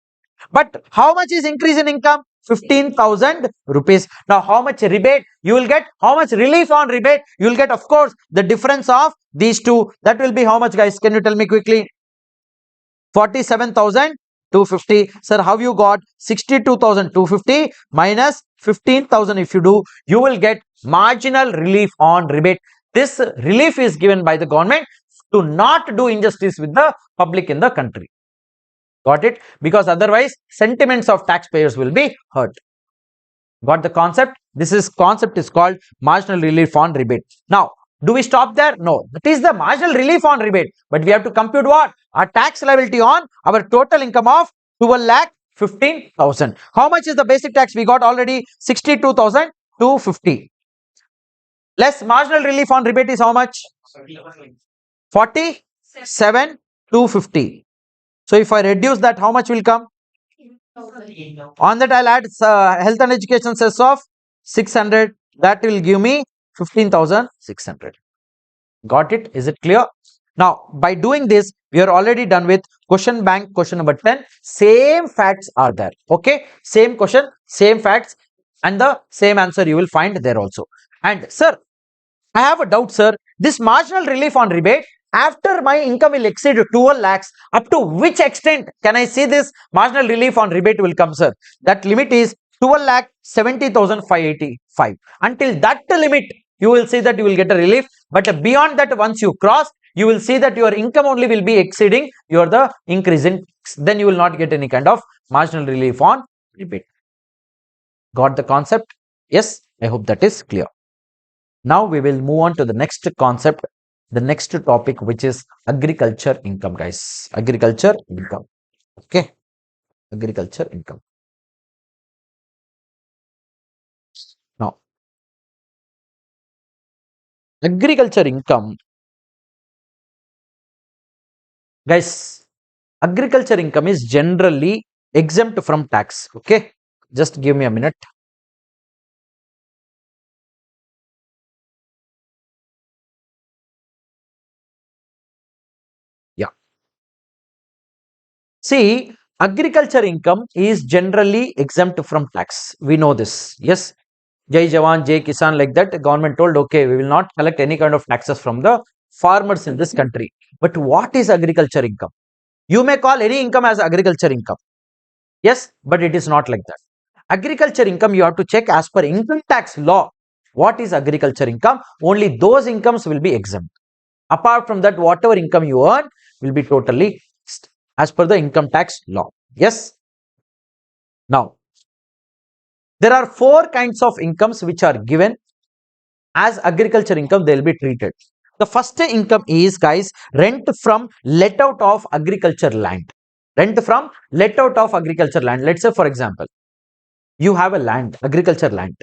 how much is increase in income? 15,000 rupees. Now, how much rebate you will get? How much relief on rebate you will get? Of course, the difference of these two. That will be how much, guys? Can you tell me quickly? 47,250. Sir, how you got 62,250 minus 15,000? If you do, you will get marginal relief on rebate. This relief is given by the government to not do injustice with the public in the country. Got it? Because otherwise sentiments of taxpayers will be hurt. Got the concept? This concept is called marginal relief on rebate. Now, do we stop there? No. That is the marginal relief on rebate. But we have to compute what? Our tax liability on our total income of 12,15,000. How much is the basic tax? We got already 62,250. Less marginal relief on rebate is how much? 47 250. So if I reduce that, how much will come? On that, I'll add health and education cess of 600. That will give me 15,600. Got it? Is it clear? Now, by doing this, we are already done with question bank, question number 10. Same facts are there. Okay? Same question, same facts, and the same answer you will find there also. And sir, I have a doubt, sir. This marginal relief on rebate, after my income will exceed 12 lakhs, up to which extent can I see this marginal relief on rebate will come, sir? That limit is 12 lakh 70,585. Until that limit, you will see that you will get a relief. But beyond that, once you cross, you will see that your income only will be exceeding the increase in, then you will not get any kind of marginal relief on rebate. Got the concept? Yes, I hope that is clear. Now we will move on to the next concept, the next topic, which is agriculture income, guys. Agriculture income. Okay. Agriculture income. Now, agriculture income, guys, agriculture income is generally exempt from tax. Okay. Just give me a minute. Yeah. See, agriculture income is generally exempt from tax. We know this. Yes. Jai Jawan, Jai Kisan, like that, the government told, okay, we will not collect any kind of taxes from the farmers in this country. But what is agriculture income? You may call any income as agriculture income. Yes, but it is not like that. Agriculture income, you have to check as per income tax law. What is agriculture income? Only those incomes will be exempt. Apart from that, whatever income you earn will be totally fixed as per the income tax law. Yes. Now, there are 4 kinds of incomes which are given as agriculture income. They will be treated. The first income is, guys, rent from let out of agriculture land. Rent from let out of agriculture land. Let's say, for example, you have a land, agriculture land.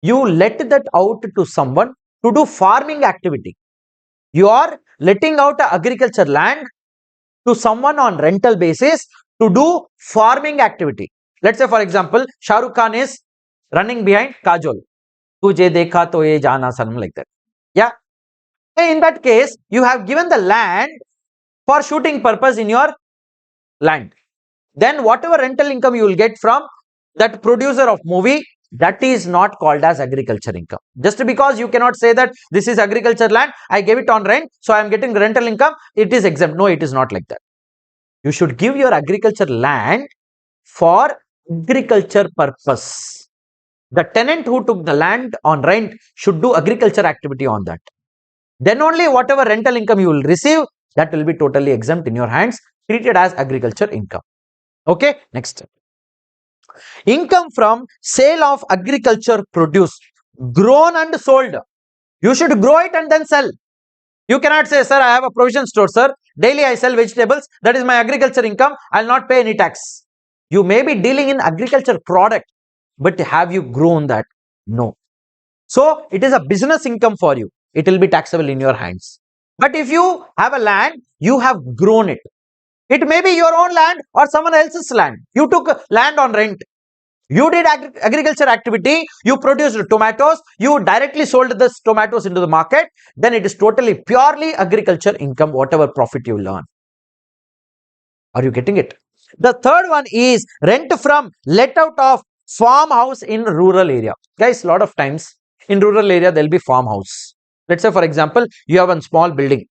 You let that out to someone to do farming activity. You are letting out a agriculture land to someone on rental basis to do farming activity. Let's say, for example, Shah Rukh Khan is running behind Kajol. Tujhe dekha to ye jana, something like that. Yeah. In that case, you have given the land for shooting purpose in your land. Then whatever rental income you will get from that producer of movie, that is not called as agriculture income. Just because you cannot say that this is agriculture land, I gave it on rent, so I am getting rental income, it is exempt. No, it is not like that. You should give your agriculture land for agriculture purpose. The tenant who took the land on rent should do agriculture activity on that. Then only whatever rental income you will receive, that will be totally exempt in your hands, treated as agriculture income. Okay, next. Income from sale of agriculture produce, grown and sold. You should grow it and then sell. You cannot say, sir, I have a provision store, sir. Daily I sell vegetables. That is my agriculture income. I will not pay any tax. You may be dealing in agriculture product, but have you grown that? No. So it is a business income for you. It will be taxable in your hands. But if you have a land, you have grown it. It may be your own land or someone else's land. You took land on rent. You did agriculture activity, you produced tomatoes, you directly sold the tomatoes into the market, then it is totally purely agriculture income, whatever profit you learn. Are you getting it? The third one is rent from let out of farmhouse in rural area. Guys, a lot of times in rural area, there will be farmhouse. Let's say, for example, you have a small building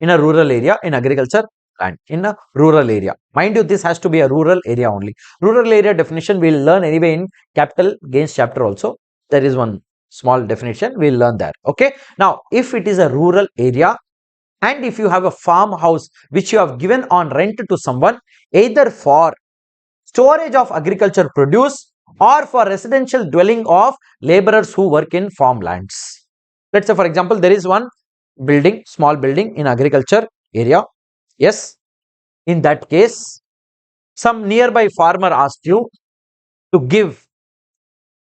in a rural area in agriculture land, in a rural area. Mind you, this has to be a rural area only. Rural area definition we will learn anyway in capital gains chapter also. There is one small definition, we will learn that. Okay. Now, if it is a rural area and if you have a farmhouse which you have given on rent to someone, either for storage of agriculture produce or for residential dwelling of laborers who work in farmlands. Let's say, for example, there is one building, small building in agriculture area. Yes, in that case, some nearby farmer asked you to give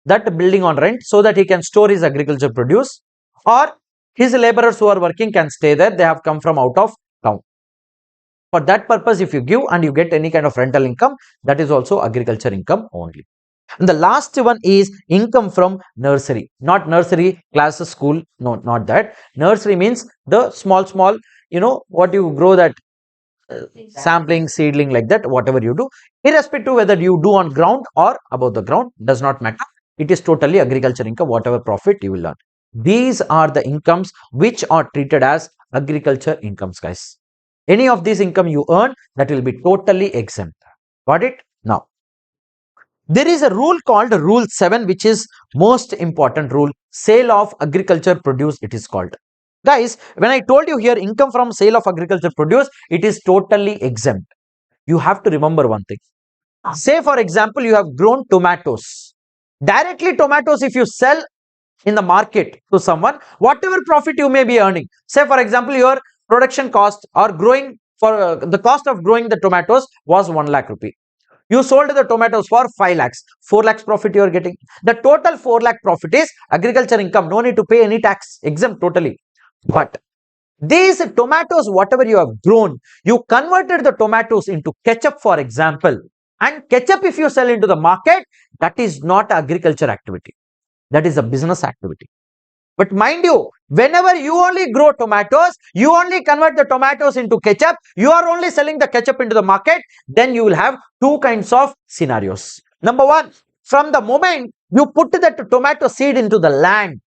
that building on rent so that he can store his agriculture produce, or his laborers who are working can stay there. They have come from out of town. For that purpose, if you give and you get any kind of rental income, that is also agriculture income only. And the last one is income from nursery, not nursery classes school, no, not that. Nursery means the small, what you grow, that sampling, seedling, like that, whatever you do, irrespective whether you do on ground or above the ground, does not matter. It is totally agriculture income, whatever profit you will earn. These are the incomes which are treated as agriculture incomes, guys. Any of these income you earn, that will be totally exempt. Got it? Now, there is a rule called Rule 7, which is most important rule. Sale of agriculture produce, it is called. Guys, when I told you here income from sale of agriculture produce, it is totally exempt. You have to remember one thing. Say for example, you have grown tomatoes. Directly tomatoes, if you sell in the market to someone, whatever profit you may be earning. Say for example, your production cost or growing for the cost of growing the tomatoes was 1 lakh rupee. You sold the tomatoes for 5 lakhs. 4 lakhs profit you are getting. The total 4 lakh profit is agriculture income. No need to pay any tax. Exempt totally. But these tomatoes, whatever you have grown, you converted the tomatoes into ketchup, for example. And ketchup, if you sell into the market, that is not agriculture activity. That is a business activity. But mind you, whenever you only grow tomatoes, you only convert the tomatoes into ketchup, you are only selling the ketchup into the market, then you will have two kinds of scenarios. Number one, from the moment you put that tomato seed into the land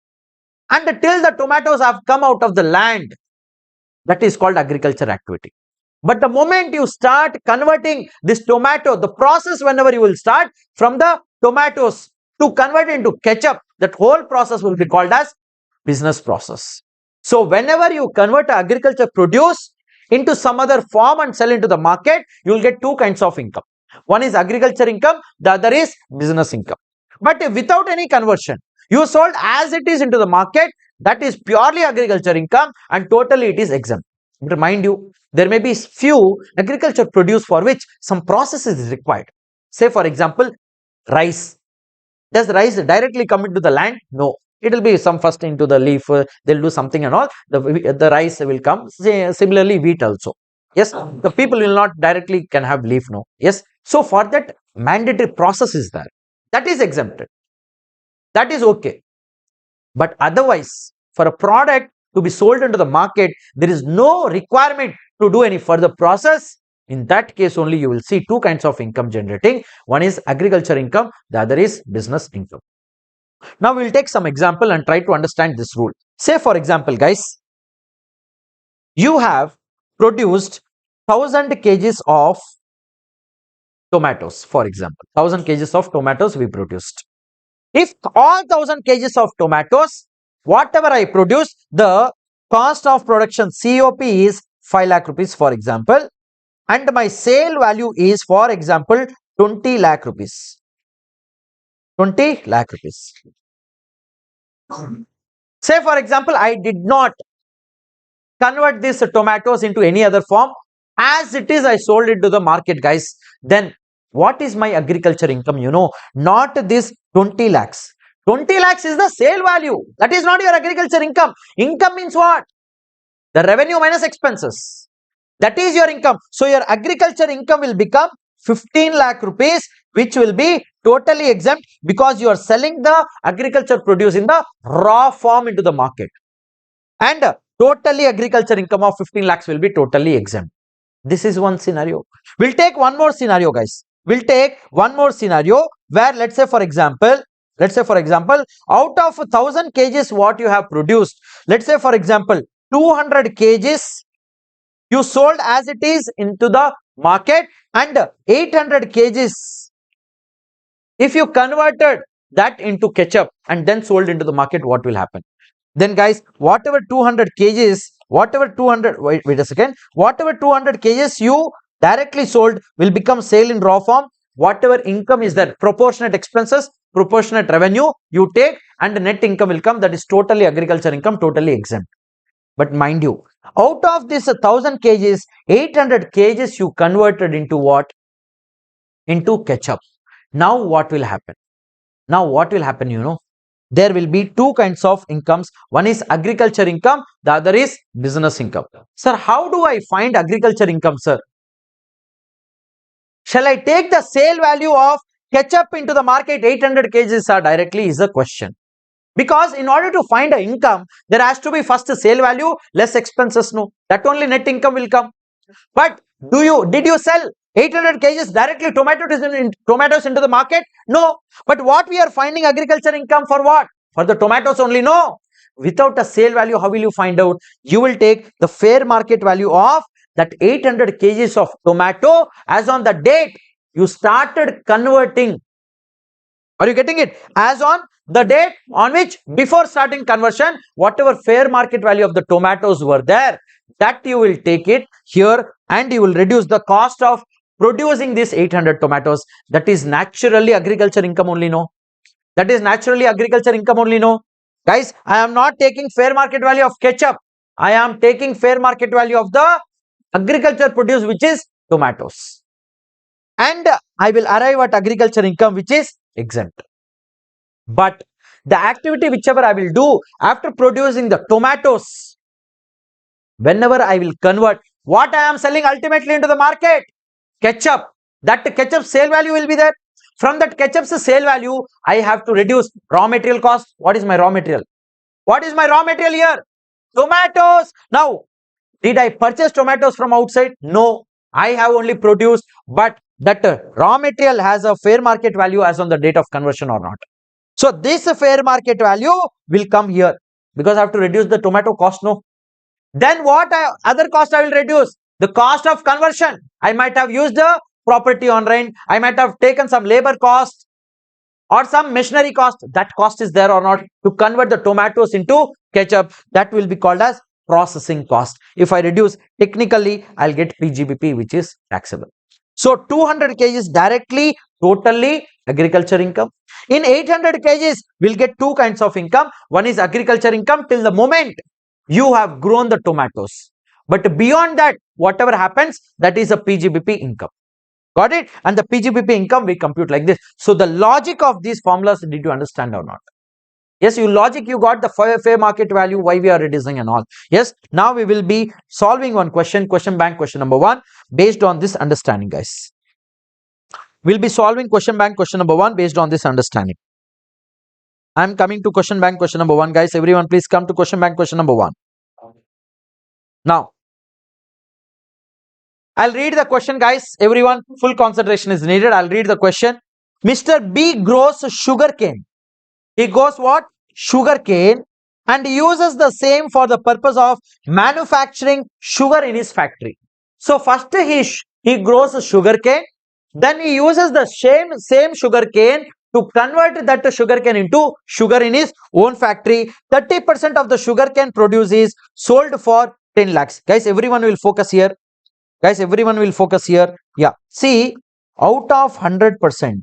and till the tomatoes have come out of the land, that is called agriculture activity. But the moment you start converting this tomato, the process whenever you will start from the tomatoes to convert into ketchup, that whole process will be called as business process. So whenever you convert agriculture produce into some other form and sell into the market, you will get two kinds of income. One is agriculture income, the other is business income. But without any conversion, you sold as it is into the market, that is purely agriculture income and totally it is exempt. But mind you, there may be few agriculture produce for which some process is required. Say for example, rice. Does rice directly come into the land? No. It will be some first into the leaf, they'll do something and all, the rice will come. Similarly, wheat also. Yes, the people will not directly can have leaf, no. Yes, so for that mandatory process is there. That is exempted. That is okay. But otherwise, for a product to be sold into the market, there is no requirement to do any further process. In that case only you will see two kinds of income generating. One is agriculture income, the other is business income. Now we will take some example and try to understand this rule. Say for example, guys, you have produced 1000 kgs of tomatoes, for example. 1000 kgs of tomatoes we produced. If all 1000 kgs of tomatoes, whatever I produce, the cost of production COP is 5 lakh rupees, for example, and my sale value is, for example, 20 lakh rupees. 20 lakh rupees. Say for example, I did not convert these tomatoes into any other form. As it is, I sold it to the market, guys. Then what is my agriculture income? You know, not this 20 lakhs. 20 lakhs is the sale value. That is not your agriculture income. Income means what? The revenue minus expenses. That is your income. So your agriculture income will become 15 lakh rupees, which will be totally exempt because you are selling the agriculture produce in the raw form into the market. And totally agriculture income of 15 lakhs will be totally exempt. This is one scenario. We'll take one more scenario, guys. We'll take one more scenario where let's say for example, out of 1000 kgs what you have produced, let's say for example, 200 kgs you sold as it is into the market and 800 kgs if you converted that into ketchup and then sold into the market, what will happen? Then guys, whatever 200 kgs, whatever 200 kgs you directly sold will become sale in raw form. Whatever income is there, proportionate expenses, proportionate revenue you take and net income will come. That is totally agriculture income, totally exempt. But mind you, out of this 1000 kgs, 800 kgs you converted into what? Into ketchup. Now what will happen? You know, there will be two kinds of incomes. One is agriculture income, the other is business income. Sir, how do I find agriculture income, sir? Shall I take the sale value of ketchup into the market 800 kgs or directly is the question. Because in order to find an income, there has to be first a sale value, less expenses, no. That only net income will come. But did you sell 800 kgs directly tomatoes into the market? No. But what we are finding agriculture income for what? For the tomatoes only? No. Without a sale value, how will you find out? You will take the fair market value of that 800 kgs of tomato as on the date you started converting. Are you getting it? As on the date on which before starting conversion, whatever fair market value of the tomatoes were there, that you will take it here and you will reduce the cost of producing these 800 tomatoes. That is naturally agriculture income only, no? That is naturally agriculture income only, no? Guys, I am not taking fair market value of ketchup. I am taking fair market value of the agriculture produce, which is tomatoes. And I will arrive at agriculture income, which is exempt. But the activity whichever I will do after producing the tomatoes, whenever I will convert what I am selling ultimately into the market, ketchup, that ketchup sale value will be there. From that ketchup's sale value, I have to reduce raw material cost. What is my raw material? What is my raw material here? Tomatoes. Now, did I purchase tomatoes from outside? No, I have only produced, but that raw material has a fair market value as on the date of conversion or not. So this fair market value will come here because I have to reduce the tomato cost, no. Then what other cost I will reduce? The cost of conversion. I might have used the property on rent. I might have taken some labor cost or some machinery cost. That cost is there or not to convert the tomatoes into ketchup. That will be called as processing cost. If I reduce, technically I'll get PGBP, which is taxable. So 200 kgs directly, totally agriculture income. In 800 kgs, we'll get two kinds of income. One is agriculture income till the moment you have grown the tomatoes. But beyond that, whatever happens, that is a PGBP income. Got it? And the PGBP income we compute like this. So the logic of these formulas, did you understand or not? Yes, you got the fair market value, why we are reducing and all. Yes, now we will be solving one question bank question number 1 based on this understanding, guys. We'll be solving question bank question number 1 based on this understanding. I'm coming to question bank question number 1, guys. Everyone, please come to question bank question number 1. Now, I'll read the question, guys. Everyone, full concentration is needed. I'll read the question. Mr. B grows sugarcane. He grows what? Sugarcane, and uses the same for the purpose of manufacturing sugar in his factory. So first he grows sugarcane, then he uses the same sugarcane to convert that sugarcane into sugar in his own factory. 30% of the sugarcane produce is sold for 10 lakhs. Guys, everyone will focus here. Guys, everyone will focus here. Yeah. See, out of 100%,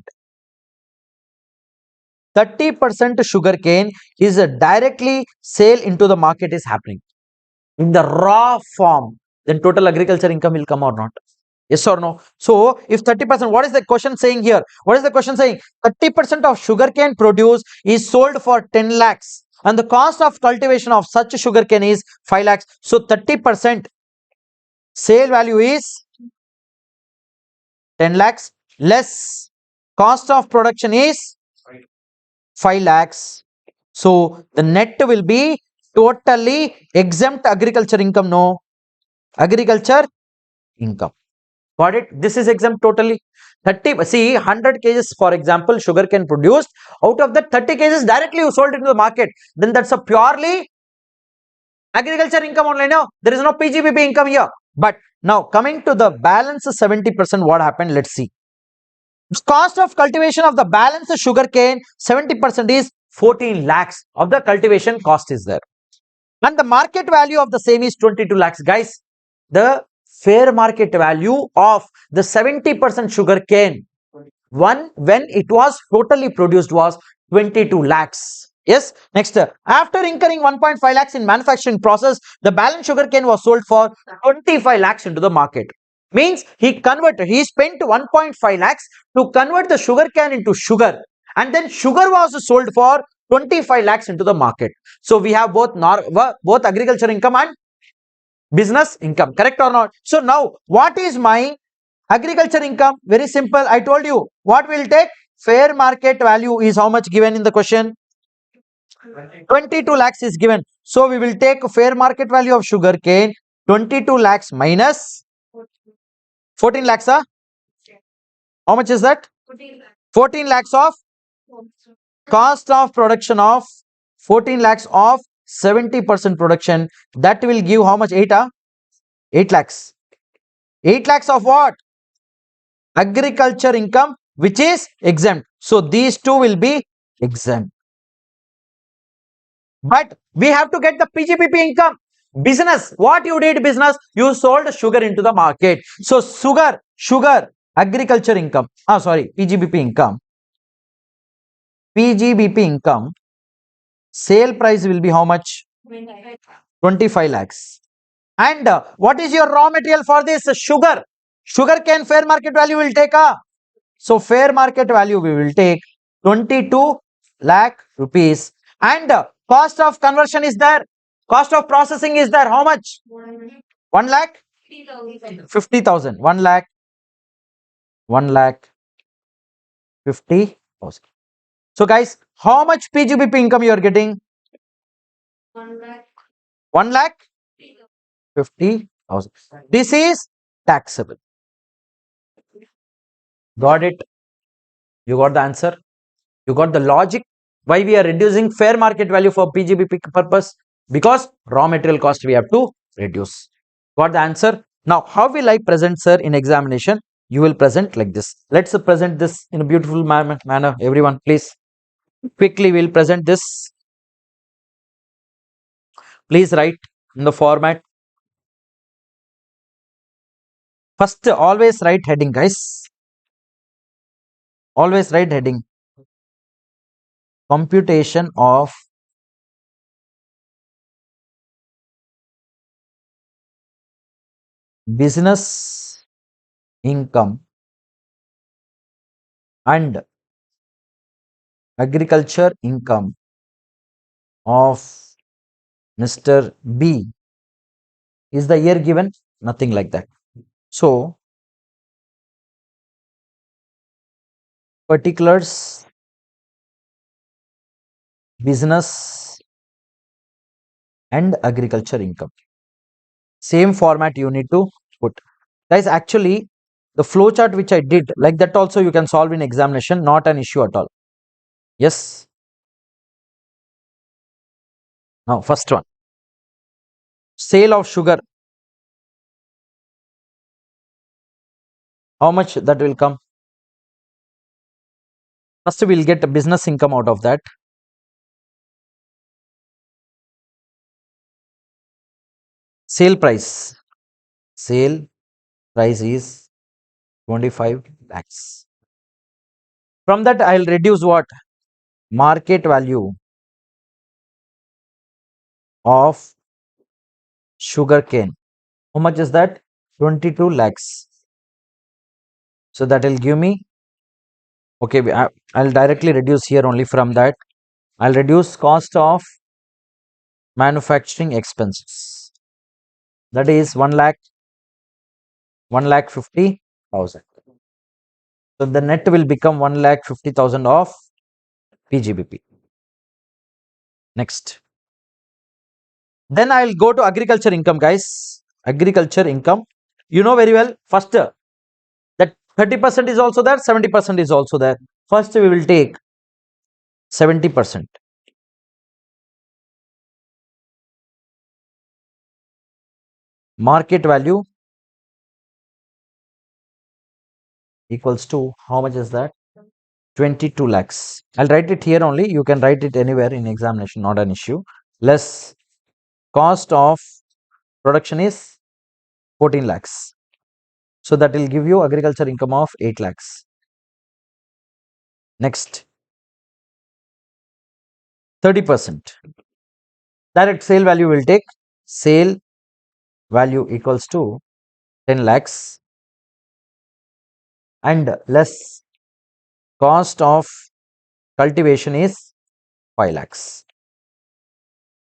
30% sugarcane is directly sale into the market is happening in the raw form. Then total agriculture income will come or not? Yes or no? So if 30%, what is the question saying here? What is the question saying? 30% of sugarcane produce is sold for 10 lakhs and the cost of cultivation of such sugarcane is 5 lakhs. So 30% sale value is 10 lakhs less cost of production is 5 lakhs. So the net will be totally exempt agriculture income, no? Agriculture income. Got it? This is exempt totally. 100 kgs, for example, sugarcane produced. Out of that 30 kgs directly you sold into the market. Then that's a purely agriculture income only, no? There is no PGBP income here. But now coming to the balance 70%, what happened? Let's see. Cost of cultivation of the balance sugarcane 70% is 14 lakhs of the cultivation cost is there. And the market value of the same is 22 lakhs. Guys, the fair market value of the 70% sugarcane when it was totally produced was 22 lakhs. Yes. Next, after incurring 1.5 lakhs in manufacturing process, the balance sugarcane was sold for 25 lakhs into the market. Means he spent 1.5 lakhs to convert the sugarcane into sugar, and then sugar was sold for 25 lakhs into the market. So we have both agriculture income and business income, correct or not? So now what is my Agriculture income, very simple. I told you what we'll take. Fair market value is how much given in the question? 22 lakhs is given. So we will take fair market value of sugar cane 22 lakhs minus 14 lakhs. How much is that? 14 lakhs of cost of production of 14 lakhs of 70% production. That will give how much? 8 8 lakhs. 8 lakhs of what? Agriculture income, which is exempt. So these two will be exempt. But we have to get the PGBP income. Business, what you did business? You sold sugar into the market. So sugar, agriculture income. Sorry, PGBP income. PGBP income, sale price will be how much? 25 lakhs. And what is your raw material for this? Sugar. Sugar cane fair market value will take so fair market value we will take 22 lakh rupees. And cost of conversion is there. Cost of processing is there. How much? 1 lakh 50,000. 1 lakh 50,000. So guys, how much PGBP income you are getting? 1 lakh 50,000. This is taxable. Got it? You got the answer? You got the logic? Why we are reducing fair market value for PGBP purpose? Because raw material cost we have to reduce. Got the answer? Now, how will I present, sir, in examination? You will present like this. Let's present this in a beautiful manner. Everyone, please. Quickly, we'll present this. Please write in the format. First, always write heading, guys. Always write heading. Computation of business income and agriculture income of Mr. B. Is the year given? Nothing like that. So, particulars, business and agriculture income. Same format you need to put. Guys, actually, the flow chart which I did, like that also you can solve in examination, not an issue at all. Yes. Now, first one. Sale of sugar. How much that will come? First, we will get a business income out of that. Sale price. Sale price is 25 lakhs. From that, I will reduce what? Market value of sugar cane. How much is that? 22 lakhs. So that will give me, okay, I'll directly reduce here only from that. I'll reduce cost of manufacturing expenses. That is 1 lakh 50,000. So the net will become 1,50,000 of PGBP. Next. Then I'll go to agriculture income, guys. Agriculture income. You know very well. First, that 30% is also there, 70% is also there. First, we will take 70%. Market value equals to, how much is that? 22 lakhs. I'll write it here only. You can write it anywhere in examination, not an issue. Less cost of production is 14 lakhs. So that will give you agriculture income of 8 lakhs. Next, 30%. Direct sale value will take sale value equals to 10 lakhs and less cost of cultivation is 5 lakhs.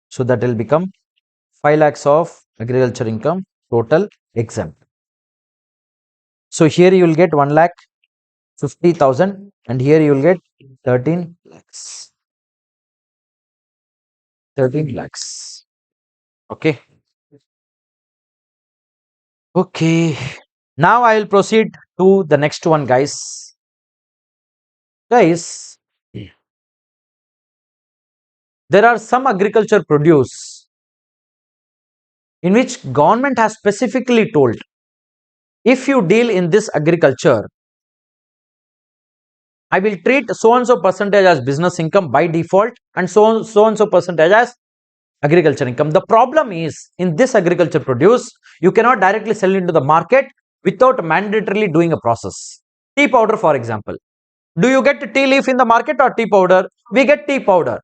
So that will become 5 lakhs of agriculture income, total exempt. So here you will get 1,50,000 and here you will get 13 lakhs. 13 lakhs. Okay. Okay. Now I will proceed to the next one, guys. Guys, there are some agriculture produce in which government has specifically told, if you deal in this agriculture, I will treat so and so percentage as business income by default and so and so percentage as agriculture income. The problem is, in this agriculture produce, you cannot directly sell into the market without mandatorily doing a process. Tea powder, for example. Do you get tea leaf in the market or tea powder? We get tea powder.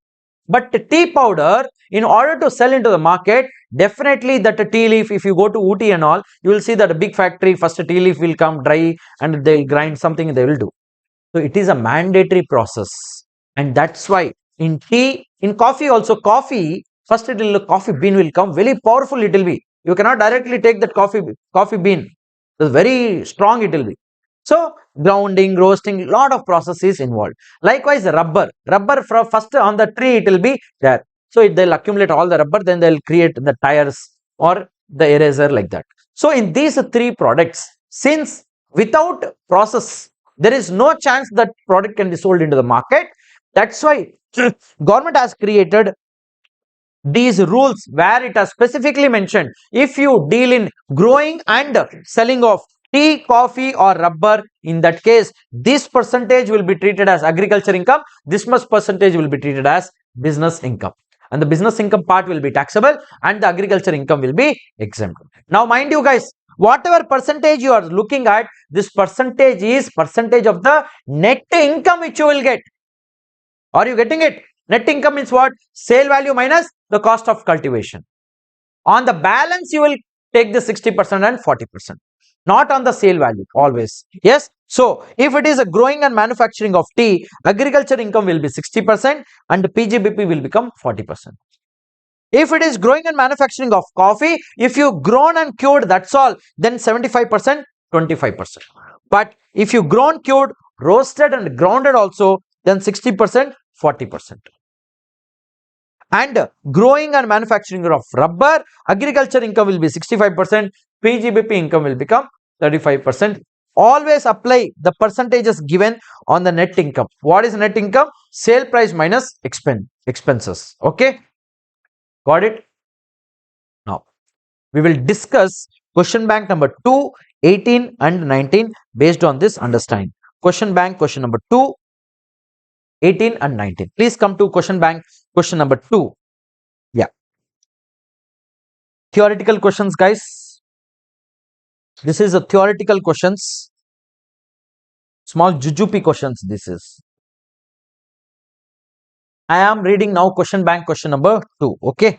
But tea powder, in order to sell into the market, definitely that tea leaf, if you go to Ooty and all, you will see that a big factory, first tea leaf will come dry and they will grind something they will do. So it is a mandatory process. And that's why in tea, in coffee also, coffee, first coffee bean will come, very powerful it will be. You cannot directly take that coffee bean. It's very strong it will be. So grounding, roasting, lot of processes involved. Likewise, rubber from first on the tree it will be there. So they'll accumulate all the rubber, then they'll create the tires or the eraser like that. So in these three products, since without process, there is no chance that product can be sold into the market. That's why government has created these rules where it has specifically mentioned, if you deal in growing and selling of tea, coffee or rubber, in that case this percentage will be treated as agriculture income, this much percentage will be treated as business income, and the business income part will be taxable and the agriculture income will be exempt. Now mind you guys, whatever percentage you are looking at, this percentage is percentage of the net income which you will get. Are you getting it? Net income means what? Sale value minus the cost of cultivation. On the balance, you will take the 60% and 40%. Not on the sale value, always. Yes. So, if it is a growing and manufacturing of tea, agriculture income will be 60% and PGBP will become 40%. If it is growing and manufacturing of coffee, if you grown and cured, that's all, then 75%, 25%. But if you grown, cured, roasted and grounded also, then 60%, 40%. And growing and manufacturing of rubber, agriculture income will be 65%, PGBP income will become 35%. Always apply the percentages given on the net income. What is net income? Sale price minus expenses. Okay, got it? Now we will discuss question bank number 2, 18 and 19 based on this understanding. Question bank question number 2, 18 and 19. Please come to question bank question number 2. Yeah. Theoretical questions, guys. This is a theoretical questions. Small jujupy questions this is. I am reading now question bank question number 2. Okay.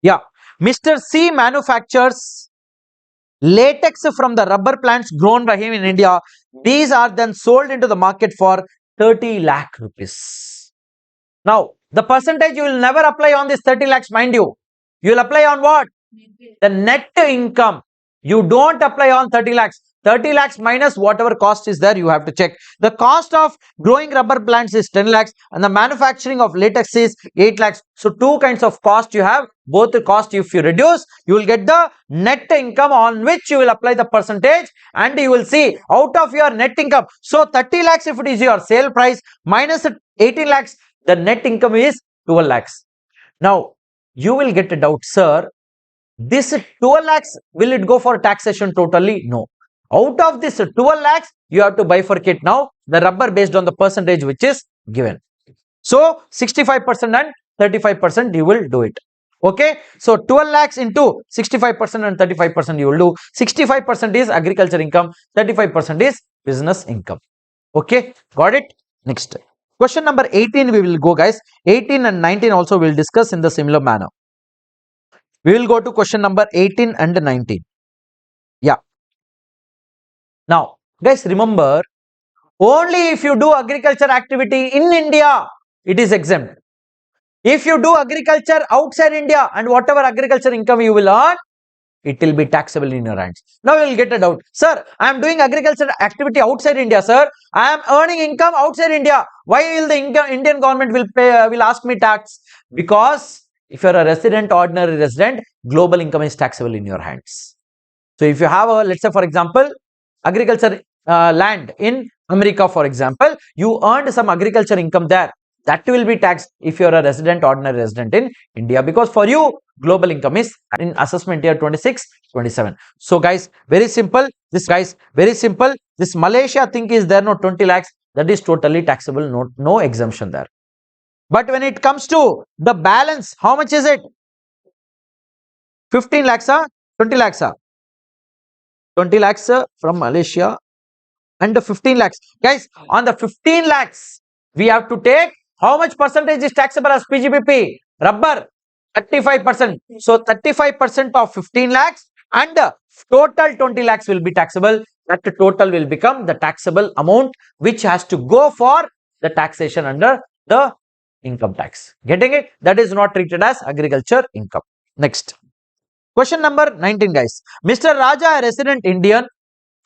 Yeah. Mr. C manufactures latex from the rubber plants grown by him in India. These are then sold into the market for 30 lakh rupees. Now, the percentage you will never apply on this 30 lakhs, mind you. You will apply on what? The net income. You don't apply on 30 lakhs. 30 lakhs minus whatever cost is there, you have to check. The cost of growing rubber plants is 10 lakhs and the manufacturing of latex is 8 lakhs. So, two kinds of cost you have. Both the cost, if you reduce, you will get the net income on which you will apply the percentage and you will see out of your net income. So, 30 lakhs if it is your sale price minus 18 lakhs, the net income is 12 lakhs. Now, you will get a doubt, sir. This 12 lakhs, will it go for taxation totally? No. Out of this 12 lakhs, you have to bifurcate now the rubber based on the percentage which is given. So, 65% and 35% you will do it. Okay. So, 12 lakhs into 65% and 35% you will do. 65% is agriculture income, 35% is business income. Okay. Got it? Next. Question number 18 we will go, guys. 18 and 19 also we will discuss in the similar manner. We will go to question number 18 and 19. Yeah. Now, guys, remember, only if you do agriculture activity in India, it is exempt. If you do agriculture outside India and whatever agriculture income you will earn, it will be taxable in your hands. Now you will get a doubt. Sir, I am doing agriculture activity outside India, sir. I am earning income outside India. Why will the Indian government will pay, will ask me tax? Because if you are a resident, ordinary resident, global income is taxable in your hands. So if you have a, let's say for example, agriculture land in America, for example, you earned some agriculture income there. That will be taxed if you are a resident, ordinary resident in India, because for you, global income is in assessment year 26, 27. So guys, very simple. This Malaysia thing is there, no 20 lakhs. That is totally taxable, no exemption there. But when it comes to the balance, how much is it? 15 lakhs, 20 lakhs, 20 lakhs from Malaysia and the 15 lakhs. Guys, on the 15 lakhs, we have to take how much percentage is taxable as PGBP? Rubber, 35%. So 35% of 15 lakhs and the total 20 lakhs will be taxable. That total will become the taxable amount which has to go for the taxation under the income tax. Getting it? That is not treated as agriculture income. Next. Question number 19, guys. Mr. Raja, a resident Indian,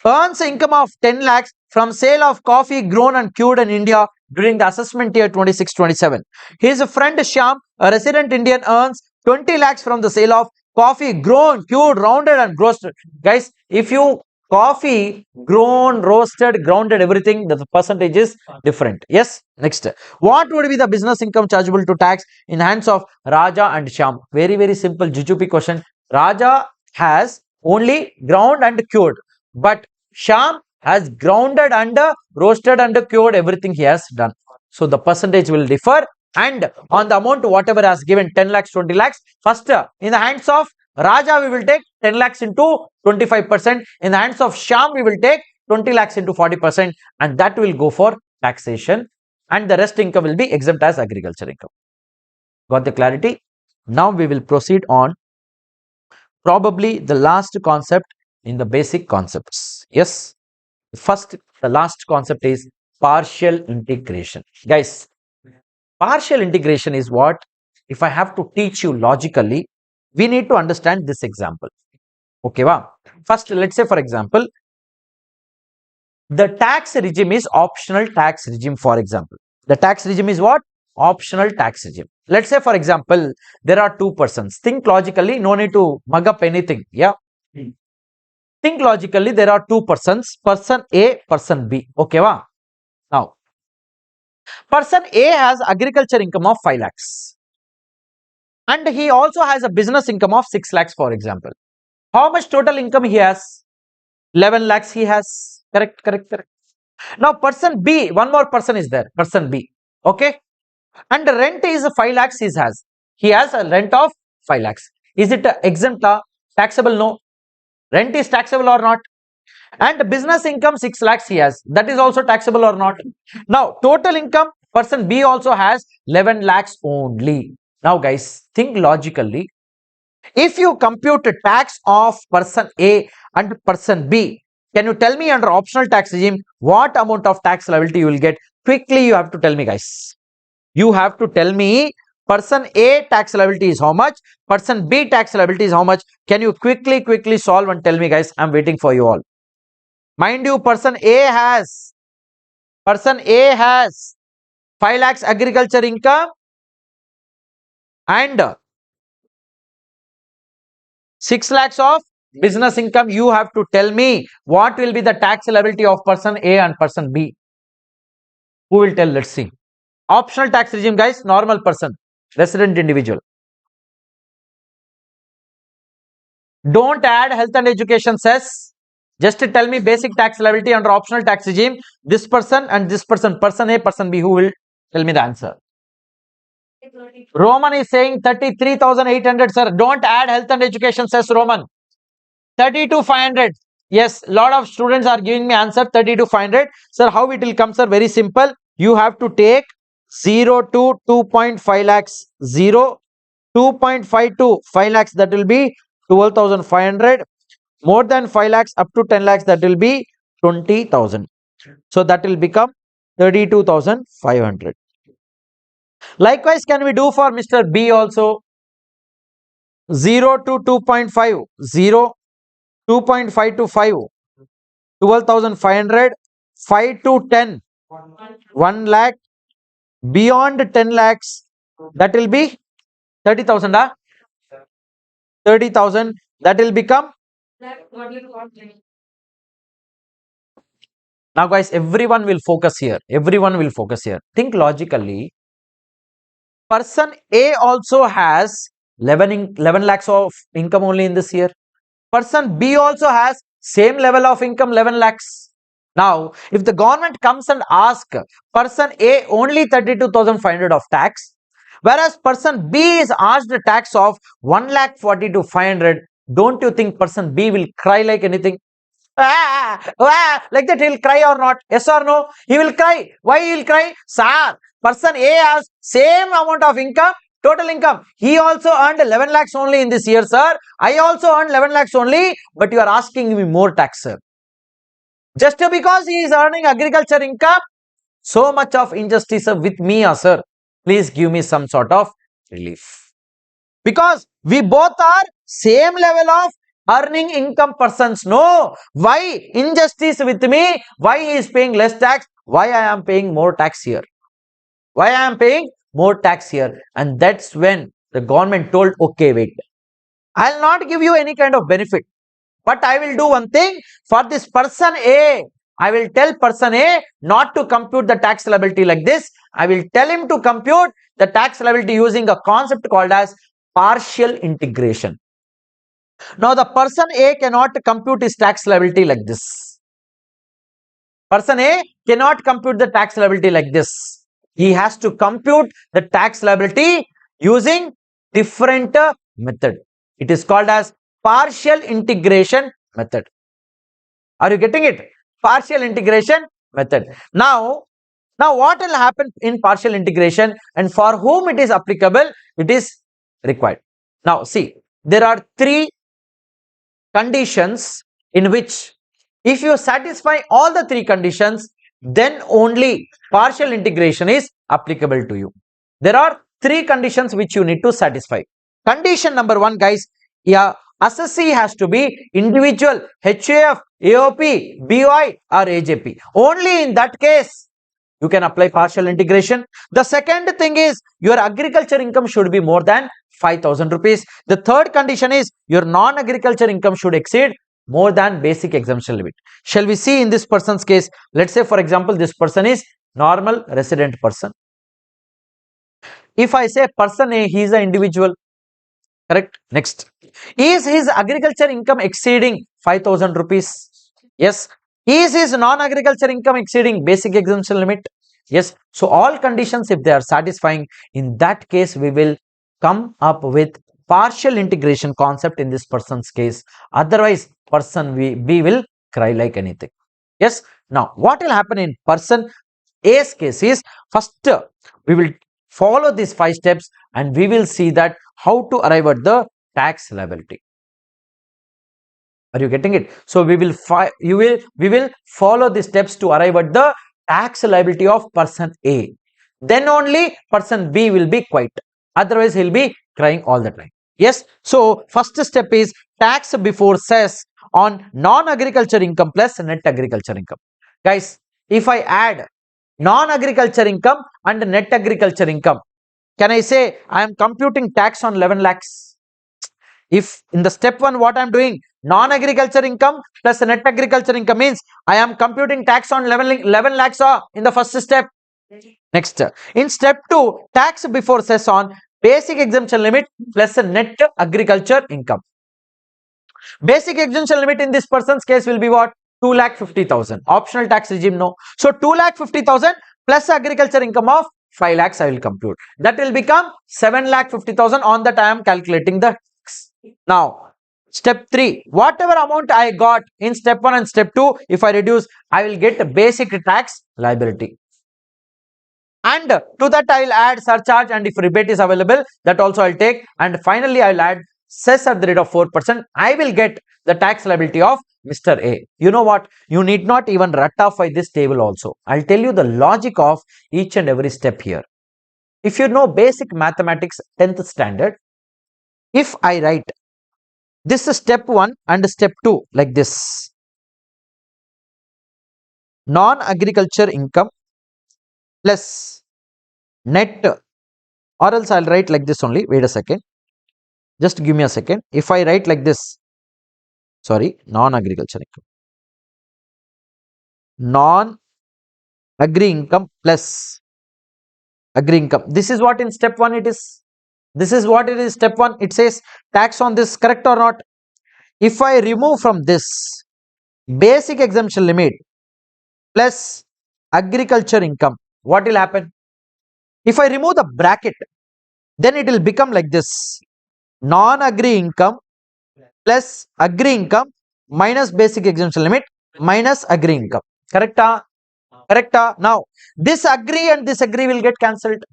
earns income of 10 lakhs from sale of coffee grown and cured in India during the assessment year 26-27. His friend Shyam, a resident Indian, earns 20 lakhs from the sale of coffee grown, cured, rounded and roasted. Guys, if you coffee grown, roasted, grounded, everything, the percentage is different. Yes. Next, what would be the business income chargeable to tax in hands of Raja and Shyam? Very, very simple Jujupi question. Raja has only ground and cured, but Shyam has grounded and roasted and cured, everything he has done. So the percentage will differ, and on the amount whatever has given 10 lakhs, 20 lakhs, first in the hands of Raja we will take 10 lakhs into 25%. In the hands of Shyam we will take 20 lakhs into 40%, and that will go for taxation, and the rest income will be exempt as agriculture income. Got the clarity? Now we will proceed on probably the last concept in the basic concepts. Yes, the last concept is partial integration. Guys, partial integration is what? If I have to teach you logically, we need to understand this example. Okay, wow. First, let's say for example, the tax regime is optional tax regime, for example. The tax regime is what? Optional tax regime. Let's say for example, there are two persons. Think logically, no need to mug up anything. Yeah. Think logically, there are two persons, person A, person B. Okay, wow. Now, person A has agriculture income of 5 lakhs. And he also has a business income of 6 lakhs, for example. How much total income he has? 11 lakhs he has. Correct. Now, person B, one more person is there, person B. Okay. And the rent is 5 lakhs he has. He has a rent of 5 lakhs. Is it exempt? Taxable? No. Rent is taxable or not? And business income 6 lakhs he has. That is also taxable or not? Now, total income, person B also has 11 lakhs only. Now, guys, think logically. If you compute the tax of person A and person B, can you tell me under optional tax regime what amount of tax liability you will get? Quickly, you have to tell me, guys. You have to tell me person A tax liability is how much, person B tax liability is how much. Can you quickly solve and tell me, guys? I'm waiting for you all. Mind you, person A has 5 lakhs agriculture income and 6 lakhs of business income. You have to tell me what will be the tax liability of person A and person B. Who will tell? Let's see. Optional tax regime, guys, normal person, resident individual. Don't add health and education cess. Just tell me basic tax liability under optional tax regime. This person and this person, person A, person B. Who will tell me the answer? Roman is saying 33,800, sir. Don't add health and education cess, Roman. 32,500. Yes, lot of students are giving me answer 32,500. Sir, how it will come, sir? Very simple. You have to take 0 to 2.5 lakhs. 0, 2.5 to 5 lakhs. That will be 12,500. More than 5 lakhs up to 10 lakhs. That will be 20,000. So that will become 32,500. Likewise, can we do for Mr. B also? 0 to 2.5, 0, 2.5 to 5, 12,500, 5 to 10, 1 lakh, beyond 10 lakhs, that will be 30,000. 30,000, that will become. Now, guys, everyone will focus here. Everyone will focus here. Think logically. Person A also has 11 lakhs of income only in this year. Person B also has same level of income, 11 lakhs. Now, if the government comes and asks person A only 32,500 of tax, whereas person B is asked a tax of 1,42,500, don't you think person B will cry like anything? Like that he will cry or not? Yes or no? He will cry. Why he will cry? Sir, person A has same amount of income, total income. He also earned 11 lakhs only in this year, sir. I also earned 11 lakhs only, but you are asking me more tax, sir. Just because he is earning agriculture income, so much of injustice with me, sir. Please give me some sort of relief. Because we both are same level of earning income persons. No, why injustice with me? Why he is paying less tax? Why I am paying more tax here? Why I am paying more tax here? And that's when the government told, okay, wait, I'll not give you any kind of benefit, but I will do one thing for this person A. I will tell person A not to compute the tax liability like this. I will tell him to compute the tax liability using a concept called as partial integration. Now, the person A cannot compute his tax liability like this. Person A cannot compute the tax liability like this. He has to compute the tax liability using different method. It is called as partial integration method. Are you getting it? Partial integration method. Now what will happen in partial integration and for whom it is applicable? It is required. Now, see, there are three conditions in which if you satisfy all the three conditions, then only partial integration is applicable to you. There are three conditions which you need to satisfy. Condition number one, guys, yeah, assessee has to be individual, HAF, AOP, BOI or AJP. Only in that case you can apply partial integration. The second thing is your agriculture income should be more than 5,000 rupees. The third condition is your non-agriculture income should exceed more than basic exemption limit. Shall we see in this person's case? Let's say, for example, this person is normal resident person. If I say person A, he is an individual, correct? Next, is his agriculture income exceeding 5,000 rupees? Yes. Is his non-agriculture income exceeding basic exemption limit? Yes. So all conditions, if they are satisfying, in that case we will come up with partial integration concept in this person's case. Otherwise, person B will cry like anything. Yes. Now, what will happen in person A's case is, first we will follow these 5 steps and we will see that how to arrive at the tax liability. Are you getting it? So we will follow the steps to arrive at the tax liability of person A. Then only person B will be quiet. Otherwise, he'll be crying all the time. Yes. So first step is tax before cess on non-agriculture income plus net agriculture income. Guys, if I add non-agriculture income and net agriculture income, can I say I am computing tax on 11 lakhs? If in the step 1 what I am doing, non-agriculture income plus net agriculture income means I am computing tax on 11 lakhs in the first step. Next, in step 2, tax before cess on basic exemption limit plus net agriculture income. Basic exemption limit in this person's case will be what? 2,50,000. Optional tax regime, no. So 2,50,000 plus agriculture income of 5 lakhs I will compute. That will become 7,50,000. On that I am calculating the tax. Now, step 3, whatever amount I got in step 1 and step 2, if I reduce, I will get a basic tax liability. And to that I will add surcharge, and if rebate is available, that also I will take. And finally, I will add cess at the rate of 4%. I will get the tax liability of Mr. A. You know what? You need not even ratify this table also. I will tell you the logic of each and every step here. if you know basic mathematics 10th standard, if I write this is step 1 and step 2 like this, non-agriculture income plus net, or else I'll write like this only. Wait a second. Just give me a second. If I write like this, sorry, non-agriculture income. Non-agri income plus agri income. This is what in step 1 it is. This is what it is step 1. It says tax on this, correct or not? If I remove from this basic exemption limit plus agriculture income, what will happen? If I remove the bracket, then it will become like this: non-agri income plus agri income minus basic exemption limit minus agri income. Correcta? Correcta? Now, this agree and this agree will get cancelled.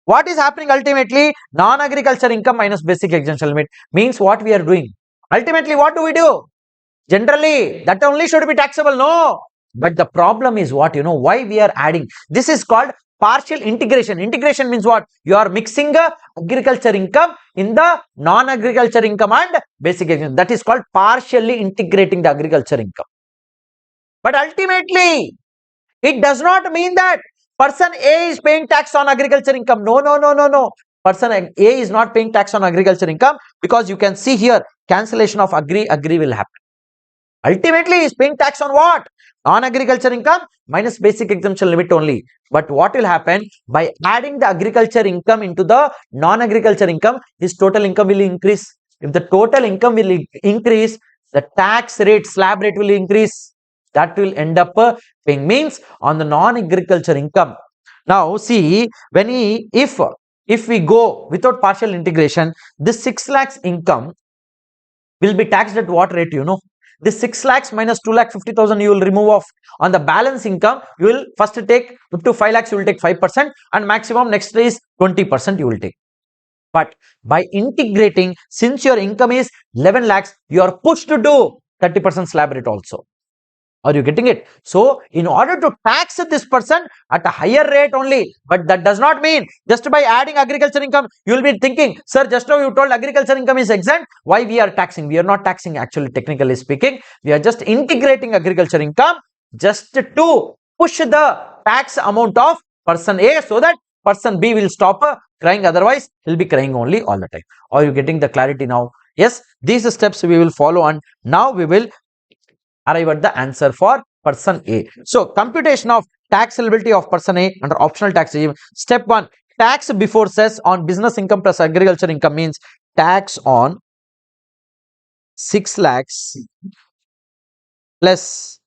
What is happening ultimately? Non-agriculture income minus basic exemption limit means what we are doing. Ultimately, what do we do? Generally, that only should be taxable. No. But the problem is what? Why we are adding? This is called partial integration. Integration means what? You are mixing agriculture income in the non-agriculture income and basic exemption. That is called partially integrating the agriculture income. But ultimately, it does not mean that person A is paying tax on agriculture income. No, no, no, no, no. Person A is not paying tax on agriculture income, because you can see here cancellation of agree will happen. Ultimately, he is paying tax on what? Non-agriculture income minus basic exemption limit only. But what will happen? By adding the agriculture income into the non-agriculture income, his total income will increase. If the total income will increase, the tax rate, slab rate will increase. That will end up paying, means on the non-agriculture income. Now see, when if we go without partial integration, this 6 lakhs income will be taxed at what rate? This 6 lakhs minus 2,50,000 you will remove off. On the balance income, you will first take up to 5 lakhs, you will take 5%, and maximum next is 20% you will take. But by integrating, since your income is 11 lakhs, you are pushed to do 30% slab rate also. Are you getting it? So, in order to tax this person at a higher rate only, but that does not mean just by adding agriculture income, you will be thinking, sir, just now you told agriculture income is exempt, why we are taxing? We are not taxing, actually, technically speaking. We are just integrating agriculture income just to push the tax amount of person A, so that person B will stop crying, otherwise he will be crying only all the time. Are you getting the clarity now? Yes, these steps we will follow, and now we will arrive at the answer for person A. So, computation of tax liability of person A under optional tax regime. Step 1, tax before cess on business income plus agriculture income means tax on 6 lakhs plus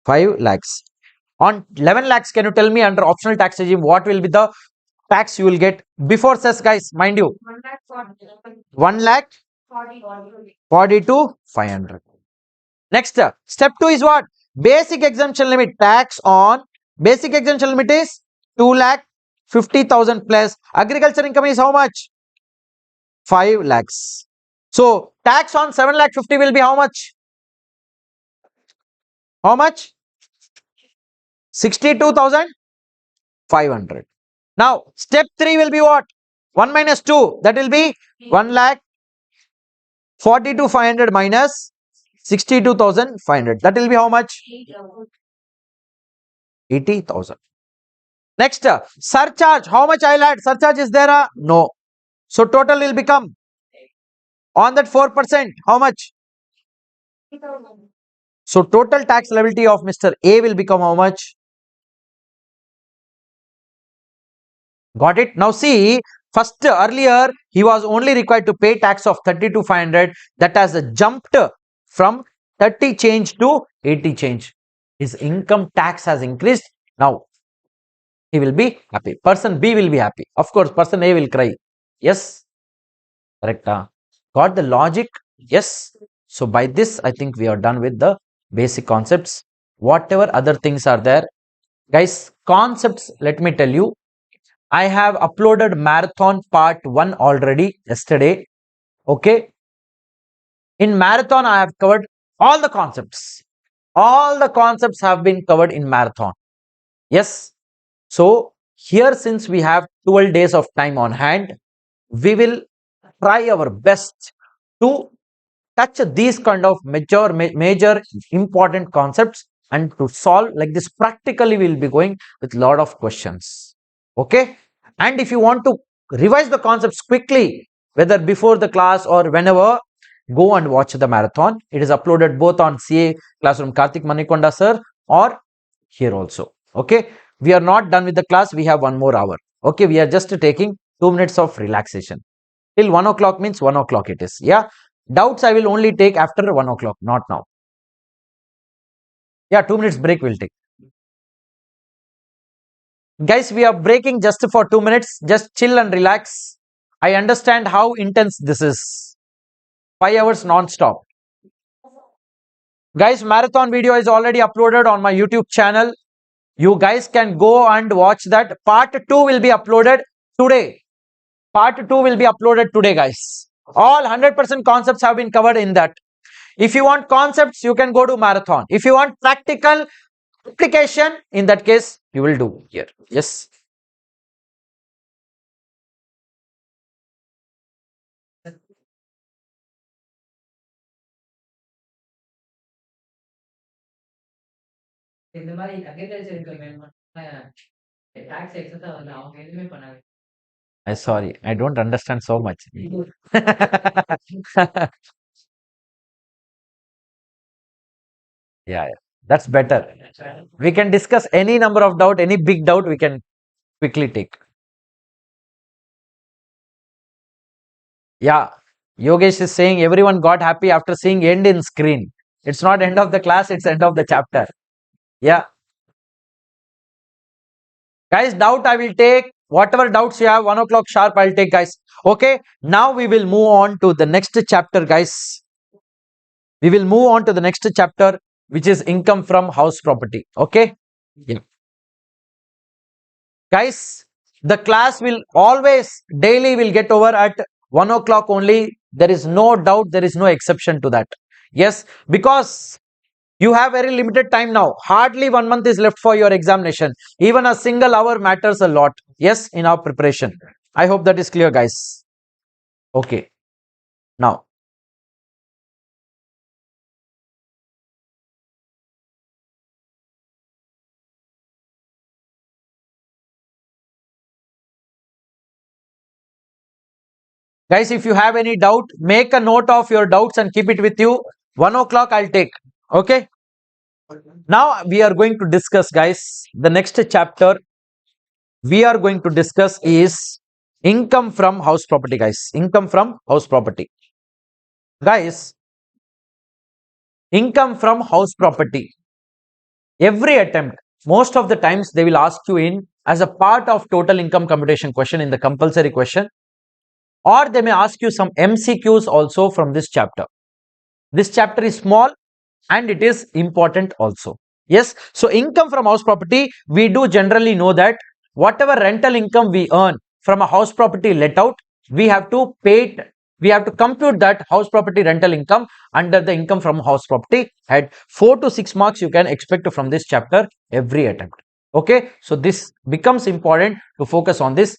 5 lakhs. On 11 lakhs, can you tell me under optional tax regime what will be the tax you will get before cess, guys? Mind you, 1 lakh 42,500. Next, step 2 is what? Basic exemption limit. Tax on basic exemption limit is 2,50,000 plus agriculture income is how much? 5 lakhs. So, tax on 7,50,000 will be how much? How much? 62,500. Now, step 3 will be what? 1 minus 2, that will be 1,42,500 minus 62,500. That will be how much? 80,000. Next, surcharge. How much I'll add? Surcharge is there? No. So, total will become on that 4%. How much? So, total tax liability of Mr. A will become how much? Got it? Now, see, first earlier he was only required to pay tax of 32,500. That has jumped from 30 change to 80 change. His income tax has increased. Now, he will be happy. Person B will be happy. Of course, person A will cry. Yes? Correct. Got the logic? Yes. So, by this, I think we are done with the basic concepts. Whatever other things are there, guys, concepts, let me tell you, I have uploaded marathon part 1 already yesterday. Okay. In marathon, I have covered all the concepts. All the concepts have been covered in marathon. Yes. So, Here, since we have 12 days of time on hand, we will try our best to touch these kind of major important concepts, and to solve like this practically we will be going with lot of questions. Okay, and if you want to revise the concepts quickly, whether before the class or whenever, go and watch the marathon. It is uploaded both on CA Classroom Karthik Manikonda sir or here also. Okay, we are not done with the class, we have one more hour. Okay, we are just taking 2 minutes of relaxation. Till 1 o'clock means 1 o'clock it is. Yeah, doubts I will only take after 1 o'clock, not now. Yeah, 2 minutes break will take. Guys, we are breaking just for 2 minutes. Just chill and relax. I understand how intense this is. 5 hours non-stop. Guys, marathon video is already uploaded on my YouTube channel. You guys can go and watch that. Part 2 will be uploaded today. Part 2 will be uploaded today, guys. All 100% concepts have been covered in that. If you want concepts, you can go to marathon. If you want practical application, in that case, you will do here. Yes. I sorry, I don't understand so much. Yeah, that's better. We can discuss any number of doubt, any big doubt we can quickly take. Yeah, Yogesh is saying everyone got happy after seeing end in screen. It's not end of the class, it's end of the chapter. Yeah. Guys, doubt I will take. Whatever doubts you have, 1 o'clock sharp, I'll take, guys. Okay, now we will move on to the next chapter, guys. We will move on to the next chapter, which is income from house property. Okay. Yeah. Guys, the class will always daily will get over at 1 o'clock only. There is no doubt, there is no exception to that. Yes, because you have very limited time now. Hardly 1 month is left for your examination. Even a single hour matters a lot. Yes, in our preparation. I hope that is clear, guys. Okay. Now, guys, if you have any doubt, make a note of your doubts and keep it with you. 1 o'clock I'll take. Okay. Now we are going to discuss, guys, the next chapter we are going to discuss is income from house property, guys. Income from house property. Guys, income from house property. Every attempt, most of the times they will ask you in as a part of total income computation question in the compulsory question, or they may ask you some MCQs also from this chapter. This chapter is small and it is important also. Yes, so income from house property, we do generally know that whatever rental income we earn from a house property let out, we have to pay it, we have to compute that house property rental income under the income from house property head. 4 to 6 marks you can expect from this chapter every attempt. Okay, so this becomes important to focus on this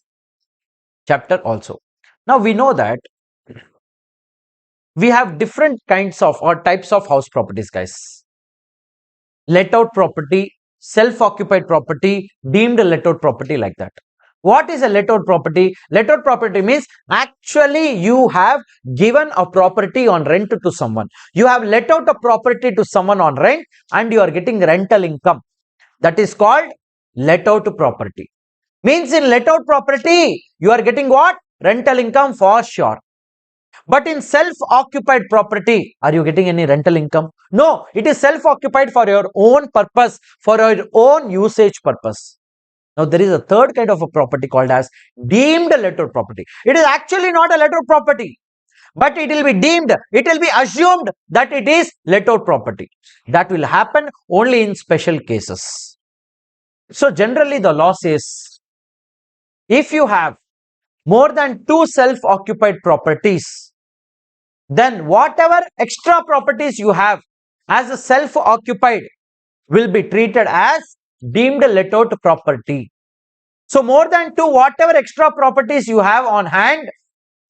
chapter also. Now we know that we have different kinds of or types of house properties, guys. Let out property, self-occupied property, deemed let out property, like that. What is a let out property? Let out property means actually you have given a property on rent to someone. You have let out a property to someone on rent and you are getting rental income. That is called let out property. Means in let out property, you are getting what? Rental income for sure. But in self-occupied property, are you getting any rental income? No, it is self-occupied for your own purpose, for your own usage purpose. Now, there is a third kind of a property called as deemed let out property. It is actually not a let out property, but it will be deemed, it will be assumed that it is let out property. That will happen only in special cases. So, generally the law says, if you have more than 2 self-occupied properties, then whatever extra properties you have as a self-occupied will be treated as deemed let out property. So more than 2, whatever extra properties you have on hand,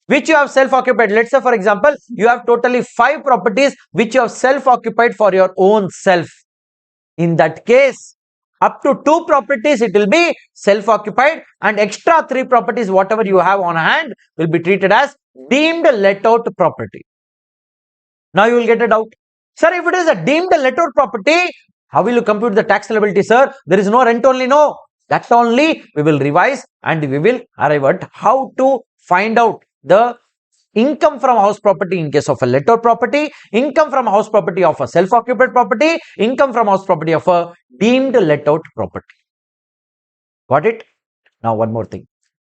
which you have self-occupied. Let's say, for example, you have totally 5 properties which you have self-occupied for your own self. In that case, up to 2 properties it will be self-occupied, and extra 3 properties whatever you have on hand will be treated as deemed let out property. Now you will get a doubt. Sir, if it is a deemed let out property, how will you compute the tax liability, sir? There is no rent only. No. That only we will revise and we will arrive at how to find out the income from house property in case of a let out property, income from house property of a self-occupied property, income from house property of a deemed let out property. Got it? Now one more thing.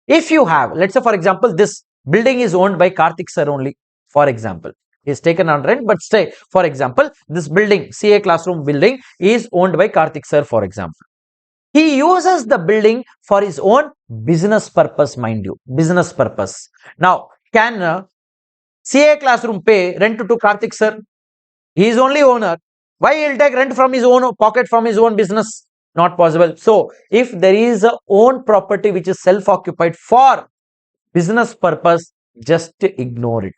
If you have, let's say for example, this building is owned by Karthik sir only, for example. He is taken on rent, but say, for example, this building, CA classroom building is owned by Karthik sir, for example. He uses the building for his own business purpose, mind you, business purpose. Now, can CA classroom pay rent to Karthik sir? He is only owner. Why he will take rent from his own pocket, from his own business? Not possible. So, if there is a own property which is self-occupied for business purpose, just ignore it.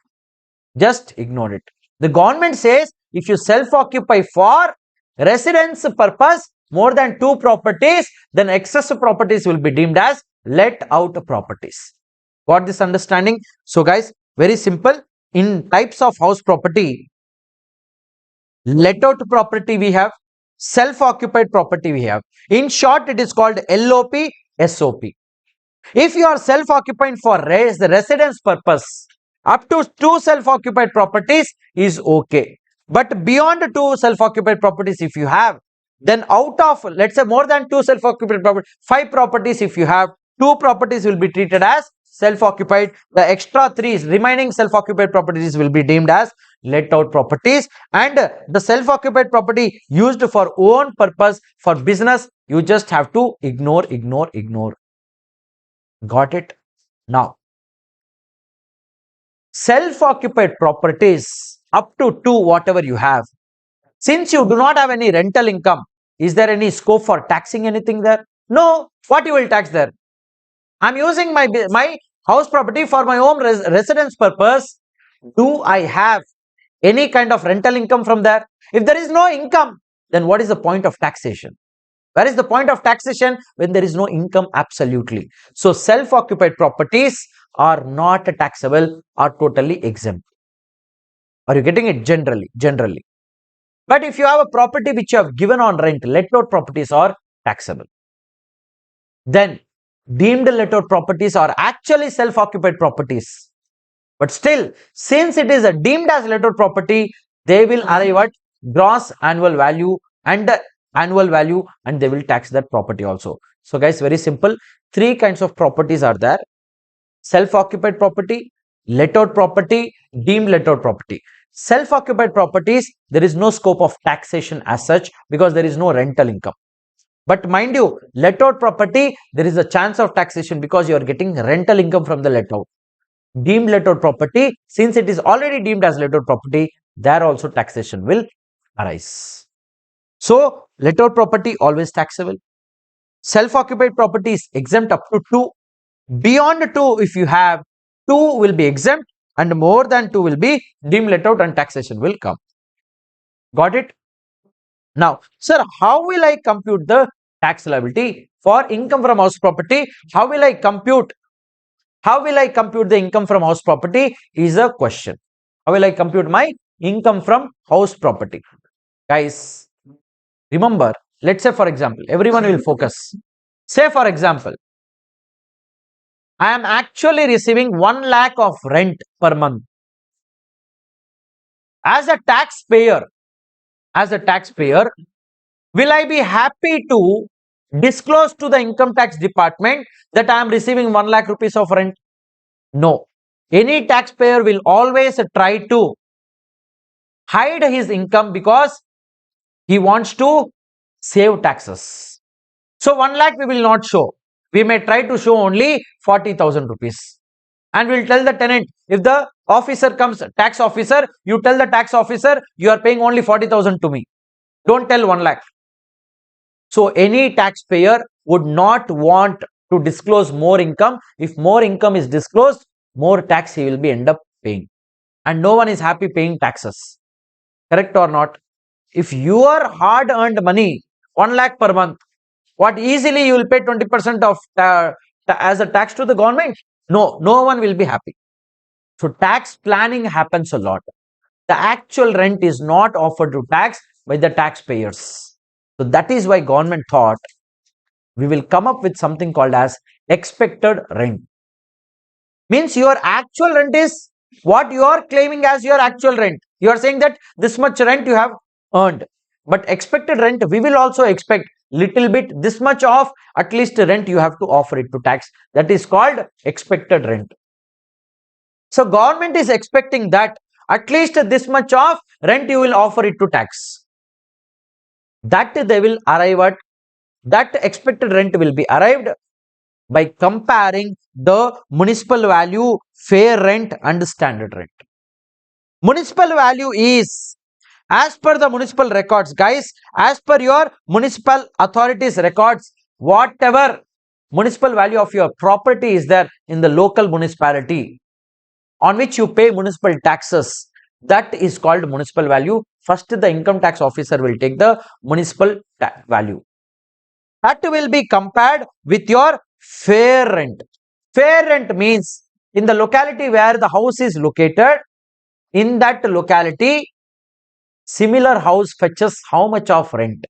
Just ignore it. The government says if you self-occupy for residence purpose more than 2 properties, then excess properties will be deemed as let out properties. Got this understanding? So guys, very simple. In types of house property, let out property we have, self-occupied property we have. In short, it is called LOP, SOP. If you are self-occupying for the residence purpose, up to 2 self-occupied properties is okay. But beyond 2 self-occupied properties if you have, then out of, let's say, more than 2 self-occupied properties, 5 properties if you have, 2 properties will be treated as self-occupied. The extra 3 remaining self-occupied properties will be deemed as let out properties, and the self-occupied property used for own purpose for business, you just have to ignore. Got it? Now, self-occupied properties up to 2 whatever you have, since you do not have any rental income, is there any scope for taxing anything there? No. What you will tax there? I'm using my house property for my own residence purpose. Do I have any kind of rental income from there? If there is no income, then what is the point of taxation? Where is the point of taxation when there is no income? Absolutely. So self-occupied properties are not taxable, are totally exempt. Are you getting it? Generally. But if you have a property which you have given on rent, let out properties are taxable. Then deemed let out properties are actually self-occupied properties. But still, since it is a deemed as let out property, they will arrive at gross annual value and they will tax that property also. So guys, very simple. 3 kinds of properties are there: self-occupied property, let out property, deemed let out property. Self-occupied properties, there is no scope of taxation as such because there is no rental income. But mind you, let out property, there is a chance of taxation because you are getting rental income from the let out. Deemed let out property, since it is already deemed as let out property, there also taxation will arise. So, let out property always taxable. Self-occupied property is exempt up to 2. Beyond 2, if you have, 2 will be exempt, and more than 2 will be deemed let out and taxation will come. Got it? Now, sir, how will I compute the tax liability for income from house property? How will I compute the income from house property is a question. How will I compute my income from house property? Guys, remember, let's say for example, everyone will focus. Say for example, I am actually receiving 1 lakh of rent per month. As a taxpayer, will I be happy to disclose to the income tax department that I am receiving 1 lakh rupees of rent? No. Any taxpayer will always try to hide his income because he wants to save taxes. So 1 lakh we will not show. We may try to show only 40,000 rupees. And we'll tell the tenant, if the officer comes, tax officer, you tell the tax officer, you are paying only 40,000 to me. Don't tell 1 lakh. So any taxpayer would not want to disclose more income. If more income is disclosed, more tax he will be end up paying. And no one is happy paying taxes. Correct or not? If your hard earned money, 1 lakh per month, what easily you will pay 20% of as a tax to the government? No, no one will be happy. So tax planning happens a lot. The actual rent is not offered to tax by the taxpayers. So that is why government thought we will come up with something called as expected rent. Means your actual rent is what you are claiming as your actual rent. You are saying that this much rent you have earned. But expected rent, we will also expect little bit, this much of at least rent you have to offer it to tax. That is called expected rent. So government is expecting that at least this much of rent you will offer it to tax. That they will arrive at, that expected rent will be arrived by comparing the municipal value, fair rent and standard rent. Municipal value is as per the municipal records, guys, as per your municipal authorities records, whatever municipal value of your property is there in the local municipality on which you pay municipal taxes, that is called municipal value. First, the income tax officer will take the municipal value. That will be compared with your fair rent. Fair rent means in the locality where the house is located, in that locality, similar house fetches how much of rent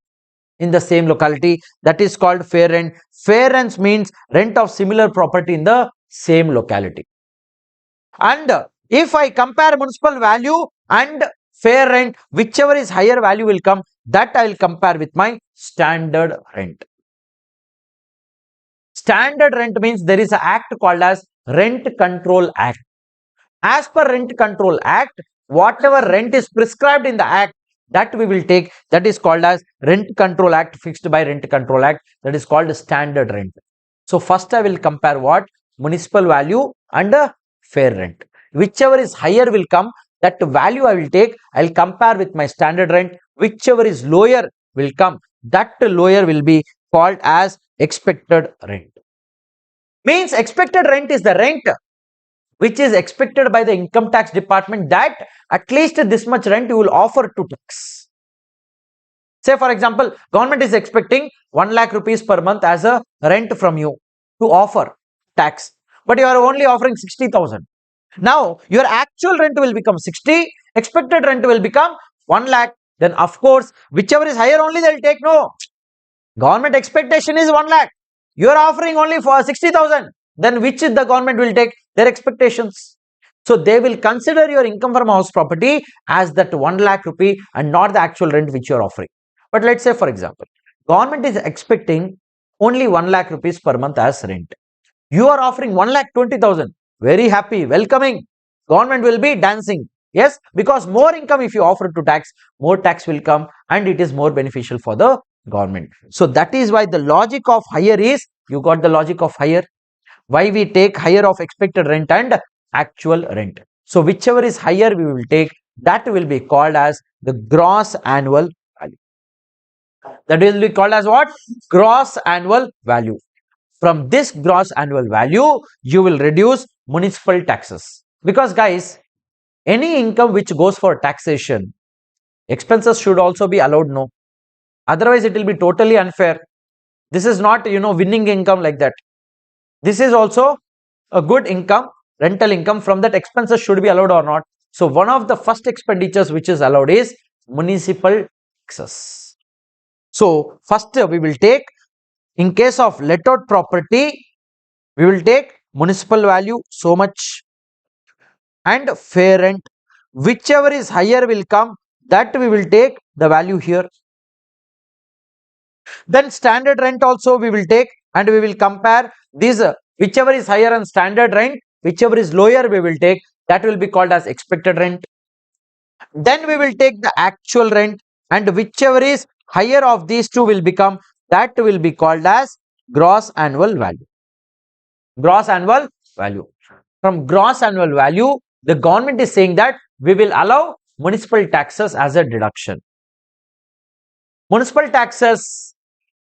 in the same locality. That is called fair rent. Fair rent means rent of similar property in the same locality. And if I compare municipal value and fair rent, whichever is higher value will come, that I will compare with my standard rent. Standard rent means there is an act called as Rent Control Act. As per Rent Control Act, whatever rent is prescribed in the act, that we will take, that is called as Rent Control Act, fixed by Rent Control Act, that is called standard rent. So first I will compare what? Municipal value and fair rent. Whichever is higher will come, that value I will take, I will compare with my standard rent. Whichever is lower will come, that lower will be called as expected rent. Means expected rent is the rent which is expected by the income tax department, that at least this much rent you will offer to tax. Say for example, government is expecting 1 lakh rupees per month as a rent from you to offer tax, but you are only offering 60,000. Now your actual rent will become 60, expected rent will become 1 lakh. Then of course, whichever is higher only they will take. No, government expectation is 1 lakh. You are offering only for 60,000. Then which the government will take? Their expectations. So they will consider your income from house property as that 1 lakh rupee and not the actual rent which you are offering. But let's say for example, government is expecting only 1 lakh rupees per month as rent. You are offering 1 lakh 20,000. Very happy, welcoming. Government will be dancing. Yes, because more income if you offer to tax, more tax will come and it is more beneficial for the government. So that is why the logic of higher is, you got the logic of higher. Why we take higher of expected rent and actual rent. So whichever is higher we will take, that will be called as the gross annual value. That will be called as what? Gross annual value. From this gross annual value, you will reduce municipal taxes. Because guys, any income which goes for taxation, expenses should also be allowed, no? Otherwise, it will be totally unfair. This is not, winning income like that. This is also a good income, rental income. From that, expenses should be allowed or not. So one of the first expenditures which is allowed is municipal taxes. So first we will take, in case of let out property, we will take municipal value so much and fair rent. Whichever is higher will come, that we will take the value here. Then standard rent also we will take and we will compare these, whichever is higher and standard rent, whichever is lower we will take, that will be called as expected rent. Then we will take the actual rent, and whichever is higher of these two will become, that will be called as gross annual value. Gross annual value. From gross annual value, the government is saying that we will allow municipal taxes as a deduction. Municipal taxes,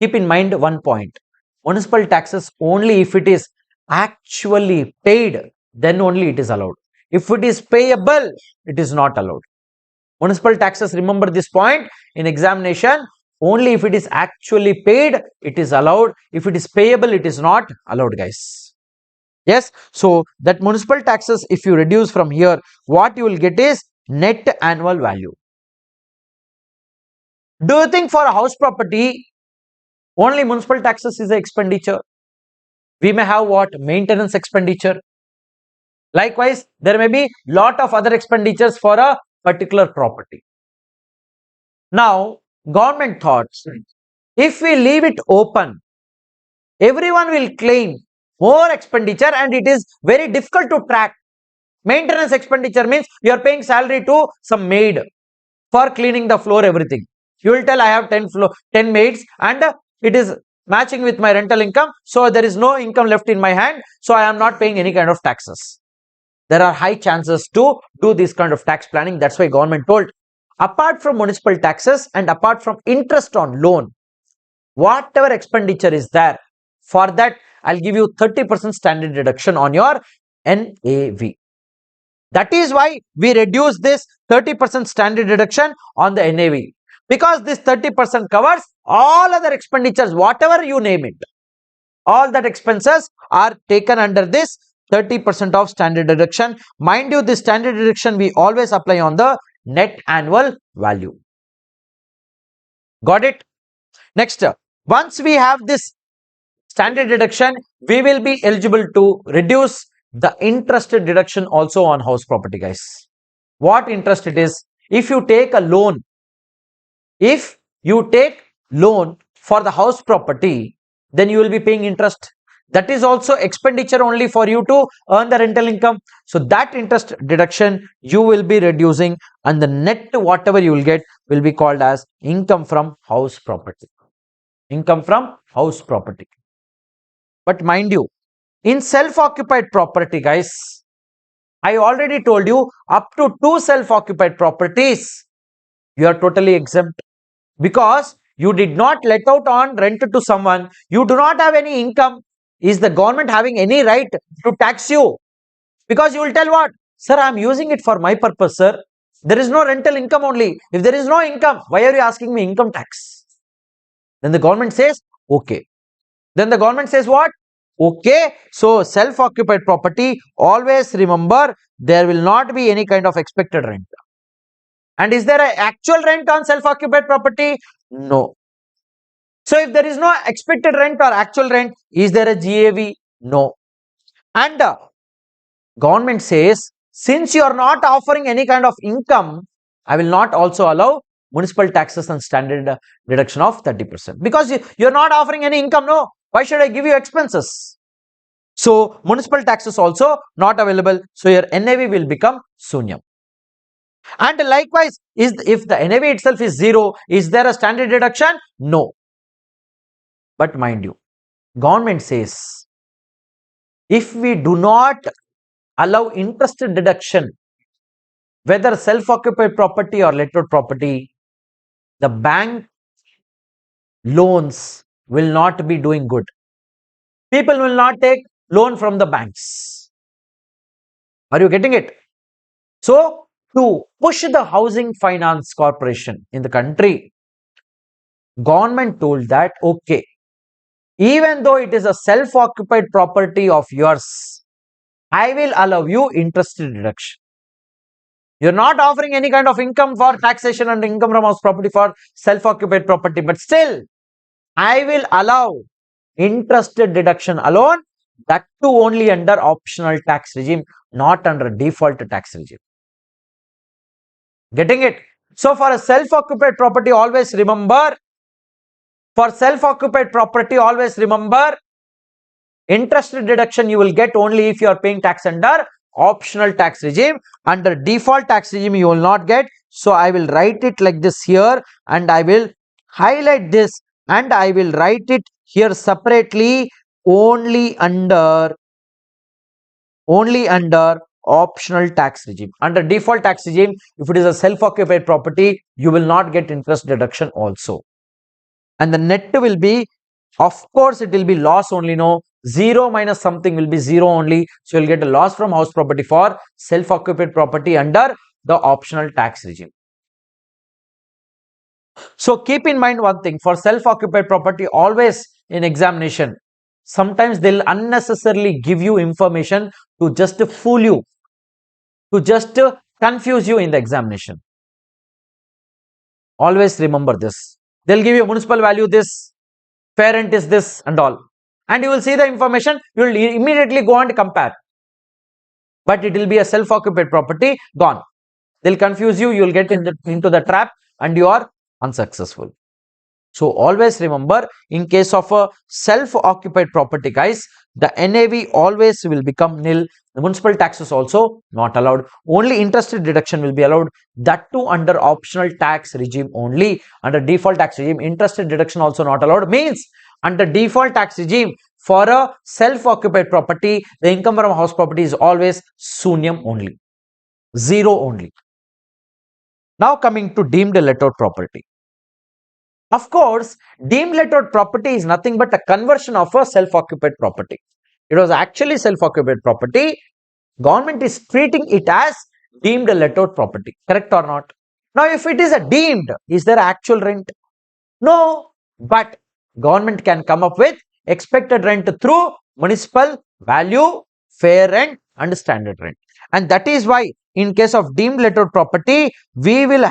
keep in mind one point. municipal taxes only if it is actually paid, then only it is allowed. If it is payable, it is not allowed. Municipal taxes, remember this point in examination, only if it is actually paid, it is allowed. If it is payable, it is not allowed, guys. Yes, so that municipal taxes, if you reduce from here, what you will get is net annual value. Do you think for a house property, only municipal taxes is the expenditure? We may have what? Maintenance expenditure. Likewise, there may be lot of other expenditures for a particular property. Now, government thoughts, if we leave it open, everyone will claim more expenditure and it is very difficult to track. Maintenance expenditure means you are paying salary to some maid for cleaning the floor, everything. You will tell I have 10 maids and it is matching with my rental income. So there is no income left in my hand. So I am not paying any kind of taxes. There are high chances to do this kind of tax planning. That's why government told, apart from municipal taxes and apart from interest on loan, whatever expenditure is there, for that I'll give you 30% standard deduction on your NAV. That is why we reduce this 30% standard deduction on the NAV, because this 30% covers all other expenditures, whatever you name it. All that expenses are taken under this 30% of standard deduction. Mind you, this standard deduction we always apply on the net annual value. Got it? Next, once we have this standard deduction, we will be eligible to reduce the interest deduction also on house property, guys. What interest it is? If you take a loan, for the house property, then you will be paying interest. That is also expenditure only for you to earn the rental income. So that interest deduction you will be reducing, and the net whatever you will get will be called as income from house property. Income from house property. But mind you, in self-occupied property, guys, I already told you up to 2 self-occupied properties, you are totally exempt, because you did not let out on rent to someone. You do not have any income. Is the government having any right to tax you? Because you will tell what? Sir, I am using it for my purpose, sir. There is no rental income only. If there is no income, why are you asking me income tax? Then the government says, okay. Then the government says what? Okay. So self-occupied property, always remember there will not be any kind of expected rent. And is there an actual rent on self-occupied property? No. So if there is no expected rent or actual rent, is there a GAV? No. And government says, since you are not offering any kind of income, I will not also allow municipal taxes and standard deduction of 30%. Because you are not offering any income, no. Why should I give you expenses? So municipal taxes also not available. So your NAV will become Sunyam. And likewise, if the NAV itself is 0, is there a standard deduction? No. But mind you, government says, if we do not allow interest deduction, whether self-occupied property or let out property, the bank loans will not be doing good. People will not take loan from the banks. Are you getting it? So, to push the housing finance corporation in the country, government told that, okay, even though it is a self-occupied property of yours, I will allow you interest deduction. You're not offering any kind of income for taxation and income from house property for self-occupied property, but still, I will allow interest deduction alone, that too only under optional tax regime, not under default tax regime. Getting it? So for a self-occupied property, always remember, interest deduction you will get only if you are paying tax under optional tax regime. Under default tax regime you will not get. So I will write it like this here, and I will highlight this, and I will write it here separately, only under optional tax regime. Under default tax regime, if it is a self-occupied property, you will not get interest deduction also. And the net will be Of course, it will be loss only, no? 0 minus something will be 0 only. So you'll get a loss from house property for self-occupied property under the optional tax regime. So keep in mind one thing, for self-occupied property, always in examination, sometimes they'll unnecessarily give you information to just fool you, to just confuse you in the examination. Always remember this. They'll give you municipal value this, fair rent is this and all. And you will see the information, you will immediately go and compare. But it will be a self-occupied property, gone. They'll confuse you, you will get into the trap and you are unsuccessful. So always remember, in case of a self-occupied property, guys, the NAV always will become nil. The municipal taxes also not allowed. Only interest deduction will be allowed. That too under optional tax regime only. Under default tax regime, interest deduction also not allowed. Means under default tax regime, for a self-occupied property, the income from house property is always sunyam only. 0 only. Now coming to deemed let-out property. Of course, deemed let-out property is nothing but a conversion of a self-occupied property. It was actually self-occupied property. Government is treating it as deemed let-out property. Correct or not? Now, if it is a deemed, is there actual rent? No. But government can come up with expected rent through municipal value, fair rent and standard rent. And that is why in case of deemed let-out property, we will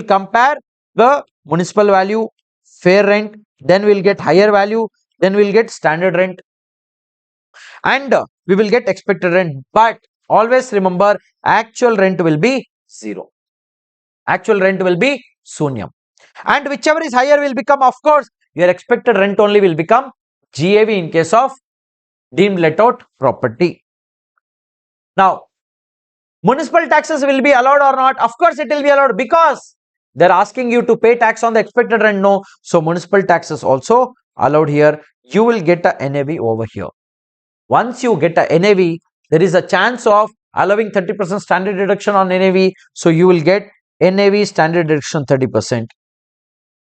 compare the municipal value, fair rent, then we'll get higher value, then we'll get standard rent, and we will get expected rent. But always remember, actual rent will be 0. Actual rent will be sunyam. And whichever is higher will become, of course, your expected rent only will become GAV in case of deemed let-out property. Now, municipal taxes will be allowed or not? Of course, it will be allowed because they're asking you to pay tax on the expected rent. No. So municipal taxes also allowed here. You will get a NAV over here. Once you get a NAV, there is a chance of allowing 30% standard deduction on NAV. So you will get NAV standard deduction 30%.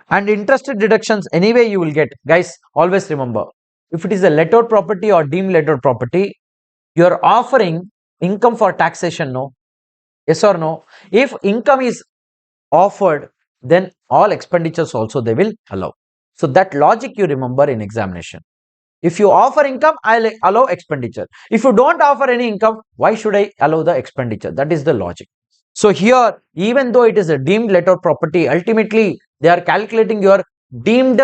And interest deductions anyway you will get. Guys, always remember, if it is a let-out property or deemed let-out property, you are offering income for taxation. No. Yes or no? If income is offered, then all expenditures also they will allow. So that logic you remember in examination. If you offer income, I'll allow expenditure. If you don't offer any income, why should I allow the expenditure? That is the logic. So here, even though it is a deemed let-out property, ultimately they are calculating your deemed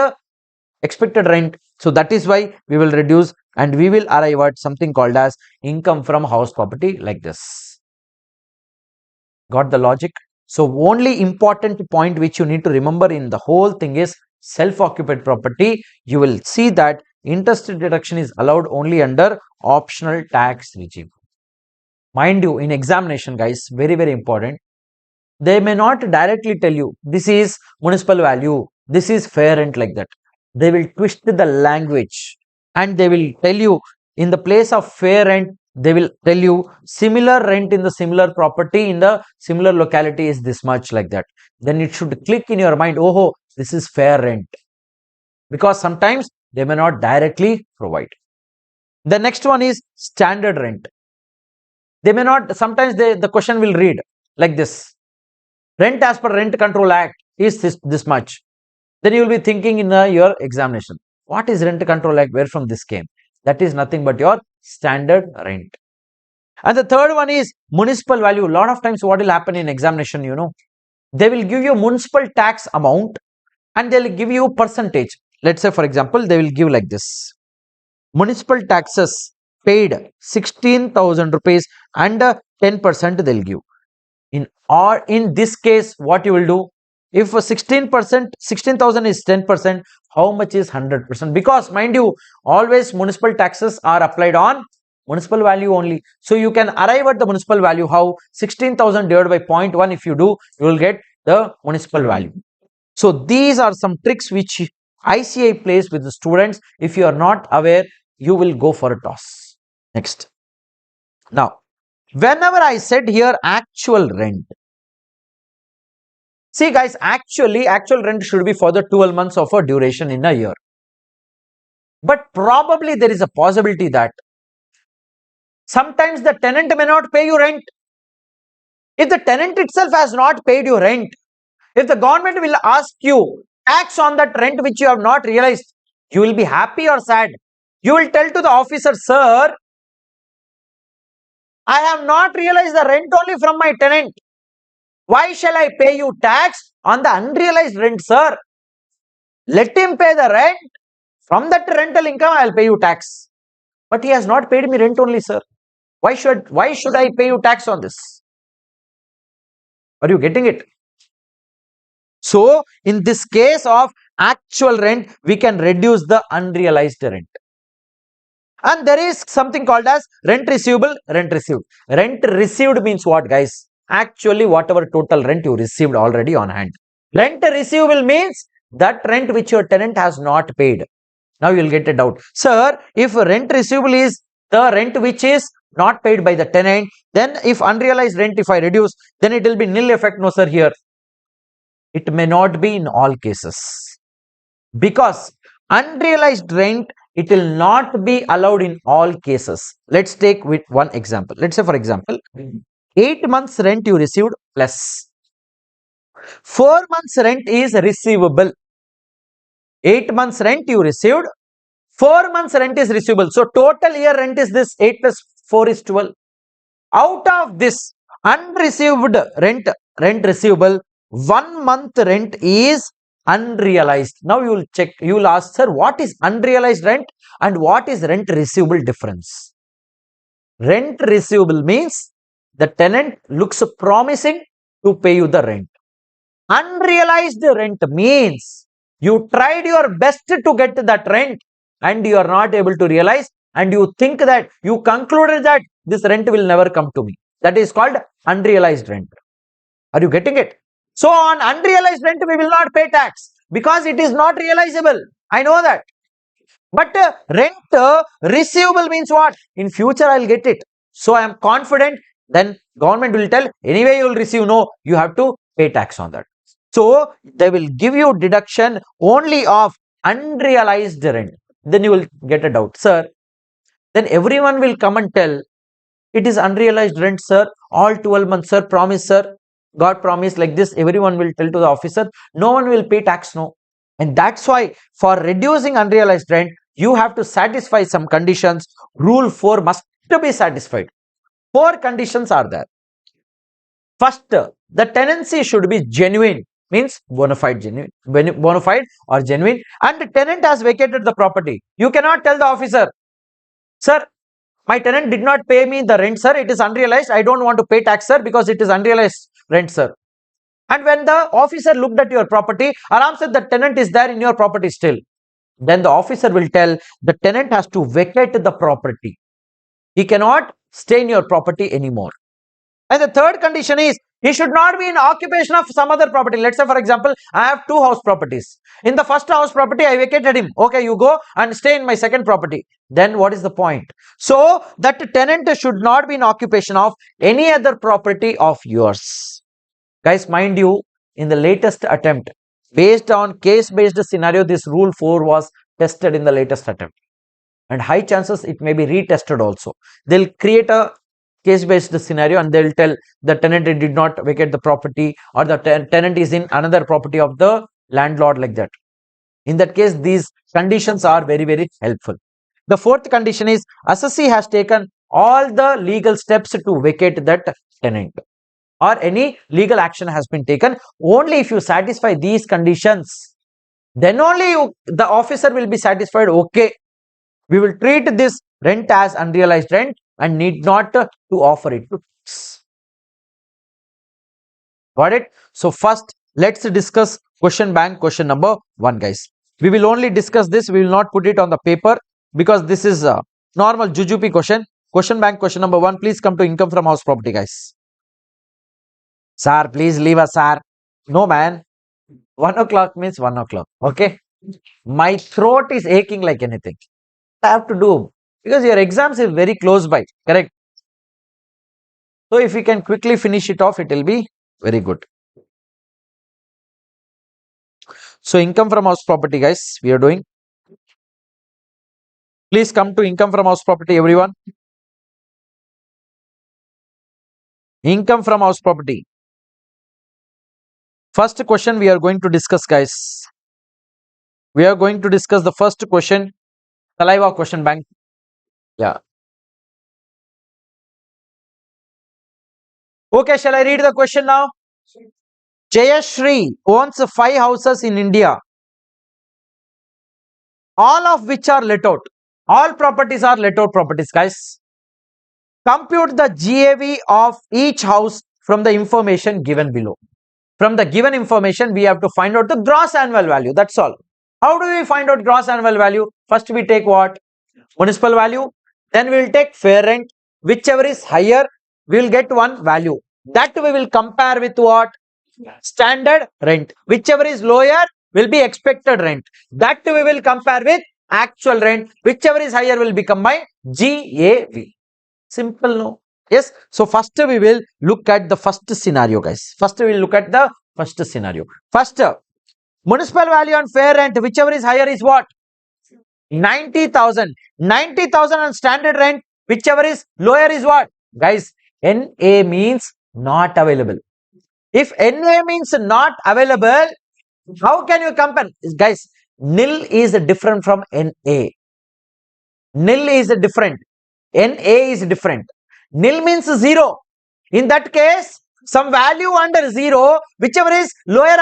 expected rent. So that is why we will reduce and we will arrive at something called as income from house property like this. Got the logic? So only important point which you need to remember in the whole thing is self-occupied property. You will see that interest deduction is allowed only under optional tax regime. Mind you, in examination, guys, very, very important. They may not directly tell you this is municipal value, this is fair rent like that. They will twist the language and they will tell you in the place of fair rent, they will tell you similar rent in the similar property in the similar locality is this much like that. Then it should click in your mind, oh, this is fair rent. Because sometimes they may not directly provide. The next one is standard rent. They may not, sometimes the question will read like this. Rent as per Rent Control Act is this much. Then you will be thinking in your examination, what is Rent Control Act? Where from this came? That is nothing but your standard rent. And the third one is municipal value. A lot of times what will happen in examination, they will give you municipal tax amount and they will give you percentage. Let's say, for example, they will give like this. Municipal taxes paid 16,000 rupees and 10% they'll give. In this case, what you will do? If 16%, 16,000 is 10%, how much is 100%? Because mind you, always municipal taxes are applied on municipal value only. So you can arrive at the municipal value. How? 16,000 divided by 0.1. If you do, you will get the municipal value. So these are some tricks which ICI plays with the students. If you are not aware, you will go for a toss. Next. Now, whenever I said here actual rent, see guys, actual rent should be for the 12 months of a duration in a year. But probably there is a possibility that sometimes the tenant may not pay you rent. If the tenant itself has not paid you rent, if the government will ask you tax on that rent which you have not realized, you will be happy or sad? You will tell to the officer, sir, I have not realized the rent only from my tenant. Why shall I pay you tax on the unrealized rent, sir? Let him pay the rent. From that rental income, I will pay you tax. But he has not paid me rent only, sir. Why should I pay you tax on this? Are you getting it? So, in this case of actual rent, we can reduce the unrealized rent. And there is something called as rent receivable, rent received. Rent received means what, guys? Actually, whatever total rent you received already on hand. Rent receivable means that rent which your tenant has not paid. Now you will get a doubt. Sir, if rent receivable is the rent which is not paid by the tenant, then if unrealized rent, if I reduce, then it will be nil effect. No, sir, here. It may not be in all cases. Because unrealized rent, it will not be allowed in all cases. Let's take with one example. Let's say, for example, 8 months rent you received plus 4 months rent is receivable. 8 months rent you received, 4 months rent is receivable. So total year rent is this 8 plus 4 is 12. Out of this unreceived rent receivable, 1 month rent is unrealized. Now you will check, you will ask, sir, what is unrealized rent and what is rent receivable difference? Rent receivable means the tenant looks promising to pay you the rent. Unrealized rent means you tried your best to get that rent and you are not able to realize, and you think that you concluded that this rent will never come to me. That is called unrealized rent. Are you getting it? So on unrealized rent, we will not pay tax because it is not realizable. I know that. But rent receivable means what? In future, I will get it. So I am confident. Then government will tell, anyway, you will receive. No, you have to pay tax on that. So they will give you deduction only of unrealized rent. Then you will get a doubt, sir. Then everyone will come and tell, it is unrealized rent, sir. All 12 months, sir. Promise, sir. God promised like this. Everyone will tell to the officer. No one will pay tax, no. And that's why for reducing unrealized rent, you have to satisfy some conditions. Rule 4 must be satisfied. 4 conditions are there. First, the tenancy should be genuine, means bona fide or genuine, and the tenant has vacated the property. You cannot tell the officer, sir, my tenant did not pay me the rent, sir. It is unrealized. I don't want to pay tax, sir, because it is unrealized rent, sir. And when the officer looked at your property, Aram said the tenant is there in your property still. Then the officer will tell the tenant has to vacate the property. He cannot stay in your property anymore. And the third condition is he should not be in occupation of some other property. Let's say, for example, I have 2 house properties. In the first house property, I vacated him. Okay, you go and stay in my second property. Then what is the point? So that tenant should not be in occupation of any other property of yours. Guys, mind you, in the latest attempt, based on case-based scenario, this rule 4 was tested in the latest attempt. And high chances it may be retested also. They'll create a case-based scenario and they'll tell the tenant did not vacate the property, or the tenant is in another property of the landlord, like that. In that case, these conditions are very, very helpful. The fourth condition is assessee has taken all the legal steps to vacate that tenant, or any legal action has been taken. Only if you satisfy these conditions, then only the officer will be satisfied. Okay, we will treat this rent as unrealized rent and need not to offer it to tax. Got it? So first, let's discuss question bank question number 1, guys. We will only discuss this. We will not put it on the paper because this is a normal Jujupi question. Question bank question number 1. Please come to income from house property, guys. Sir, please leave us, sir. No, man. 1 o'clock means 1 o'clock. Okay. My throat is aching like anything. I have to do because your exams is very close by. Correct. So if we can quickly finish it off, it will be very good. So income from house property, guys, we are doing. Please come to income from house property, everyone. Income from house property. First question we are going to discuss, guys. We are going to discuss the first question, Thalaiva question bank. Yeah. Okay, shall I read the question now? Jayashri owns 5 houses in India, all of which are let out. All properties are let out properties, guys. Compute the GAV of each house from the information given below. From the given information, we have to find out the gross annual value. That's all. How do we find out gross annual value? First, we take what? Municipal value. Then we will take fair rent. Whichever is higher, we will get one value. That we will compare with what? Standard rent. Whichever is lower will be expected rent. That we will compare with actual rent. Whichever is higher will become my GAV. Simple, no? Yes. So first we will look at the first scenario, guys. First we will look at the first scenario. First, municipal value on fair rent, whichever is higher is what? 90,000. 90,000 on standard rent, whichever is lower is what? Guys, NA means not available. If NA means not available, how can you compare? Guys, nil is different from NA. Nil is different. NA is different. Nil means 0. In that case, some value under 0, whichever is lower,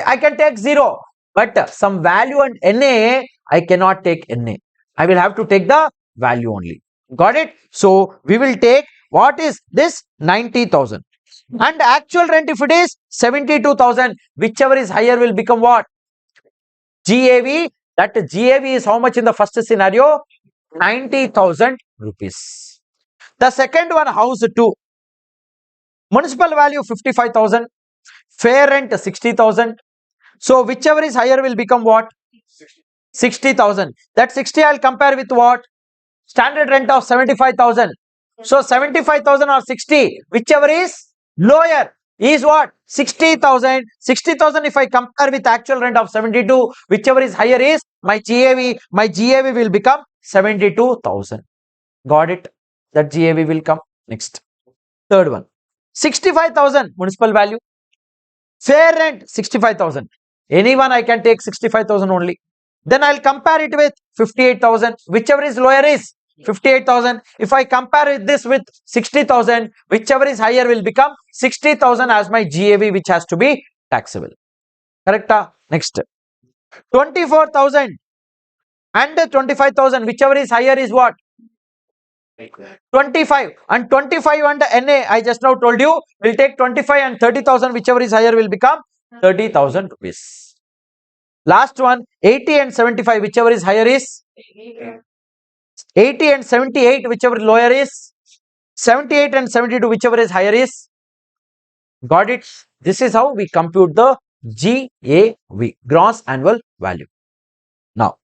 I can take 0. But some value on NA, I cannot take NA. I will have to take the value only. Got it? So we will take what is this? 90,000. And actual rent, if it is 72,000, whichever is higher will become what? GAV. That GAV is how much in the first scenario? 90,000 rupees. The second one, house 2. Municipal value 55,000. Fair rent 60,000. So whichever is higher will become what? 60,000. That 60 I will compare with what? Standard rent of 75,000. So 75,000 or 60, whichever is lower is what? 60,000. 60,000 if I compare with actual rent of 72, whichever is higher is my GAV. My GAV will become 72,000. Got it? That GAV will come. Next. Third one. 65,000 municipal value. Fair rent 65,000. Anyone I can take 65,000 only. Then I'll compare it with 58,000. Whichever is lower is 58,000. If I compare this with 60,000, whichever is higher will become 60,000 as my GAV, which has to be taxable. Correct? Next. 24,000 and 25,000. Whichever is higher is what? 25. And 25 and NA, I just now told you, will take 25 and 30,000. Whichever is higher will become 30,000 rupees. Last one, 80 and 75. Whichever is higher is 80 and 78, whichever lower is 78 and 72, whichever is higher is. Got it? This is how we compute the GAV, gross annual value. Now,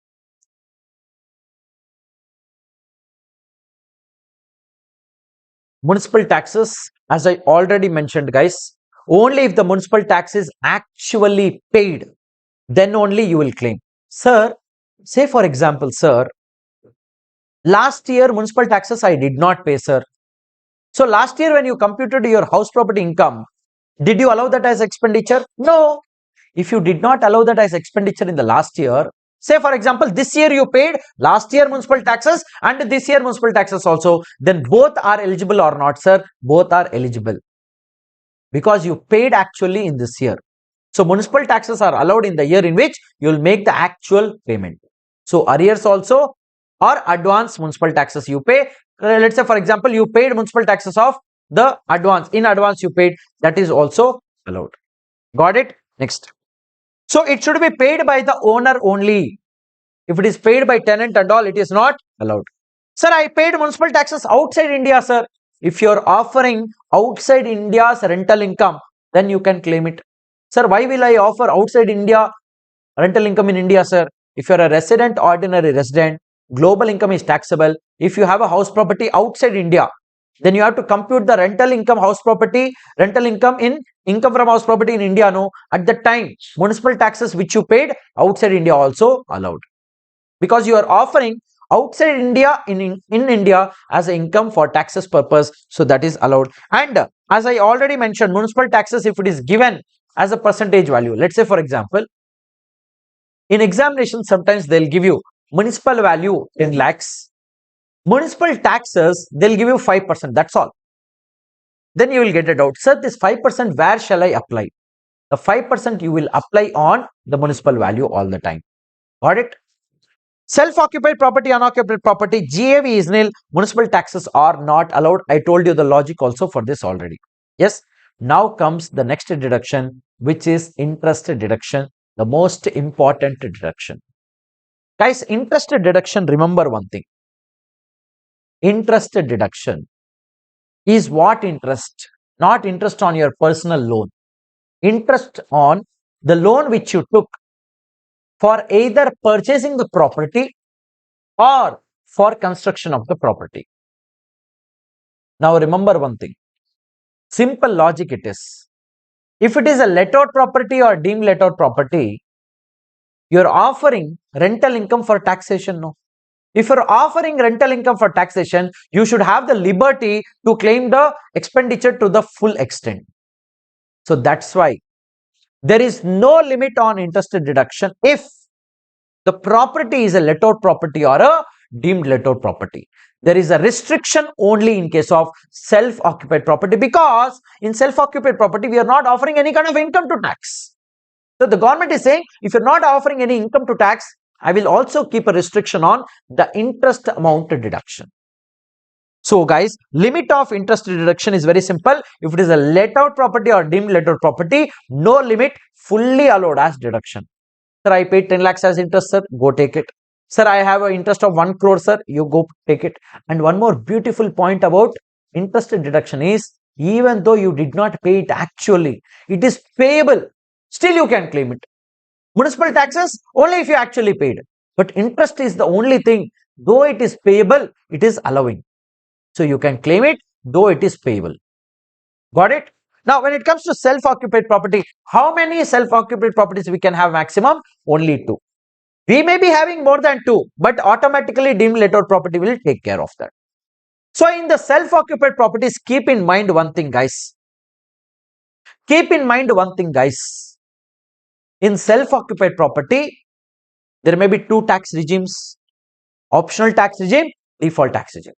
municipal taxes, as I already mentioned, guys, only if the municipal tax is actually paid, then only you will claim. Sir, say for example, sir, last year municipal taxes I did not pay, sir. So last year when you computed your house property income, did you allow that as expenditure? No. If you did not allow that as expenditure in the last year, say for example, this year you paid last year municipal taxes and this year municipal taxes also, then both are eligible or not, sir? Both are eligible because you paid actually in this year. So municipal taxes are allowed in the year in which you will make the actual payment. So arrears also or advance municipal taxes you pay. Let's say for example, you paid municipal taxes of the advance, in advance you paid, that is also allowed. Got it? Next. So it should be paid by the owner only. If it is paid by tenant and all, it is not allowed. Sir, I paid municipal taxes outside India, sir. If you are offering outside India's rental income, then you can claim it. Sir, why will I offer outside India rental income in India, sir? If you are a resident, ordinary resident, global income is taxable. If you have a house property outside India, then you have to compute the rental income house property, rental income in income from house property in India. No, at the time, municipal taxes which you paid outside India also allowed. Because you are offering outside India in India as an income for taxes purpose. So that is allowed. And as I already mentioned, municipal taxes, if it is given as a percentage value, let's say for example, in examination sometimes they'll give you municipal value 10 lakhs. Municipal taxes, they'll give you 5%. That's all. Then you will get a doubt. Sir, this 5%, where shall I apply? The 5% you will apply on the municipal value all the time. Got it? Self-occupied property, unoccupied property, GAV is nil. Municipal taxes are not allowed. I told you the logic also for this already. Yes. Now comes the next deduction, which is interest deduction, the most important deduction. Guys, interest deduction, remember one thing. Interest deduction is what interest? Not interest on your personal loan. Interest on the loan which you took for either purchasing the property or for construction of the property. Now remember one thing. Simple logic it is. If it is a let out property or deemed let out property, you are offering rental income for taxation. No. If you are offering rental income for taxation, you should have the liberty to claim the expenditure to the full extent. So that's why there is no limit on interest deduction if the property is a let out property or a deemed let out property. There is a restriction only in case of self-occupied property, because in self-occupied property we are not offering any kind of income to tax. So the government is saying, if you're not offering any income to tax, I will also keep a restriction on the interest amount deduction. So guys, limit of interest deduction is very simple. If it is a let out property or deemed let out property, no limit, fully allowed as deduction. Sir, I paid 10 lakhs as interest, sir, go take it. Sir, I have an interest of 1 crore, sir, you go take it. And one more beautiful point about interest deduction is, even though you did not pay it actually, it is payable, still you can claim it. Municipal taxes, only if you actually paid. But interest is the only thing, though it is payable, it is allowing. So you can claim it, though it is payable. Got it? Now, when it comes to self-occupied property, how many self-occupied properties we can have maximum? Only 2. We may be having more than 2, but automatically deemed let out property will take care of that. So, in the self-occupied properties, keep in mind one thing, guys. Keep in mind one thing, guys. In self-occupied property, there may be 2 tax regimes: optional tax regime, default tax regime.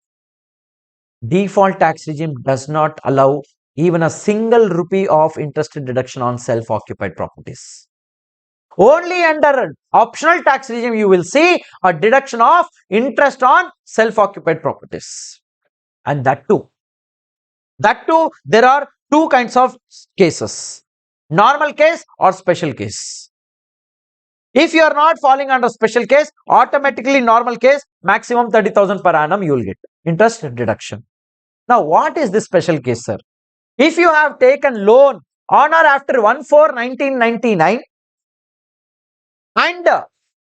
Default tax regime does not allow even a single rupee of interest deduction on self-occupied properties. Only under optional tax regime you will see a deduction of interest on self-occupied properties. And that too, there are 2 kinds of cases: normal case or special case. If you are not falling under special case, automatically normal case, maximum 30,000 per annum you will get interest deduction. Now, what is this special case, sir? If you have taken loan on or after 1/4/1999 and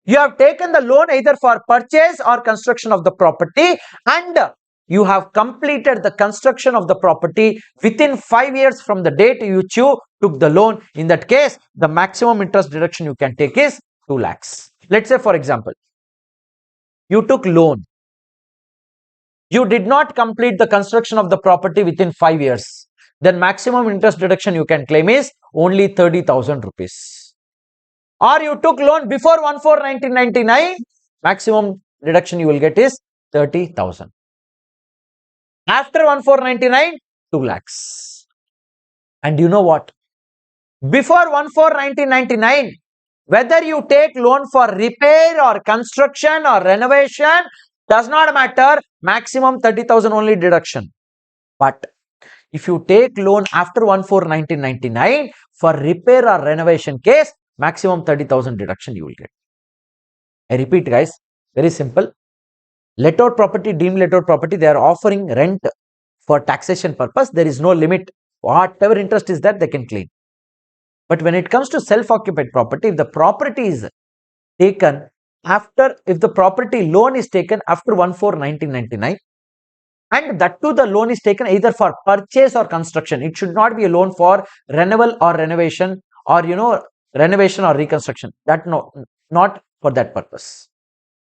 you have taken the loan either for purchase or construction of the property, and you have completed the construction of the property within 5 years from the date you took the loan, in that case, the maximum interest deduction you can take is 2 lakhs. Let's say, for example, you took loan. You did not complete the construction of the property within 5 years. Then maximum interest deduction you can claim is only 30,000 rupees. Or you took loan before 1/4/1999, maximum deduction you will get is 30,000. After 1/4/99, 2 lakhs. And you know what? Before 1/4/1999, whether you take loan for repair or construction or renovation, does not matter, maximum 30,000 only deduction. But if you take loan after 1/4/1999 for repair or renovation case, maximum 30,000 deduction you will get. I repeat, guys, very simple. Let out property, deemed let out property, they are offering rent for taxation purpose. There is no limit. Whatever interest is that they can claim. But when it comes to self-occupied property, if the property is taken after, if the property loan is taken after 1/4/1999, and that too the loan is taken either for purchase or construction, it should not be a loan for renewal or renovation or renovation or reconstruction. That no, not for that purpose.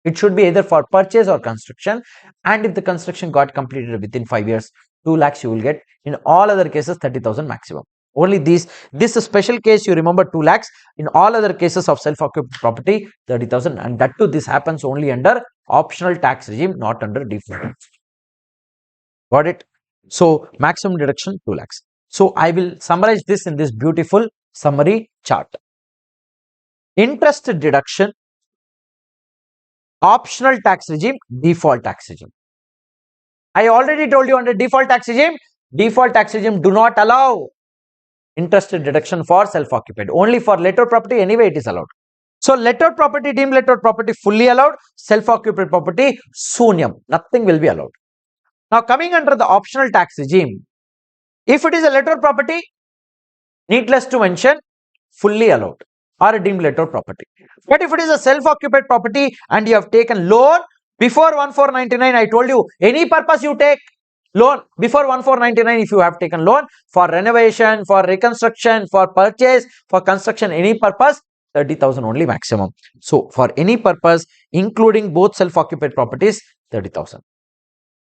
It should be either for purchase or construction. And if the construction got completed within 5 years, 2 lakhs you will get. In all other cases, 30,000 maximum. Only this special case you remember 2 lakhs. In all other cases of self-occupied property, 30,000. And that too, this happens only under optional tax regime, not under default. Got it? So maximum deduction 2 lakhs. So I will summarize this in this beautiful summary chart. Interest deduction, optional tax regime, default tax regime. I already told you under default tax regime do not allow interest deduction for self-occupied. Only for lettered property, anyway it is allowed. So lettered property, deemed lettered property fully allowed, self-occupied property sunyam, nothing will be allowed. Now coming under the optional tax regime, if it is a lettered property, needless to mention, fully allowed or a deemed lettered property. But if it is a self-occupied property and you have taken loan before 1499, I told you any purpose you take loan before 1499, if you have taken loan for renovation, for reconstruction, for purchase, for construction, any purpose, 30,000 only maximum. So for any purpose, including both self-occupied properties, 30,000.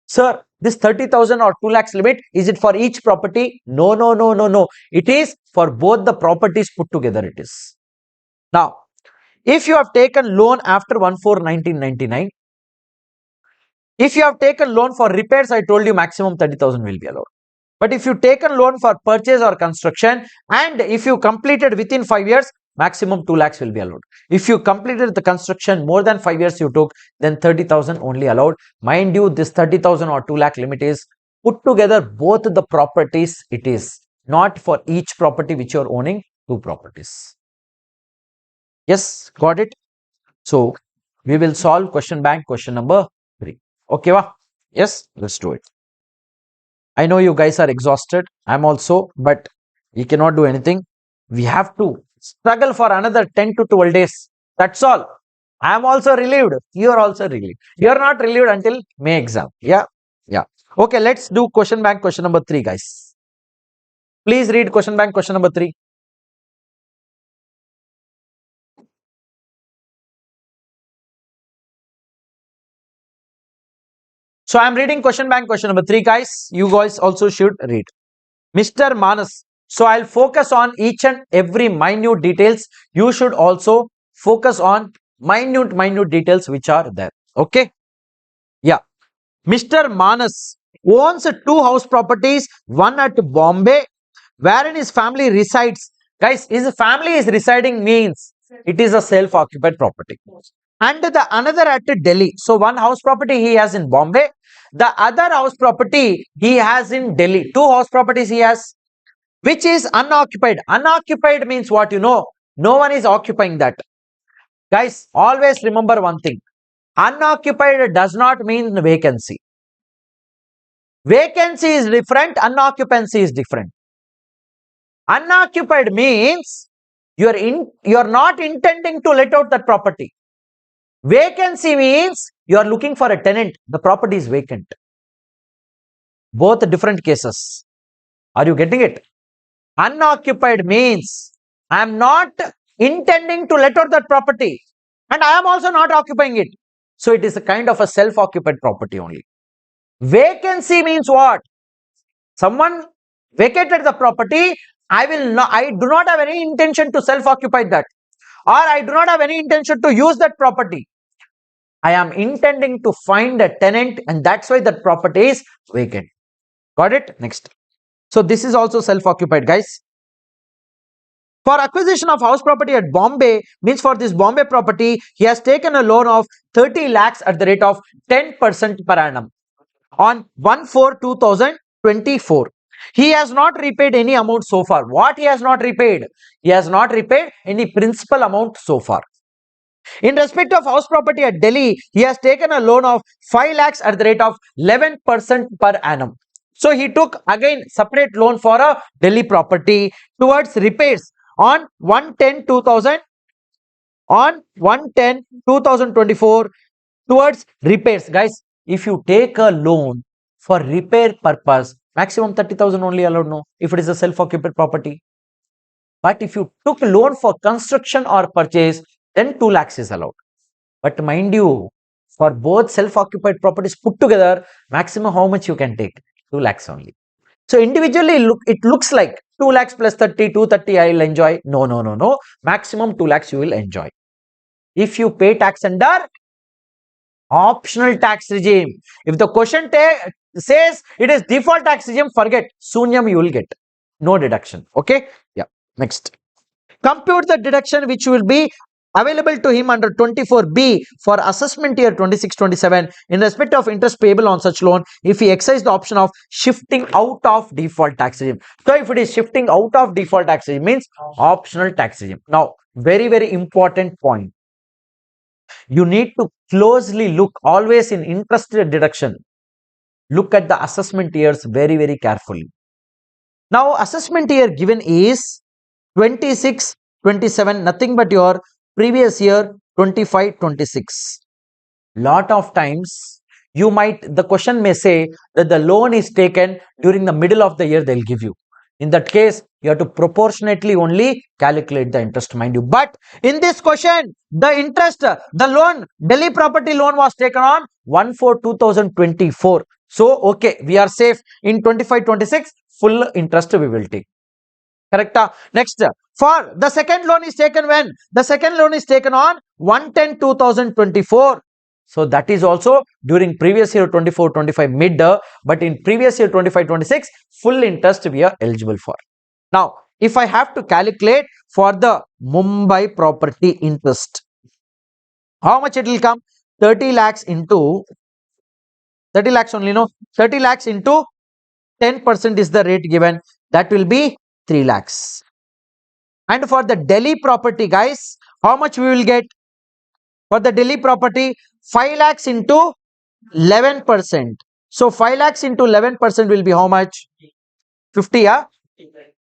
Sir, this 30,000 or 2 lakhs limit, is it for each property? No. It is for both the properties put together it is. Now, if you have taken loan after 1/4/1999, if you have taken loan for repairs, I told you maximum 30,000 will be allowed. But if you taken loan for purchase or construction and if you completed within 5 years, maximum 2 lakhs will be allowed. If you completed the construction more than 5 years you took, then 30,000 only allowed. Mind you, this 30,000 or 2 lakh limit is put together both the properties, it is not for each property which you are owning, 2 properties. Yes, got it? So we will solve question bank question number 3. Okay, wa? Yes, let's do it. I know you guys are exhausted. I'm also, but we cannot do anything. We have to struggle for another 10 to 12 days. That's all. I'm also relieved. You are also relieved. You are not relieved until May exam. Yeah. Okay, let's do question bank question number 3, guys. Please read question bank question number 3. So I'm reading question bank question number 3, guys. You guys also should read. Mr. Manas. So I'll focus on each and every minute details. You should also focus on minute details which are there. Okay. Yeah. Mr. Manas owns 2 house properties, one at Bombay, wherein his family resides. Guys, his family is residing means it is a self-occupied property. And the another at Delhi. So one house property he has in Bombay. The other house property he has in Delhi. 2 house properties he has, which is unoccupied. Unoccupied means what you know? No one is occupying that. Guys, always remember one thing. Unoccupied does not mean vacancy. Vacancy is different. Unoccupancy is different. Unoccupied means you are not intending to let out that property. Vacancy means you are looking for a tenant. The property is vacant. Both different cases. Are you getting it? Unoccupied means I am not intending to let out that property and I am also not occupying it. So it is a kind of a self-occupied property only. Vacancy means what? Someone vacated the property. I do not have any intention to self-occupy that, or I do not have any intention to use that property. I am intending to find a tenant and that's why that property is vacant. Got it? Next. So this is also self-occupied, guys. For acquisition of house property at Bombay, means for this Bombay property, he has taken a loan of 30 lakhs at the rate of 10% per annum on 1/4/2024. He has not repaid any amount so far. What he has not repaid? He has not repaid any principal amount so far. In respect of house property at Delhi, he has taken a loan of 5 lakhs at the rate of 11% per annum. So he took again separate loan for a Delhi property towards repairs on 1/10/2000 on 1/10/2024 towards repairs. Guys, if you take a loan for repair purpose, maximum 30,000 only allowed, no, if it is a self-occupied property. But if you took loan for construction or purchase, then 2 lakhs is allowed. But mind you, For both self-occupied properties put together, maximum how much you can take? 2 lakhs only. So individually, it looks like 2 lakhs plus 30, 230 I will enjoy. No, no, no, no. Maximum 2 lakhs you will enjoy. If you pay tax under optional tax regime. If the question says it is default tax regime, forget. Sunyam you will get. No deduction. Okay. Yeah. Next. Compute the deduction which will be available to him under 24B for assessment year 26-27 in respect of interest payable on such loan if he exercises the option of shifting out of default tax regime. So if it is shifting out of default tax regime means optional tax regime. Now, very, very important point. You need to closely look always in interest deduction. Look at the assessment years very, very carefully. Now, assessment year given is 26-27, nothing but your previous year 25-26. Lot of times the question may say that the loan is taken during the middle of the year, they'll give you. In that case, you have to proportionately only calculate the interest, mind you. But in this question, the interest, the loan, Delhi property loan was taken on 1/4/2024. So, okay, we are safe. In 25-26, full interest we will take. Correct? Next, for the second loan is taken when? The second loan is taken on 1/10/2024. So that is also during previous year 24-25 mid, but in previous year 25-26 full interest we are eligible for. Now, if I have to calculate for the Mumbai property interest, how much it will come? 30 lakhs into 30 lakhs only, no? 30 lakhs into 10% is the rate given. That will be 3 lakhs. And for the Delhi property, guys, how much we will get? For the Delhi property, 5 lakhs into 11%. So 5 lakhs into 11% will be how much? 50, yeah?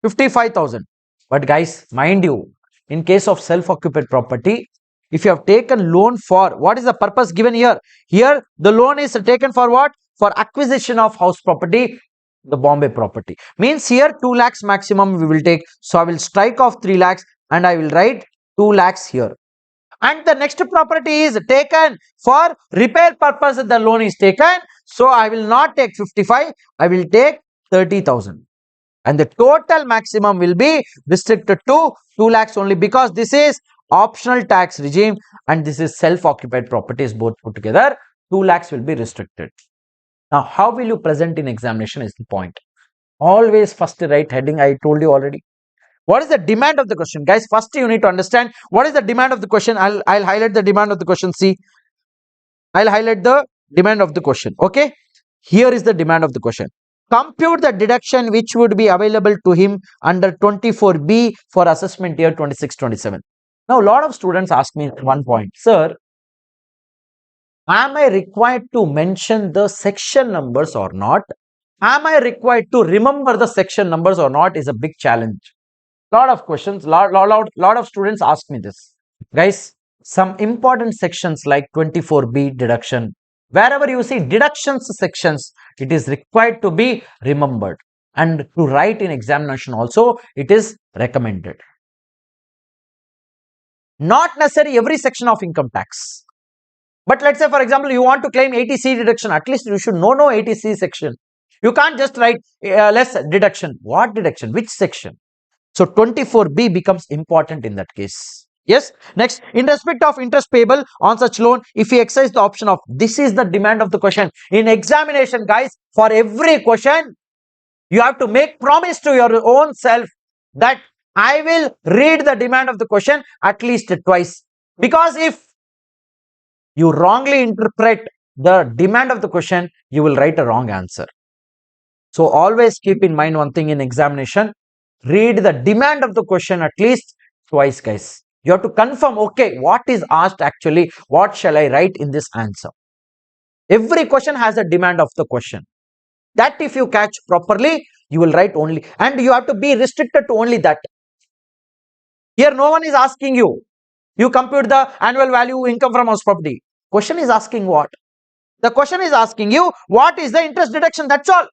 55,000. But guys, mind you, in case of self-occupied property, if you have taken loan for, what is the purpose given here? Here, the loan is taken for what? For acquisition of house property, the Bombay property. Means here 2 lakhs maximum we will take. So I will strike off 3 lakhs and I will write 2 lakhs here. And the next property is taken for repair purpose, the loan is taken. So I will not take 55, I will take 30,000. And the total maximum will be restricted to 2 lakhs only, because this is optional tax regime and this is self-occupied properties, both put together. 2 lakhs will be restricted. Now, how will you present in examination is the point. Always first write heading, I told you already. What is the demand of the question? Guys, first you need to understand what is the demand of the question. I'll highlight the demand of the question. See, I'll highlight the demand of the question. Okay, here is the demand of the question. Compute the deduction which would be available to him under 24B for assessment year 26-27. Now, a lot of students ask me one point, sir, am I required to mention the section numbers or not? Am I required to remember the section numbers or not is a big challenge. Lot of questions, lot of students ask me this. Guys, some important sections like 24B deduction, wherever you see deductions sections, it is required to be remembered, and to write in examination also it is recommended. Not necessary every section of income tax. But let's say, for example, you want to claim 80C deduction, at least you should know 80C section. You can't just write less deduction. What deduction? Which section? So 24B becomes important in that case. Yes. Next, in respect of interest payable on such loan, if you exercise the option of, this is the demand of the question. In examination, guys, for every question, you have to make promise to your own self that I will read the demand of the question at least twice. Because if you wrongly interpret the demand of the question, you will write a wrong answer. So always keep in mind one thing in examination. Read the demand of the question at least twice, guys. You have to confirm, okay, what is asked actually, what shall I write in this answer? Every question has a demand of the question. That if you catch properly, you will write only, and you have to be restricted to only that. Here no one is asking you. You compute the annual value income from house property. Question is asking what? The question is asking you, what is the interest deduction? That's all.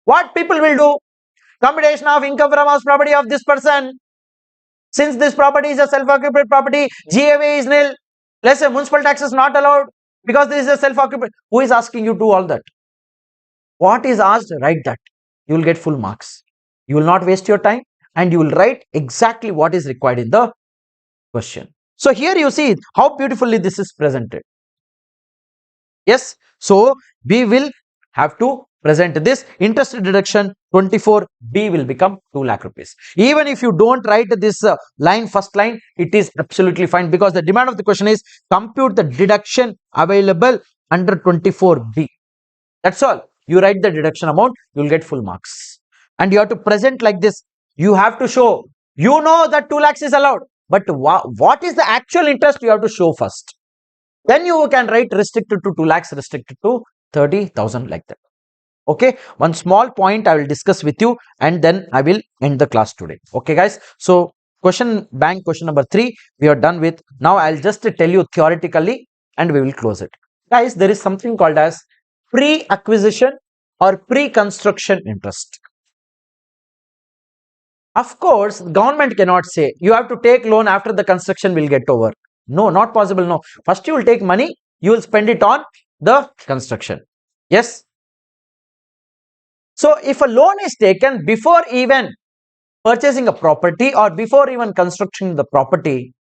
What people will do? Computation of income from house property of this person. Since this property is a self-occupied property, GAV is nil. Let's say municipal tax is not allowed. because this is a self-occupied. Who is asking you to all that? What is asked, write that. You will get full marks. You will not waste your time and you will write exactly what is required in the question. So here you see how beautifully this is presented. Yes, so we will have to present this interest deduction 24B will become 2 lakh rupees. Even if you don't write this first line, it is absolutely fine, because the demand of the question is compute the deduction available under 24B. That's all. You write the deduction amount, you will get full marks. And you have to present like this. You have to show, you know that 2 lakhs is allowed, but what is the actual interest you have to show first. Then you can write restricted to 2 lakhs, restricted to 30,000, like that. Okay, one small point I will discuss with you and then I will end the class today. Okay guys, so question bank question number 3 we are done with. Now I'll just tell you theoretically and we will close it. Guys, there is something called as pre-acquisition or pre-construction interest. Of course, government cannot say you have to take loan after the construction will get over. No, not possible. No, first you will take money, you will spend it on the construction. Yes. So if a loan is taken before even purchasing a property or before even constructing the property,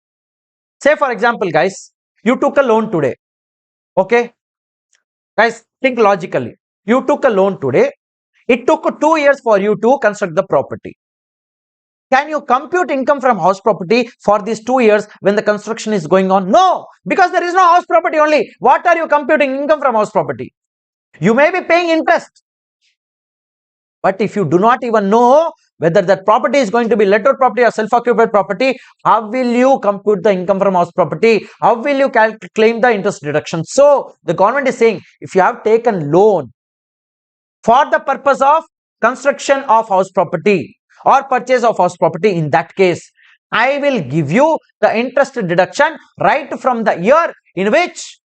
say for example guys, you took a loan today. Okay guys, think logically. You took a loan today. It took 2 years for you to construct the property. Can you compute income from house property for these 2 years when the construction is going on? No, because there is no house property only. What are you computing income from house property? You may be paying interest, but if you do not even know whether that property is going to be let out property or self-occupied property, how will you compute the income from house property? How will you claim the interest deduction? So the government is saying, if you have taken loan for the purpose of construction of house property or purchase of house property, in that case, I will give you the interest deduction right from the year in which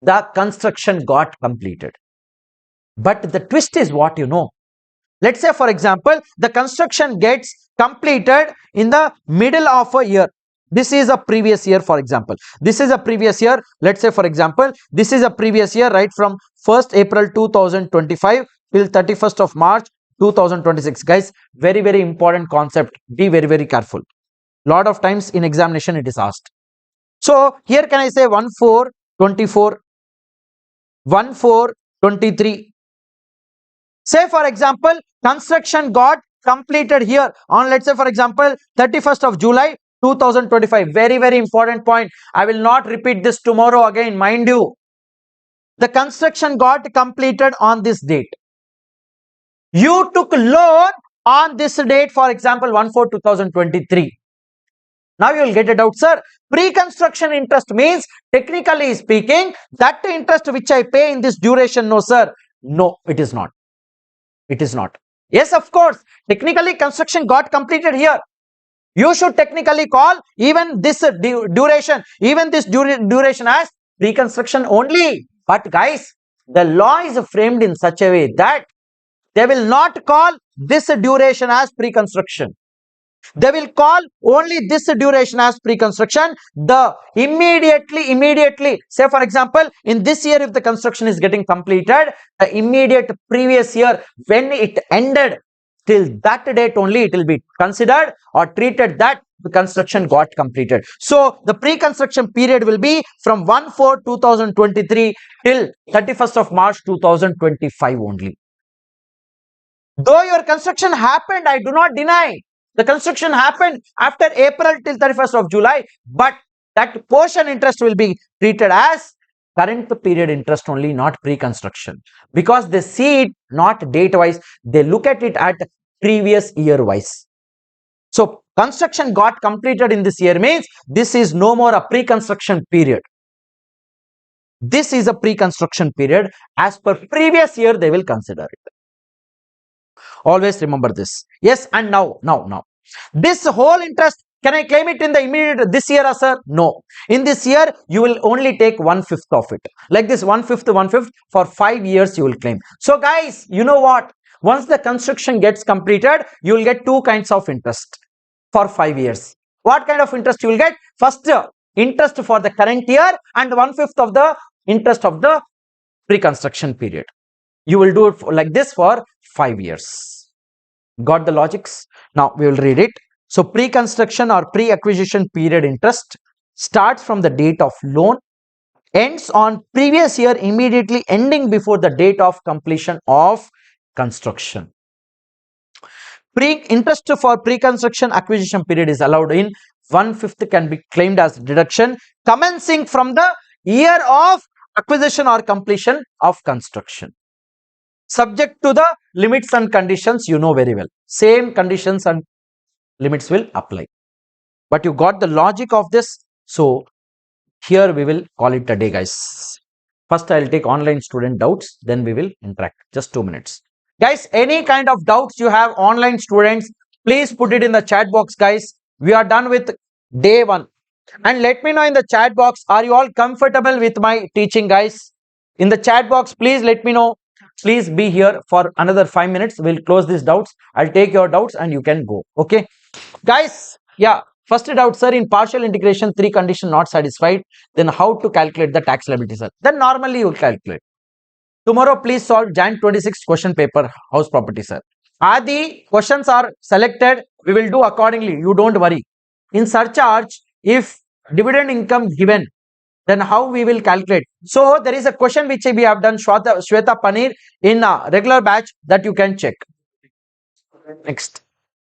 the construction got completed. But the twist is what you know. Let's say, for example, the construction gets completed in the middle of a year. This is a previous year, for example. This is a previous year. Let's say, for example, this is a previous year, right from 1st April 2025 till 31st of March 2026. Guys, very, very important concept. Be very, very careful. Lot of times in examination it is asked. So here can I say 1/4/24, 1/4/23. Say for example, construction got completed here on, let's say for example, 31st of July 2025. Very, very important point. I will not repeat this tomorrow again, mind you. The construction got completed on this date. You took loan on this date, for example, 1/4/2023. Now you will get it out, sir. Pre-construction interest means, technically speaking, that interest which I pay in this duration. No, sir. No, it is not. It is not. Yes, of course. Technically, construction got completed here. You should technically call even this duration, as pre-construction only. But guys, the law is framed in such a way that they will not call this duration as pre-construction. They will call only this duration as pre-construction. The immediately, say for example, in this year, if the construction is getting completed, the immediate previous year when it ended, till that date only it will be considered or treated that the construction got completed. So the pre-construction period will be from 1/4/2023 till 31st of March 2025 only. Though your construction happened, I do not deny. The construction happened after April till 31st of July, but that portion interest will be treated as current period interest only, not pre-construction, because they see it not date wise, they look at it at previous year wise. So construction got completed in this year means this is no more a pre-construction period. This is a pre-construction period. As per previous year, they will consider it. Always remember this. Yes, and now this whole interest, can I claim it in the immediate this year, sir? No. In this year, you will only take 1/5 of it. Like this, 1/5 for 5 years you will claim. So guys, you know what? Once the construction gets completed, you will get 2 kinds of interest for 5 years. What kind of interest you will get? First, interest for the current year and 1/5 of the interest of the pre-construction period. You will do it like this for 5 years. Got the logics? Now we will read it. So pre-construction or pre-acquisition period interest starts from the date of loan, ends on previous year immediately ending before the date of completion of construction. Interest for pre-construction acquisition period is allowed in 1/5 can be claimed as deduction commencing from the year of acquisition or completion of construction. Subject to the limits and conditions, you know very well. Same conditions and limits will apply. But you got the logic of this. So here we will call it a day, guys. First I will take online student doubts, then we will interact. Just 2 minutes. Guys, any kind of doubts you have, online students, please put it in the chat box, guys. We are done with day 1. And let me know in the chat box, are you all comfortable with my teaching, guys? In the chat box, please let me know. Please be here for another 5 minutes. We'll close these doubts. I'll take your doubts and you can go. Okay. Guys, yeah. First doubt, sir, in partial integration, 3 condition not satisfied, then how to calculate the tax liability, sir? Then normally you calculate. Tomorrow, please solve Jan 26 question paper, house property, sir. Adi, questions are selected. We will do accordingly. You don't worry. In surcharge, if dividend income given, then how we will calculate? So there is a question which we have done Shweta Paneer in a regular batch that you can check. Next.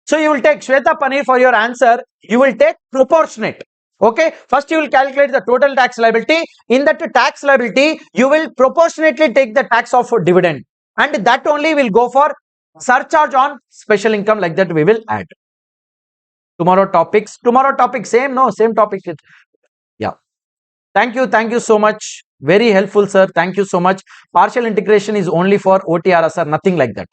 So you will take Shweta Paneer for your answer. You will take proportionate. Okay. First you will calculate the total tax liability. In that tax liability, you will proportionately take the tax of dividend. And that only will go for surcharge on special income, like that we will add. Tomorrow topics. Tomorrow topic same, no? Same topic. Yeah. Thank you so much. Very helpful, sir. Thank you so much. Partial integration is only for OTR, sir. Nothing like that.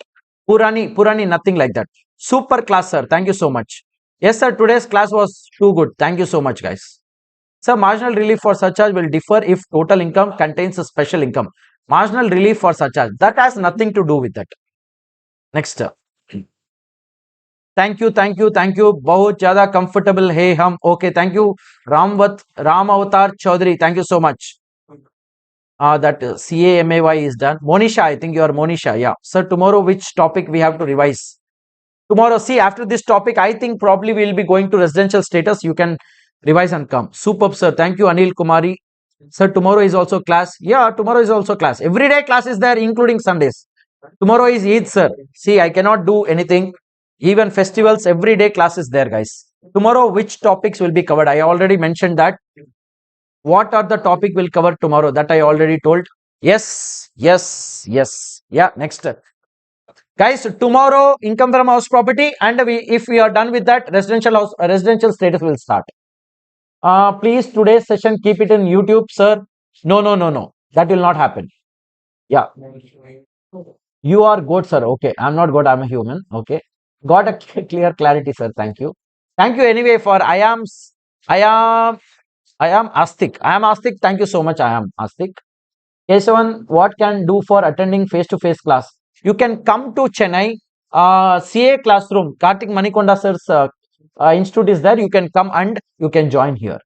Purani, nothing like that. Super class, sir. Thank you so much. Yes, sir. Today's class was too good. Thank you so much, guys. Sir, marginal relief for surcharge will differ if total income contains a special income. Marginal relief for surcharge. That has nothing to do with that. Next. Thank you. बहुत ज़्यादा comfortable है हम. Okay, thank you. Ram Avatar Chaudhary. Thank you so much. That CAMAY is done. Monisha, I think you are Monisha. Yeah. Sir, tomorrow which topic we have to revise? Tomorrow, see, after this topic, I think probably we will be going to residential status. You can revise and come. Superb, sir. Thank you, Anil Kumari. Sir, tomorrow is also class. Yeah, tomorrow is also class. Every day class is there, including Sundays. Tomorrow is Eid, sir. See, I cannot do anything. Even festivals, every day class is there, guys. Tomorrow, which topics will be covered? I already mentioned that. What are the topic will cover tomorrow? That I already told. Yes. Yeah, next. Guys, tomorrow income from house property, and if we are done with that, residential status will start. Please, today's session keep it in YouTube, sir. No. That will not happen. Yeah. You are good, sir. Okay. I'm not good. I'm a human. Okay. Got a clear clarity, sir. Thank you. Thank you anyway for I am Astik. Thank you so much. I am Astik. Kesavan, what can do for attending face-to-face class? You can come to Chennai, CA classroom. Kartik Manikonda sir's institute is there. You can come and you can join here.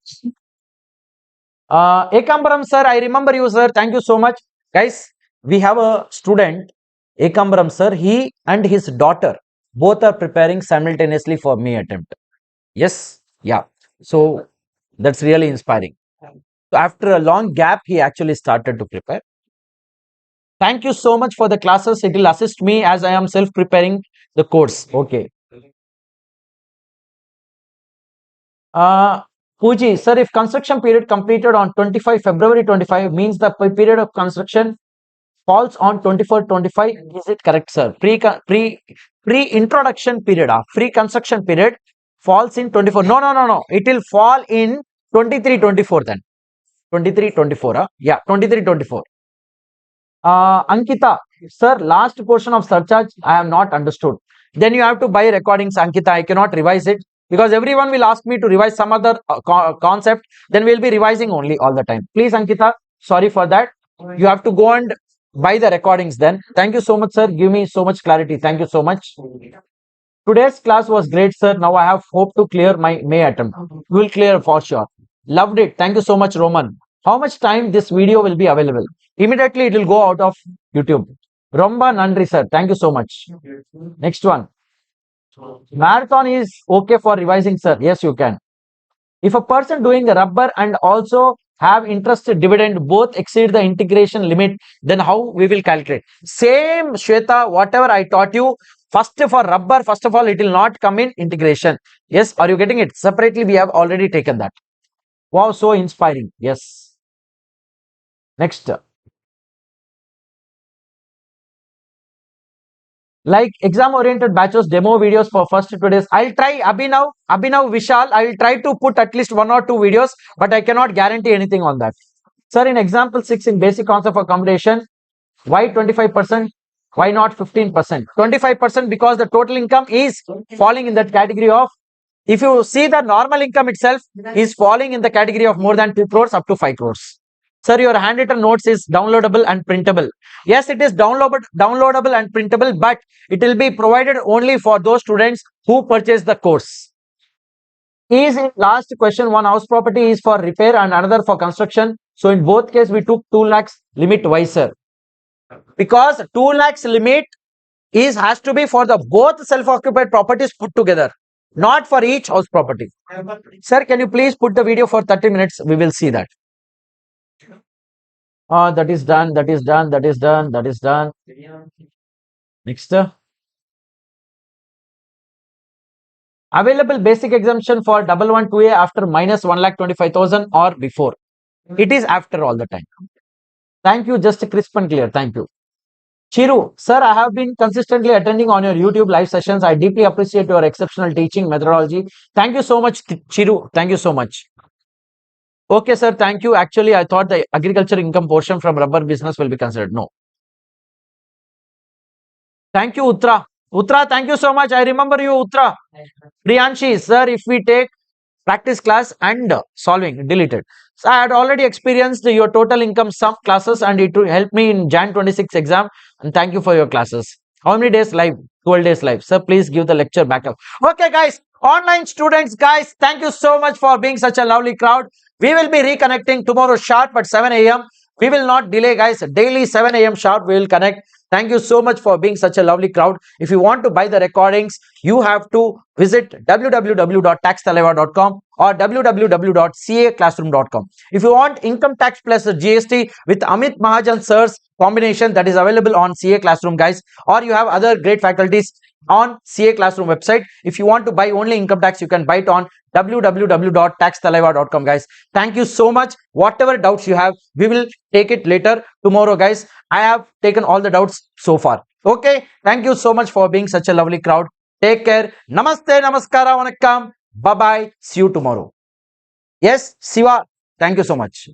Ekambaram sir, I remember you, sir. Thank you so much. Guys, we have a student, Ekambaram sir. He and his daughter both are preparing simultaneously for May attempt. Yes. Yeah. So that's really inspiring. So after a long gap, he actually started to prepare. Thank you so much for the classes. It will assist me as I am self-preparing the course. Okay. Pooji, sir, if construction period completed on February 25 means the period of construction falls on 24-25, is it correct, sir? Pre-introduction period, pre-construction period falls in 24. No. It will fall in 23-24 then. 23-24. Yeah, 23-24. Ankita, sir, last portion of surcharge I have not understood. Then you have to buy recordings, Ankita. I cannot revise it because everyone will ask me to revise some other concept. Then we'll be revising only all the time. Please, Ankita, sorry for that. You have to go and buy the recordings then. Thank you so much, sir. Give me so much clarity. Thank you so much. Today's class was great, sir. Now I have hope to clear my May attempt. We will clear for sure. Loved it. Thank you so much, Roman. how much time this video will be available? Immediately it will go out of YouTube. Romba nandri sir, thank you so much. Next one, marathon is okay for revising sir? Yes, you can. If a person doing a rubber and also have interest dividend both exceed the integration limit, then how we will calculate? Same Shweta, whatever I taught you, first for rubber, first of all, it will not come in integration. Yes, are you getting it? Separately, we have already taken that. Wow, so inspiring. Yes. Next. Like exam oriented batches demo videos for first 2 days. I'll try Abhinav Vishal. I will try to put at least 1 or 2 videos, but I cannot guarantee anything on that. Sir, in example 6 in basic concept of accommodation, why 25%? Why not 15%? 25% because the total income is falling in that category of, if you see the normal income itself is falling in the category of more than 2 crores up to 5 crores. Sir, your handwritten notes is downloadable and printable. Yes, it is downloadable and printable, but it will be provided only for those students who purchase the course. Is in last question, one house property is for repair and another for construction. So in both cases, we took 2 lakhs limit wise, sir. Because 2 lakhs limit has to be for the both self-occupied properties put together, not for each house property. Sir, can you please put the video for 30 minutes? We will see that. That is done, that is done, that is done, that is done. Next. Available basic exemption for 112A after minus 1,25,000 or before. It is after all the time. Thank you, just crisp and clear. Thank you. Chiru, sir, I have been consistently attending on your YouTube live sessions. I deeply appreciate your exceptional teaching methodology. Thank you so much, Chiru. Thank you so much. Okay, sir. Thank you. Actually, I thought the agriculture income portion from rubber business will be considered. No. Thank you, Uttra. Uttra, thank you so much. I remember you, Uttra. Priyanshi, sir, if we take practice class and solving, deleted. So I had already experienced your total income sum classes and it will help me in Jan 26 exam. And thank you for your classes. How many days live? 12 days live. Sir, please give the lecture back up. Okay, guys. Online students, guys, thank you so much for being such a lovely crowd. We will be reconnecting tomorrow sharp at 7 a.m. We will not delay, guys. Daily 7 a.m. sharp, we will connect. Thank you so much for being such a lovely crowd. If you want to buy the recordings, you have to visit www.taxthalaiva.com or www.caclassroom.com. If you want income tax plus GST with Amit Mahajan sir's combination, that is available on CA Classroom, guys, or you have other great faculties on CA Classroom website. If you want to buy only income tax, you can buy it on www.taxthalaiva.com, guys. Thank you so much. Whatever doubts you have, we will take it later tomorrow, guys. I have taken all the doubts so far. Okay. Thank you so much for being such a lovely crowd. Take care. Namaste, namaskara, vanakkam. Bye bye. See you tomorrow. Yes, Siva. Thank you so much.